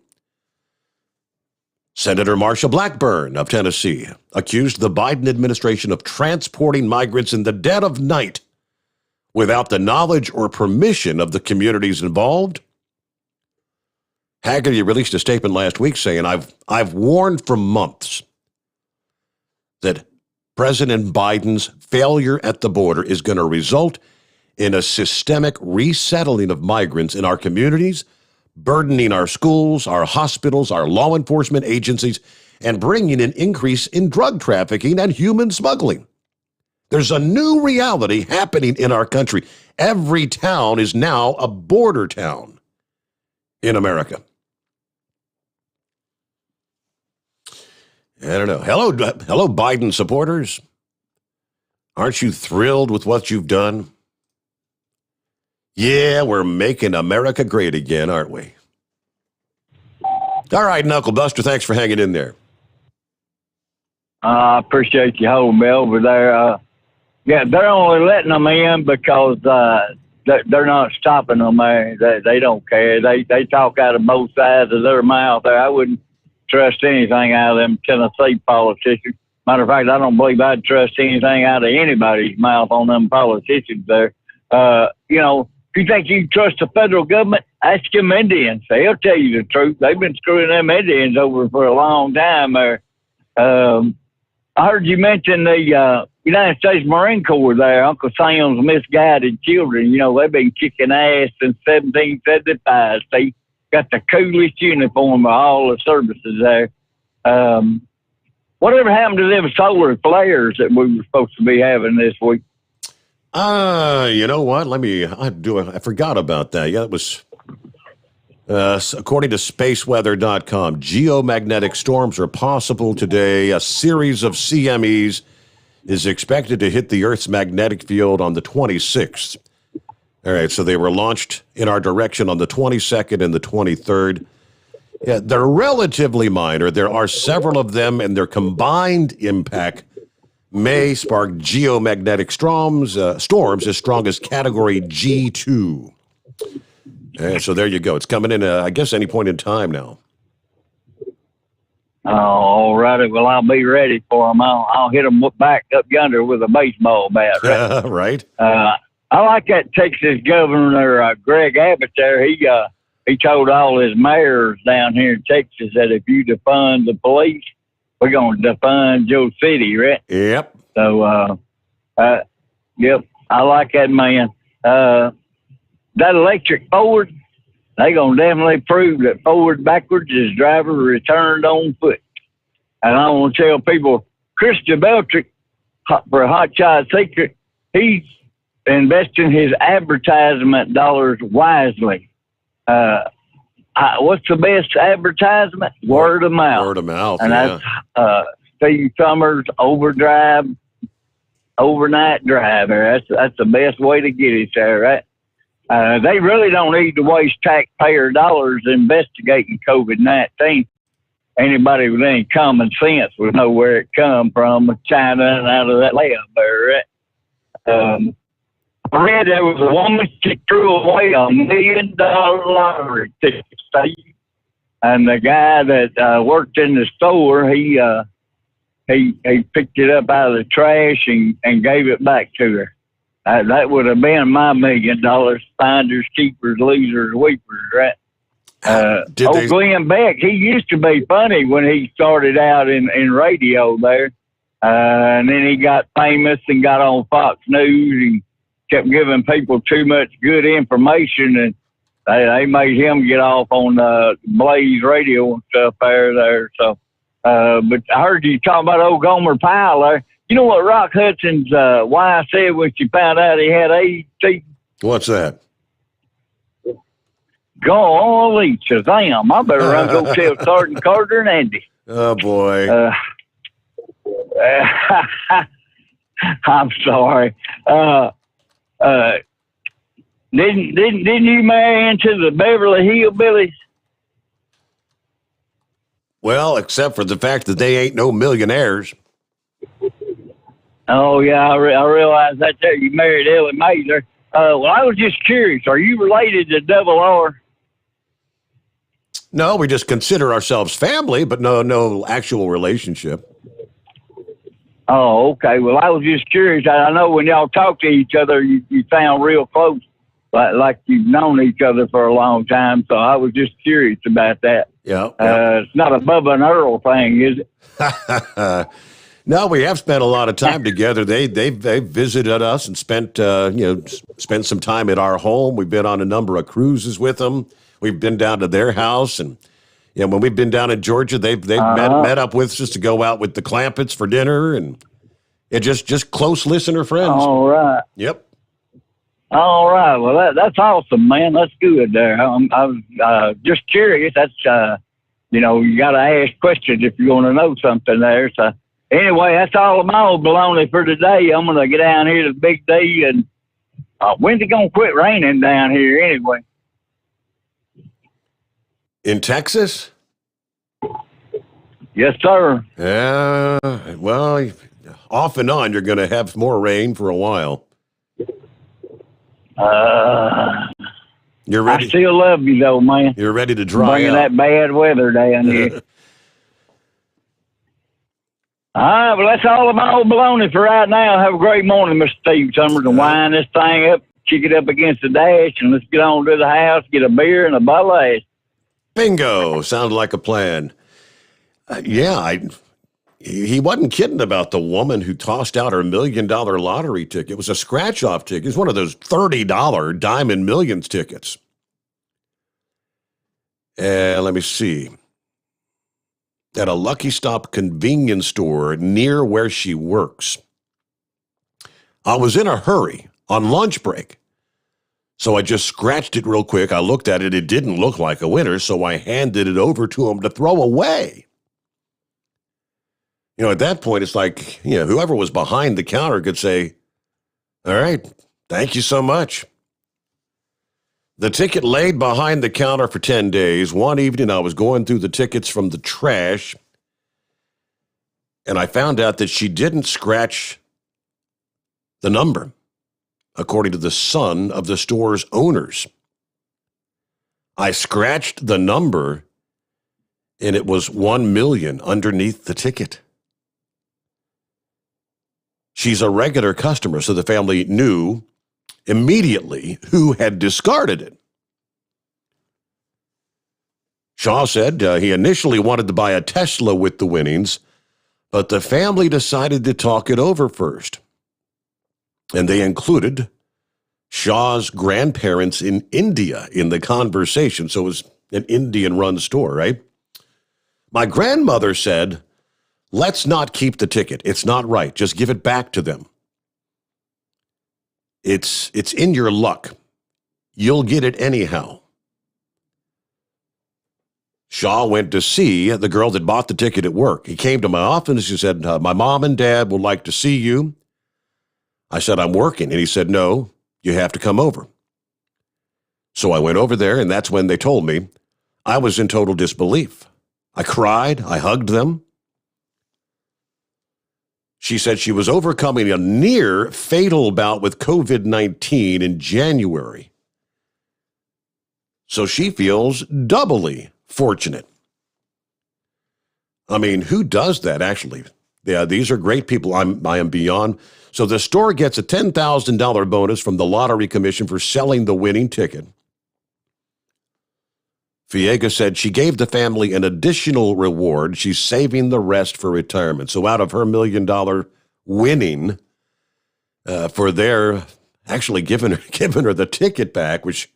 Speaker 2: Senator Marsha Blackburn of Tennessee accused the Biden administration of transporting migrants in the dead of night without the knowledge or permission of the communities involved. Hagerty released a statement last week saying, I've warned for months that President Biden's failure at the border is going to result in a systemic resettling of migrants in our communities, burdening our schools, our hospitals, our law enforcement agencies, and bringing an increase in drug trafficking and human smuggling. There's a new reality happening in our country. Every town is now a border town in America. I don't know. Hello, Biden supporters. Aren't you thrilled with what you've done? Yeah, we're making America great again, aren't we? All right, Knuckle Buster, thanks for hanging in there.
Speaker 6: I appreciate you holding me over there. Yeah, they're only letting them in because they're not stopping them there. They don't care. They talk out of both sides of their mouth there. I wouldn't trust anything out of them Tennessee politicians. Matter of fact, I don't believe I'd trust anything out of anybody's mouth on them politicians there. If you think you can trust the federal government, ask them Indians. They'll tell you the truth. They've been screwing them Indians over for a long time there. I heard you mention the United States Marine Corps there, Uncle Sam's misguided children. They've been kicking ass since 1775. They got the coolest uniform of all the services there. Whatever happened to them solar flares that we were supposed to be having this week?
Speaker 2: You know what? I forgot about that. Yeah, it was, according to spaceweather.com, geomagnetic storms are possible today. A series of CMEs is expected to hit the Earth's magnetic field on the 26th. All right, so they were launched in our direction on the 22nd and the 23rd. Yeah, they're relatively minor. There are several of them, and their combined impact may spark geomagnetic storms as strong as Category G2. So there you go. It's coming in, I guess, any point in time now.
Speaker 6: All righty. Well, I'll be ready for them. I'll hit them back up yonder with a baseball bat.
Speaker 2: Right.
Speaker 6: I like that Texas governor, Greg Abbott there. He told all his mayors down here in Texas that if you defund the police, we're going to defund your city, right?
Speaker 2: Yep.
Speaker 6: So, yep, I like that man. That electric Ford, they going to definitely prove that forward backwards is driver returned on foot. And I want to tell people, Christian Beltrick, for a hot shot secret, he's investing his advertisement dollars wisely. What's the best advertisement? Word of mouth.
Speaker 2: Word of mouth,
Speaker 6: and
Speaker 2: yeah.
Speaker 6: That's Steve Sommers overnight driver. That's the best way to get it there, right? They really don't need to waste taxpayer dollars investigating COVID-19. Anybody with any common sense would know where it come from, China and out of that lab there, right? I read there was a woman, she threw away $1 million lottery ticket, Steve. And the guy that worked in the store, he picked it up out of the trash and gave it back to her. That would have been my $1 million, finders, keepers, losers, weepers, right? Glenn Beck, he used to be funny when he started out in radio there. And then he got famous and got on Fox News and kept giving people too much good information, and they made him get off on Blaze Radio and stuff there. So, but I heard you talking about old Gomer Pyle there. You know what Rock Hudson's wife said when she found out he had AIDS?
Speaker 2: What's that?
Speaker 6: Golly, Shazam! I better run go tell Sergeant Carter and Andy.
Speaker 2: Oh boy.
Speaker 6: I'm sorry. Didn't you marry into the Beverly Hillbillies?
Speaker 2: Well, except for the fact that they ain't no millionaires.
Speaker 6: Oh yeah, I realize that. There, you married Ellie Mae there. Well, I was just curious. Are you related to Double R?
Speaker 2: No, we just consider ourselves family, but no actual relationship.
Speaker 6: Oh, okay. Well, I was just curious. I know when y'all talk to each other, you sound real close, like you've known each other for a long time. So I was just curious about that.
Speaker 2: Yeah.
Speaker 6: It's not a Bubba and Earl thing, is it?
Speaker 2: No, we have spent a lot of time together. They visited us and spent some time at our home. We've been on a number of cruises with them. We've been down to their house, and when we've been down in Georgia, they've met up with us to go out with the Clampetts for dinner, and just close listener friends.
Speaker 6: All right.
Speaker 2: Yep.
Speaker 6: All right. Well, that's awesome, man. That's good there. I was just curious. That's you got to ask questions if you're going to know something there. So anyway, that's all of my old baloney for today. I'm going to get down here to the Big D, and when's it going to quit raining down here anyway?
Speaker 2: In Texas?
Speaker 6: Yes, sir.
Speaker 2: Well, off and on, you're going to have more rain for a while. You're ready.
Speaker 6: I still love you, though, man.
Speaker 2: You're ready to dry
Speaker 6: bringing
Speaker 2: up.
Speaker 6: That bad weather down here. All right, well, that's all of my old baloney for right now. Have a great morning, Mr. Steve Summers, and wind this thing up, kick it up against the dash, and let's get on to the house, get a beer and a bottle of ice.
Speaker 2: Bingo. Sounds like a plan. He wasn't kidding about the woman who tossed out her $1 million lottery ticket. It was a scratch-off ticket. It was one of those $30 Diamond Millions tickets. Let me see. At a Lucky Stop convenience store near where she works. I was in a hurry. on lunch break. So I just scratched it real quick. I looked at it. It didn't look like a winner, so I handed it over to him to throw away. You know, at that point, it's like, you know, whoever was behind the counter could say, all right, thank you so much. The ticket laid behind the counter for 10 days. One evening, I was going through the tickets from the trash, and I found out that she didn't scratch the number, according to the son of the store's owners. I scratched the number, and it was 1 million underneath the ticket. She's a regular customer, so the family knew immediately who had discarded it. Shaw said he initially wanted to buy a Tesla with the winnings, but the family decided to talk it over first. And they included Shaw's grandparents in India in the conversation. So it was an Indian-run store, right? My grandmother said, let's not keep the ticket. It's not right. Just give it back to them. It's in your luck. You'll get it anyhow. Shaw went to see the girl that bought the ticket at work. He came to my office and she said, my mom and dad would like to see you. I said, I'm working. And he said, no, you have to come over. So I went over there, and that's when they told me I was in total disbelief. I cried. I hugged them. She said she was overcoming a near fatal bout with COVID-19 in January. So she feels doubly fortunate. I mean, who does that, actually? Yeah, these are great people. I am beyond. So the store gets a $10,000 bonus from the Lottery Commission for selling the winning ticket. Fiega said she gave the family an additional reward. She's saving the rest for retirement. So out of her $1 million winning, for their actually giving her the ticket back, which,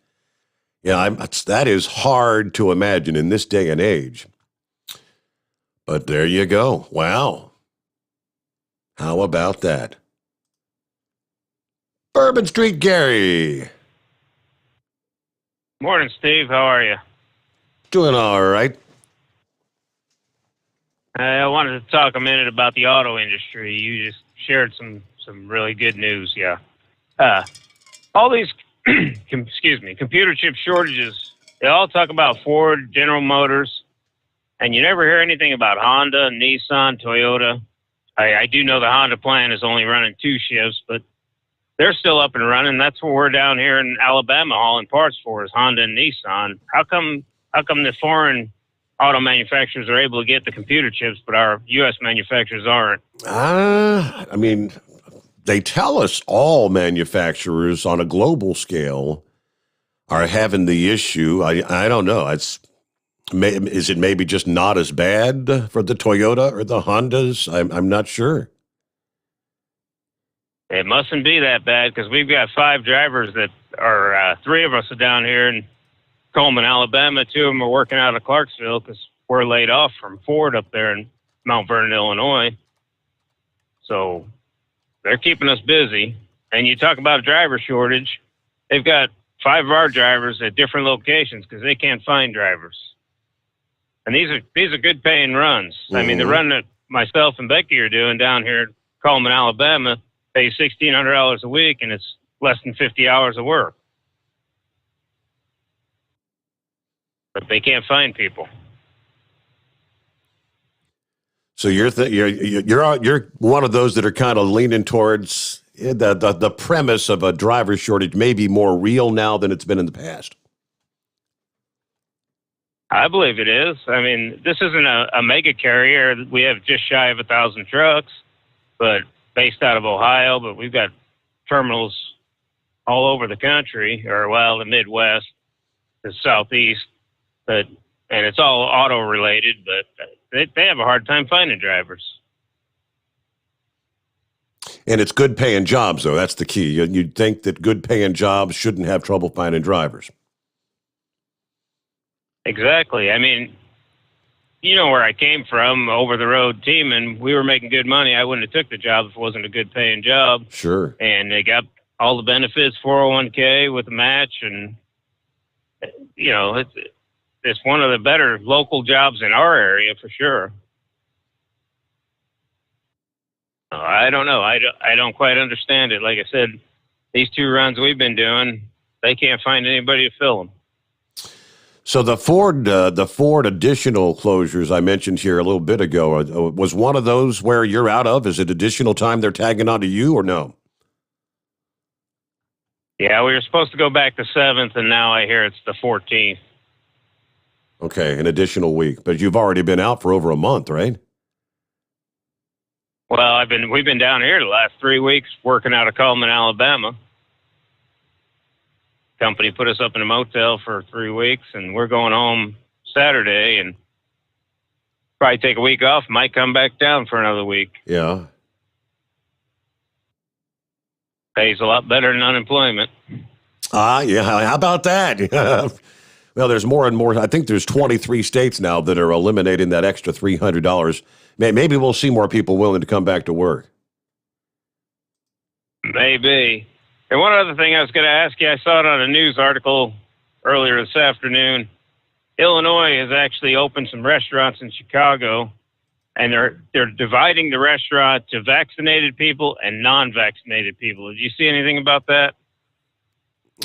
Speaker 2: yeah, that is hard to imagine in this day and age. But there you go. Wow. How about that? Bourbon Street Gary.
Speaker 3: Morning, Steve. How are you?
Speaker 2: Doing all right.
Speaker 3: I wanted to talk a minute about the auto industry. You just shared some really good news. Yeah. All these, computer chip shortages, they all talk about Ford, General Motors, and you never hear anything about Honda, Nissan, Toyota. I do know the Honda plant is only running 2 shifts, but they're still up and running. That's what we're down here in Alabama hauling parts for, is Honda and Nissan. How come the foreign auto manufacturers are able to get the computer chips, but our U.S. manufacturers aren't?
Speaker 2: I mean, they tell us all manufacturers on a global scale are having the issue. I don't know. Is it maybe just not as bad for the Toyota or the Hondas? I'm not sure.
Speaker 3: It mustn't be that bad, because we've got 5 drivers that are, 3 of us are down here in Coleman, Alabama. 2 of them are working out of Clarksville because we're laid off from Ford up there in Mount Vernon, Illinois. So they're keeping us busy. And you talk about a driver shortage. They've got 5 of our drivers at different locations because they can't find drivers. And these are good paying runs. Mm-hmm. I mean, the run that myself and Becky are doing down here in Coleman, Alabama, pays $1,600 a week, and it's less than 50 hours of work. But they can't find people.
Speaker 2: So you're one of those that are kind of leaning towards the premise of a driver shortage may be more real now than it's been in the past.
Speaker 3: I believe it is. I mean, this isn't a mega carrier. We have just shy of 1,000 trucks, but based out of Ohio. But we've got terminals all over the country, or the Midwest, the Southeast. And it's all auto related, but they have a hard time finding drivers.
Speaker 2: And it's good paying jobs, though. That's the key. You'd think that good paying jobs shouldn't have trouble finding drivers.
Speaker 3: Exactly. I mean, you know where I came from, over the road teaming. We were making good money. I wouldn't have took the job if it wasn't a good paying job.
Speaker 2: Sure.
Speaker 3: And they got all the benefits, 401k with a match, and it's one of the better local jobs in our area for sure. I don't know. I don't quite understand it. Like I said, these 2 runs we've been doing, they can't find anybody to fill them.
Speaker 2: So the Ford additional closures I mentioned here a little bit ago, was one of those where you're out of? Is it additional time they're tagging onto you or no?
Speaker 3: Yeah, we were supposed to go back the 7th, and now I hear it's the 14th.
Speaker 2: Okay, an additional week. But you've already been out for over a month, right?
Speaker 3: Well, we've been down here the last 3 weeks working out of Coleman, Alabama. Company put us up in a motel for 3 weeks, and we're going home Saturday and probably take a week off, might come back down for another week.
Speaker 2: Yeah.
Speaker 3: Pays a lot better than unemployment.
Speaker 2: Yeah. How about that? Well, there's more and more. I think there's 23 states now that are eliminating that extra $300. Maybe we'll see more people willing to come back to work.
Speaker 3: Maybe. And one other thing I was going to ask you, I saw it on a news article earlier this afternoon. Illinois has actually opened some restaurants in Chicago, and they're dividing the restaurant to vaccinated people and non-vaccinated people. Did you see anything about that?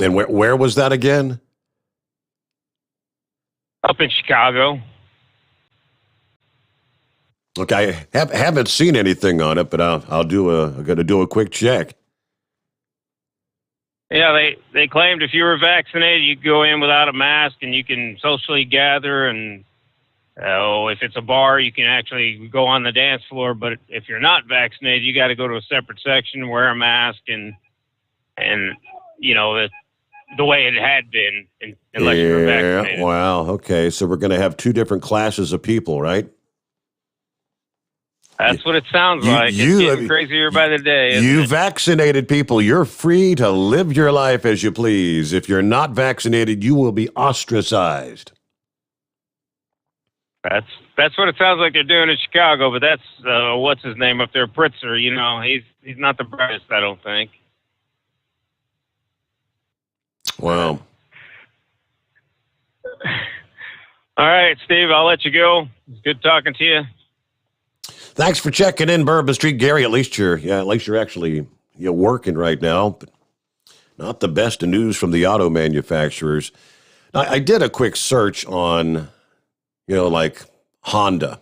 Speaker 2: And where was that again?
Speaker 3: Up in Chicago.
Speaker 2: Okay, I haven't seen anything on it, but I'm going to do a quick check.
Speaker 3: Yeah, they claimed if you were vaccinated, you could go in without a mask and you can socially gather, and if it's a bar, you can actually go on the dance floor. But if you're not vaccinated, you got to go to a separate section, wear a mask, and the way it had been, unless you were vaccinated.
Speaker 2: Wow. Okay, so we're going to have 2 different classes of people, right?
Speaker 3: That's what it sounds like. It's getting crazier by the day.
Speaker 2: You vaccinated people, you're free to live your life as you please. If you're not vaccinated, you will be ostracized.
Speaker 3: That's what it sounds like they're doing in Chicago. But that's what's his name up there, Pritzker. He's not the brightest, I don't think.
Speaker 2: Wow.
Speaker 3: All right, Steve, I'll let you go. It's good talking to you.
Speaker 2: Thanks for checking in, Bourbon Street, Gary. At least you're actually working right now, but not the best of news from the auto manufacturers. I did a quick search on, like Honda,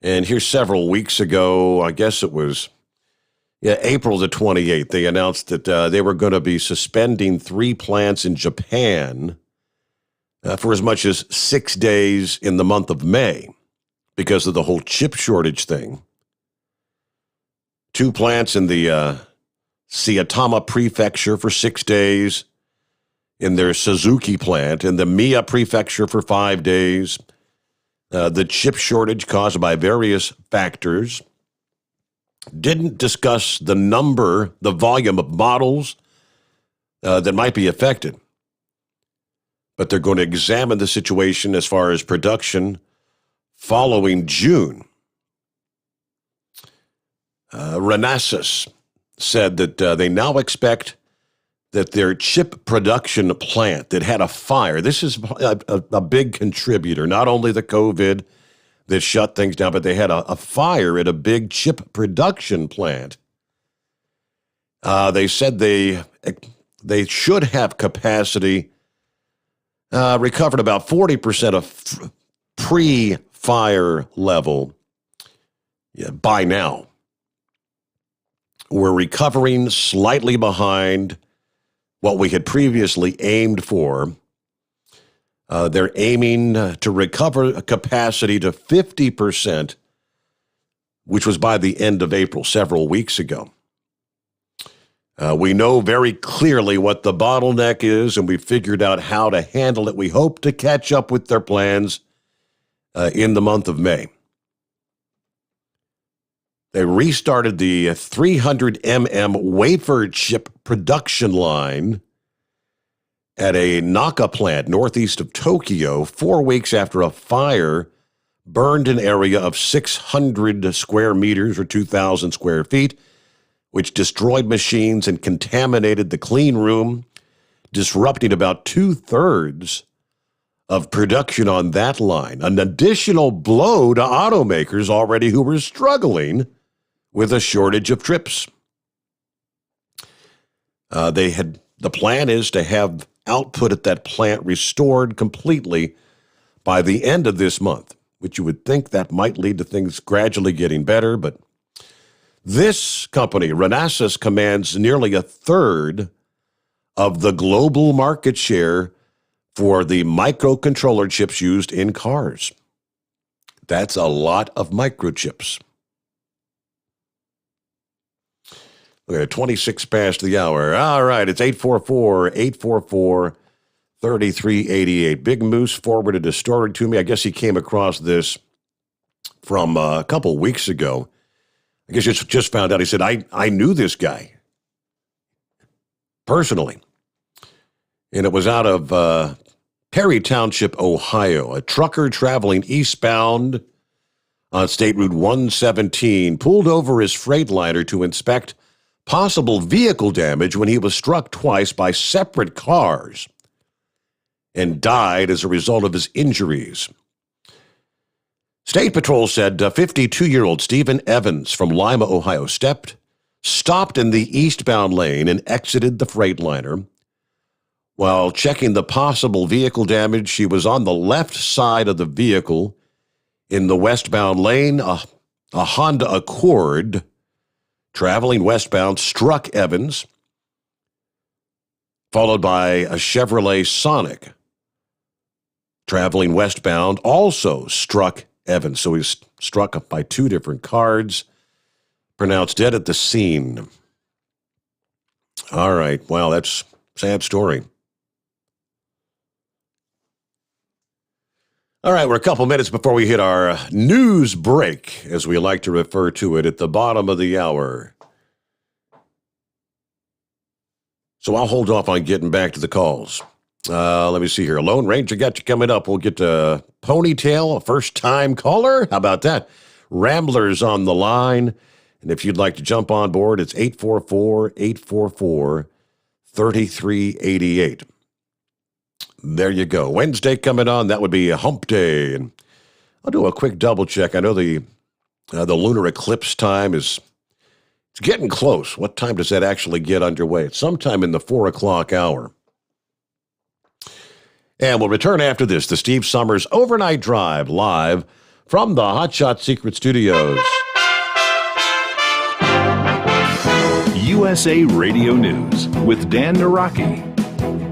Speaker 2: and here several weeks ago, I guess it was April the 28th, they announced that they were going to be suspending 3 plants in Japan for as much as 6 days in the month of May, because of the whole chip shortage thing. 2 plants in the Saitama Prefecture for 6 days, in their Suzuki plant, in the Mie Prefecture for 5 days. The chip shortage caused by various factors. Didn't discuss the volume of models that might be affected. But they're going to examine the situation as far as production following June. Renesas said that they now expect that their chip production plant that had a fire, this is a big contributor, not only the COVID that shut things down, but they had a fire at a big chip production plant. They said they should have capacity, recovered about 40% of pre-fire level by now. We're recovering slightly behind what we had previously aimed for. They're aiming to recover a capacity to 50%, which was by the end of April, several weeks ago. We know very clearly what the bottleneck is, and we figured out how to handle it. We hope to catch up with their plans in the month of May. They restarted the 300 wafer chip production line at a Naka plant northeast of Tokyo 4 weeks after a fire burned an area of 600 square meters or 2,000 square feet which destroyed machines and contaminated the clean room, disrupting about 2/3 of production on that line. An additional blow to automakers already who were struggling with a shortage of trips. The plan is to have output at that plant restored completely by the end of this month, which you would think that might lead to things gradually getting better. But this company, Renesas, commands nearly 1/3 of the global market share for the microcontroller chips used in cars. That's a lot of microchips. We're at 26 past the hour. All right, it's 844-844-3388. Big Moose forwarded a story to me. I guess he came across this from a couple weeks ago. I guess just found out. He said, I knew this guy personally. And it was out of Perry Township, Ohio. A trucker traveling eastbound on State Route 117 pulled over his Freightliner to inspect possible vehicle damage when he was struck twice by separate cars and died as a result of his injuries. State Patrol said 52-year-old Stephen Evans from Lima, Ohio, stopped in the eastbound lane and exited the Freightliner. While checking the possible vehicle damage, she was on the left side of the vehicle in the westbound lane. A Honda Accord traveling westbound struck Evans, followed by a Chevrolet Sonic traveling westbound also struck Evans. So he's struck by two different cars, pronounced dead at the scene. All right. Wow, that's a sad story. All right, we're a couple minutes before we hit our news break, as we like to refer to it, at the bottom of the hour. So I'll hold off on getting back to the calls. Let me see here. Lone Ranger got you coming up. We'll get to Ponytail, a first-time caller. How about that? Ramblers on the line. And if you'd like to jump on board, it's 844-844-3388. There you go. Wednesday coming on. That would be a hump day. And I'll do a quick double check. I know the lunar eclipse time it's getting close. What time does that actually get underway? It's sometime in the 4 o'clock hour. And we'll return after this, the Steve Sommers Overnight Drive, live from the Hot Shot Secret Studios.
Speaker 14: USA Radio News with Dan Naraki.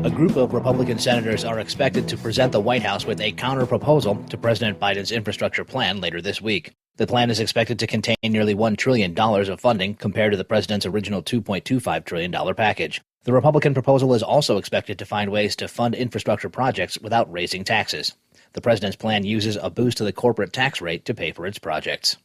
Speaker 5: A group of Republican senators are expected to present the White House with a counter-proposal to President Biden's infrastructure plan later this week. The plan is expected to contain nearly $1 trillion of funding compared to the president's original $2.25 trillion package. The Republican proposal is also expected to find ways to fund infrastructure projects without raising taxes. The president's plan uses a boost to the corporate tax rate to pay for its projects.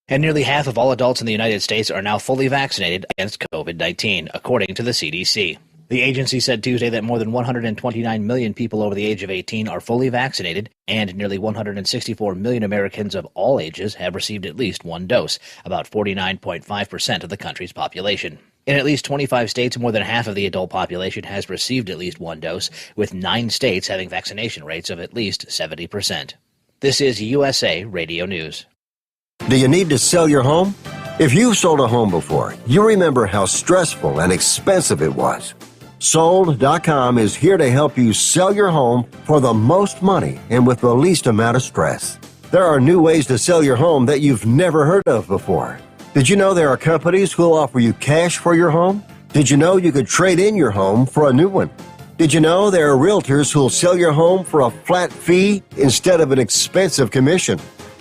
Speaker 5: And nearly half of all adults in the United States are now fully vaccinated against COVID-19, according to the CDC. The agency said Tuesday that more than 129 million people over the age of 18 are fully vaccinated, and nearly 164 million Americans of all ages have received at least one dose, about 49.5% of the country's population. In at least 25 states, more than half of the adult population has received at least one dose, with 9 states having vaccination rates of at least 70%. This is USA Radio News.
Speaker 8: Do you need to sell your home? If you've sold a home before, you remember how stressful and expensive it was. Sold.com is here to help you sell your home for the most money and with the least amount of stress. There are new ways to sell your home that you've never heard of before. Did you know there are companies who'll offer you cash for your home? Did you know you could trade in your home for a new one? Did you know there are realtors who'll sell your home for a flat fee instead of an expensive commission?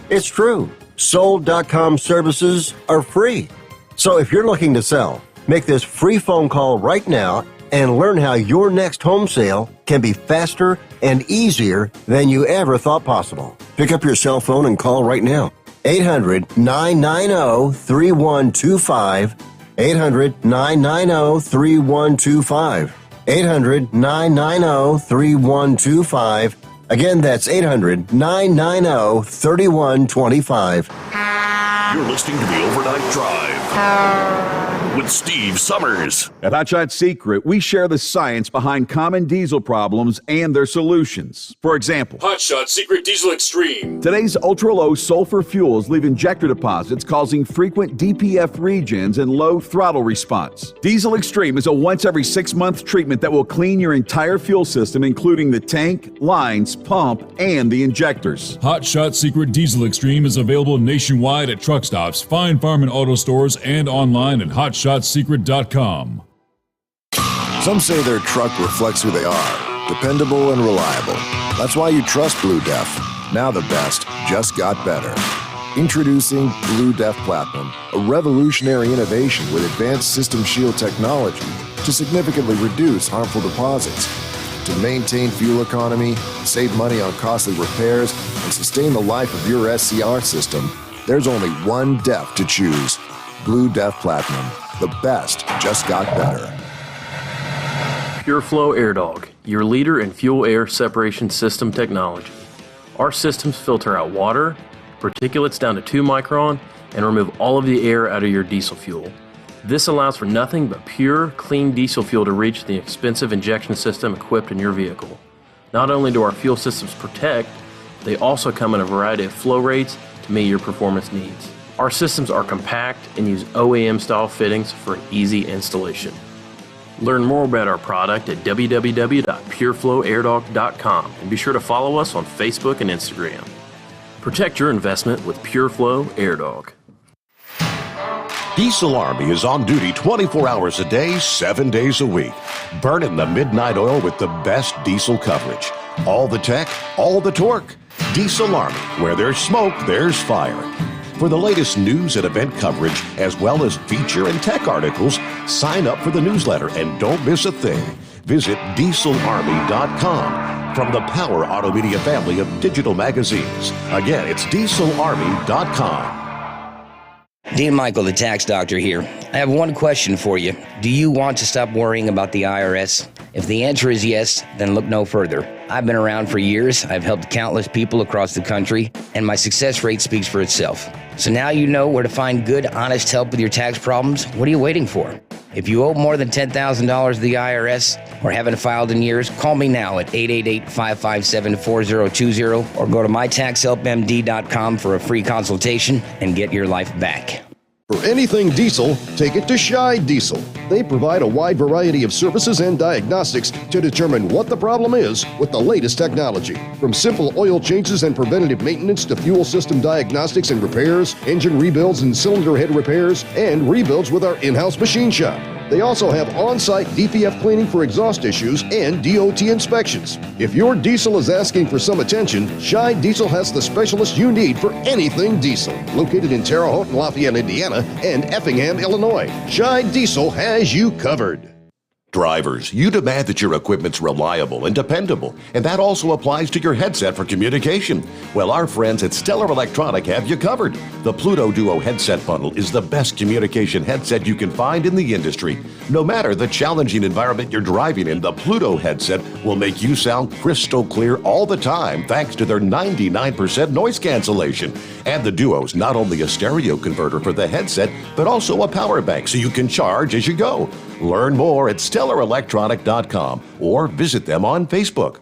Speaker 8: It's true. Sold.com services are free. So if you're looking to sell, make this free phone call right now and learn how your next home sale can be faster and easier than you ever thought possible. Pick up your cell phone and call right now. 800-990-3125. 800-990-3125. 800-990-3125. Again, that's 800-990-3125.
Speaker 20: You're listening to the Overnight Drive. with Steve Summers.
Speaker 4: At Hot Shot Secret, we share the science behind common diesel problems and their solutions. For example,
Speaker 12: Hot Shot Secret Diesel Extreme.
Speaker 4: Today's ultra-low sulfur fuels leave injector deposits causing frequent DPF regens and low throttle response. Diesel Extreme is a once every 6-month treatment that will clean your entire fuel system, including the tank, lines, pump, and the injectors.
Speaker 12: Hot Shot Secret Diesel Extreme is available nationwide at truck stops, fine farm and auto stores, and online at hotshotsecret.com.
Speaker 9: Some say their truck reflects who they are, dependable and reliable. That's why you trust Blue Def. Now the best just got better. Introducing Blue Def Platinum, a revolutionary innovation with advanced system shield technology to significantly reduce harmful deposits. To maintain fuel economy, save money on costly repairs, and sustain the life of your SCR system, there's only one DEF to choose. Blue Def Platinum. The best just got better.
Speaker 10: PureFlow AirDog, your leader in fuel air separation system technology. Our systems filter out water, particulates down to 2 micron, and remove all of the air out of your diesel fuel. This allows for nothing but pure, clean diesel fuel to reach the expensive injection system equipped in your vehicle. Not only do our fuel systems protect, they also come in a variety of flow rates to meet your performance needs. Our systems are compact and use OEM-style fittings for an easy installation. Learn more about our product at www.pureflowairdog.com and be sure to follow us on Facebook and Instagram. Protect your investment with PureFlow AirDog.
Speaker 2: Diesel Army is on duty 24 hours a day, 7 days a week. Burning the midnight oil with the best diesel coverage. All the tech, all the torque. Diesel Army, where there's smoke, there's fire. For the latest news and event coverage, as well as feature and tech articles, sign up for the newsletter and don't miss a thing. Visit dieselarmy.com from the Power Auto Media family of digital magazines. Again, it's dieselarmy.com.
Speaker 11: Dean Michael, the tax doctor here. I have one question for you. Do you want to stop worrying about the IRS? If the answer is yes, then look no further. I've been around for years, I've helped countless people across the country, and my success rate speaks for itself. So now you know where to find good, honest help with your tax problems. What are you waiting for? If you owe more than $10,000 to the IRS or haven't filed in years, call me now at 888-557-4020 or go to mytaxhelpmd.com for a free consultation and get your life back.
Speaker 16: For anything diesel, take it to Shy Diesel. They provide a wide variety of services and diagnostics to determine what the problem is with the latest technology. From simple oil changes and preventative maintenance to fuel system diagnostics and repairs, engine rebuilds and cylinder head repairs, and rebuilds with our in-house machine shop. They also have on-site DPF cleaning for exhaust issues and DOT inspections. If your diesel is asking for some attention, Shy Diesel has the specialist you need for anything diesel. Located in Terre Haute and Lafayette, Indiana, and Effingham, Illinois, Shy Diesel has you covered.
Speaker 2: Drivers, you demand that your equipment's reliable and dependable, and that also applies to your headset for communication. Well, our friends at Stellar Electronic have you covered. The Pluto Duo headset bundle is the best communication headset you can find in the industry. No matter the challenging environment you're driving in, the Pluto headset will make you sound crystal clear all the time thanks to their 99% noise cancellation. And the Duo's not only a stereo converter for the headset, but also a power bank so you can charge as you go. Learn more at StellarElectronic.com or visit them on Facebook.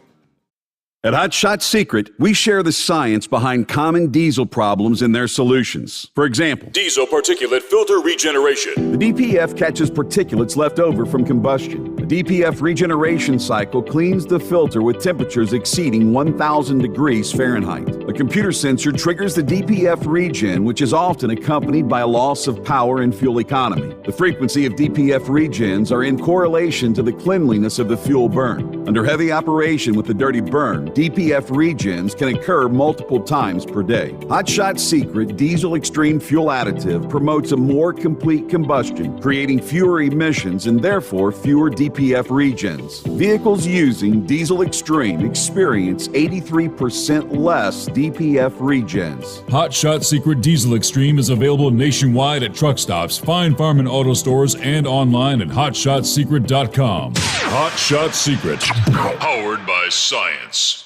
Speaker 4: At Hot Shot Secret, we share the science behind common diesel problems and their solutions. For example,
Speaker 12: Diesel particulate filter regeneration.
Speaker 4: the DPF catches particulates left over from combustion. The DPF regeneration cycle cleans the filter with temperatures exceeding 1,000 degrees Fahrenheit. A computer sensor triggers the DPF regen, which is often accompanied by a loss of power and fuel economy. The frequency of DPF regens are in correlation to the cleanliness of the fuel burn. Under heavy operation with the dirty burn, DPF regens can occur multiple times per day. Hot Shot Secret Diesel Extreme Fuel Additive promotes a more complete combustion, creating fewer emissions and therefore fewer DPF regens. Vehicles using Diesel Extreme experience 83% less DPF regens.
Speaker 12: Hot Shot Secret Diesel Extreme is available nationwide at truck stops, fine farm and auto stores, and online at hotshotsecret.com. Hot Shot Secret, powered by science.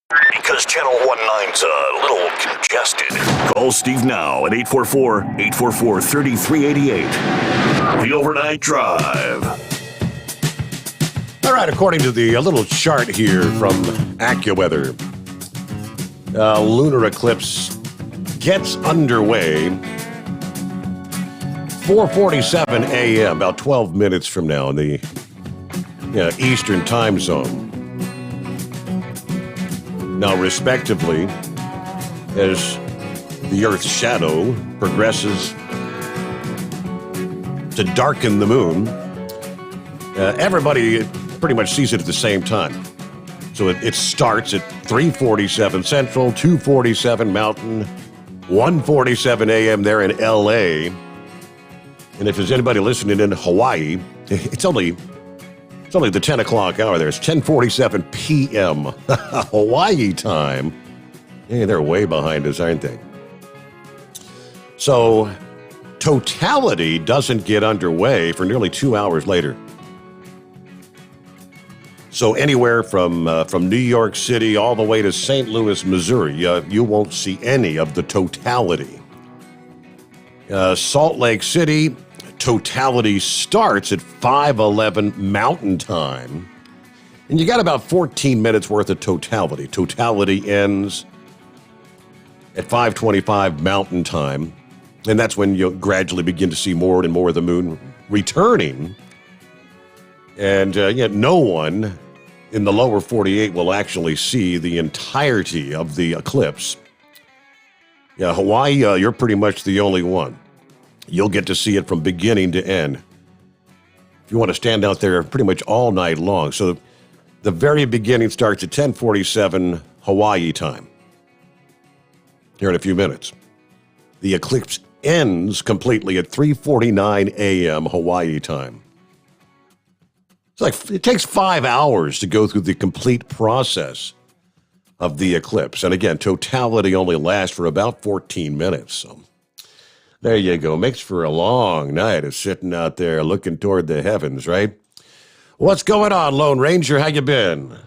Speaker 20: Because Channel 19's a little congested. Call Steve now at 844-844-3388. The Overnight Drive.
Speaker 2: All right, according to the little chart here from AccuWeather, lunar eclipse gets underway 4:47 a.m., about 12 minutes from now in the Eastern time zone. Now, respectively, as the Earth's shadow progresses to darken the moon, everybody pretty much sees it at the same time. So it starts at 3:47 Central, 2:47 Mountain, 1:47 a.m. there in L.A., and if there's anybody listening in Hawaii, it's only the 10 o'clock hour there. It's 10:47 p.m. Hawaii time. Hey, they're way behind us, aren't they? So totality doesn't get underway for nearly 2 hours later. So anywhere from New York City all the way to St. Louis, Missouri, you won't see any of the totality. Salt Lake City, totality starts at 5:11 Mountain Time, and you got about 14 minutes worth of totality. Totality ends at 5:25 Mountain Time, and that's when you'll gradually begin to see more and more of the moon returning. And yet no one in the lower 48 will actually see the entirety of the eclipse. Yeah, Hawaii, you're pretty much the only one. You'll get to see it from beginning to end. If you want to stand out there pretty much all night long. So the very beginning starts at 10:47 Hawaii time. Here in a few minutes. The eclipse ends completely at 3:49 a.m. Hawaii time. It takes 5 hours to go through the complete process of the eclipse. And again, totality only lasts for about 14 minutes. So there you go. Makes for a long night of sitting out there looking toward the heavens, right? What's going on, Lone Ranger? How you been?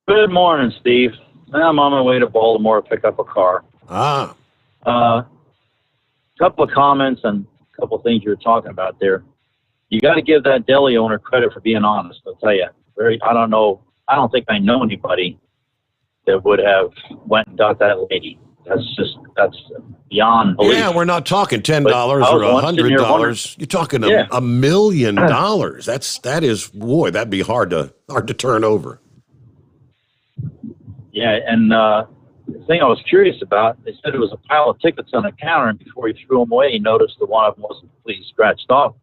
Speaker 13: Good morning, Steve. I'm on my way to Baltimore to pick up a car. Couple of comments and a couple of things you were talking about there. You got to give that deli owner credit for being honest. I'll tell you. I don't think I know anybody that would have went and got that lady. That's beyond belief.
Speaker 2: Yeah, we're not talking $10 or $100. You're talking $1 million. That'd be hard to turn over.
Speaker 13: Yeah, and the thing I was curious about, they said it was a pile of tickets on the counter, and before he threw them away, he noticed that one of them wasn't completely scratched off.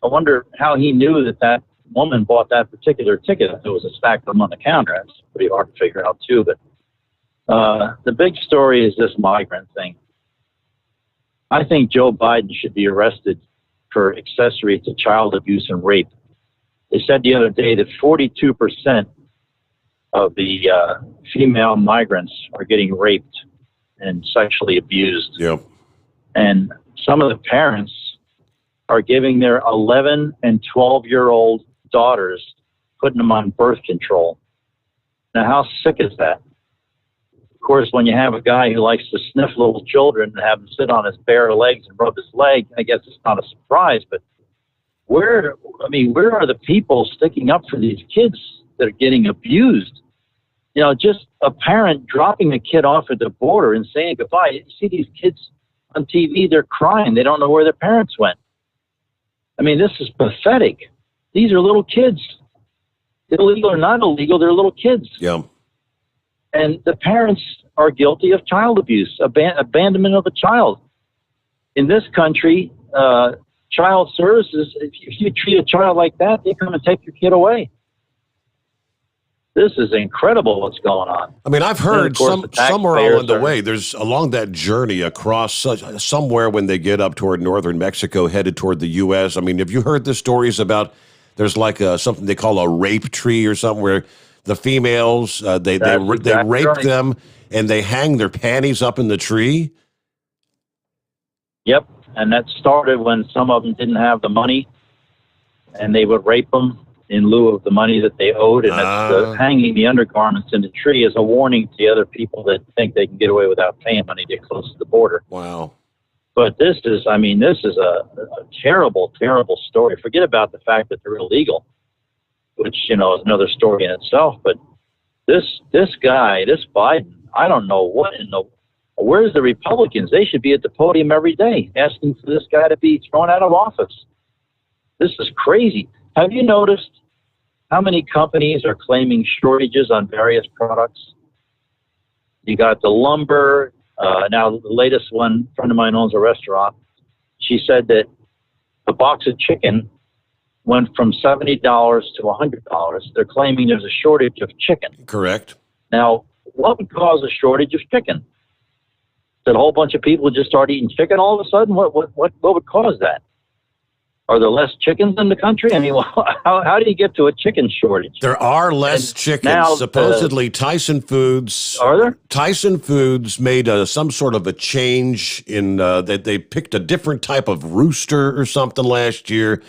Speaker 13: I wonder how he knew that woman bought that particular ticket if there was a stack of them on the counter. That's pretty hard to figure out, too. But the big story is this migrant thing. I think Joe Biden should be arrested for accessory to child abuse and rape. They said the other day that 42% of the female migrants are getting raped and sexually abused.
Speaker 2: Yep.
Speaker 13: And some of the parents are giving their 11 and 12-year-old daughters, putting them on birth control. Now, how sick is that? Of course, when you have a guy who likes to sniff little children and have them sit on his bare legs and rub his leg, I guess it's not a surprise, but where are the people sticking up for these kids that are getting abused? Just a parent dropping a kid off at the border and saying goodbye. You see these kids on TV, they're crying. They don't know where their parents went. This is pathetic. These are little kids. Illegal or not illegal, they're little kids.
Speaker 2: Yeah.
Speaker 13: And the parents are guilty of child abuse, abandonment of a child. In this country, child services, if you treat a child like that, they come and take your kid away. This is incredible what's going on.
Speaker 2: I've heard somewhere along the way, there's along that journey across somewhere when they get up toward northern Mexico, headed toward the U.S. Have you heard the stories about there's like something they call a rape tree or something where the females, they rape them and they hang their panties up in the tree?
Speaker 13: Yep, and that started when some of them didn't have the money and they would rape them. in lieu of the money that they owed, and it's hanging the undergarments in the tree as a warning to the other people that think they can get away without paying money to get close to the border.
Speaker 2: Wow.
Speaker 13: But this is a terrible, terrible story. Forget about the fact that they're illegal, which, is another story in itself. But this guy, this Biden, I don't know where's the Republicans? They should be at the podium every day asking for this guy to be thrown out of office. This is crazy. Have you noticed how many companies are claiming shortages on various products? You got the lumber. Now, the latest one, a friend of mine owns a restaurant. She said that a box of chicken went from $70 to $100. They're claiming there's a shortage of chicken.
Speaker 2: Correct.
Speaker 13: Now, what would cause a shortage of chicken? That a whole bunch of people would just start eating chicken all of a sudden? What would cause that? Are there less chickens in the country? I mean, how do you get to a chicken shortage?
Speaker 2: There are less chickens.
Speaker 13: Now,
Speaker 2: supposedly, Tyson Foods.
Speaker 13: Are there?
Speaker 2: Tyson Foods made some sort of a change in that they picked a different type of rooster or something last year.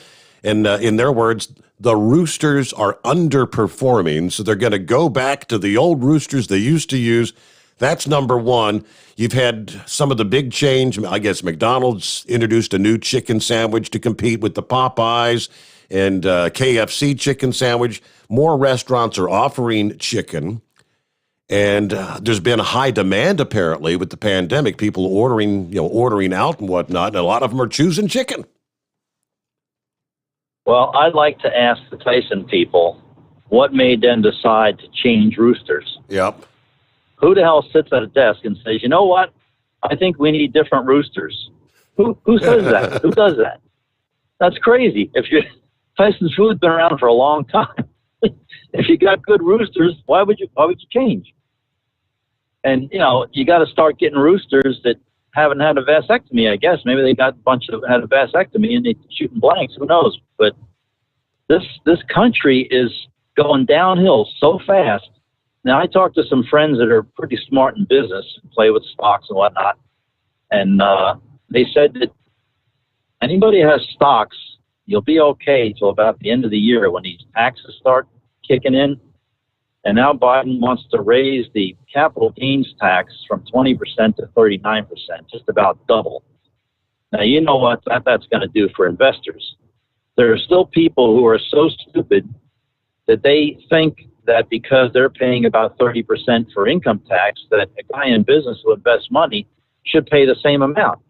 Speaker 2: And in their words, the roosters are underperforming, so they're going to go back to the old roosters they used to use. That's number one. You've had some of the big change. I guess McDonald's introduced a new chicken sandwich to compete with the Popeyes and KFC chicken sandwich. More restaurants are offering chicken. And there's been a high demand, apparently, with the pandemic. People ordering out and whatnot, and a lot of them are choosing chicken.
Speaker 13: Well, I'd like to ask the Tyson people what made them decide to change roosters.
Speaker 2: Yep.
Speaker 13: Who the hell sits at a desk and says, you know what? I think we need different roosters. Who says that? Who does that? That's crazy. Tyson's Food's been around for a long time. If you got good roosters, why would you change? And you got to start getting roosters that haven't had a vasectomy. I guess maybe they got a bunch that had a vasectomy and they're shooting blanks. Who knows? But this country is going downhill so fast. Now, I talked to some friends that are pretty smart in business and play with stocks and whatnot, and they said that anybody who has stocks, you'll be okay till about the end of the year when these taxes start kicking in. And now Biden wants to raise the capital gains tax from 20% to 39%, just about double. Now, you know what that's going to do for investors. There are still people who are so stupid that they think that because they're paying about 30% for income tax, that a guy in business who invests money should pay the same amount.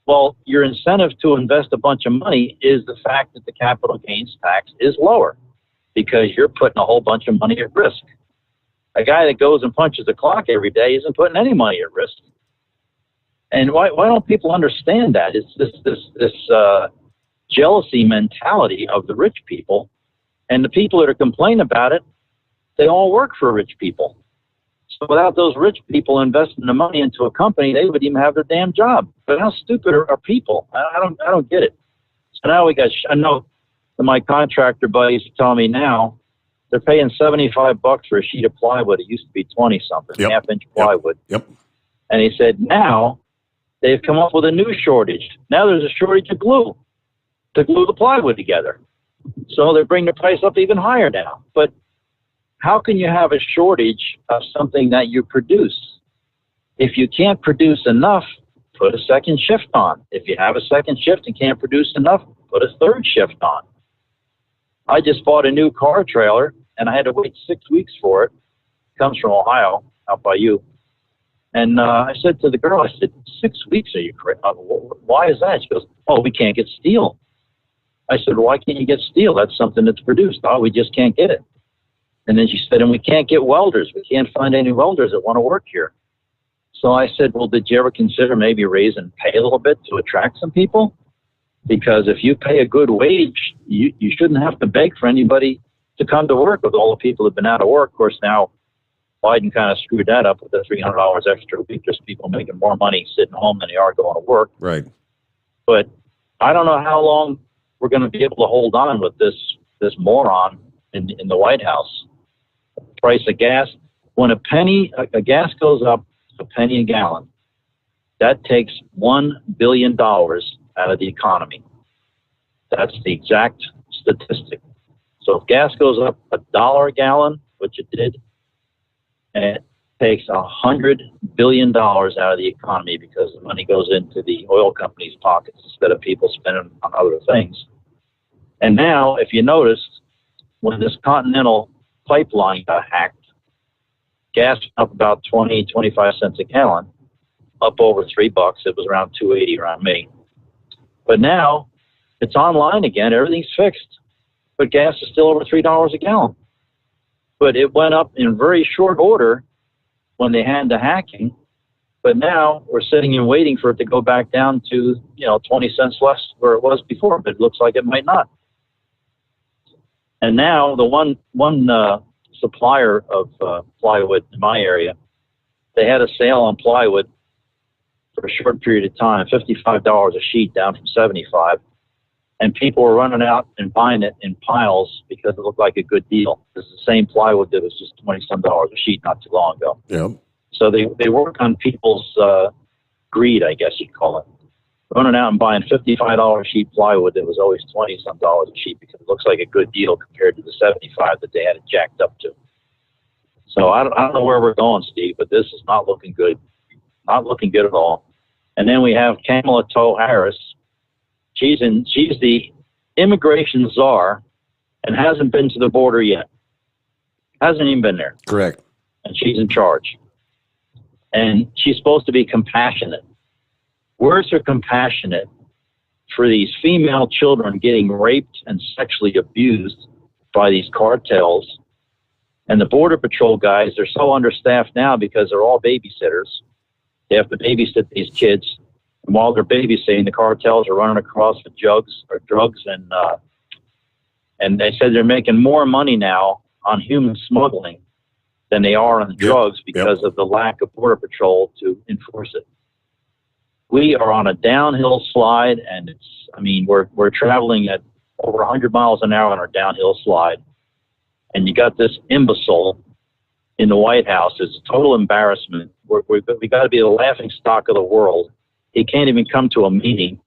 Speaker 13: Well, your incentive to invest a bunch of money is the fact that the capital gains tax is lower because you're putting a whole bunch of money at risk. A guy that goes and punches a clock every day isn't putting any money at risk. And why don't people understand that? It's this jealousy mentality of the rich people, and the people that are complaining about it, they all work for rich people. So without those rich people investing the money into a company, they would even have their damn job. But how stupid are people? I don't get it. So now I know my contractor buddies are telling me now they're paying $75 for a sheet of plywood. It used to be 20 something, half-inch plywood.
Speaker 2: Yep.
Speaker 13: And he said now they've come up with a new shortage. Now there's a shortage of glue to glue the plywood together. So they're bringing the price up even higher now. But how can you have a shortage of something that you produce? If you can't produce enough, put a second shift on. If you have a second shift and can't produce enough, put a third shift on. I just bought a new car trailer, and I had to wait 6 weeks for it. It comes from Ohio, out by you. And I said to the girl, I said, 6 weeks, are you crazy? Why is that? She goes, oh, we can't get steel. I said, well, why can't you get steel? That's something that's produced. Oh, we just can't get it. And then she said, and we can't get welders. We can't find any welders that want to work here. So I said, well, did you ever consider maybe raising pay a little bit to attract some people? Because if you pay a good wage, you shouldn't have to beg for anybody to come to work with all the people who've been out of work. Of course, now Biden kind of screwed that up with the $300 extra a week. There's people making more money sitting home than they are going to work.
Speaker 2: Right.
Speaker 13: But I don't know how long we're going to be able to hold on with this moron in the White House. The price of gas, when a gas goes up a penny a gallon, that takes $1 billion out of the economy. That's the exact statistic. So So if gas goes up $1 a gallon, which it did, and it takes $100 billion out of the economy because the money goes into the oil companies' pockets instead of people spending on other things. And now, if you noticed, when this Continental pipeline got hacked, gas went up about 25 cents a gallon, up over $3. It was around $2.80 around May. But now it's online again. Everything's fixed. But gas is still over $3 a gallon. But it went up in very short order when they had the hacking. But now we're sitting and waiting for it to go back down to, 20 cents less where it was before. But it looks like it might not. And now the one supplier of plywood in my area, they had a sale on plywood for a short period of time, $55 a sheet down from $75. And people were running out and buying it in piles because it looked like a good deal. It's the same plywood that was just $20-some a sheet not too long ago.
Speaker 2: Yeah.
Speaker 13: So they work on people's greed, I guess you'd call it. Running out and buying $55 a sheet plywood that was always $20-some a sheet because it looks like a good deal compared to the $75 that they had it jacked up to. So I don't know where we're going, Steve, but this is not looking good. Not looking good at all. And then we have Kamala Harris. She's the immigration czar and hasn't been to the border yet. Hasn't even been there.
Speaker 2: Correct.
Speaker 13: And she's in charge. And she's supposed to be compassionate. Words are compassionate for these female children getting raped and sexually abused by these cartels. And the Border Patrol guys, they're so understaffed now because they're all babysitters. They have to babysit these kids. And while they're babysitting, the cartels are running across with drugs, and they said they're making more money now on human smuggling than they are on the drugs because of the lack of Border Patrol to enforce it. We are on a downhill slide, and we're traveling at over 100 miles an hour on our downhill slide. And you got this imbecile in the White House. It's a total embarrassment. We got to be the laughing stock of the world. He can't even come to a meeting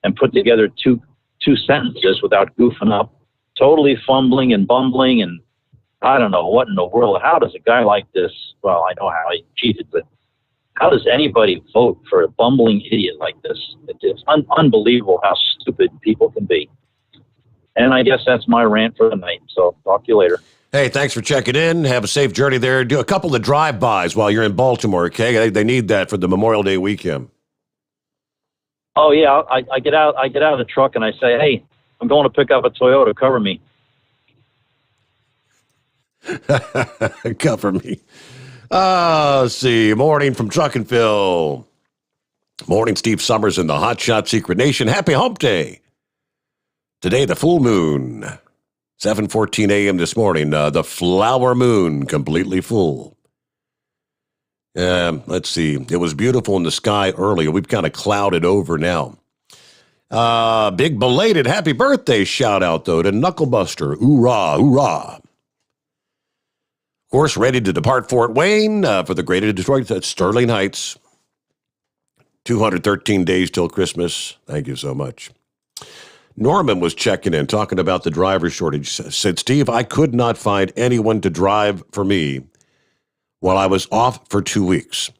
Speaker 13: and put together two sentences without goofing up, totally fumbling and bumbling, and I don't know what in the world. How does a guy like this, well, I know how he cheated, but how does anybody vote for a bumbling idiot like this? It's unbelievable how stupid people can be. And I guess that's my rant for the night, so talk to you later.
Speaker 2: Hey, thanks for checking in. Have a safe journey there. Do a couple of drive-bys while you're in Baltimore, okay? They need that for the Memorial Day weekend.
Speaker 13: Oh yeah, I get out of the truck and I say, "Hey, I'm going to pick up a Toyota. Cover me."
Speaker 2: Cover me. Let's see. Morning from Truckinville. Morning, Steve Sommers in the Hot Shot Secret Nation. Happy Hump Day. Today, the full moon. 7:14 a.m. this morning. The flower moon, completely full. Let's see. It was beautiful in the sky earlier. We've kind of clouded over now. Big belated happy birthday shout out, though, to Knucklebuster. Hoorah, hoorah. Of course, ready to depart Fort Wayne for the greater Detroit at Sterling Heights. 213 days till Christmas. Thank you so much. Norman was checking in, talking about the driver shortage. Said, Steve, I could not find anyone to drive for me while I was off for 2 weeks.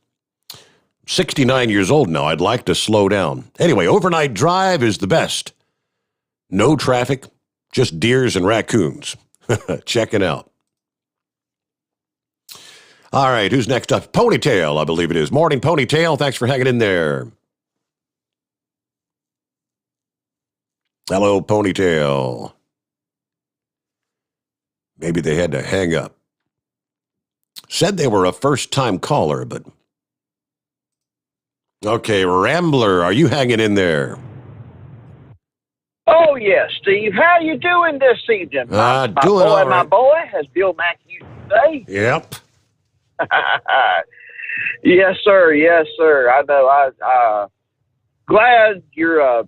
Speaker 2: 69 years old now. I'd like to slow down. Anyway, overnight drive is the best. No traffic, just deers and raccoons. Checking out. All right, who's next up? Ponytail, I believe it is. Morning, Ponytail. Thanks for hanging in there. Hello, Ponytail. Maybe they had to hang up. Said they were a first-time caller, but... Okay, Rambler, are you hanging in there?
Speaker 1: Oh, yes, Steve. How you doing this evening? My boy, as Bill Mackey used to say.
Speaker 2: Yep.
Speaker 1: Yes, sir. Yes, sir. I know. Glad you're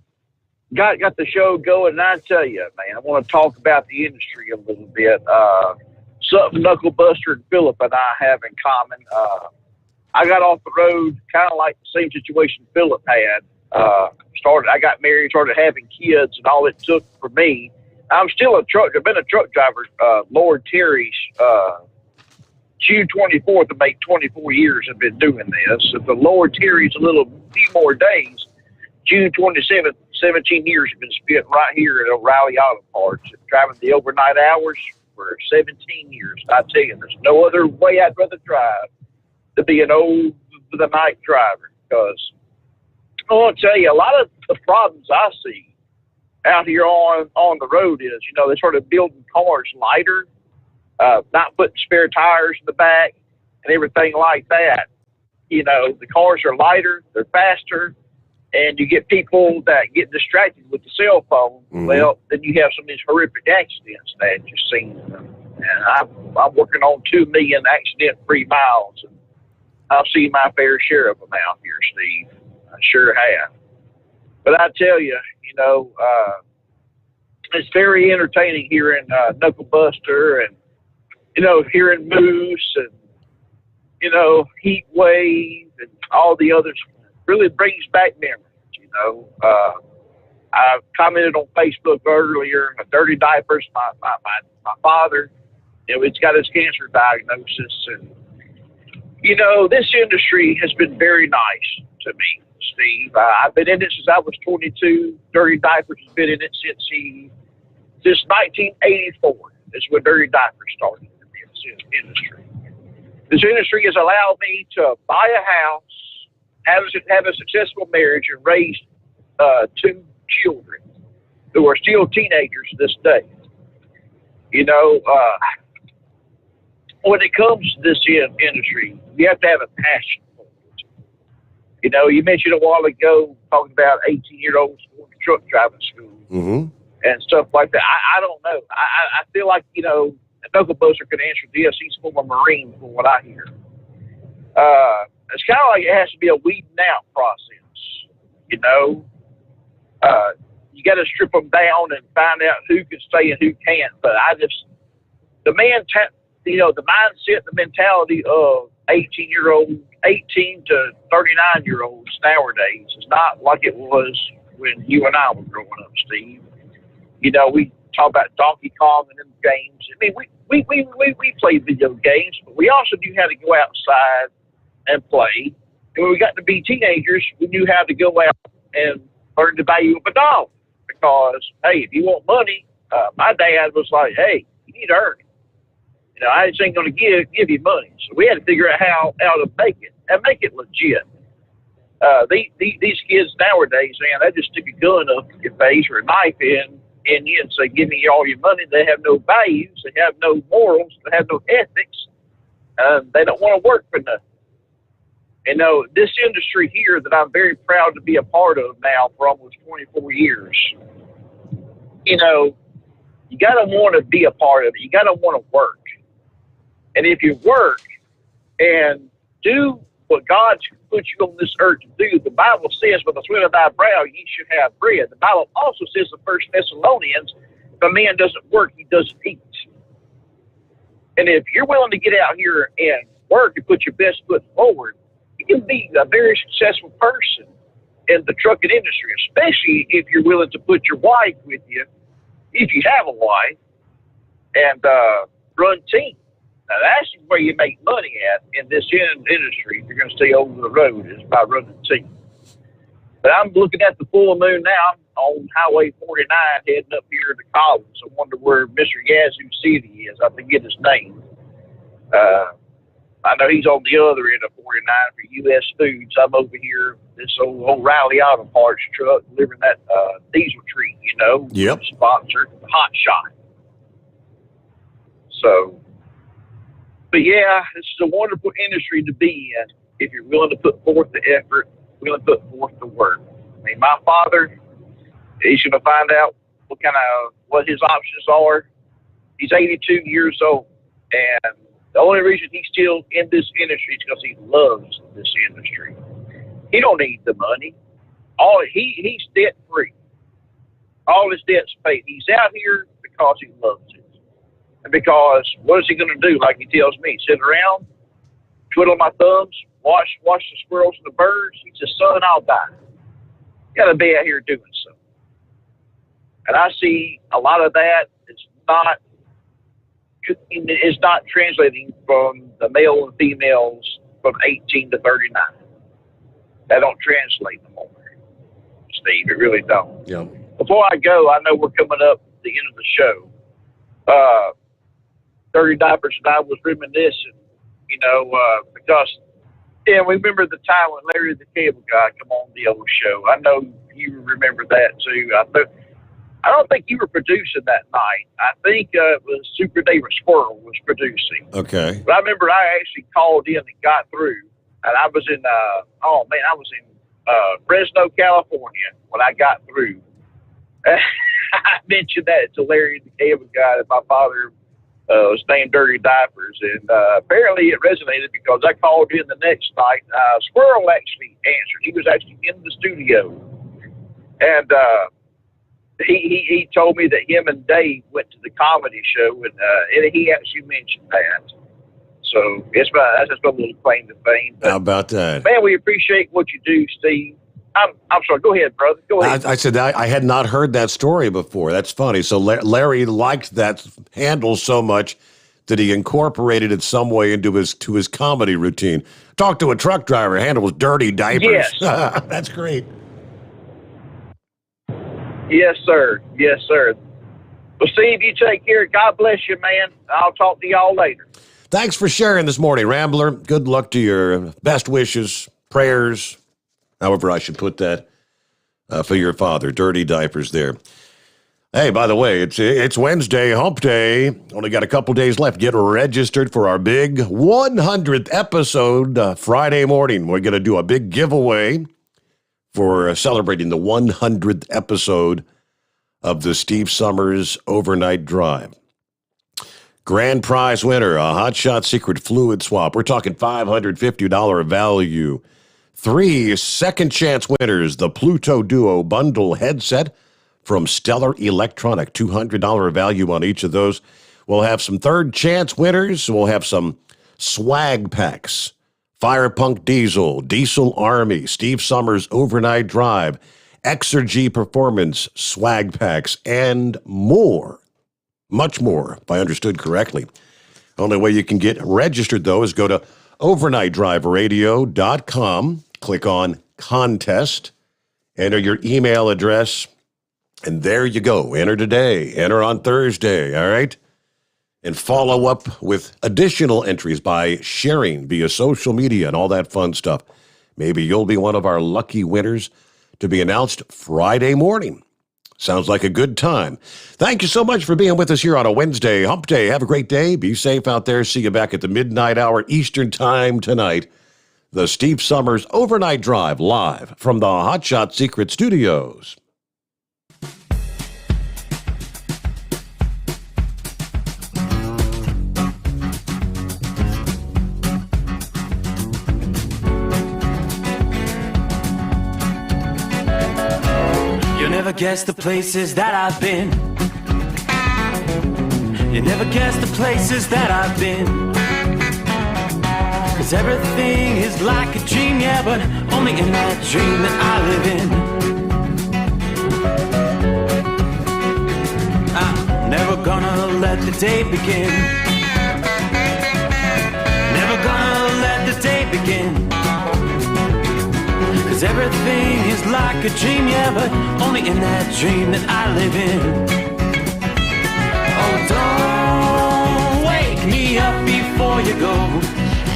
Speaker 1: got the show going. And I tell you, man, I want to talk about the industry a little bit. Something Knucklebuster and Phillip and I have in common. I got off the road kind of like the same situation Phillip had. I got married, started having kids, and all it took for me I'm still I've been a truck driver. Lord Terry's, June 24th will make 24 years I've been doing this. If the Lord Terry's a few more days, June 27th, 17 years have been spent right here at O'Reilly Auto Parts, driving the overnight hours for 17 years. I tell you, there's no other way I'd rather drive to be an the night driver, because I want to tell you, a lot of the problems I see out here on the road is, they started building cars lighter, not putting spare tires in the back and everything like that. The cars are lighter, they're faster, and you get people that get distracted with the cell phone. Mm-hmm. Well, then you have some of these horrific accidents that you've seen. And I'm working on 2 million accident-free miles, and I've seen my fair share of them out here, Steve. I sure have. But I tell you, it's very entertaining hearing Knuckle Buster and, hearing Moose and, Heat Wave and all the others. Really brings back memories, I commented on Facebook earlier, Dirty Diapers, my father, it's got his cancer diagnosis. And, this industry has been very nice to me, Steve. I've been in it since I was 22. Dirty Diapers has been in it since 1984. Is when Dirty Diapers started in this industry. This industry has allowed me to buy a house, have a successful marriage, and raise 2 children who are still teenagers to this day. When it comes to this industry, you have to have a passion for it. You mentioned a while ago talking about 18-year-olds going to truck driving school and stuff like that. I don't know. I feel like, Knuckle Buster can answer this. He's former Marine from what I hear. It's kind of like it has to be a weeding out process. You got to strip them down and find out who can stay and who can't. But the mindset, the mentality of 18 to 39-year-olds nowadays is not like it was when you and I were growing up, Steve. We talk about Donkey Kong and them games. I mean, we played video games, but we also knew how to go outside and play. And when we got to be teenagers, we knew how to go out and learn the value of a dollar. Because, hey, if you want money, my dad was like, hey, you need to earn it. I just ain't going to give you money. So we had to figure out how to make it and make it legit. These kids nowadays, man, they just stick a gun up your face or a knife in you and say, give me all your money. They have no values. They have no morals. They have no ethics. They don't want to work for nothing. This industry here that I'm very proud to be a part of now for almost 24 years, you got to want to be a part of it. You got to want to work. And if you work and do what God's put you on this earth to do, the Bible says, with the sweat of thy brow, ye should have bread. The Bible also says in 1 Thessalonians, if a man doesn't work, he doesn't eat. And if you're willing to get out here and work and put your best foot forward, you can be a very successful person in the trucking industry, especially if you're willing to put your wife with you, if you have a wife, and run teams. Now, that's where you make money at in this industry. If you're going to stay over the road, is by running teams. But I'm looking at the full moon now on Highway 49 heading up here to Collins. I wonder where Mr. Yazoo City is. I forget his name. I know he's on the other end of 49 for U.S. Foods. I'm over here, this old O'Reilly Auto Parts truck, delivering that diesel treat,
Speaker 2: Yep.
Speaker 1: Sponsored, Hot Shot. So, but yeah, this is a wonderful industry to be in if you're willing to put forth the effort, willing to put forth the work. I mean, my father, he's going to find out what his options are. He's 82 years old, and the only reason he's still in this industry is because he loves this industry. He don't need the money. He's debt free. All his debt's paid. He's out here because he loves it. And because what is he going to do? Like he tells me, sit around, twiddle my thumbs, watch the squirrels and the birds. He says, son, I'll die. You got to be out here doing something. And I see a lot of that. It's not translating from the male and females from 18 to 39. That don't translate no more, Steve. It really don't.
Speaker 2: Yeah.
Speaker 1: Before I go, I know we're coming up to the end of the show. Dirty Diapers and I was reminiscing, because we remember the time when Larry the Cable Guy come on the old show. I know you remember that too. I don't think you were producing that night. I think it was Super David Squirrel was producing.
Speaker 2: Okay.
Speaker 1: But I remember I actually called in and got through, and I was in Fresno, California when I got through. I mentioned that to Larry the Cable Guy that my father was named Dirty Diapers, and apparently it resonated because I called in the next night. Squirrel actually answered. He was actually in the studio, and he told me that him and Dave went to the comedy show, and he actually mentioned that. So that's just a little claim to fame. But,
Speaker 2: how about that?
Speaker 1: Man, we appreciate what you do, Steve. I'm sorry. Go ahead, brother. Go ahead.
Speaker 2: I said I had not heard that story before. That's funny. So Larry liked that handle so much that he incorporated it some way into his comedy routine. Talk to a truck driver. Handle was Dirty Diapers.
Speaker 1: Yes.
Speaker 2: That's great.
Speaker 1: Yes, sir. Yes, sir. Well, Steve, you take care. God bless you, man. I'll talk to y'all later.
Speaker 2: Thanks for sharing this morning, Rambler. Good luck to your best wishes, prayers, however I should put that, for your father. Dirty Diapers there. Hey, by the way, it's Wednesday, hump day. Only got a couple days left. Get registered for our big 100th episode Friday morning. We're going to do a big giveaway for celebrating the 100th episode of the Steve Sommers Overnight Drive. Grand prize winner, a Hot Shot Secret Fluid Swap. We're talking $550 value. 3 second chance winners, the Pluto Duo Bundle Headset from Stellar Electronic, $200 value on each of those. We'll have some third chance winners. We'll have some swag packs. Fire Punk Diesel, Diesel Army, Steve Sommers Overnight Drive, Exergy Performance, swag packs, and more. Much more, if I understood correctly. Only way you can get registered, though, is go to overnightdriveradio.com, click on Contest, enter your email address, and there you go. Enter today, enter on Thursday, all right? And follow up with additional entries by sharing via social media and all that fun stuff. Maybe you'll be one of our lucky winners to be announced Friday morning. Sounds like a good time. Thank you so much for being with us here on a Wednesday hump day. Have a great day. Be safe out there. See you back at the midnight hour Eastern time tonight. The Steve Sommers Overnight Drive live from the Hot Shot Secret Studios.
Speaker 7: You never guess the places that I've been. You never guess the places that I've been. 'Cause everything is like a dream, yeah, but only in that dream that I live in. I'm never gonna let the day begin. Never gonna let the day begin. 'Cause everything is like a dream, yeah, but only in that dream that I live in. Oh, don't wake me up before you go,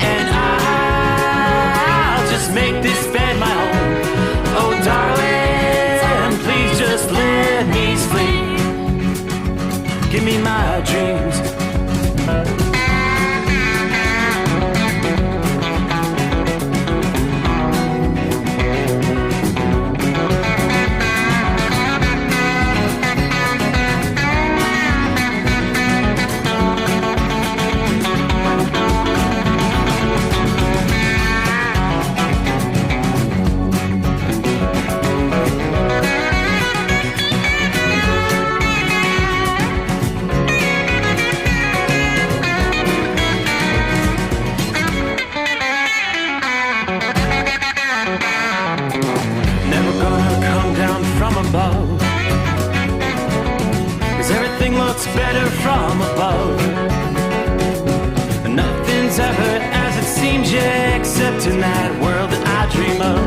Speaker 7: and I'll just make this bed my home. Oh, darling, please just let me sleep. Give me my dreams. looks better from above. Nothing's ever as it seems, yeah, except in that world that I dream of.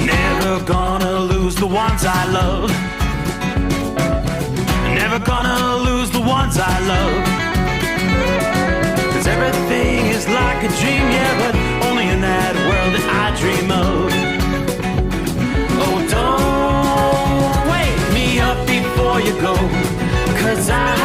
Speaker 7: Never gonna lose the ones I love. Never gonna lose the ones I love. 'Cause everything is like a dream, yeah, but only in that world that I dream of. Oh, don't wake me up before you go, 'cause I